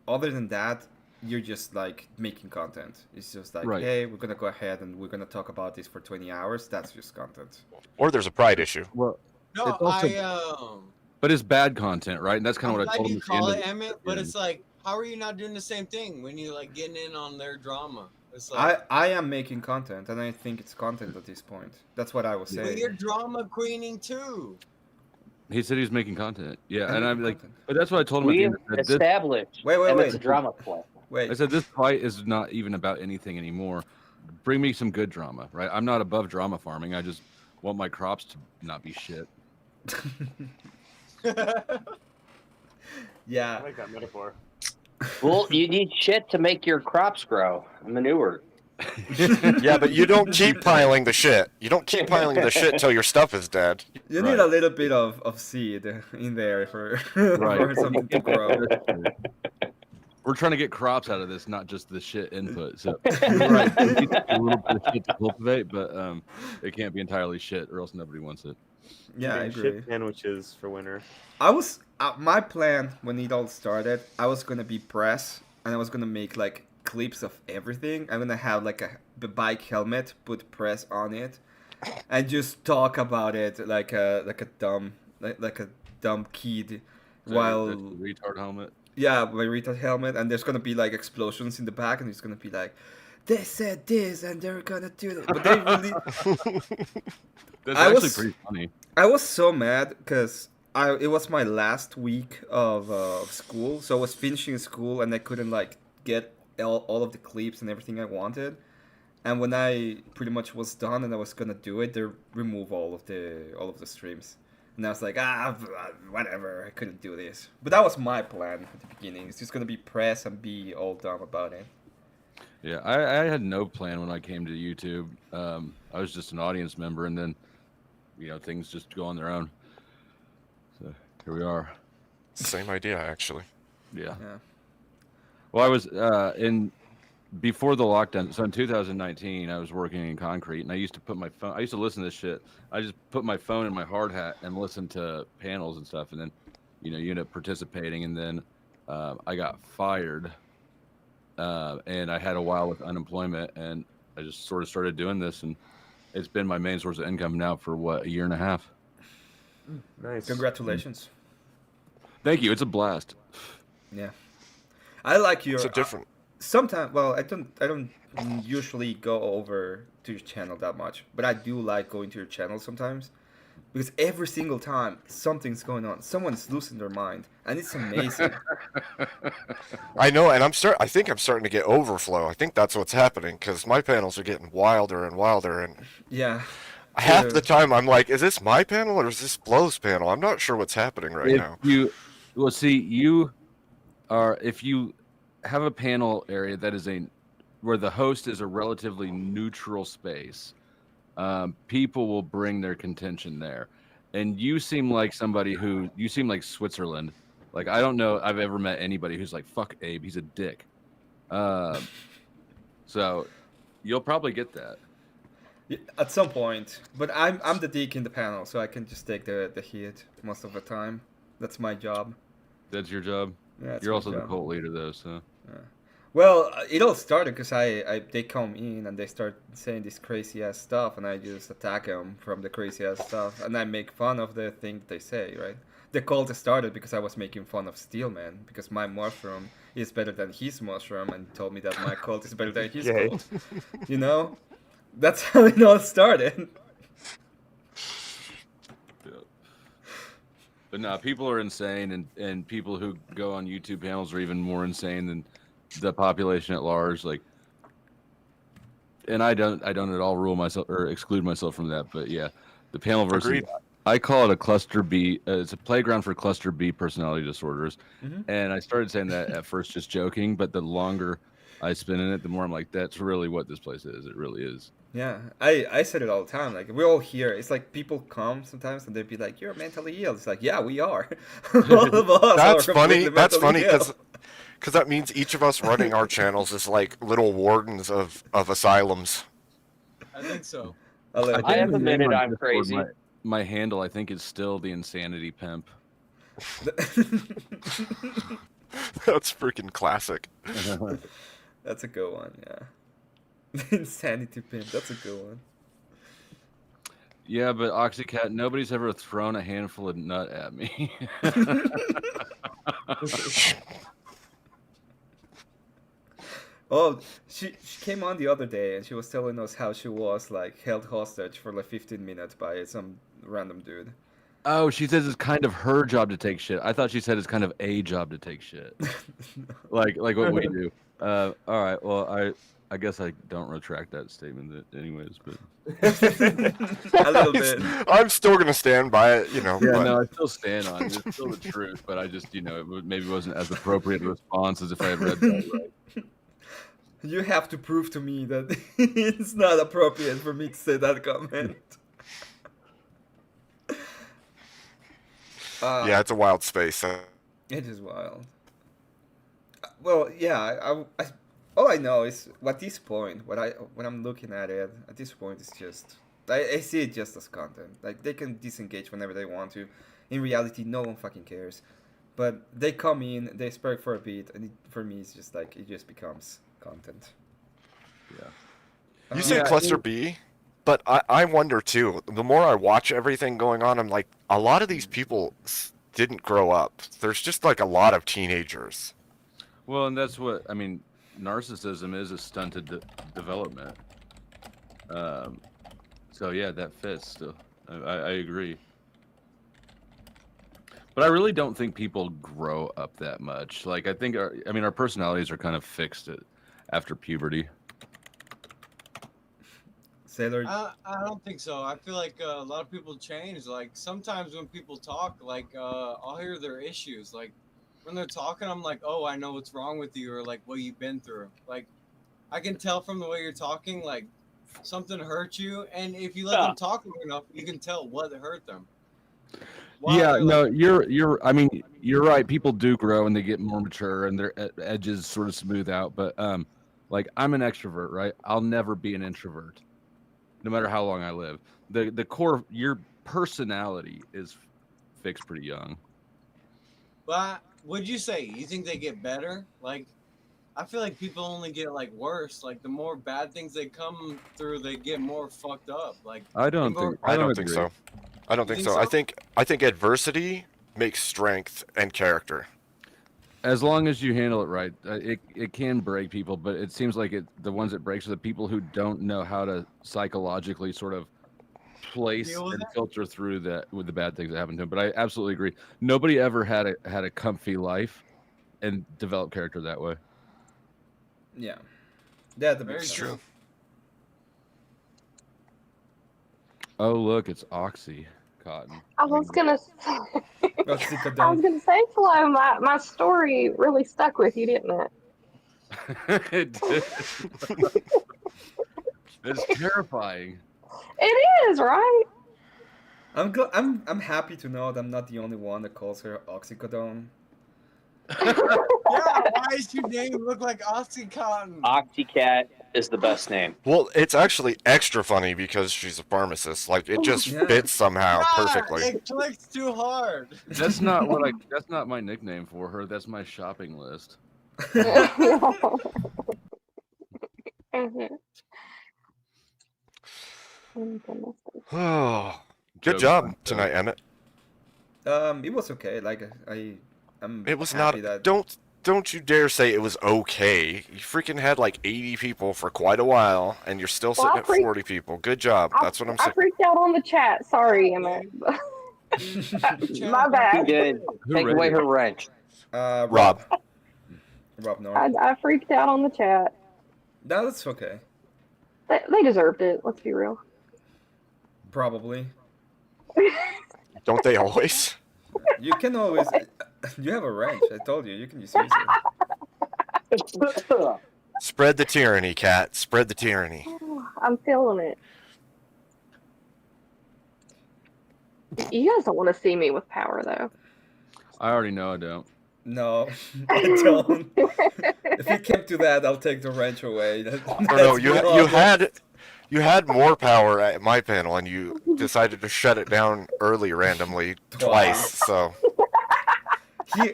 other than that, you're just like making content. It's just like, Right. hey, we're gonna go ahead and we're gonna talk about this for 20 hours. That's just content. Or there's a pride issue. Well, No, it's also, but it's bad content, right? And that's kind I'm of what I glad told him you at the end call of it the Emmett, but it's like, how are you not doing the same thing when you like getting in on their drama? It's like, I am making content, and I think it's content at this point. That's what I was but saying. you're drama queening too. He said he's making content. Yeah, I'm and I'm making like, content. but that's what I told him. We at have the end. established Wait, Emmett's a wait. drama play. Wait. I said this fight is not even about anything anymore. Bring me some good drama, right? I'm not above drama farming. I just want my crops to not be shit. Yeah. I like that metaphor. Well, you need shit to make your crops grow. Manure. Yeah, but you don't keep piling the shit. You don't keep piling the shit till your stuff is dead. You need a little bit of seed in there for, for something to grow. We're trying to get crops out of this, not just the shit input. So you're right, we need a little bit of shit to cultivate, but it can't be entirely shit, or else nobody wants it. Yeah, I Getting agree. shit sandwiches for winter. I was my plan when it all started. I was gonna be press, and I was gonna make like clips of everything. I'm gonna have like a bike helmet, put press on it, and just talk about it like a dumb kid, So while that's the retard helmet. yeah, my retard helmet, and there's gonna be like explosions in the back, and it's gonna be like, they said this, and they're gonna do it, but they really. That's I actually was- pretty funny. I was so mad because it was my last week of school, so I was finishing school and I couldn't like get all of the clips and everything I wanted. And when I pretty much was done and I was gonna do it, they removed all of the streams. And I was like, whatever, I couldn't do this. But that was my plan at the beginning. It's just gonna be press and be all dumb about it. Yeah, I had no plan when I came to YouTube. I was just an audience member, and then things just go on their own. So here we are. Same idea, actually. Yeah. Yeah. Well, I was before the lockdown. So in 2019, I was working in concrete, and I used to put my phone. I used to listen to this shit. I just put my phone in my hard hat and listen to panels and stuff, and then, you end up participating, and then I got fired, and I had a while with unemployment, and I just sort of started doing this, and it's been my main source of income now for a year and a half. Nice. Congratulations. Thank you. It's a blast. Yeah. I like your. It's a different. Sometimes, well, I don't usually go over to your channel that much, but I do like going to your channel sometimes, because every single time something's going on, someone's losing their mind, and it's amazing. I know, and I think I'm starting to get overflow. I think that's what's happening, because my panels are getting wilder and wilder, and yeah. Half the time I'm like, is this my panel or is this Blow's panel? I'm not sure what's happening right now. If you have a panel area that is where the host is a relatively neutral space, people will bring their contention there. And you seem like you seem like Switzerland. Like, I don't know I've ever met anybody who's like, fuck Abe, he's a dick. So you'll probably get that. At some point, but I'm the dick in the panel, so I can just take the heat most of the time. That's my job. That's your job. Yeah, you're also the cult leader, though. So. Yeah. Well, it all started because they come in and they start saying this crazy ass stuff, and I just attack them from the crazy ass stuff, and I make fun of the thing they say. Right? The cult started because I was making fun of Steelman because my mushroom is better than his mushroom, and told me that my cult is better than his cult. You know. That's how it all started. But no, people are insane, and people who go on YouTube panels are even more insane than the population at large. Like, and I don't at all rule myself or exclude myself from that. But yeah, the panel versus Agreed. I call it a cluster B. It's a playground for cluster B personality disorders, and I started saying that at first just joking, but the longer I spend in it, the more I'm like, that's really what this place is. It really is. Yeah, I said it all the time. Like, we're all here. It's like people come sometimes and they'd be like, "You're mentally ill." It's like, yeah, we are. All of us That's are funny. That's mentally funny ill. because that means each of us running our channels is like little wardens of asylums. I think so. I have admitted I'm crazy. My handle, I think, is still the Insanity Pimp. That's freaking classic. That's a good one, yeah. Insanity Pimp, that's a good one. Yeah, but Oxycat, nobody's ever thrown a handful of nut at me. Oh, she came on the other day and she was telling us how she was like held hostage for like 15 minutes by some random dude. Oh, she says it's kind of her job to take shit. I thought she said it's kind of a job to take shit. like what we do. All right, well, I guess I don't retract that statement anyways, but a little bit. I'm still gonna stand by it, you know. Yeah, but... no, I still stand on it. It's still the truth, but I just, it maybe wasn't as appropriate a response as if I had read that right. You have to prove to me that it's not appropriate for me to say that comment. Yeah, it's a wild space. It is wild. Well, yeah, all I know is at this point, when I'm looking at it, at this point, it's just I see it just as content. Like, they can disengage whenever they want to. In reality, no one fucking cares. But they come in, they spark for a bit, and for me, it's just like it just becomes content. Yeah. You say cluster B, but I wonder too. The more I watch everything going on, I'm like, a lot of these people didn't grow up. There's just like a lot of teenagers. Well, and that's what I mean. Narcissism is a stunted development. So yeah, that fits still. I agree. But I really don't think people grow up that much. Like, I think our personalities are kind of fixed after puberty. Sailor. I don't think so. I feel like a lot of people change. Like, sometimes when people talk, like, I'll hear their issues. Like, when they're talking, I'm like, oh, I know what's wrong with you, or like what you've been through. Like, I can tell from the way you're talking, like, something hurt you, and if you let them talk long enough, you can tell what hurt them. Yeah, they're no, like- you're. I mean, you're right. People do grow and they get more mature, and their edges sort of smooth out. But like I'm an extrovert, right? I'll never be an introvert, no matter how long I live. The core, your personality is fixed pretty young. But would you say you think they get better? Like, I feel like people only get like worse. Like the more bad things they come through, they get more fucked up. Like I don't think so. I don't think so. I think adversity makes strength and character. As long as you handle it right, it can break people, but it seems like the ones that breaks are the people who don't know how to psychologically sort of place and filter through that with the bad things that happen to them. But I absolutely agree. Nobody ever had a comfy life and developed character that way. Yeah, that Very makes true. sense. Oh, look, it's Oxy Cotton. I was gonna say, Oxycodone. I was gonna say, Flo, my story really stuck with you, didn't it? It did. It's terrifying. It is, right? I'm happy to know that I'm not the only one that calls her Oxycodone. Yeah, why is your name look like Oxycontin? Octicat is the best name. Well, it's actually extra funny because she's a pharmacist. Like it just fits somehow perfectly. It clicks too hard. That's not what that's not my nickname for her. That's my shopping list. Oh, good job tonight, Emmett. It was okay. Like I'm. It was happy not. that. Don't you dare say it was okay. You freaking had like 80 people for quite a while, and you're still sitting at 40 people. Good job. That's what I'm I saying. freaked out on the chat. Sorry, Emmett. My bad. Good. Take away her wrench. Rob. Rob North. I freaked out on the chat. No, that's okay. They deserved it. Let's be real. Probably. Don't they always? You can always. You have a wrench. I told you. You can just use it. Spread the tyranny, Cat. Spread the tyranny. I'm feeling it. You guys don't want to see me with power, though. I already know I don't. No, I don't. If it came to that, I'll take the wrench away. No, you had more power at my panel, and you decided to shut it down early randomly twice. So. Yeah.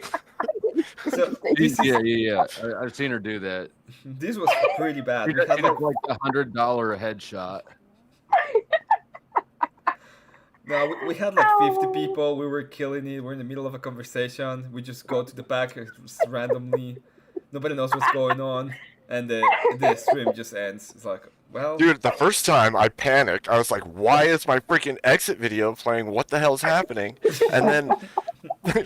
I've seen her do that. This was pretty bad. She had like $100 headshot. No, we had like 50 people. We were killing it. We're in the middle of a conversation. We just go to the back randomly. Nobody knows what's going on, and the stream just ends. It's like, well, dude, the first time I panicked. I was like, "Why is my freaking exit video playing? What the hell's happening?" And then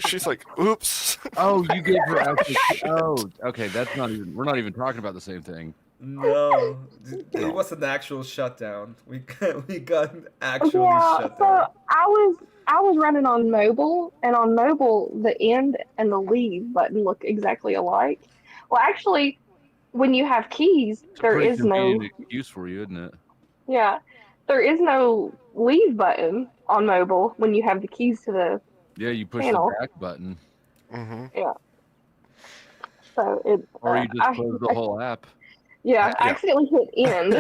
she's like, "Oops." Oh, you gave her actually. Oh, okay. That's not even. We're not even talking about the same thing. No, it was an actual shutdown. We got actually shut So down. I was running on mobile, and on mobile, the end and the leave button look exactly alike. Well, actually, when you have keys, there Pretty is no. convenient excuse for you, isn't it? Yeah, there is no leave button on mobile when you have the keys to the. Yeah, you push panel. the back button. Mm-hmm. Yeah. So it. Or you just close the whole app. Yeah, I accidentally hit end.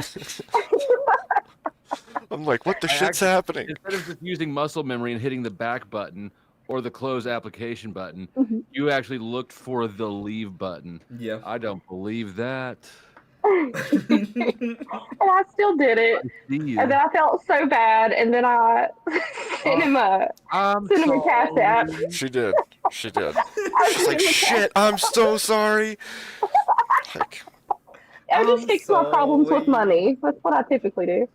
I'm like, what the shit's happening? Instead of just using muscle memory and hitting the back button or the close application button, you actually looked for the leave button. Yeah. I don't believe that. And I still did it. And then I felt so bad, and then I sent him a cash app. She did. She did. She's like, shit, I'm so sorry. Like, I just fix my problems with money. That's what I typically do.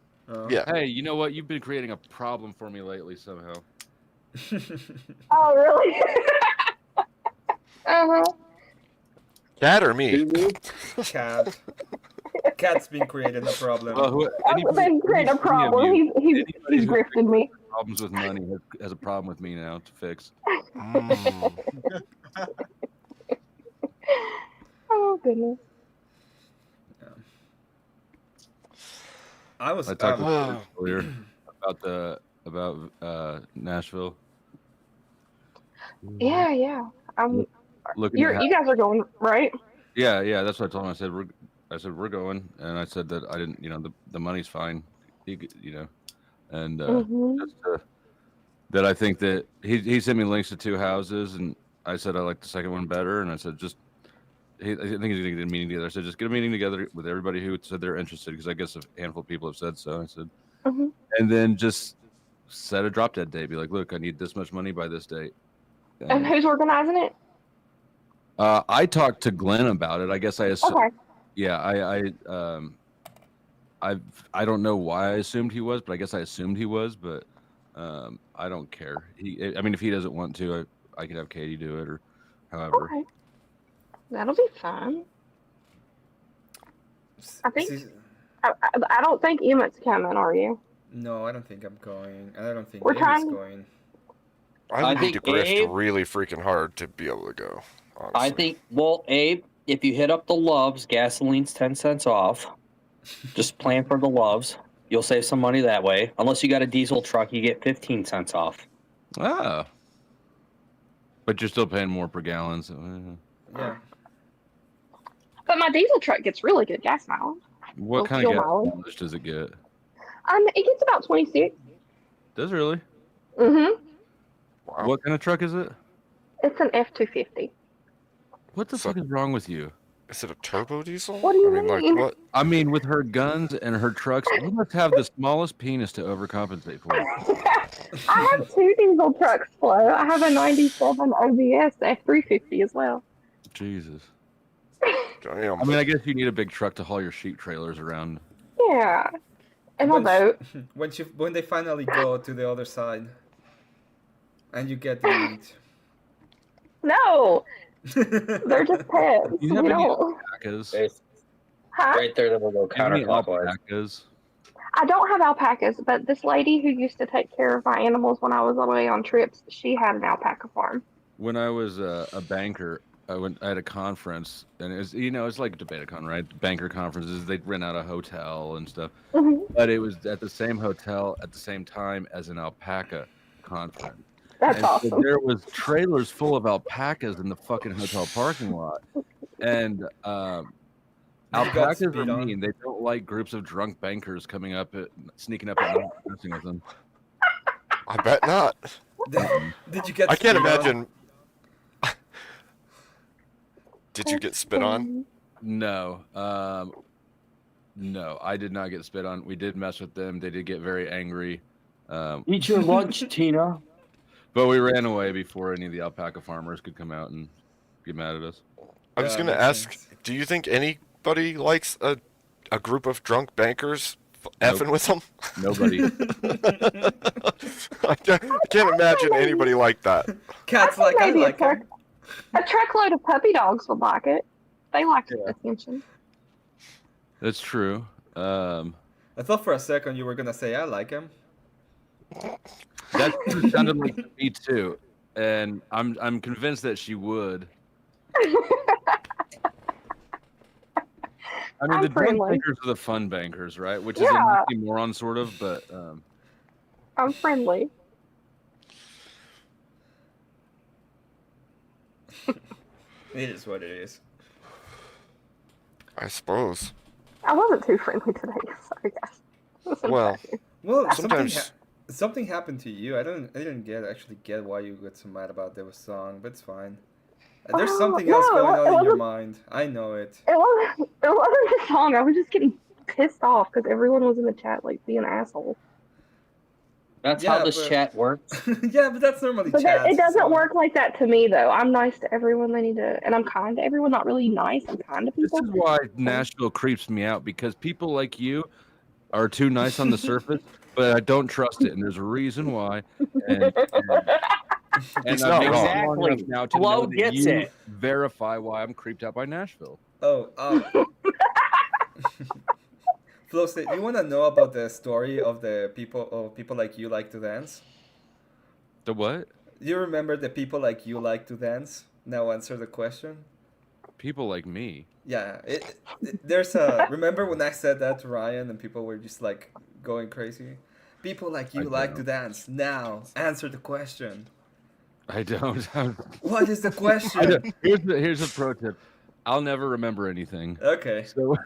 Yeah. Hey, you know what? You've been creating a problem for me lately somehow. Oh, really? Uh-huh. Cat or me? Cat. Cat's been creating a problem. I've been creating a problem. He's grifted me. Problems with money has a problem with me now to fix. Oh, goodness. I was I talked to um, earlier about Nashville. Yeah. Looking at You guys are going, right? yeah, that's what I told him. I said we're going, and I said that I didn't, the money's fine, and Mm-hmm. that I think that he sent me links to 2 houses, and I said I like the second one better, and I said I think he's gonna get a meeting together. I said just get a meeting together with everybody who said they're interested, because I guess a handful of people have said so. I said, Mm-hmm. and then just set a drop dead date. Be like, look, I need this much money by this date. And who's organizing it? I talked to Glenn about it. I guess Okay. yeah, I don't know why I assumed he was, but I guess I assumed he was. But I don't care. I mean, if he doesn't want to, I could have Katie do it, or however. Okay. That'll be fun. I think. I don't think Emmett's coming. Are you? no, I don't think I'm going. And I don't think We're Amy's trying- going. I would need to grift really freaking hard to be able to go. Honestly. I think, well, Abe, if you hit up the Loves, gasoline's 10 cents off. Just plan for the Loves. You'll save some money that way. Unless you got a diesel truck, you get 15 cents off. Ah. But you're still paying more per gallon. So, Yeah. But my diesel truck gets really good gas mileage. What kind of gas mileage does it get? It gets about 26. Does it really? Mm-hmm. Wow. What kind of truck is it? It's an F-250. What the fuck is wrong with you? Is it a turbo diesel? What do you mean? mean? Like what? I mean, with her guns and her trucks, you must have the smallest penis to overcompensate for it. I have 2 diesel trucks, Flo. I have a 97 OBS F-350 as well. Jesus. Damn. I mean, I guess you need a big truck to haul your sheep trailers around. Yeah. And my boat. When they finally go to the other side, and you get the meat. No. They're just pets. You have We any don't. alpacas? Huh? Right there, that will go Do you have any counterclockwise. alpacas? I don't have alpacas, but this lady who used to take care of my animals when I was away on trips, she had an alpaca farm. When I was a banker, I had a conference, and it was, it's like Debatacon, right? Banker conferences, they'd rent out a hotel and stuff. Mhm. But it was at the same hotel at the same time as an alpaca conference. That's And so awesome. there was trailers full of alpacas in the fucking hotel parking lot. And alpacas are speed on? mean. They don't like groups of drunk bankers sneaking up at night and messing with them. I bet not. Did you get? I can't speed on? imagine. Did you get spit on? No. No, I did not get spit on. We did mess with them. They did get very angry. Eat your lunch, Tina. But we ran away before any of the alpaca farmers could come out and get mad at us. I was going to ask, do you think anybody likes a group of drunk bankers effing with them? Nobody. I can't imagine anybody like that. Cats like I Maybe like a, them. a truckload of puppy dogs would like it. They like attention. That's true. I thought for a second you were gonna say I like him. That sounded like me too, and I'm convinced that she would. I mean, I'm the drunk friendly. bankers are the fun bankers, right? Which is Yeah. a moron, sort of, but I'm friendly. It is what it is. I suppose. I wasn't too friendly today. Sorry, guys. Well, Well, sometimes. something happened to you. I didn't actually get why you got so mad about the song, but it's fine. There's something else no, going it on in your wasn't- mind. I know it. It wasn't the song. I was just getting pissed off because everyone was in the chat like being assholes. That's Yeah, how this but- chat works. Yeah, but that's normally But chat. it doesn't work like that to me though. I'm nice to everyone. They need to, and I'm kind to everyone. Not really nice. I'm kind to this people. is why Nashville creeps me out, because people like you are too nice on the surface, but I don't trust it, and there's a reason why. And He's I've not been wrong. long enough Exactly. now to Flo know that gets you it. verify why I'm creeped out by Nashville. Oh, Flo, you want to know about the story of the people like you like to dance? The what? You remember the people like you like to dance? Now answer the question. People like me. Yeah, there's a. Remember when I said that to Ryan and people were just like going crazy? People like you like to dance. Now, answer the question. I don't. What is the question? Here's a pro tip. I'll never remember anything. Okay. So,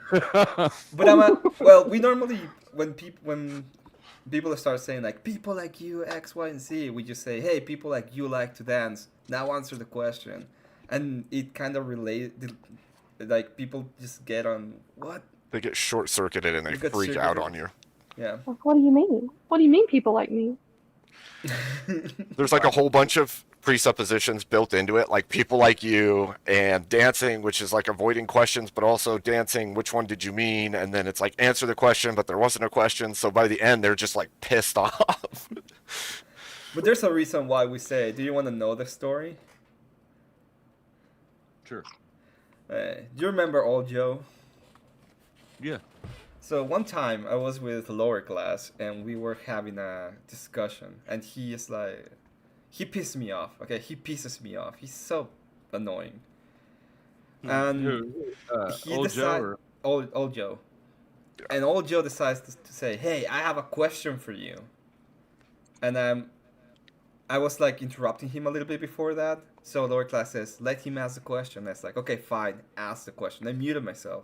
but well, we normally when people start saying like people like you X, Y, and Z, we just say, hey, people like you like to dance. Now answer the question, and it kind of like people just get on what They get short circuited and they freak out on you. Yeah. What do you mean? What do you mean people like me? There's like a whole bunch of presuppositions built into it, like people like you, and dancing, which is like avoiding questions, but also dancing, which one did you mean? And then it's like answer the question, but there wasn't a question. So by the end, they're just like pissed off. But there's a reason why we say, do you want to know the story? Sure. Do you remember Old Joe? Yeah. So one time I was with lower class and we were having a discussion, and he pissed me off. Okay, he pisses me off. He's so annoying. And he Old Joe old Joe. And Old Joe decides to say, "Hey, I have a question for you." And I was like interrupting him a little bit before that. So lower class says, "Let him ask the question." And I was like, "Okay, fine, ask the question." I muted myself,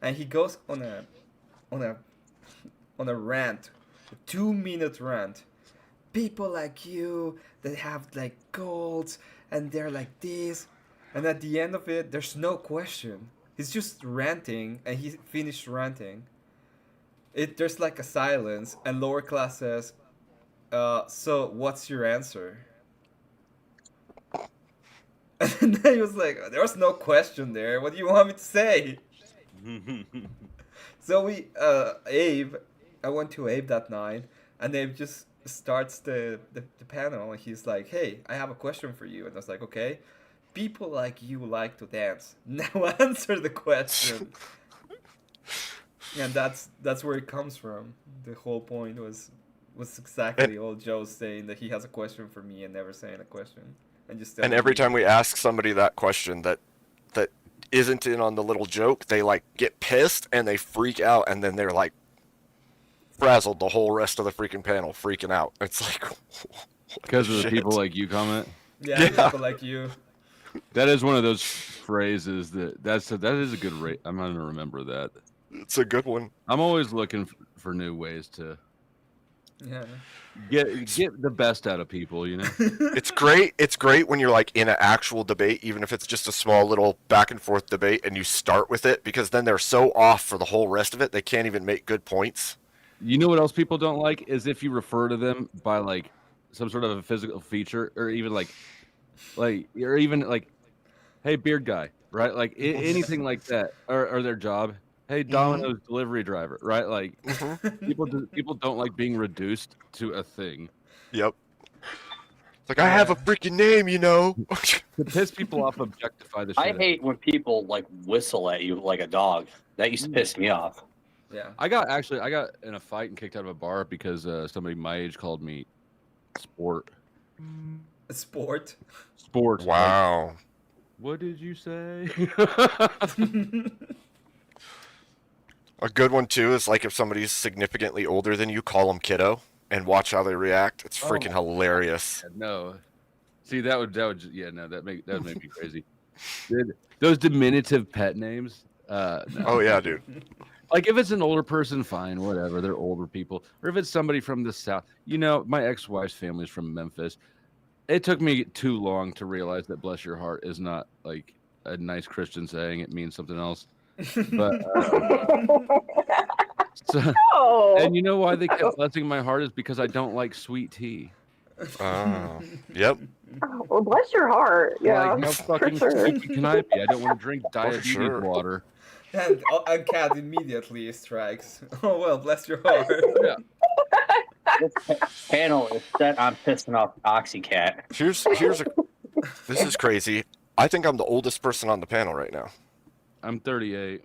and he goes on a rant, a 2-minute rant. People like you that have like goals and they're like this, and at the end of it, there's no question. He's just ranting, and he finished ranting. There's like a silence, and lower class says, "So what's your answer?" And then he was like, "There was no question there. What do you want me to say?" So Abe, I went to Abe that night, and Abe just starts the panel, and he's like, "Hey, I have a question for you." And I was like, "Okay, people like you like to dance. Now answer the question." And that's where it comes from. The whole point was exactly old Joe saying that he has a question for me and never saying a question. And every time we ask somebody that question that isn't in on the little joke, they like get pissed and they freak out, and then they're like frazzled the whole rest of the freaking panel, freaking out. It's like because of the people like you comment. Yeah, people like you. That is one of those phrases that is a good rate. I'm gonna remember that. It's a good one. I'm always looking for new ways to get the best out of people, you know. It's great when you're like in an actual debate, even if it's just a small little back and forth debate, and you start with it, because then they're so off for the whole rest of it, they can't even make good points. You know what else people don't like is if you refer to them by like some sort of a physical feature, or even like hey, beard guy, right? Like anything like that, or their job. Hey, Domino's delivery driver, right? Like people don't like being reduced to a thing. Yep. It's like, I have a freaking name, you know. To piss people off, objectify the shit. I hate when people like whistle at you like a dog. That used to piss me off. Yeah. I got in a fight and kicked out of a bar because somebody my age called me sport. Sport? Sport. Wow. Like, what did you say? A good one too is like if somebody's significantly older than you, call them kiddo and watch how they react. It's freaking hilarious. No, see that would that would make me crazy. Those diminutive pet names. No. Oh yeah, dude. Like if it's an older person, fine, whatever. They're older people. Or if it's somebody from the South, you know, my ex-wife's family's from Memphis. It took me too long to realize that "bless your heart" is not like a nice Christian saying. It means something else. But and you know why they kept blessing my heart is because I don't like sweet tea. Oh, yep. Well, bless your heart. Yeah, like, how fucking stupid can I be? I don't want to drink diabetes water. And Cat immediately strikes. Oh well, bless your heart. Yeah. This panel is set on pissing off Oxycat. This is crazy. I think I'm the oldest person on the panel right now. I'm 38.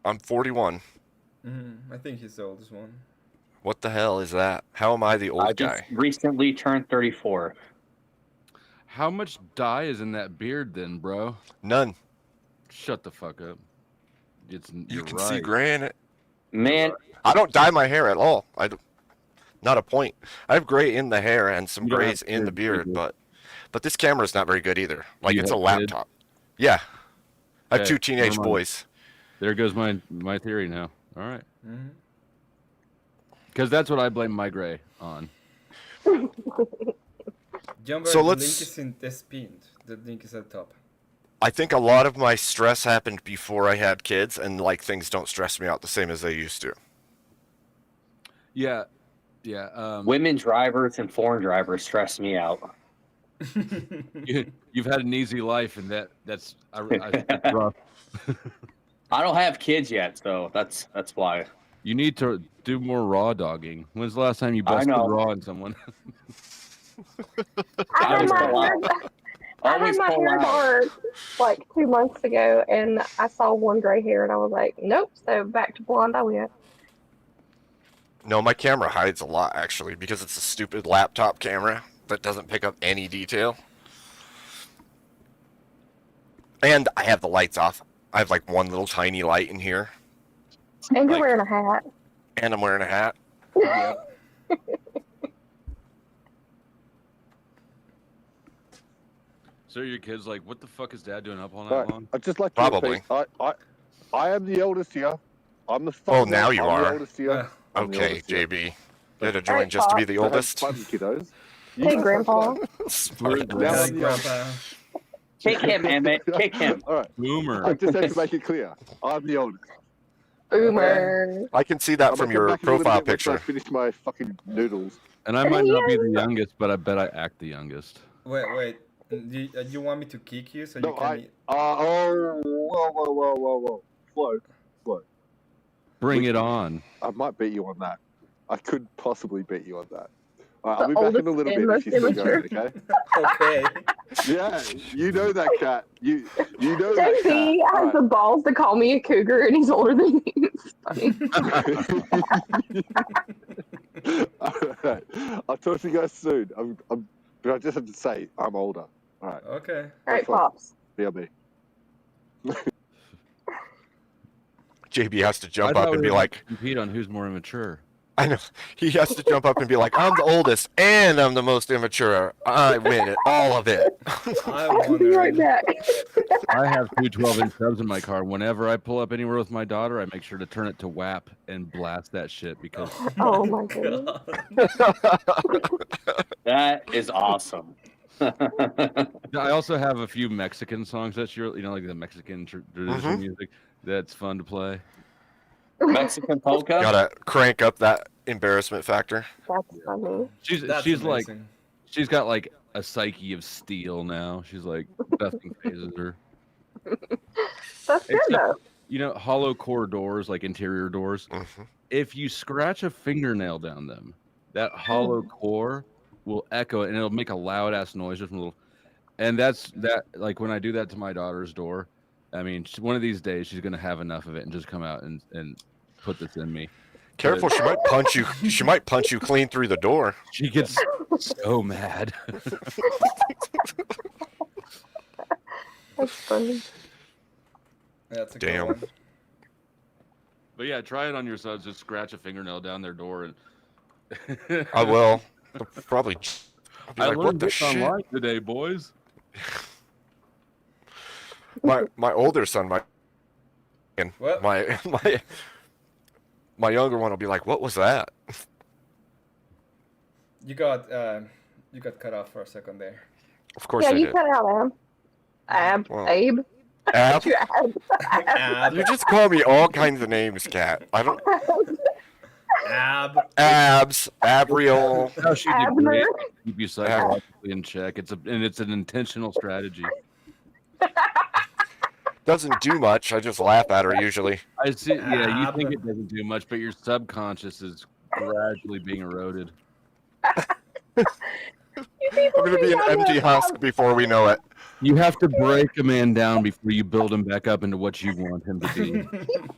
I'm 41. I think he's the oldest one. What the hell is that? How am I the old I guy? just recently turned 34. How much dye is in that beard then, bro? None. Shut the fuck up. You You're can right. see gray in it. Man, I don't dye my hair at all. Not a point. I have gray in the hair and some You don't have grays in the kids, beard, do you? but this camera is not very good either. Like You it's a have laptop. Yeah, I have Hey, two teenage never mind. boys. There goes my theory now. All right. Mhm. Because that's what I blame my gray on. Jumper, So the link let's- is in this pinned. The link is at the top. I think a lot of my stress happened before I had kids, and like things don't stress me out the same as they used to. Yeah. Yeah. Women drivers and foreign drivers stress me out. You've had an easy life, and that's rough. I don't have kids yet, so that's why. You need to do more raw dogging. When's the last time you I busted know. raw on someone? I had Always my pull hair, out. I had Always my pull hair out. dark like 2 months ago, and I saw one gray hair, and I was like, nope. So back to blonde I went. No, my camera hides a lot actually because it's a stupid laptop camera that doesn't pick up any detail. And I have the lights off. I have like one little tiny light in here, And you're Like- wearing a hat. and I'm wearing a hat. Yep. So your kid's like, what the fuck is dad doing up all night Right. long? I'd just like to Probably. repeat, I am the eldest here. I'm the Oh, fucking now you I'm the are. oldest here. I'm the Okay, oldest here. JB. You had to All join right, just to be Pop. the So have oldest. fun, kiddos. Hey, Grandpa. Smart. Now Hi, I'm the oldest. Grandpa. Kick him, Emmett. Kick him. All right. Boomer. I just have to make it clear. I'm the oldest. Boomer. I can see that I'm from gonna come your back in a little profile bit once I picture. finish my fucking noodles. And I might not be the youngest, but I bet I act the youngest. Wait. Do you want me to kick you so No, you can? whoa. Slow. Bring it on. I might beat you on that. I could possibly beat you on that. All right, The I'll be back in a oldest little and bit if most she's still going, immature. okay? Okay. Yeah, you know that cat. You know that cat. JP All has right. the balls to call me a cougar, and he's older than me. It's funny. Alright. I'll talk to you guys soon. But I just have to say, I'm older. All right. Okay. All right, Pops. BLB. JB has to jump I up thought and we be were like, gonna compete on who's more immature. I know. He has to jump up and be like, I'm the oldest and I'm the most immature. I win it, all of it. I'll be right back. I have two 12-inch subs in my car. Whenever I pull up anywhere with my daughter, I make sure to turn it to WAP and blast that shit because Oh my goodness. That is awesome. I also have a few Mexican songs that you're, like the Mexican traditional Mhm. music that's fun to play. Mexican polka. Gotta crank up that embarrassment factor. That's funny. She's like, she's got like a psyche of steel now. She's like, nothing phases her. That's good though. Hollow core doors, like interior doors. If you scratch a fingernail down them, that hollow core will echo and it'll make a loud ass noise just from a little. And that's that. Like when I do that to my daughter's door, I mean, one of these days she's gonna have enough of it and just come out and put this in me. Careful, she might punch you. She might punch you clean through the door. She gets so mad. That's funny. That's a Damn. good one. But yeah, try it on your sons. Just scratch a fingernail down their door and. I will. They'll probably be I like, learned what the this shit? online today, boys. My older son, What? my younger one will be like, what was that? You got cut off for a second there. Of course Yeah, I you did. cut out Ab. Well, Abe. Ab? You Ab. You just call me all kinds of names, Cat. I don't. Ab. Abs, Abriel. No, she did Abner. great. Keep you psychologically in check. It's an intentional strategy. Doesn't do much. I just laugh at her usually. I see. Yeah, you Ab. think it doesn't do much, but your subconscious is gradually being eroded. I'm gonna be an empty husk before we know it. You have to break a man down before you build him back up into what you want him to be.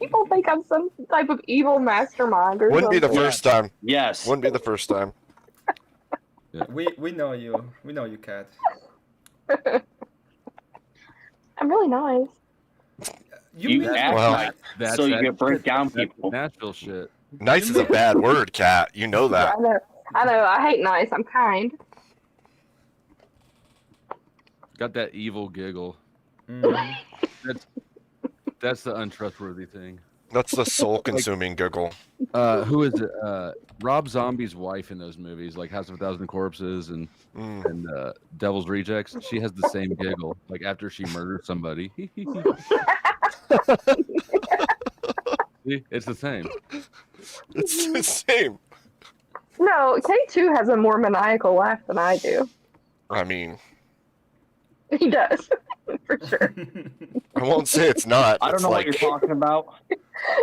People think I'm some type of evil mastermind or Wouldn't be the something. first time. Yes. Wouldn't be the first time. We know you. We know you, Cat. I'm really nice. You act Well, nice, so you can break down That's people. Nashville shit. Nice is a bad word, Cat. You know Yeah, that. I know. I hate nice. I'm kind. Got that evil giggle. That's the untrustworthy thing. That's the soul-consuming giggle. Who is it? Rob Zombie's wife in those movies, like House of a Thousand Corpses and Devil's Rejects. She has the same giggle, like after she murders somebody. See? It's the same. It's the same. No, K2 has a more maniacal laugh than I do. I mean, He does, for sure. I won't say it's not. I don't It's know like, what you're talking about.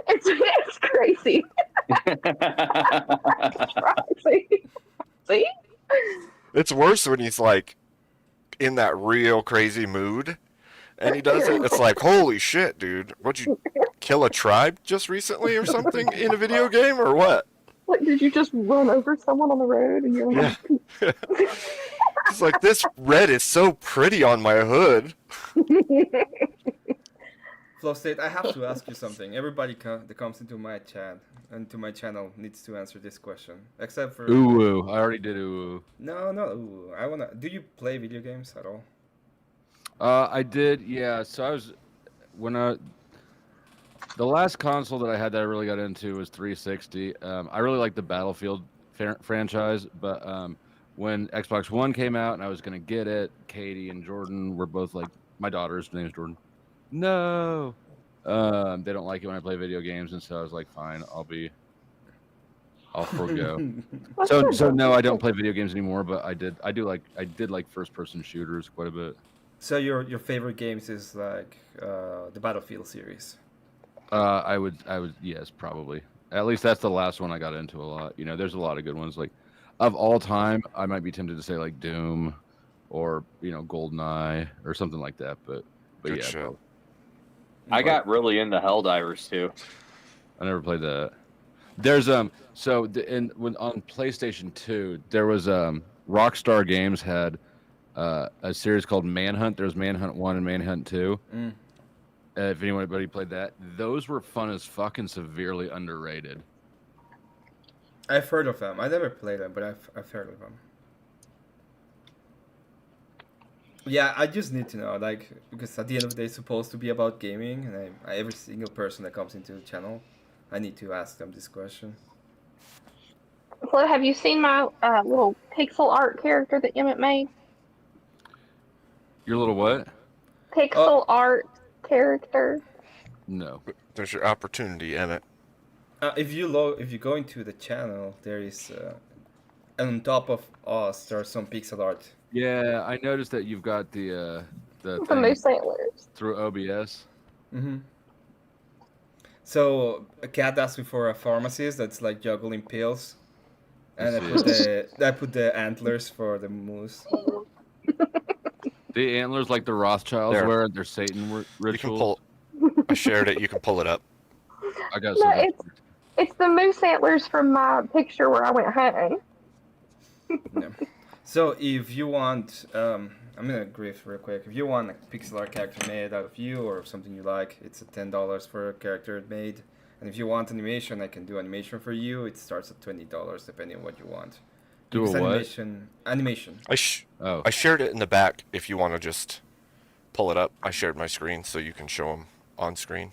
It's crazy. See? it's worse when he's like in that real crazy mood and he does it. It's like, holy shit, dude. What'd you kill a tribe just recently or something in a video game or what? Like, did you just run over someone on the road and you're like, It's like, this red is so pretty on my hood. Flow State, I have to ask you something. Everybody that comes into my chat and to my channel needs to answer this question, except for Ooh, I already did ooh. No, ooh. I wanna. Do you play video games at all? I did, yeah. So I was the last console that I had that I really got into was 360. I really like the Battlefield franchise, but when Xbox One came out and I was gonna get it, Katie and Jordan were both like, my daughter's name is Jordan. No, they don't like it when I play video games, and so I was like, fine, I'll forego. so no, I don't play video games anymore, but I did like first person shooters quite a bit. So your favorite games is like the Battlefield series? I would yes, probably. At least that's the last one I got into a lot. You know, there's a lot of good ones. Like of all time, I might be tempted to say like Doom, or GoldenEye or something like that. But Good yeah, shit. I got really into Helldivers too. I never played that. There's when on PlayStation 2, there was Rockstar Games had a series called Manhunt. There's Manhunt 1 and Manhunt 2. If anybody played that, those were fun as fucking severely underrated. I've heard of them. I never played them, but I've heard of them. Yeah, I just need to know, like, because at the end of the day, it's supposed to be about gaming, and every single person that comes into the channel, I need to ask them this question. So have you seen my little pixel art character that Emmett made? Your little what? Pixel art character. No. There's your opportunity, Emmett. If you go into the channel, there is on top of us there's some pixel art. Yeah, I noticed that you've got the The moose antlers. through OBS. Mm-hmm. So a cat asked me for a pharmacist that's like juggling pills, and I put the antlers for the moose. The antlers like the Rothschilds There. wear at their Satan ritual. I shared it. You can pull it up. I got No, it's the moose antlers from my picture where I went hunting. Yeah. So if you want, I'm gonna grief real quick. If you want a pixel art character made out of you or something you like, it's $10 for a character made. And if you want animation, I can do animation for you. It starts at $20 depending on what you want. Do Because a what? Animation. I shared it in the back if you want to just pull it up. I shared my screen so you can show them on screen.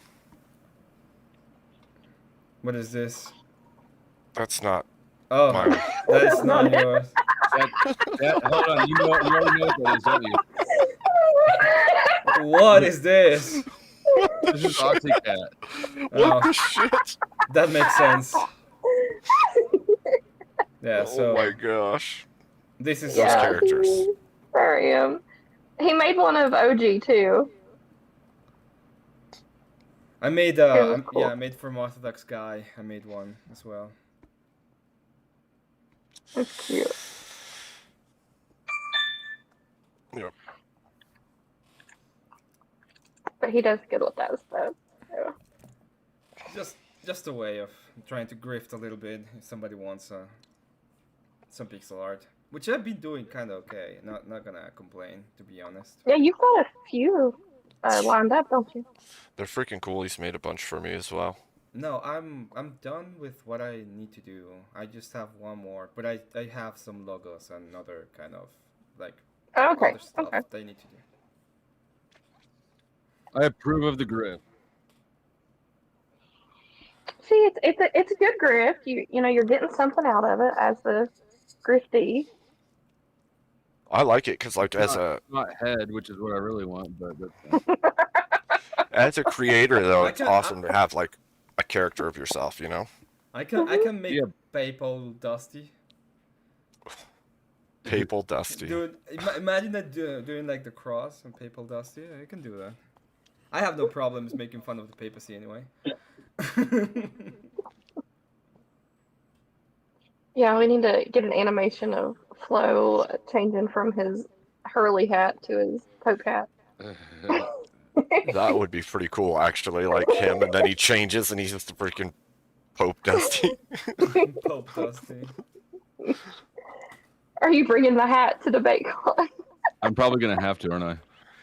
What is this? That's not mine. That's not yours. Hold on, you already know what that is, don't you? What is this? This is Oxycat. What the shit? That makes sense. Yeah, so. Oh my gosh. This is those characters. Sorry, he made one of OG too. I made cool. I made from Orthodox Guy. I made one as well. That's cute. Yep. But he does good with that stuff. So. Just a way of trying to grift a little bit if somebody wants some pixel art, which I've been doing kind of okay. Not gonna complain, to be honest. Yeah, you've got a few lined up, don't you? They're freaking cool. He's made a bunch for me as well. No, I'm done with what I need to do. I just have one more, but I have some logos and other kind of like Okay. other stuff that I need to do. I approve of the grip. See, it's a good grift. You know you're getting something out of it as the griftee. I like it because, like, as not head, which is what I really want, but as a creator, though, it's awesome to have like a character of yourself. You know. I can make PayPal Dusty. PayPal Dusty. Dude, imagine that doing like the cross and PayPal Dusty. I can do that. I have no problems making fun of the papacy anyway. Yeah, we need to get an animation of Flo changing from his Hurley hat to his Pope hat. That would be pretty cool, actually. Like him, and then he changes, and he's just the freaking Pope Dusty. Pope Dusty. Are you bringing the hat to debate con? I'm probably gonna have to, aren't I?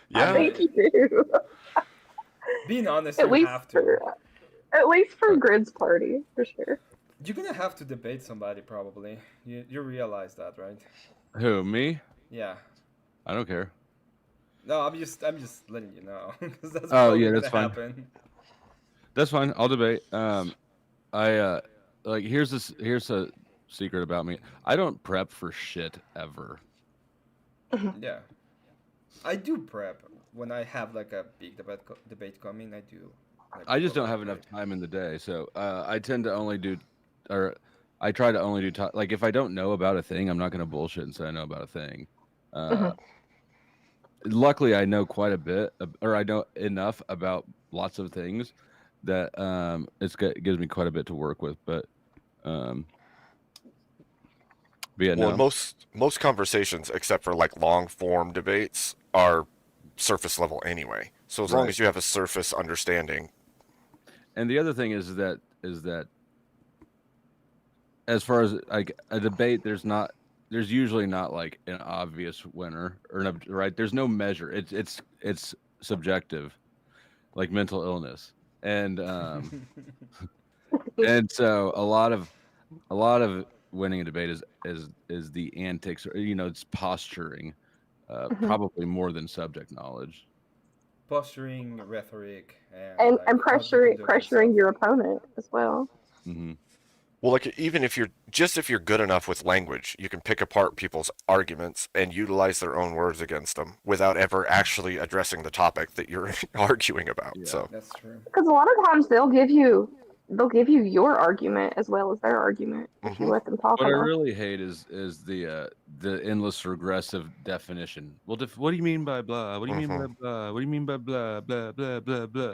Yeah. I think you do. Being honest, At you least have to. At least for Grid's party, for sure. You're gonna have to debate somebody probably. You realize that, right? Who, me? Yeah. I don't care. No, I'm just letting you know because that's Oh probably yeah, gonna that's fine. happen. That's fine. I'll debate. I like here's a secret about me. I don't prep for shit ever. Yeah. I do prep when I have like a big debate coming. I do. Like, I just don't have enough time in the day, so I tend to only do, or I try to only do like if I don't know about a thing, I'm not gonna bullshit and say I know about a thing. Luckily, I know quite a bit, or I know enough about lots of things that it gives me quite a bit to work with. But yeah, Well, no. most conversations, except for like long form debates, are surface level anyway. So as long Right. as you have a surface understanding. And the other thing is that as far as like a debate, there's usually not like an obvious winner right. There's no measure. It's subjective, like mental illness, and and so a lot of winning a debate is the antics, or it's posturing, probably more than subject knowledge. Posturing, rhetoric, And like, how to pressuring conduct yourself. pressuring your opponent as well. Mm-hmm. Well, like even if you're good enough with language, you can pick apart people's arguments and utilize their own words against them without ever actually addressing the topic that you're arguing about. So That's true. Because a lot of times they'll give you your argument as well as their argument if you let them talk. What I enough. really hate is the endless regressive definition. Well, what do you mean by blah? What do you mean by blah? What do you mean by blah blah blah blah blah?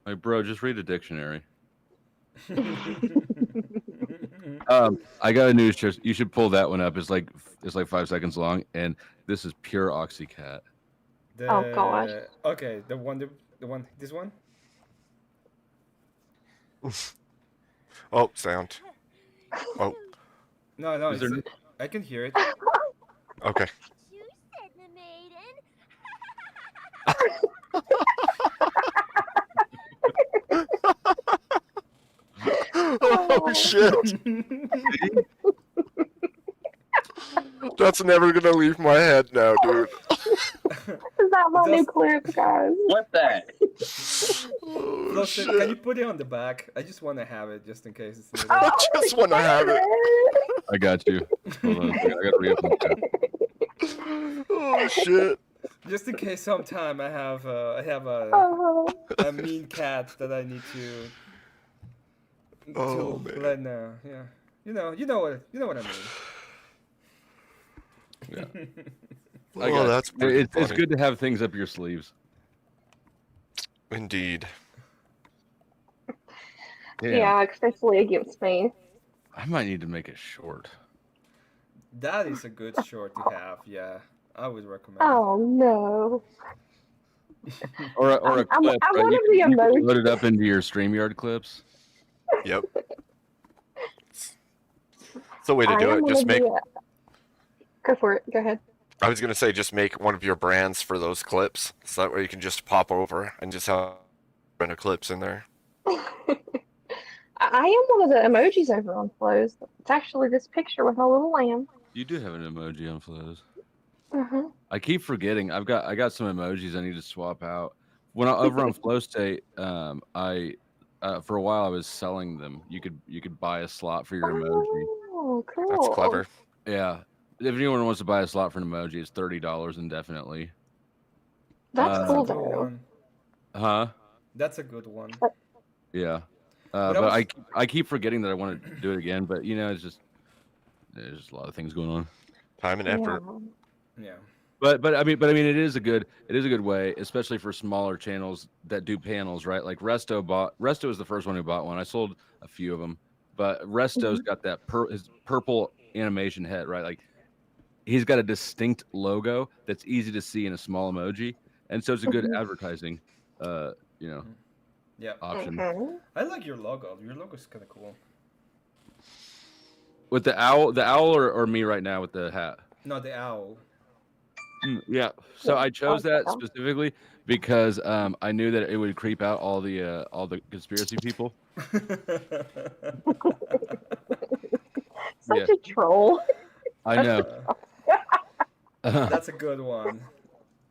Like, bro, just read a dictionary. I got a news. You should pull that one up. It's like 5 seconds long, and this is pure Oxycat. Oh, gosh. Okay, the one, this one. Oh, sound. Oh, No, Is there I can hear it. okay. Oh shit! That's never gonna leave my head now, dude. Is that my new clip, guys? What that? Oh, Look, can you put it on the back? I just want to have it just in case it's needed. I just want to have it. I got you. Hold on a second. I got to reopen the tab. Oh shit! Just in case sometime I have a mean cat that I need to Oh, man. let know. Yeah, you know what I mean. Yeah. Well, I got that's you. pretty It's funny. good to have things up your sleeves. Indeed. Damn. Yeah, especially against me. I might need to make it short. That is a good short to have. Yeah, I would recommend. Oh no. Or a I'm clip. one Right? of the You can emojis. load it up into your StreamYard clips. Yep. It's a way to do it. Just make Go for it. Go ahead. I was gonna say just make one of your brands for those clips, so that way you can just pop over and just have a clips in there. I am one of the emojis over on Flows. It's actually this picture with a little lamb. You do have an emoji on Flows. Mm-hmm. I keep forgetting. I got some emojis I need to swap out. When I over on Flow State, I for a while I was selling them. You could buy a slot for your emoji. Oh, cool. That's clever. Yeah. If anyone wants to buy a slot for an emoji, it's $30 indefinitely. That's cool Good though. one. Huh? That's a good one. Yeah. But But I keep forgetting that I want to do it again. But you know, it's just there's just a lot of things going on. Time and effort. Yeah. But I mean it is a good way, especially for smaller channels that do panels, right? Like Resto is the first one who bought one. I sold a few of them, but Resto's got that his purple animation head, right? Like he's got a distinct logo that's easy to see in a small emoji, and so it's a good advertising, Yeah. option. I like your logo. Your logo's kind of cool. With the owl or me right now with the hat. No, the owl. Yeah. So I chose that specifically because I knew that it would creep out all the conspiracy people. Such a troll. I know. That's a good one.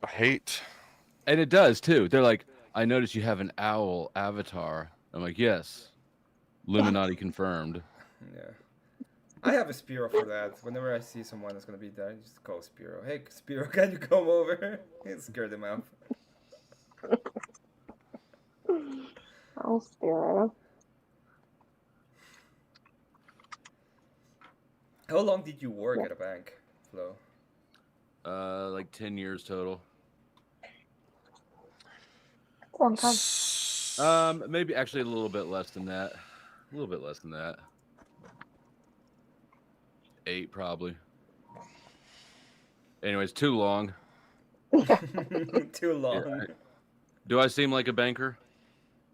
I hate. And it does too. They're like, I noticed you have an owl avatar. I'm like, yes. Illuminati confirmed. Yeah. I have a Spiro for that. Whenever I see someone that's gonna be there, I just call Spiro. Hey, Spiro, can you come over? And scare them off. Oh, Spiro. How long did you work at a bank, Flo? Like 10 years total. Long time. Maybe actually a little bit less than that. A little bit less than that. 8 probably. Anyways, too long. Too long. Yeah. Do I seem like a banker?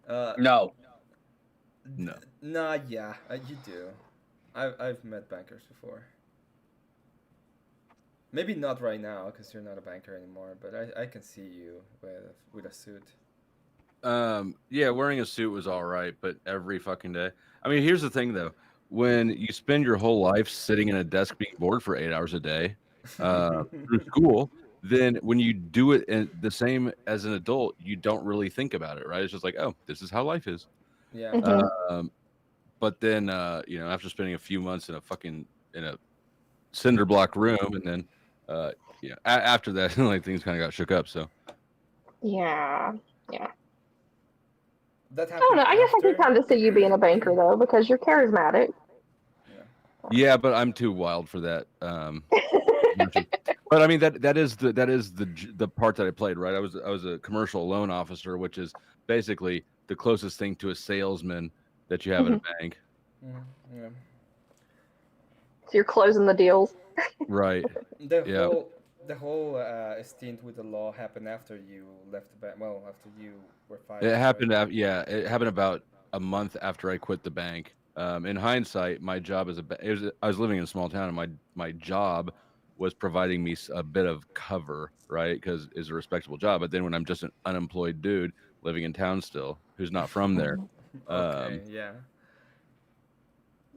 No. No. Nah, yeah, you do. I've met bankers before. Maybe not right now because you're not a banker anymore, but I can see you with a suit. Yeah, wearing a suit was all right, but every fucking day. I mean, here's the thing though. When you spend your whole life sitting in a desk being bored for 8 hours a day through school, then when you do it the same as an adult, you don't really think about it, right? It's just like, oh, this is how life is. Yeah. But then, after spending a few months in a cinder block room, and then, after that, like things kind of got shook up. So. Yeah. That I don't know. I guess I can kind of see you being a banker though, because you're charismatic. Yeah, but I'm too wild for that. But I mean that is the part that I played, right? I was a commercial loan officer, which is basically the closest thing to a salesman that you have at a bank. Yeah. So you're closing the deals. Right. The whole stint with the law happened after you left the bank. Well, after you were fired. It happened. It happened about a month after I quit the bank. In hindsight, my job I was living in a small town, and my job was providing me a bit of cover, right? Because it's a respectable job. But then when I'm just an unemployed dude living in town still, who's not from there. Okay, yeah.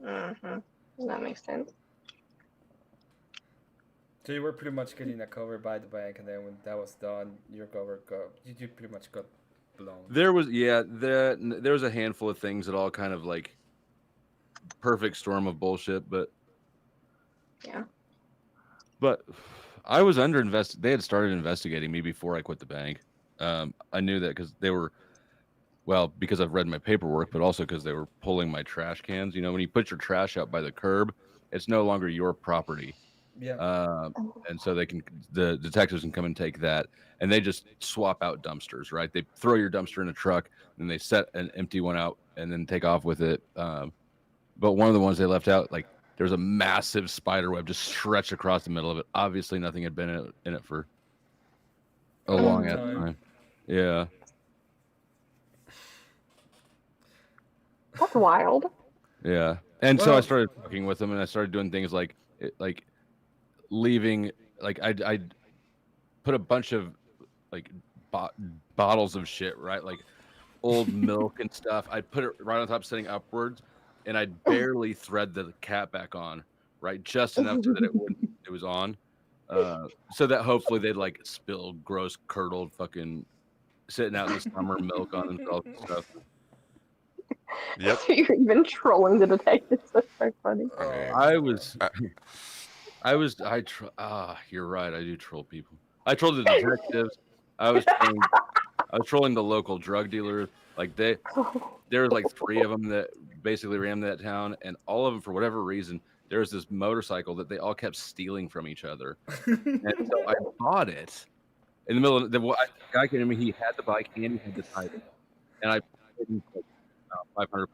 That makes sense. So you were pretty much getting a cover by the bank, and then when that was done, your cover you pretty much got blown. There was a handful of things that all kind of like perfect storm of bullshit, but I was they had started investigating me before I quit the bank. I knew that because because I've read my paperwork, but also because they were pulling my trash cans. You know, when you put your trash out by the curb, it's no longer your property. Yeah. And so the detectives can come and take that, and they just swap out dumpsters, right? They throw your dumpster in a truck, and they set an empty one out, and then take off with it. But one of the ones they left out, like there was a massive spider web just stretched across the middle of it. Obviously, nothing had been in it for a long time. Yeah. That's wild. Yeah. And so I started fucking with them, and I started doing things like leaving like I put a bunch of like bottles of shit, right? Like old milk and stuff. I'd put it right on top, sitting upwards, and I'd barely thread the cap back on, right? Just enough so that it was on. So that hopefully they'd like spill gross curdled fucking sitting out in the summer milk on themselves and stuff. Yep. You're even trolling the detectives. That's so funny. You're right. I do troll people. I trolled the detectives. I was trolling the local drug dealers. Like there was like 3 of them that basically ran that town, and all of them, for whatever reason, there was this motorcycle that they all kept stealing from each other. And so I bought it in the middle of the guy came to me. He had the bike and he had the title, and I paid him like $500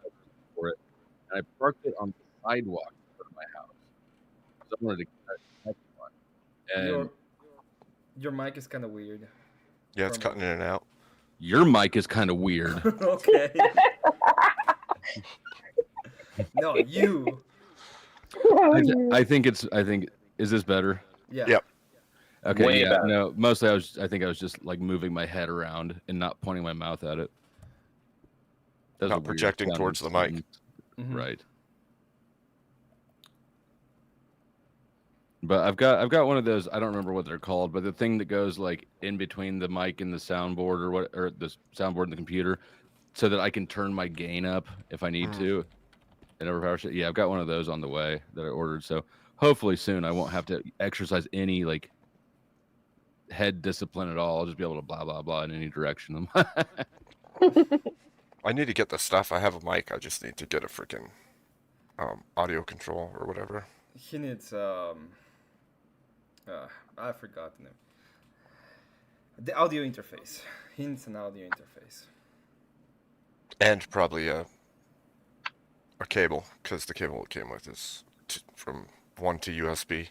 for it, and I parked it on the sidewalk in front of my house. So I wanted to get that and your mic is kind of weird. Yeah, it's cutting in and out. Your mic is kind of weird. Okay. No, you. I think is this better? Yeah. Yep. Okay. Way yeah. better. No. Mostly, I think I was just like moving my head around and not pointing my mouth at it. That's Not projecting towards the mic. Mm-hmm. Right. But I've got one of those. I don't remember what they're called, but the thing that goes like in between the mic and the soundboard, or the soundboard and the computer, so that I can turn my gain up if I need to. And overpower shit. Yeah, I've got one of those on the way that I ordered. So hopefully soon I won't have to exercise any like head discipline at all. I'll just be able to blah blah blah in any direction. I need to get the stuff. I have a mic. I just need to get a freaking audio control or whatever. He needs I forgot the name. The audio interface. He needs an audio interface. And probably a cable, because the cable it came with is from 1 to USB.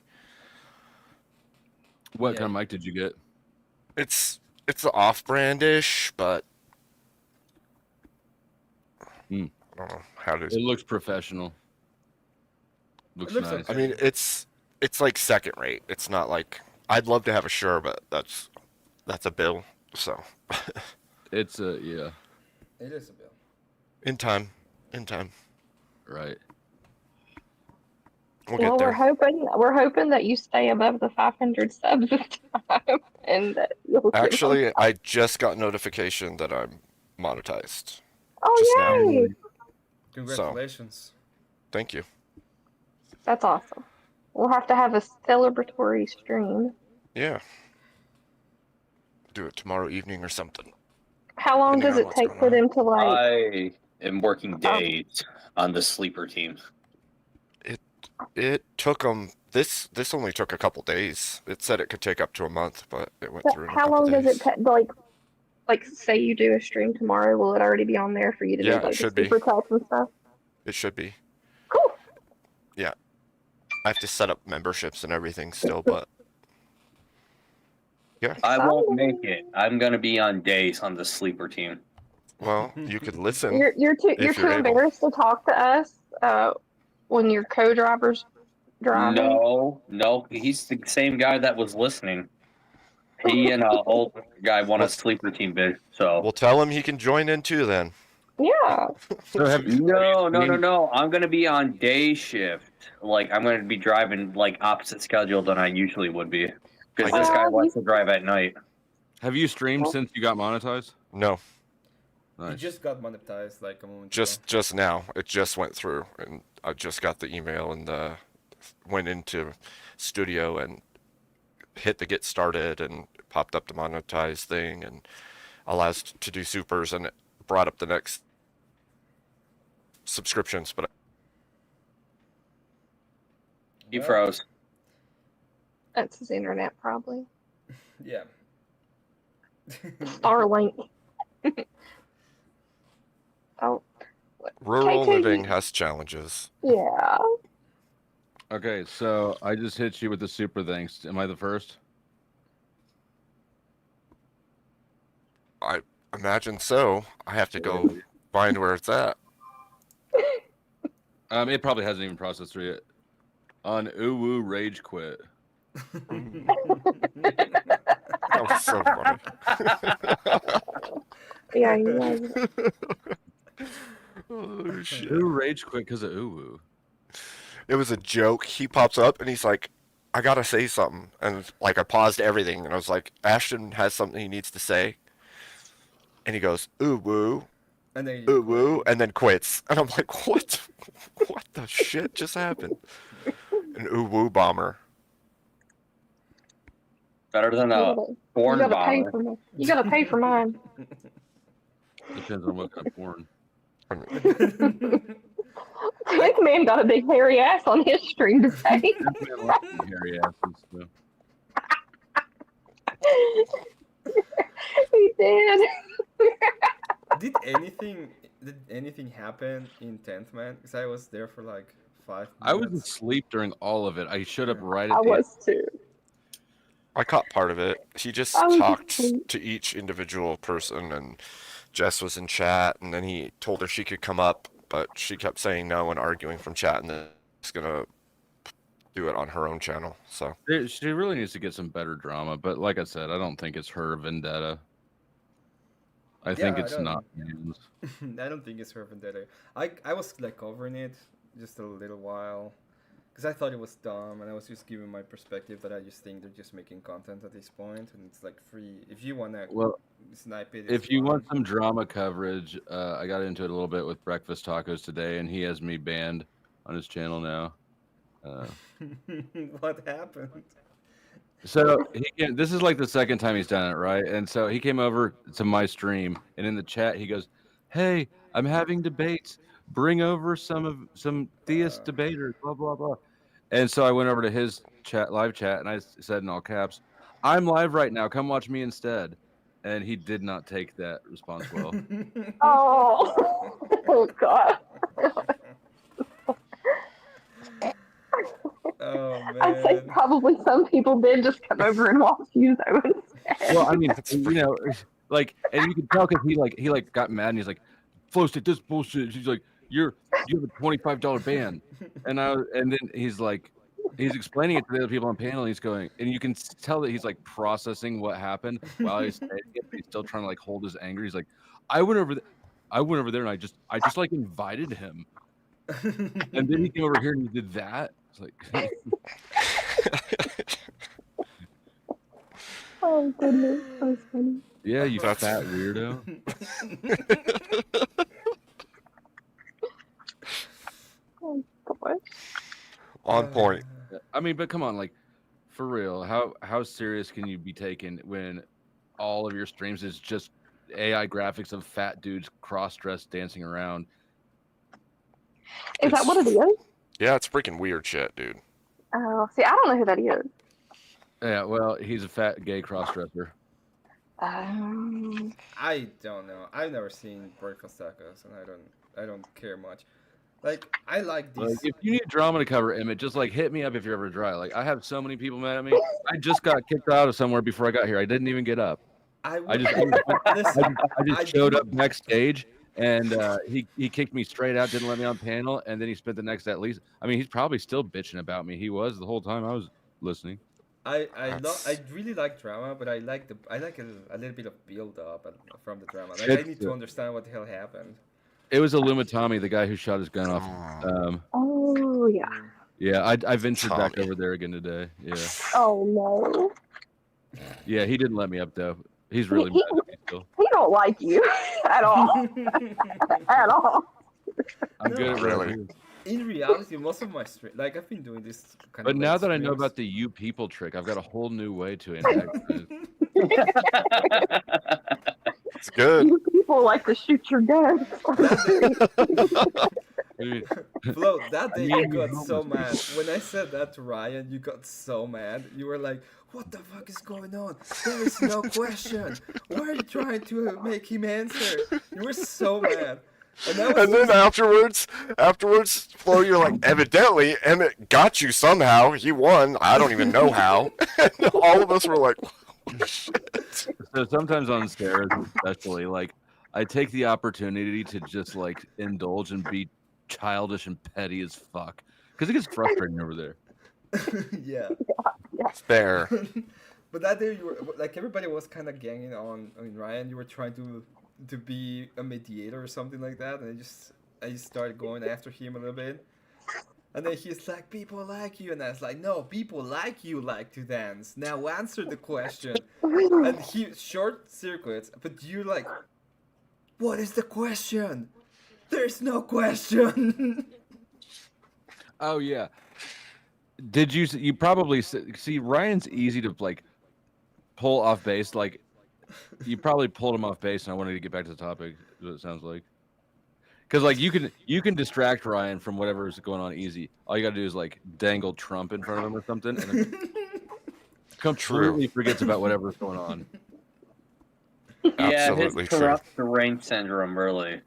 What kind of mic did you get? It's off-brandish, but I don't know how to. It looks professional. Looks nice. Okay. I mean, it's like second rate. It's not like I'd love to have a Shure, but that's a bill. So it's yeah. It is a bill. In time. Right. We'll get there. We're hoping that you stay above the 500 subs this time, and that you'll. Actually, I just got notification that I'm monetized. Oh yay! Now. Congratulations! So, thank you. That's awesome. We'll have to have a celebratory stream. Yeah. Do it tomorrow evening or something. How long does it take for them to like? I am working days on the sleeper team. It took them. This only took a couple days. It said it could take up to a month, but it went through. How long does it take? Like, say you do a stream tomorrow, will it already be on there for you to do like the super chats and stuff? It should be. Cool. Yeah, I have to set up memberships and everything still, but yeah. I won't make it. I'm gonna be on days on the sleeper team. Well, you could listen. You're too embarrassed to talk to us when your co-driver's driving. No, he's the same guy that was listening. He and an old guy won a sleeper team bid. So we'll tell him he can join in too then. Yeah. No. I'm gonna be on day shift. Like I'm gonna be driving like opposite schedule than I usually would be. Because this guy wants to drive at night. Have you streamed since you got monetized? No. Nice. You just got monetized like a moment ago. Just now. It just went through, and I just got the email and went into studio and hit the get started, and it popped up the monetize thing and allows to do supers, and it brought up the next subscriptions, but he froze. That's his internet, probably. Yeah. Starlink. Oh. Rural living has challenges. Yeah. Okay, so I just hit you with the super thanks. Am I the first? I imagine so. I have to go find where it's at. It probably hasn't even processed through yet. On Uwu Rage Quit. That was so funny. Yeah, he was. Oh shit! Who rage quit because of Uwu? It was a joke. He pops up and he's like, "I gotta say something," and like I paused everything and I was like, "Ashton has something he needs to say," and he goes, "Ooh woo." And then Ooh woo, and then quits. And I'm like, what? What the shit just happened? An ooh woo bomber. Better than You a gotta- porn you gotta pay bomber. for mine. You gotta pay for mine. Depends on what kind of porn. This man got a big hairy ass on his stream today. This man likes some hairy asses, so. He did. Did anything happen in 10th man? Because I was there for like 5 minutes. I was asleep during all of it. I showed up right at I the was too. I caught part of it. He just I was talked asleep. to each individual person, and Jess was in chat, and then he told her she could come up, but she kept saying no and arguing from chat, and then he's gonna do it on her own channel. So She really needs to get some better drama, but like I said, I don't think it's her vendetta. I think it's not Man's. I don't think it's her vendetta. I was like covering it just a little while because I thought it was dumb, and I was just giving my perspective that I just think they're just making content at this point, and it's like free. If you wanna snipe it, If you want some drama coverage, I got into it a little bit with Breakfast Tacos today, and he has me banned on his channel now. What happened? So this is like the second time he's done it, right? And so he came over to my stream, and in the chat he goes, "Hey, I'm having debates. Bring over some theist debaters, blah blah blah." And so I went over to his live chat, and I said in all caps, "I'm live right now. Come watch me instead." And he did not take that response well. Oh God. Oh man. I'd say probably some people did just come over and watch you though instead. Well, I mean, you know, like, and you can tell because he got mad and he's like, "Flow stick, this bullshit." He's like, you have a $25 ban," and then he's like, he's explaining it to the other people on panel. And he's going, and you can tell that he's like processing what happened while he's saying it, but he's still trying to like hold his anger. He's like, I went over there and I just like invited him, and then he came over here and he did that. It's like. Oh goodness, that was funny. Yeah, you fat weirdo. Oh God. On point. I mean, but come on, like, for real, how serious can you be taken when all of your streams is just AI graphics of fat dudes cross-dressed dancing around? Is that what it is? Yeah, it's freaking weird shit, dude. Oh, see, I don't know who that is. Yeah, well, he's a fat gay cross-dresser. I don't know. I've never seen Breakfast Tacos, and I don't care much. Like, I like these. Like, if you need drama to cover, Emmett, just like hit me up if you're ever dry. Like, I have so many people mad at me. I just got kicked out of somewhere before I got here. I didn't even get up. I just showed up backstage, and he kicked me straight out, didn't let me on panel, and then he spent the next at least. I mean, he's probably still bitching about me. He was the whole time I was listening. I really like drama, but I like a little bit of build up from the drama. Like, I need to understand what the hell happened. It was Illumitami, the guy who shot his gun off. Oh yeah. Yeah, I ventured back over there again today. Yeah. Oh no. Yeah, he didn't let me up though. He's really mad at me still. He don't like you at all. At all. I'm good at really. In reality, most of my like I've been doing this kind But of. now that I know about the "you people" trick, I've got a whole new way to antagonize. It's good. You people like to shoot your guns. Flo, that day you got so mad. When I said that to Ryan, you got so mad. You were like, "What the fuck is going on? There is no question. Why are you trying to make him answer?" You were so mad. And then afterwards, Flo, you're like, evidently, Emmett got you somehow. He won. I don't even know how. And all of us were like, oh, shit. So sometimes on stairs, especially, like, I take the opportunity to just, like, indulge and be childish and petty as fuck. Because it gets frustrating over there. Yeah. Fair. But that day you were like everybody was kind of ganging on. I mean, Ryan, you were trying to be a mediator or something like that, and I just started going after him a little bit. And then he's like, people like you. And I was like, no, people like you like to dance. Now answer the question. And he short circuits, but you're like, what is the question? There's no question. Oh yeah. Did you probably see Ryan's easy to like pull off base? Like you probably pulled him off base, and I wanted to get back to the topic. Is what it sounds like. Because like you can distract Ryan from whatever is going on easy. All you got to do is like dangle Trump in front of him or something, and then completely forgets about whatever's going on. Yeah, Absolutely his true. corrupt brain syndrome, really.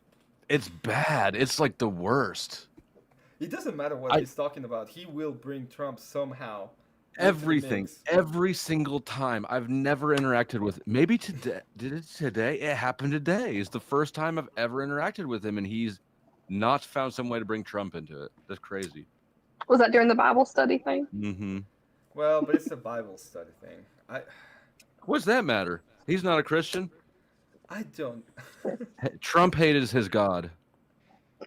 It's bad. It's like the worst. It doesn't matter what he's talking about. He will bring Trump somehow. Everything, every single time. I've never interacted with. Maybe today. Did it today? It happened today. It's the first time I've ever interacted with him, and he's not found some way to bring Trump into it. That's crazy. Was that during the Bible study thing? Mm-hmm. Well, but it's a Bible study thing. What's that matter? He's not a Christian. I don't. Trump hated his God.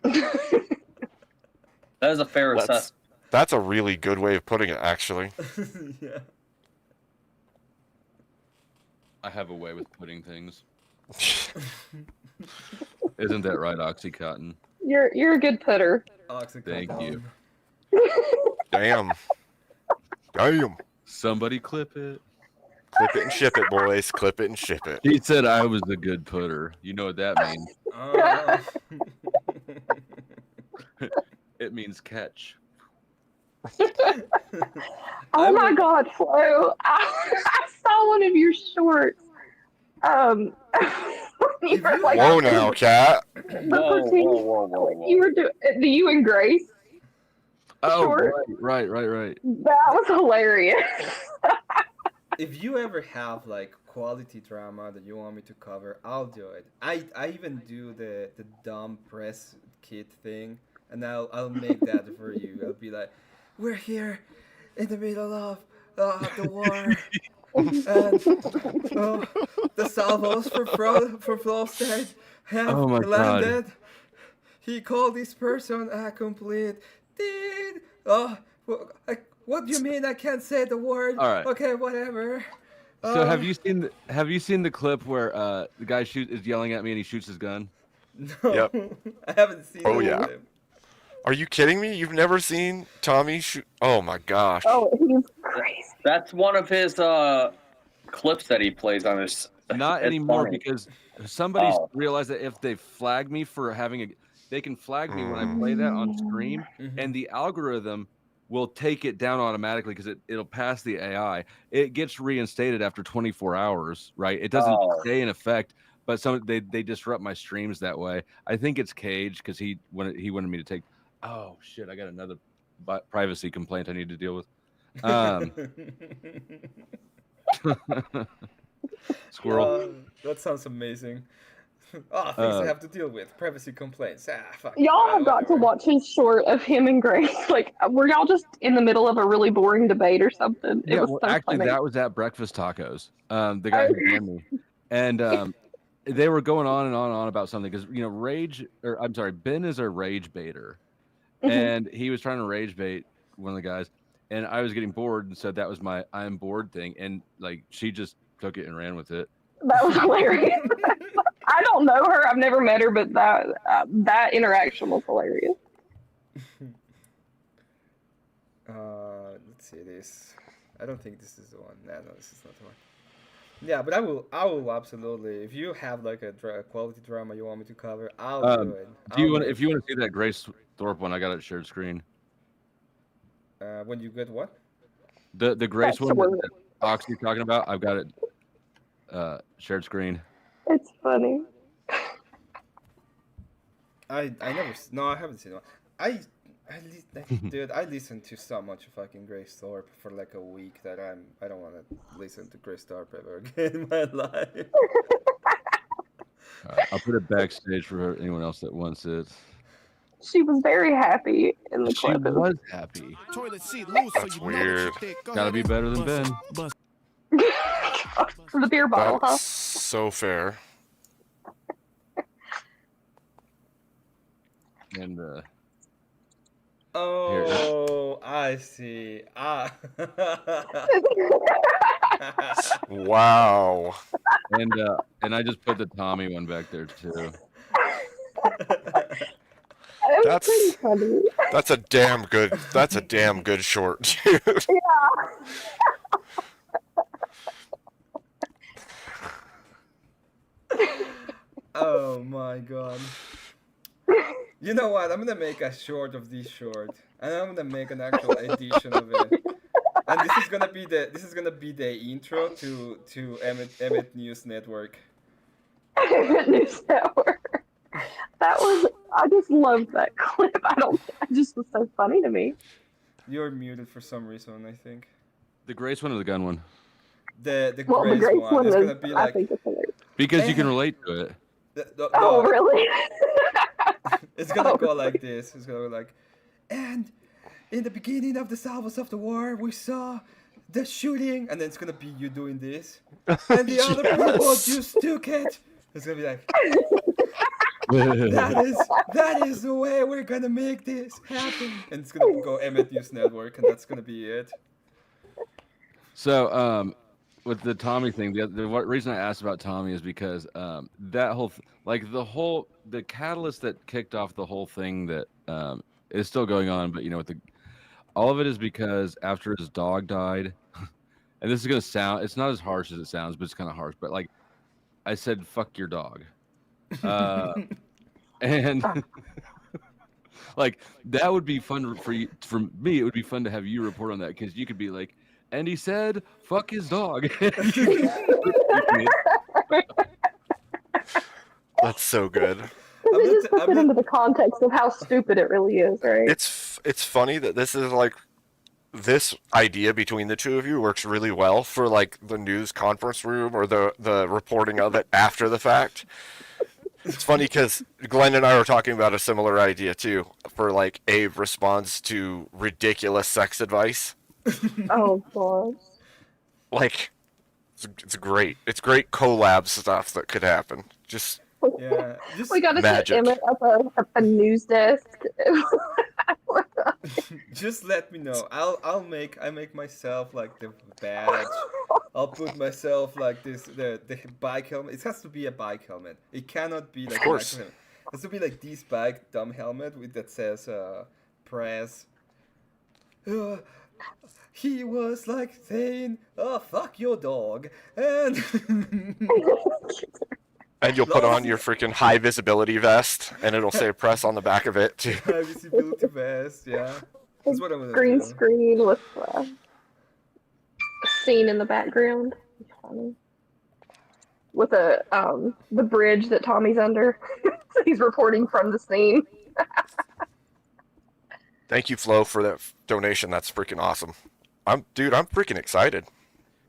That is a fair assessment. That's a really good way of putting it, actually. Yeah. I have a way with putting things. Isn't that right, Oxycontin? You're a good putter. Thank you. Damn. Damn. Somebody clip it. Clip it and ship it, boys. Clip it and ship it. He said I was a good putter. You know what that means. It means catch. Oh my God, Flo! I saw one of your shorts. You were like, Whoa now, cat. whoa. You were doing the you and Grace. Oh, short. right. That was hilarious. If you ever have like quality drama that you want me to cover, I'll do it. I even do the dumb press kit thing, and I'll make that for you. I'll be like, we're here in the middle of the war, and the salvos for Flowstead have landed. God. He called this person a complete. What do you mean I can't say the word? All right. Okay, whatever. So have you seen the clip where the guy is yelling at me and he shoots his gun? No, Yep. I haven't seen. Oh yeah. Are you kidding me? You've never seen Tommy shoot? Oh my gosh. Oh, he's crazy. That's one of his clips that he plays on his. Not anymore because somebody realized that if they flag me for they can flag me when I play that on stream, and the algorithm will take it down automatically because it'll pass the AI. It gets reinstated after 24 hours, right? It doesn't stay in effect, but they disrupt my streams that way. I think it's Cage because he wanted me to take. Oh shit! I got another privacy complaint I need to deal with. Squirrel. That sounds amazing. Things I have to deal with. Privacy complaints. Fuck. Y'all have got to watch his short of him and Grace. Like, were y'all just in the middle of a really boring debate or something? It was so actually, funny. that was at Breakfast Tacos. The guy who joined me, and they were going on and on about something because Ben is a rage baiter, and he was trying to rage bait one of the guys, and I was getting bored and said that was my I'm bored thing, and like she just took it and ran with it. That was hilarious. I don't know her. I've never met her, but that interaction was hilarious. Let's see this. I don't think this is the one. No, this is not the one. Yeah, but I will absolutely. If you have like a quality drama you want me to cover, I'll do it. If you want to see that Grace Thorpe one, I got it shared screen. When you get what? The Grace one that Oxy's talking about, I've got it shared screen. It's funny. I haven't seen one. Dude, I listened to so much fucking Grace Thorpe for like a week that I don't want to listen to Grace Thorpe ever again in my life. I'll put it backstage for anyone else that wants it. She was very happy in the She clip. It was happy. Toilet seat loose, That's weird. Gotta be better than Ben. For the beer bottle, That's huh? so fair. And Oh, I see. Wow. And I just put the Tommy one back there too. That's a damn good. That's a damn good short, dude. Oh my god. You know what? I'm gonna make a short of this short, and I'm gonna make an actual edition of it. And this is gonna be the intro to Emmet News Network. Emmet News Network. That was. I just loved that clip. It just was so funny to me. You're muted for some reason, I think. The Grace one or the gun one? The the Grace Grace one is is, gonna be I like. think it's hilarious. Because you can relate to it. Oh, really? It's gonna go like this. It's gonna go like, and in the beginning of the salvos of the war, we saw the shooting, and then it's gonna be you doing this, and the other people just took it. It's gonna be like, that is the way we're gonna make this happen, and it's gonna go Emmet News Network, and that's gonna be it. So, with the Tommy thing, the reason I asked about Tommy is because that whole, the catalyst that kicked off the whole thing that is still going on, but all of it is because after his dog died, and this is gonna sound, it's not as harsh as it sounds, but it's kind of harsh. But like, I said, "Fuck your dog," and like that would be fun for you. For me, it would be fun to have you report on that because you could be like. And he said, "Fuck his dog." That's so good. It just puts it into the context of how stupid it really is, right? It's funny that this is like this idea between the two of you works really well for like the news conference room or the reporting of it after the fact. It's funny because Glenn and I were talking about a similar idea too for like a response to ridiculous sex advice. Oh gosh. Like, it's great. It's great collab stuff that could happen. Just yeah, we gotta set magic. Emmett up a news desk. Just let me know. I make myself like the badge. I'll put myself like this the bike helmet. It has to be a bike helmet. It cannot be like of course. An actual helmet. It has to be like this bike dumb helmet with that says press. He was like saying, "Oh, fuck your dog," and and you'll put on your freaking high visibility vest, and it'll say "press" on the back of it too. High visibility vest, yeah. That's what I'm gonna Green do. screen with a scene in the background. Funny. With the bridge that Tommy's under. So he's reporting from the scene. Thank you, Flo, for that donation. That's freaking awesome. I'm freaking excited.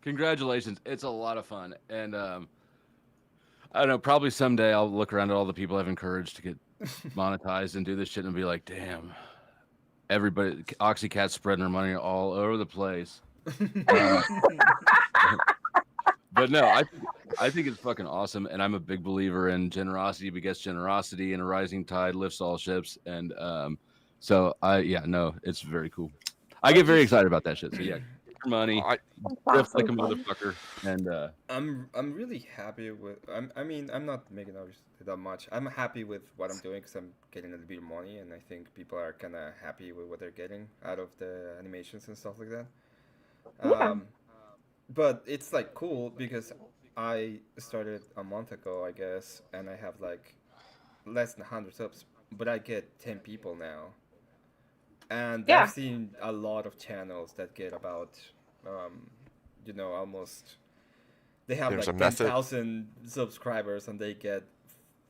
Congratulations. It's a lot of fun. And I don't know, probably someday I'll look around at all the people I've encouraged to get monetized and do this shit and be like, damn, everybody, Oxycat's spreading their money all over the place. But no, I think it's fucking awesome. And I'm a big believer in generosity begets generosity, and a rising tide lifts all ships. And so it's very cool. I get very excited about that shit. So yeah, money, riff like a motherfucker, and I'm really happy with. I'm not making that much. I'm happy with what I'm doing because I'm getting a little bit of money, and I think people are kind of happy with what they're getting out of the animations and stuff like that. Yeah. But it's like cool because I started a month ago, I guess, and I have like less than 100 subs, but I get 10 people now. And Yeah. I've seen a lot of channels that get about, almost. They have There's like a method. 10,000 subscribers and they get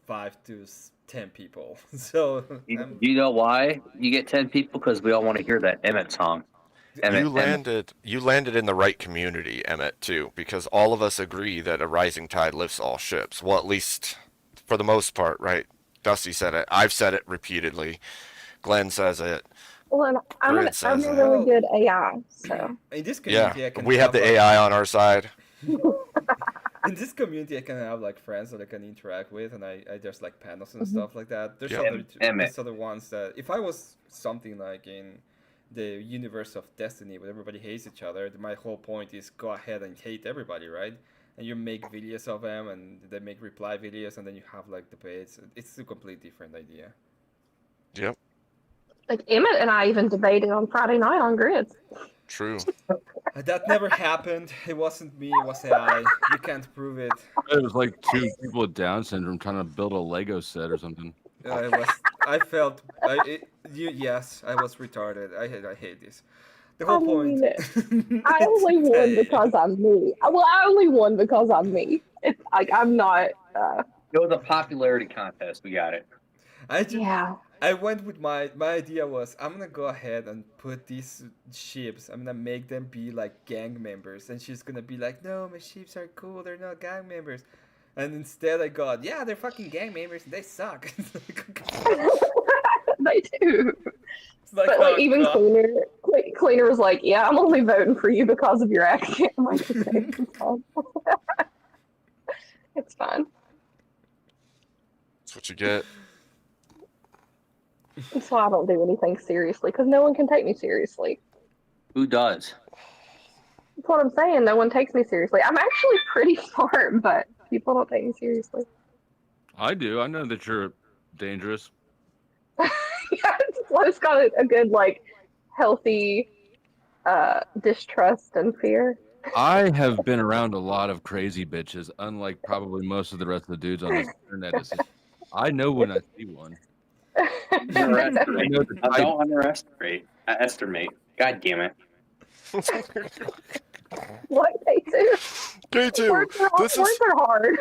5 to 10 people. So You know why you get 10 people? Because we all want to hear that Emmett song. You landed in the right community, Emmett, too, because all of us agree that a rising tide lifts all ships. Well, at least for the most part, right? Dusty said it. I've said it repeatedly. Glenn says it. Well, I'm Grid says a it. really good AI, so. In this Yeah, community, I can we have the like, AI on our side. in this community, I can have like friends that I can interact with, and I there's like panels and Mhm. stuff like that. There's Yep. there's other ones that if I was something like in the universe of Destiny where everybody hates each other, my whole point is go ahead and hate everybody, right? And you make videos of them, and they make reply videos, and then you have like debates. It's a completely different idea. Yep. Like Emmett and I even debated on Friday night on grids. True. That never happened. It wasn't me. It was AI. You can't prove it. It was like two people with Down syndrome trying to build a Lego set or something. It was. I felt. Yes, I was retarded. I hate this. The whole point. I only won because I'm me. Well, I only won because I'm me. It's like I'm not. It was a popularity contest. We got it. Yeah. I went with my idea was I'm gonna go ahead and put these ships. I'm gonna make them be like gang members, and she's gonna be like, "No, my ships are cool. They're not gang members." And instead, I got, "Yeah, they're fucking gang members. And they suck." They do. Like, But like oh, even God. Cleaner was like, "Yeah, I'm only voting for you because of your accent." I'm like, okay, it's fine. It's fine. That's what you get. That's why I don't do anything seriously because no one can take me seriously. Who does? That's what I'm saying. No one takes me seriously. I'm actually pretty smart, but people don't take me seriously. I do. I know that you're dangerous. Yeah, it's got a good like healthy distrust and fear. I have been around a lot of crazy bitches, unlike probably most of the rest of the dudes on this internet. I know when I see one. Underestimate. Don't underestimate. Estimate. God damn it. What, K2? K2, Words are hard.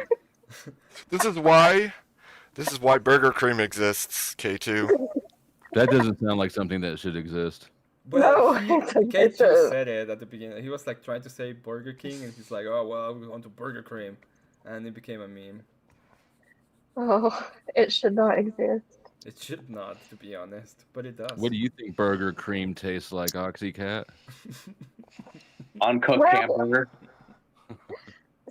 This is why Burger Cream exists, K2. That doesn't sound like something that should exist. But No, Kate just said it at the beginning. He was like trying to say Burger King, and he's like, "Oh well, we want to Burger Cream," and it became a meme. Oh, it should not exist. It should not, to be honest, but it does. What do you think Burger Cream tastes like, Oxycat? Uncooked Well- hamburger.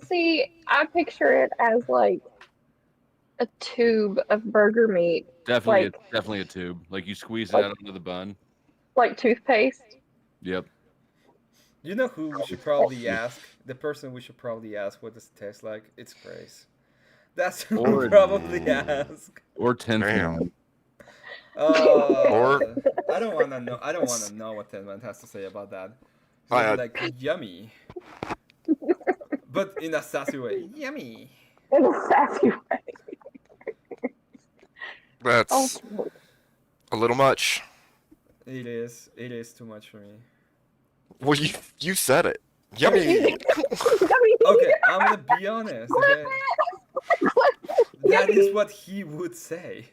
See, I picture it as like a tube of burger meat, Definitely a tube. Like you squeeze it out onto the bun. like toothpaste. Yep. You know who we should probably ask? The person we should probably ask what does it taste like? It's Grace. That's who we'll probably ask. Or 10th. I don't want to know. I don't want to know what 10 Man has to say about that. He's gonna be like yummy, but in a sassy way. Yummy. In a sassy way. That's a little much. It is. It is too much for me. Well, you said it. Yummy. Okay, I'm gonna be honest. Okay? That is what he would say.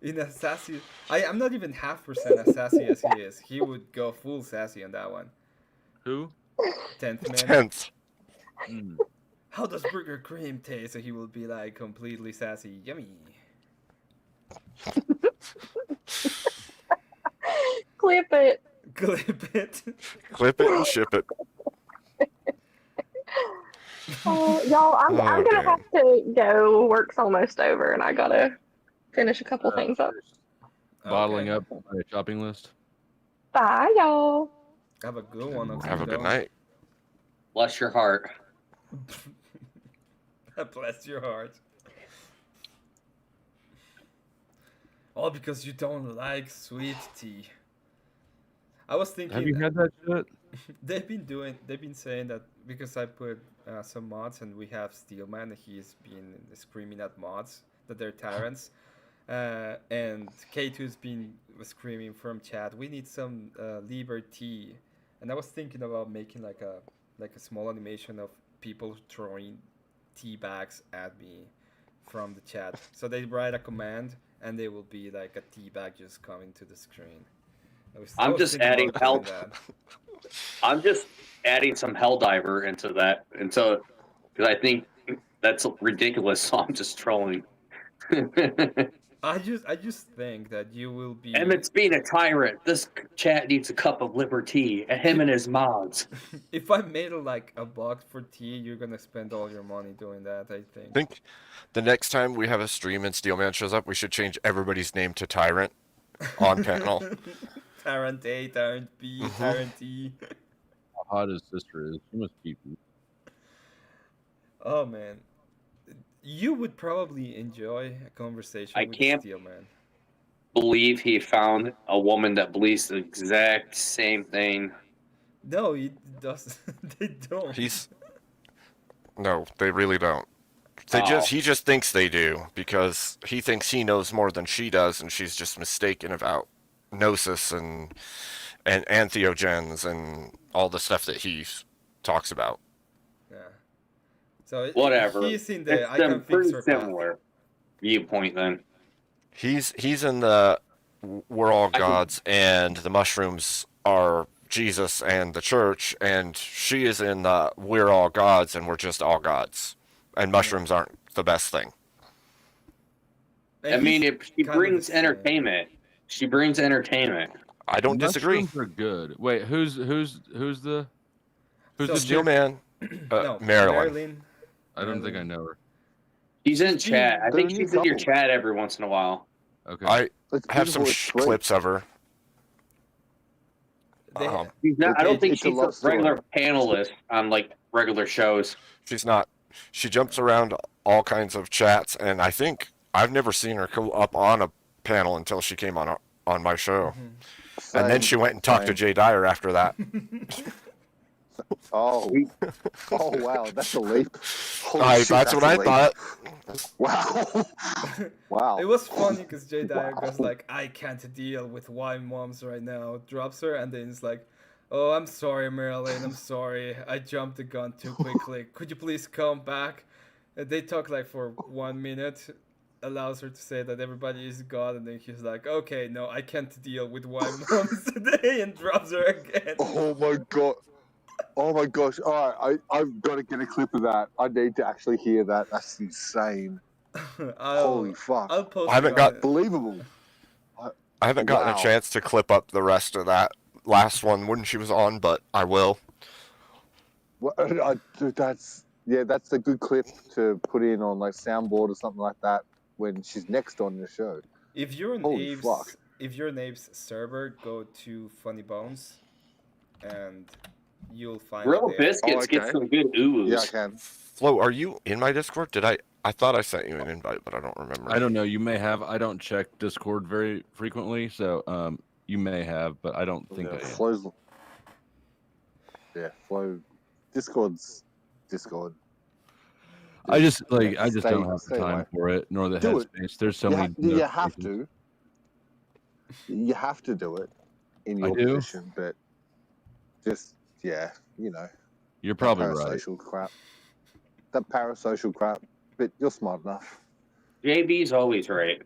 In a sassy, I'm not even 0.5% as sassy as he is. He would go full sassy on that one. Who? 10th Man. 10th. How does Burger Cream taste? So he will be like completely sassy. Yummy. Clip it. Clip it. Clip it and ship it. Y'all, I'm gonna have to go. Work's almost over, and I gotta finish a couple things up. Bottling up my shopping list. Bye, y'all. Have a good one. Have a good night. Bless your heart. Bless your heart. All because you don't like sweet tea. I was thinking. Have you had that shit? They've been saying that because I put some mods and we have Steelman, he's been screaming at mods that they're tyrants. And K2's been screaming from chat, we need some liberty. And I was thinking about making like a small animation of people throwing tea bags at me from the chat. So they write a command and they will be like a tea bag just coming to the screen. I'm just adding help. I'm just adding some Helldiver into that, because I think that's ridiculous. So I'm just trolling. I just think that you will be. Emmett's being a tyrant. This chat needs a cup of liberty. Him and his mods. If I made like a box for tea, you're gonna spend all your money doing that. I think. I think the next time we have a stream and Steelman shows up, we should change everybody's name to Tyrant on panel. Tyrant A, Tyrant B, Tyrant E. How hot his sister is. She must keep. Oh man, you would probably enjoy a conversation with Steelman. Believe he found a woman that believes the exact same thing. No, he doesn't. They don't. No, they really don't. He just thinks they do because he thinks he knows more than she does, and she's just mistaken about gnosis and entheogens and all the stuff that he talks about. Yeah. So Whatever. He's in the I It's can pretty fix her path. similar viewpoint then. He's in the we're all gods and the mushrooms are Jesus and the church, and she is in the we're all gods and we're just all gods, and mushrooms aren't the best thing. I mean, if she brings entertainment, she brings entertainment. I don't disagree. Mushrooms are good. Wait, who's the Steelman? No, Marilyn. I don't think I know her. She's in chat. I think she's in your chat every once in a while. Okay. I have some clips of her. She's not, I don't think she's a regular panelist on like regular shows. She's not. She jumps around all kinds of chats, and I think I've never seen her go up on a panel until she came on my show. And then she went and talked to Jay Dyer after that. Oh wow, that's a leap. Holy shit, that's what a I leap. thought. Wow. Wow. It was funny because Jay Dyer goes like, I can't deal with wine moms right now, drops her, and then it's like, oh, I'm sorry, Marilyn, I'm sorry. I jumped the gun too quickly. Could you please come back? And they talk like for 1 minute, allows her to say that everybody is God, and then he's like, okay, no, I can't deal with wine moms today, and drops her again. Oh my god. Oh my gosh. Alright, I've got to get a clip of that. I need to actually hear that. That's insane. Holy fuck. I'll post I haven't got believable. I haven't gotten a chance to clip up the rest of that last one when she was on, but I will. Well, that's a good clip to put in on like soundboard or something like that when she's next on the show. If you're an Holy Abe's, fuck. if you're an Abe's server, go to Funny Bones, and you'll find Real it there. Biscuits get some good oohs. Yeah, I can. Flo, are you in my Discord? I thought I sent you an invite, but I don't remember. I don't know. You may have. I don't check Discord very frequently, so you may have, but I don't think I am. Flow. Discord's Discord. I just don't have the stay time away. for it, nor the Do it. headspace. There's so You many. you have to. You have to do it in I your do? position, but just You're probably that right. parasocial crap. That parasocial crap, but you're smart enough. JB's always right.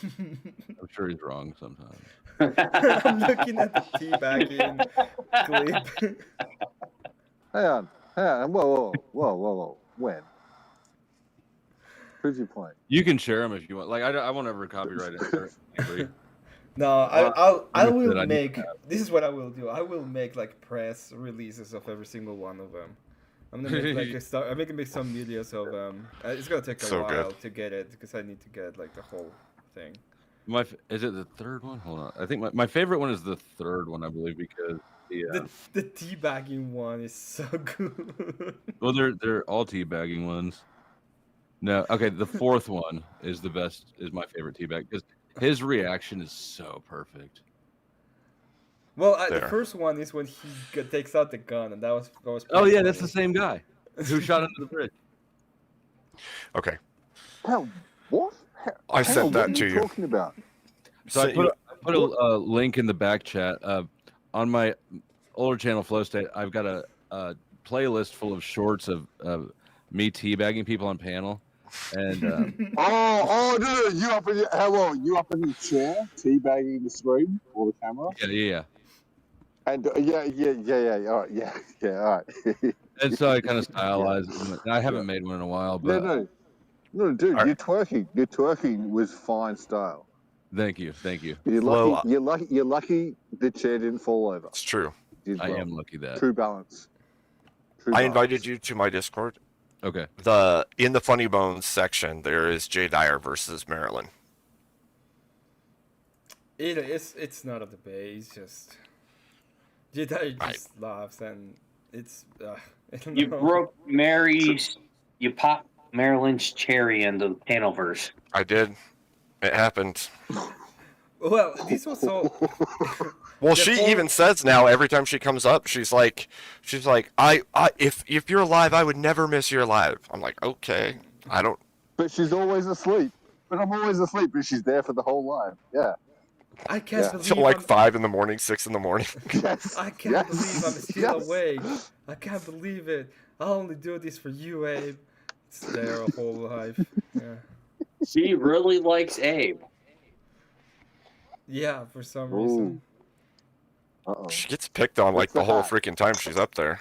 I'm sure he's wrong sometimes. I'm looking at the teabagging clip. Hang on. Whoa. When? Prove your point. You can share them if you want. Like I won't ever copyright it. No, I will make. This is what I will do. I will make like press releases of every single one of them. I'm gonna make like I'm gonna make some videos of them. It's gonna take a while to get it because I need to get like the whole thing. Is it the third one? Hold on. I think my favorite one is the third one, I believe, because the teabagging one is so good. Well, they're all teabagging ones. No, okay. The fourth one is the best. Is my favorite teabag because his reaction is so perfect. Well, the first one is when he takes out the gun, and that was. Oh yeah, that's the same guy who shot into the bridge. Okay. Hell, what? I sent that to What are you talking about? So I put a link in the back chat. On my older channel, Flow State, I've got a playlist full of shorts of me teabagging people on panel. And no, you up in your chair, teabagging the screen or the camera? Yeah. And all right. And so I kind of stylized it. I haven't made one in a while, but No, dude, you're twerking. Your twerking was fine style. Thank you. You're Flo, lucky. You're lucky the chair didn't fall over. It's true. I am lucky that. True balance. I invited you to my Discord. Okay. In the Funny Bones section, there is Jay Dyer versus Marilyn. It's not a debate. It's just Jedi just laughs and it's. I don't You know. broke Mary's. You popped Marilyn's cherry in the Panelverse. I did. It happened. Well, this was so. Well, she even says now every time she comes up, she's like, if you're alive, I would never miss your live. I'm like, okay, I don't. But she's always asleep. But I'm always asleep, but she's there for the whole live. Yeah. I can't believe Till like I'm... 5 in the morning, 6 in the morning. Yes. I can't believe I'm still awake. I can't believe it. I'll only do this for you, Abe. It's their whole life. Yeah. She really likes Abe. Yeah, for some reason. Uh-oh. She gets picked on like the whole freaking time she's up there.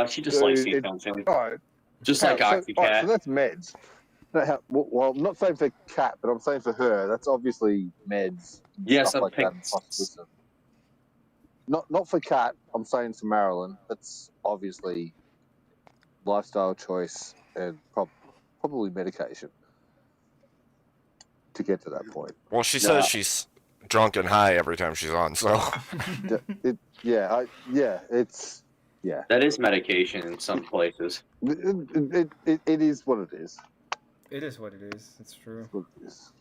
She just likes you, something. Alright. Just like Oxycat. Alright, so that's meds. Well, I'm not saying for Kat, but I'm saying for her. That's obviously meds. Yes, stuff like that. Not for Kat. I'm saying for Marilyn. That's obviously lifestyle choice and probably medication to get to that point. Well, she says she's drunk and high every time she's on, so. It's. That is medication in some places. It is what it is. It is what it is. It's true. What it is.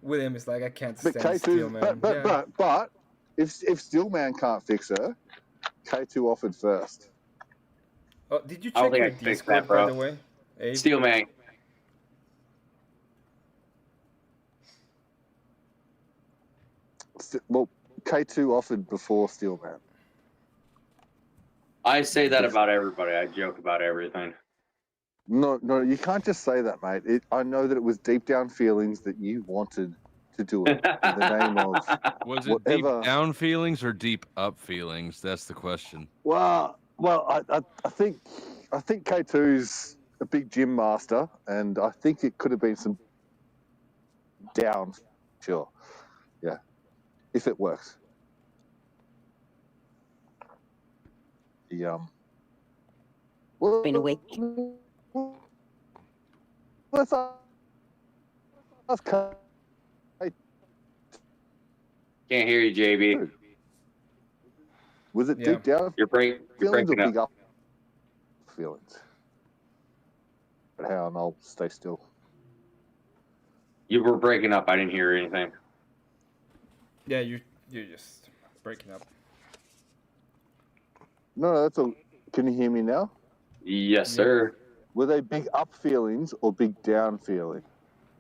William is like, I can't But stand K2, Steelman. but if Steelman can't fix her, K2 offered first. Oh, did you I don't check think your I can fix Discord, that, bro. by the way? Abe? Steelman. Well, K2 offered before Steelman. I say that about everybody. I joke about everything. No, you can't just say that, mate. I know that it was deep down feelings that you wanted to do it in the name of Was it whatever. deep down feelings or deep up feelings? That's the question. Well, I think K2's a big gym master, and I think it could have been some down, sure, yeah, if it works. Well, Been awake. Let's ask K2. Can't hear you, JB. Was it deep down? You're feelings or breaking big up. up feelings? But hang on, I'll stay still. You were breaking up. I didn't hear anything. Yeah, you're just breaking up. No, that's all. Can you hear me now? Yes, sir. Were they big up feelings or big down feelings?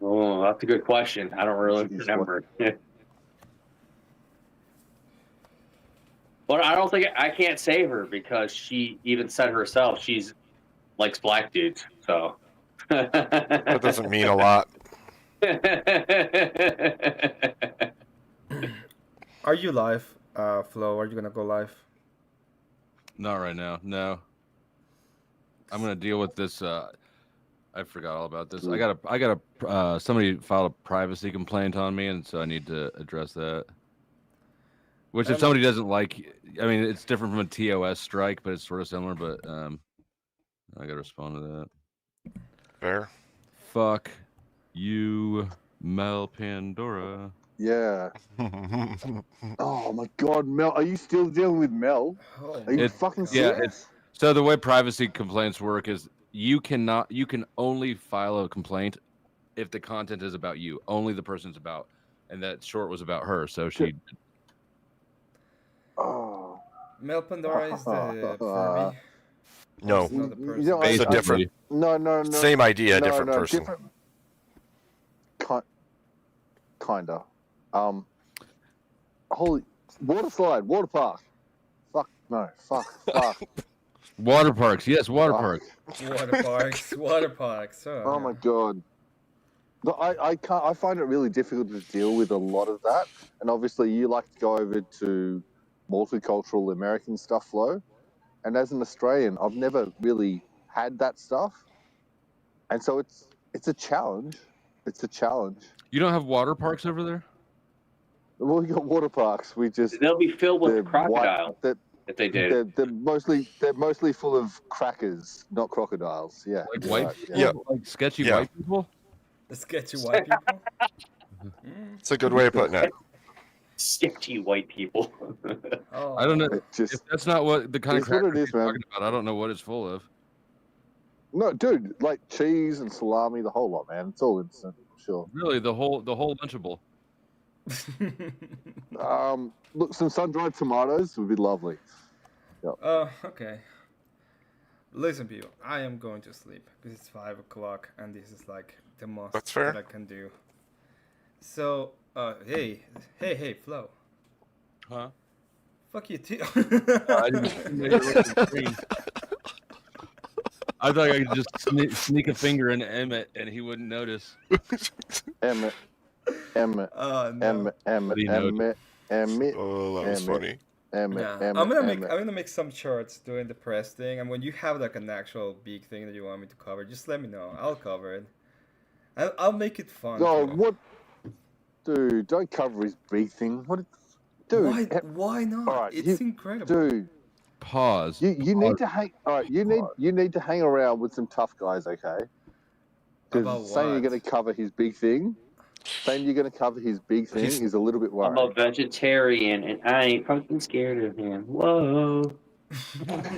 Oh, that's a good question. I don't really remember. But I don't think I can't save her because she even said herself she's likes black dudes. So That doesn't mean a lot. Are you live, Flo? Are you gonna go live? Not right now. No. I'm gonna deal with this. I forgot all about this. I got a somebody filed a privacy complaint on me, and so I need to address that. Which, if somebody doesn't like, I mean, it's different from a TOS strike, but it's sort of similar. But I gotta respond to that. Fair. Fuck you, Mel Pandora. Yeah. Oh my God, Mel! Are you still dealing with Mel? Are you fucking serious? So the way privacy complaints work is you can only file a complaint if the content is about you, only the person's about, and that short was about her. So she. Oh. Mel Pandora is the Furby. No, It's not the person. You know, it's a different. No. Same idea, No, different no, person. Different. Kinda. Holy water slide, water park. Fuck no, fuck. Water parks, yes, water parks. Water parks. Oh my God. But I can't. I find it really difficult to deal with a lot of that. And obviously, you like to go over to multicultural American stuff, Flo. and as an Australian, I've never really had that stuff, and so it's a challenge. It's a challenge. You don't have water parks over there? Well, we got water parks. We just They'll be filled with they're crocodile if they did. They're mostly full of crackers, not crocodiles. Yeah, Like you're white right, people? yeah. Like sketchy Yeah. white people? The sketchy white people. It's a good way of putting it. Sketchy white people. Oh. I don't know. It just- If that's not what the kind of it's what crackers it is, you're man. talking about, I don't know what it's full of. No, dude, like cheese and salami, the whole lot, man. It's all instant, sure. Really, the whole Lunchable. Look, some sun-dried tomatoes would be lovely. Yep. Okay. Listen, people, I am going to sleep because it's 5 o'clock and this is like the most That's fair. that I can do. So, hey, Flo. Huh? Fuck you too. I didn't know you were looking at the screen. I thought I could just sneak a finger into Emmett and he wouldn't notice. Emmett. Oh, no. Emmett. Oh, that was funny. Yeah. I'm gonna make some charts doing the press thing, and when you have like an actual big thing that you want me to cover, just let me know. I'll cover it. I'll make it fun. Oh, too. what? Dude, don't cover his big thing. What? Dude, Why not? all right, It's incredible. Dude, Pause. you need to hang. All right, you need to hang around with some tough guys, okay? About Because saying you're what? going to cover his big thing, is a little bit I'm worrying. a vegetarian and I ain't fucking scared of him. Whoa.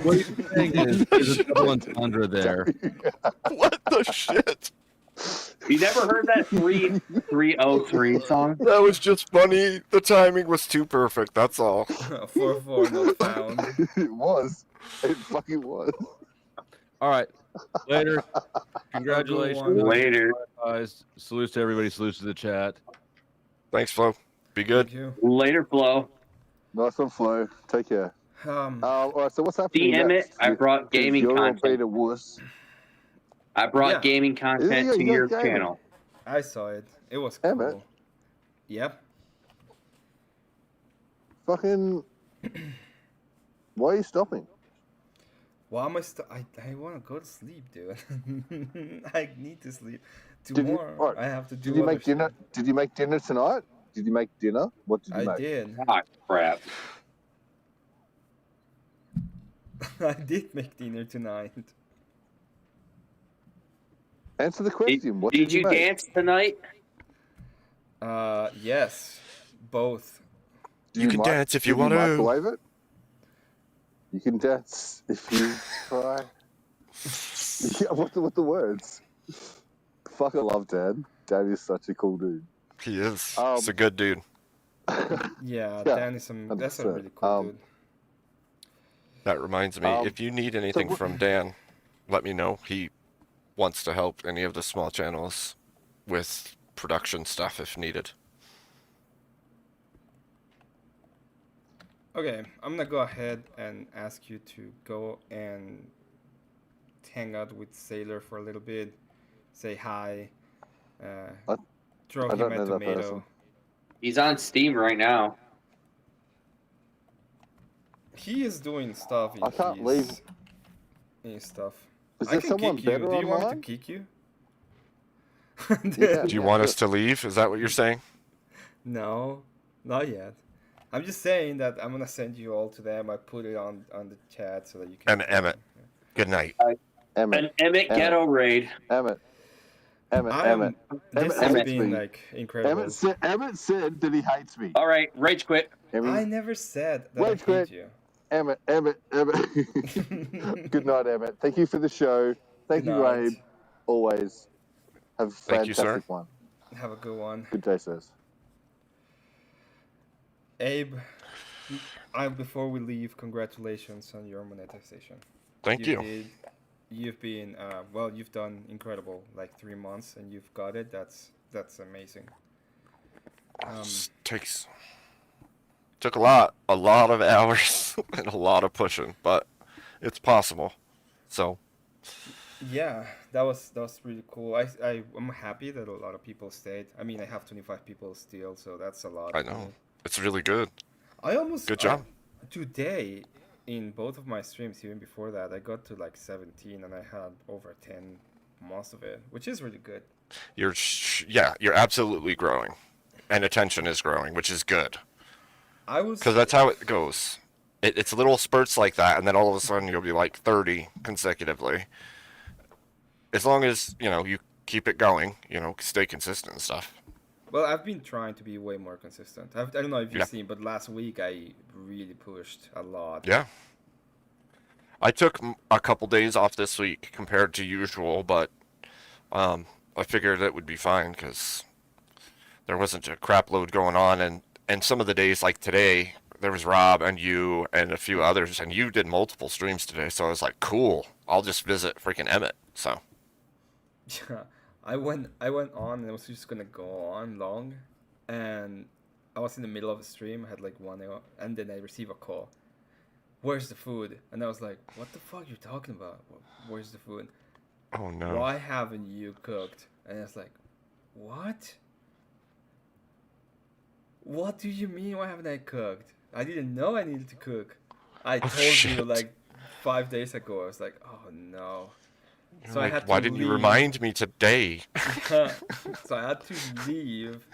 What you're saying is there's a double entendre there. What the shit? You never heard that 303 song? That was just funny. The timing was too perfect. That's all. 4-4 not found. It was. It fucking was. All right. Later. Congratulations. Later. Guys. Salutes to everybody. Salutes to the chat. Thanks, Flo. Be good. Thank you. Later, Flo. Nice one, Flo. Take care. All right, so what's happening DM next? it. I brought gaming You're all content. being a wuss. I brought Yeah. gaming content to you're your gaming. channel. I saw it. It was cool. Emmett. Yep. Fucking. Why are you stopping? Why am I want to go to sleep, dude. I need to sleep. Did you- Tomorrow, all right, I have to do Did you other make dinner? shit. Did you make dinner tonight? Did you make dinner? What did you I make? did. Ah, crap. I did make dinner tonight. Answer the question. What Did did you make? dance tonight? Yes. Both. You can dance if you want to. microwave it. You can dance if you try. Yeah, what the words? Fuck, I love Dan. Dan is such a cool dude. He is. He's a good dude. Yeah, Yeah, Dan is that's a 100%. really cool dude. That reminds me, if you need anything what- from Dan, let me know. He wants to help any of the small channels with production stuff if needed. Okay, I'm gonna go ahead and ask you to go and hang out with Sailor for a little bit, say hi, throw I him don't a know that tomato. person. He's on Steam right now. He is doing stuff. I can't leave. In stuff. Is I there can someone kick you. better Do you want me to online? kick you? Yeah. Do you want us to leave? Is that what you're saying? No, not yet. I'm just saying that I'm gonna send you all to them. I put it on the chat so that you can. And Emmett. Good night. An Emmett ghetto raid. Emmett. This Emmett has hates been me. like incredible. Emmett said that he hates me. All right, rage quit. I never said that I Rage hate quit. you. Emmett. Good night, Emmett. Thank you for the show. Thank Good you, night. Abe. Always. Have a Thank you, fantastic sir. one. Have a good one. Good day, sirs. Abe, before we leave, congratulations on your monetization. Thank you. You've been you've done incredible. Like 3 months, and you've got it. That's amazing. Took a lot of hours and a lot of pushing, but it's possible. So Yeah, that was really cool. I'm happy that a lot of people stayed. I mean, I have 25 people still, so that's a lot. I know it's really good. I almost Good job. today, in both of my streams, even before that, I got to like 17 and I had over 10 most of it, which is really good. You're absolutely growing, and attention is growing, which is good. Because that's how it goes. It's little spurts like that, and then all of a sudden you'll be like 30 consecutively. As long as you keep it going, stay consistent and stuff. Well, I've been trying to be way more consistent. I don't know if you've seen, but last week I really pushed a lot. Yeah. I took a couple days off this week compared to usual, but I figured it would be fine because there wasn't a crap load going on, and some of the days like today, there was Rob and you and a few others, and you did multiple streams today, so I was like, cool, I'll just visit freaking Emmett. So yeah, I went on and I was just gonna go on long, and I was in the middle of a stream. I had like 1 hour, and then I received a call. Where's the food? And I was like, what the fuck are you talking about? Where's the food? Oh no. Why haven't you cooked? And I was like, what? What do you mean? Why haven't I cooked? I didn't know I needed to cook. I told you like 5 days ago. I was like, oh no. So I had to why didn't you remind me today? So I had to leave,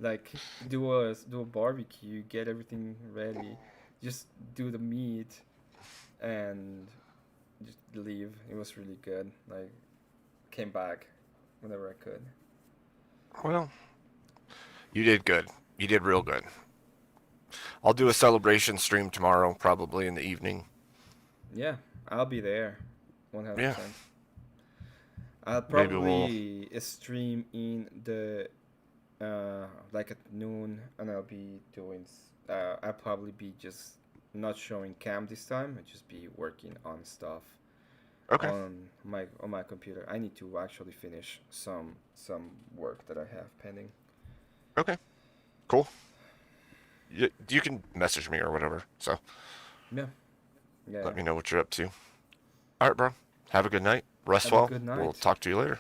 like do a barbecue, get everything ready, just do the meat, and just leave. It was really good. Like, came back whenever I could. Well, you did good. You did real good. I'll do a celebration stream tomorrow, probably in the evening. Yeah, I'll be there, 100%. Yeah. I'll probably stream in the like at noon, and I'll be doing. I'll probably be just not showing cam this time. I'll just be working on stuff. Okay. On my computer. I need to actually finish some work that I have pending. Okay. Cool. You can message me or whatever. So. Yeah. Yeah. Let me know what you're up to. All right, bro. Have a good night. Rest Have a well. good night. We'll talk to you later.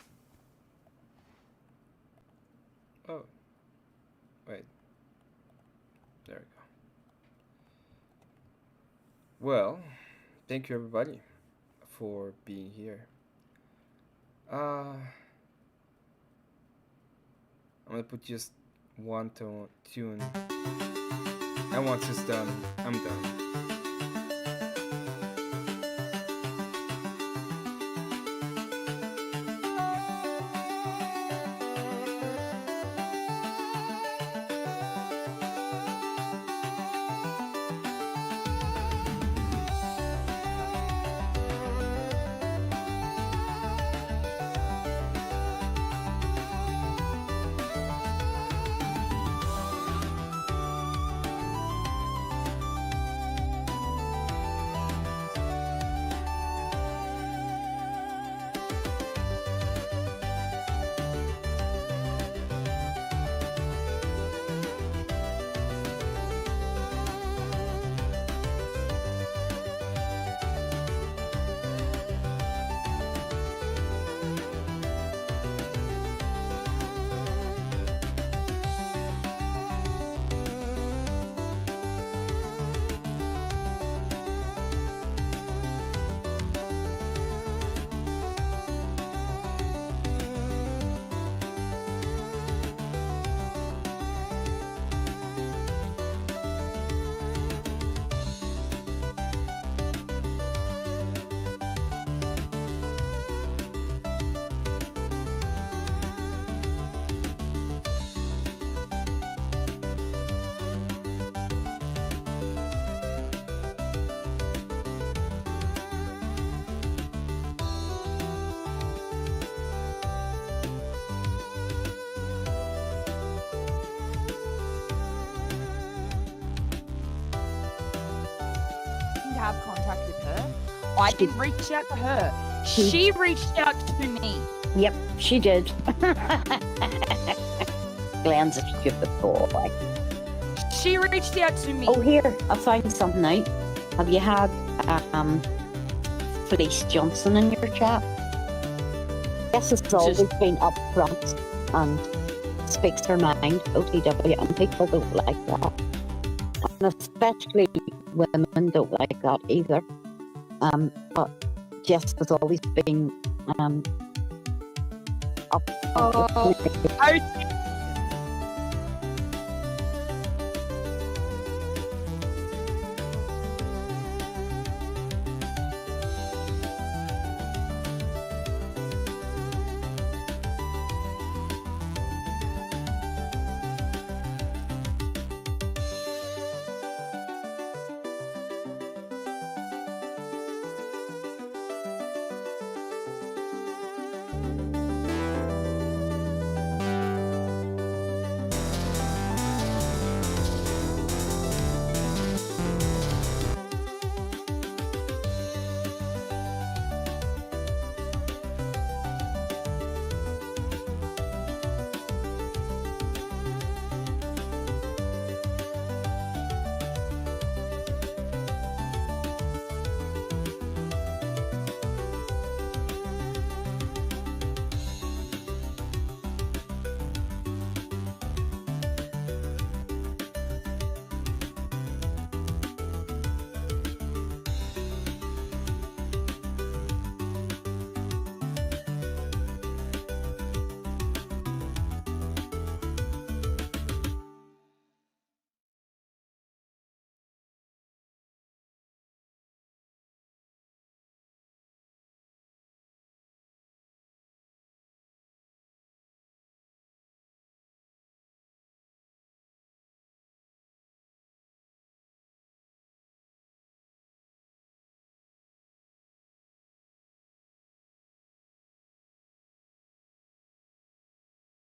Oh. Wait. There we go. Well, thank you everybody for being here. I'm gonna put just one tune, and once it's done, I'm done. Have contact with her. I didn't reach out to her. She reached out to me. Yep, she did. Glenn's a stupid boy. She reached out to me. Oh, here, I found something out. Have you had Felice Johnson in your chat? Yes, it's always been up front and speaks her mind, OTW, and people don't like that. And especially women don't like that either. But Jess has always been up. Oh,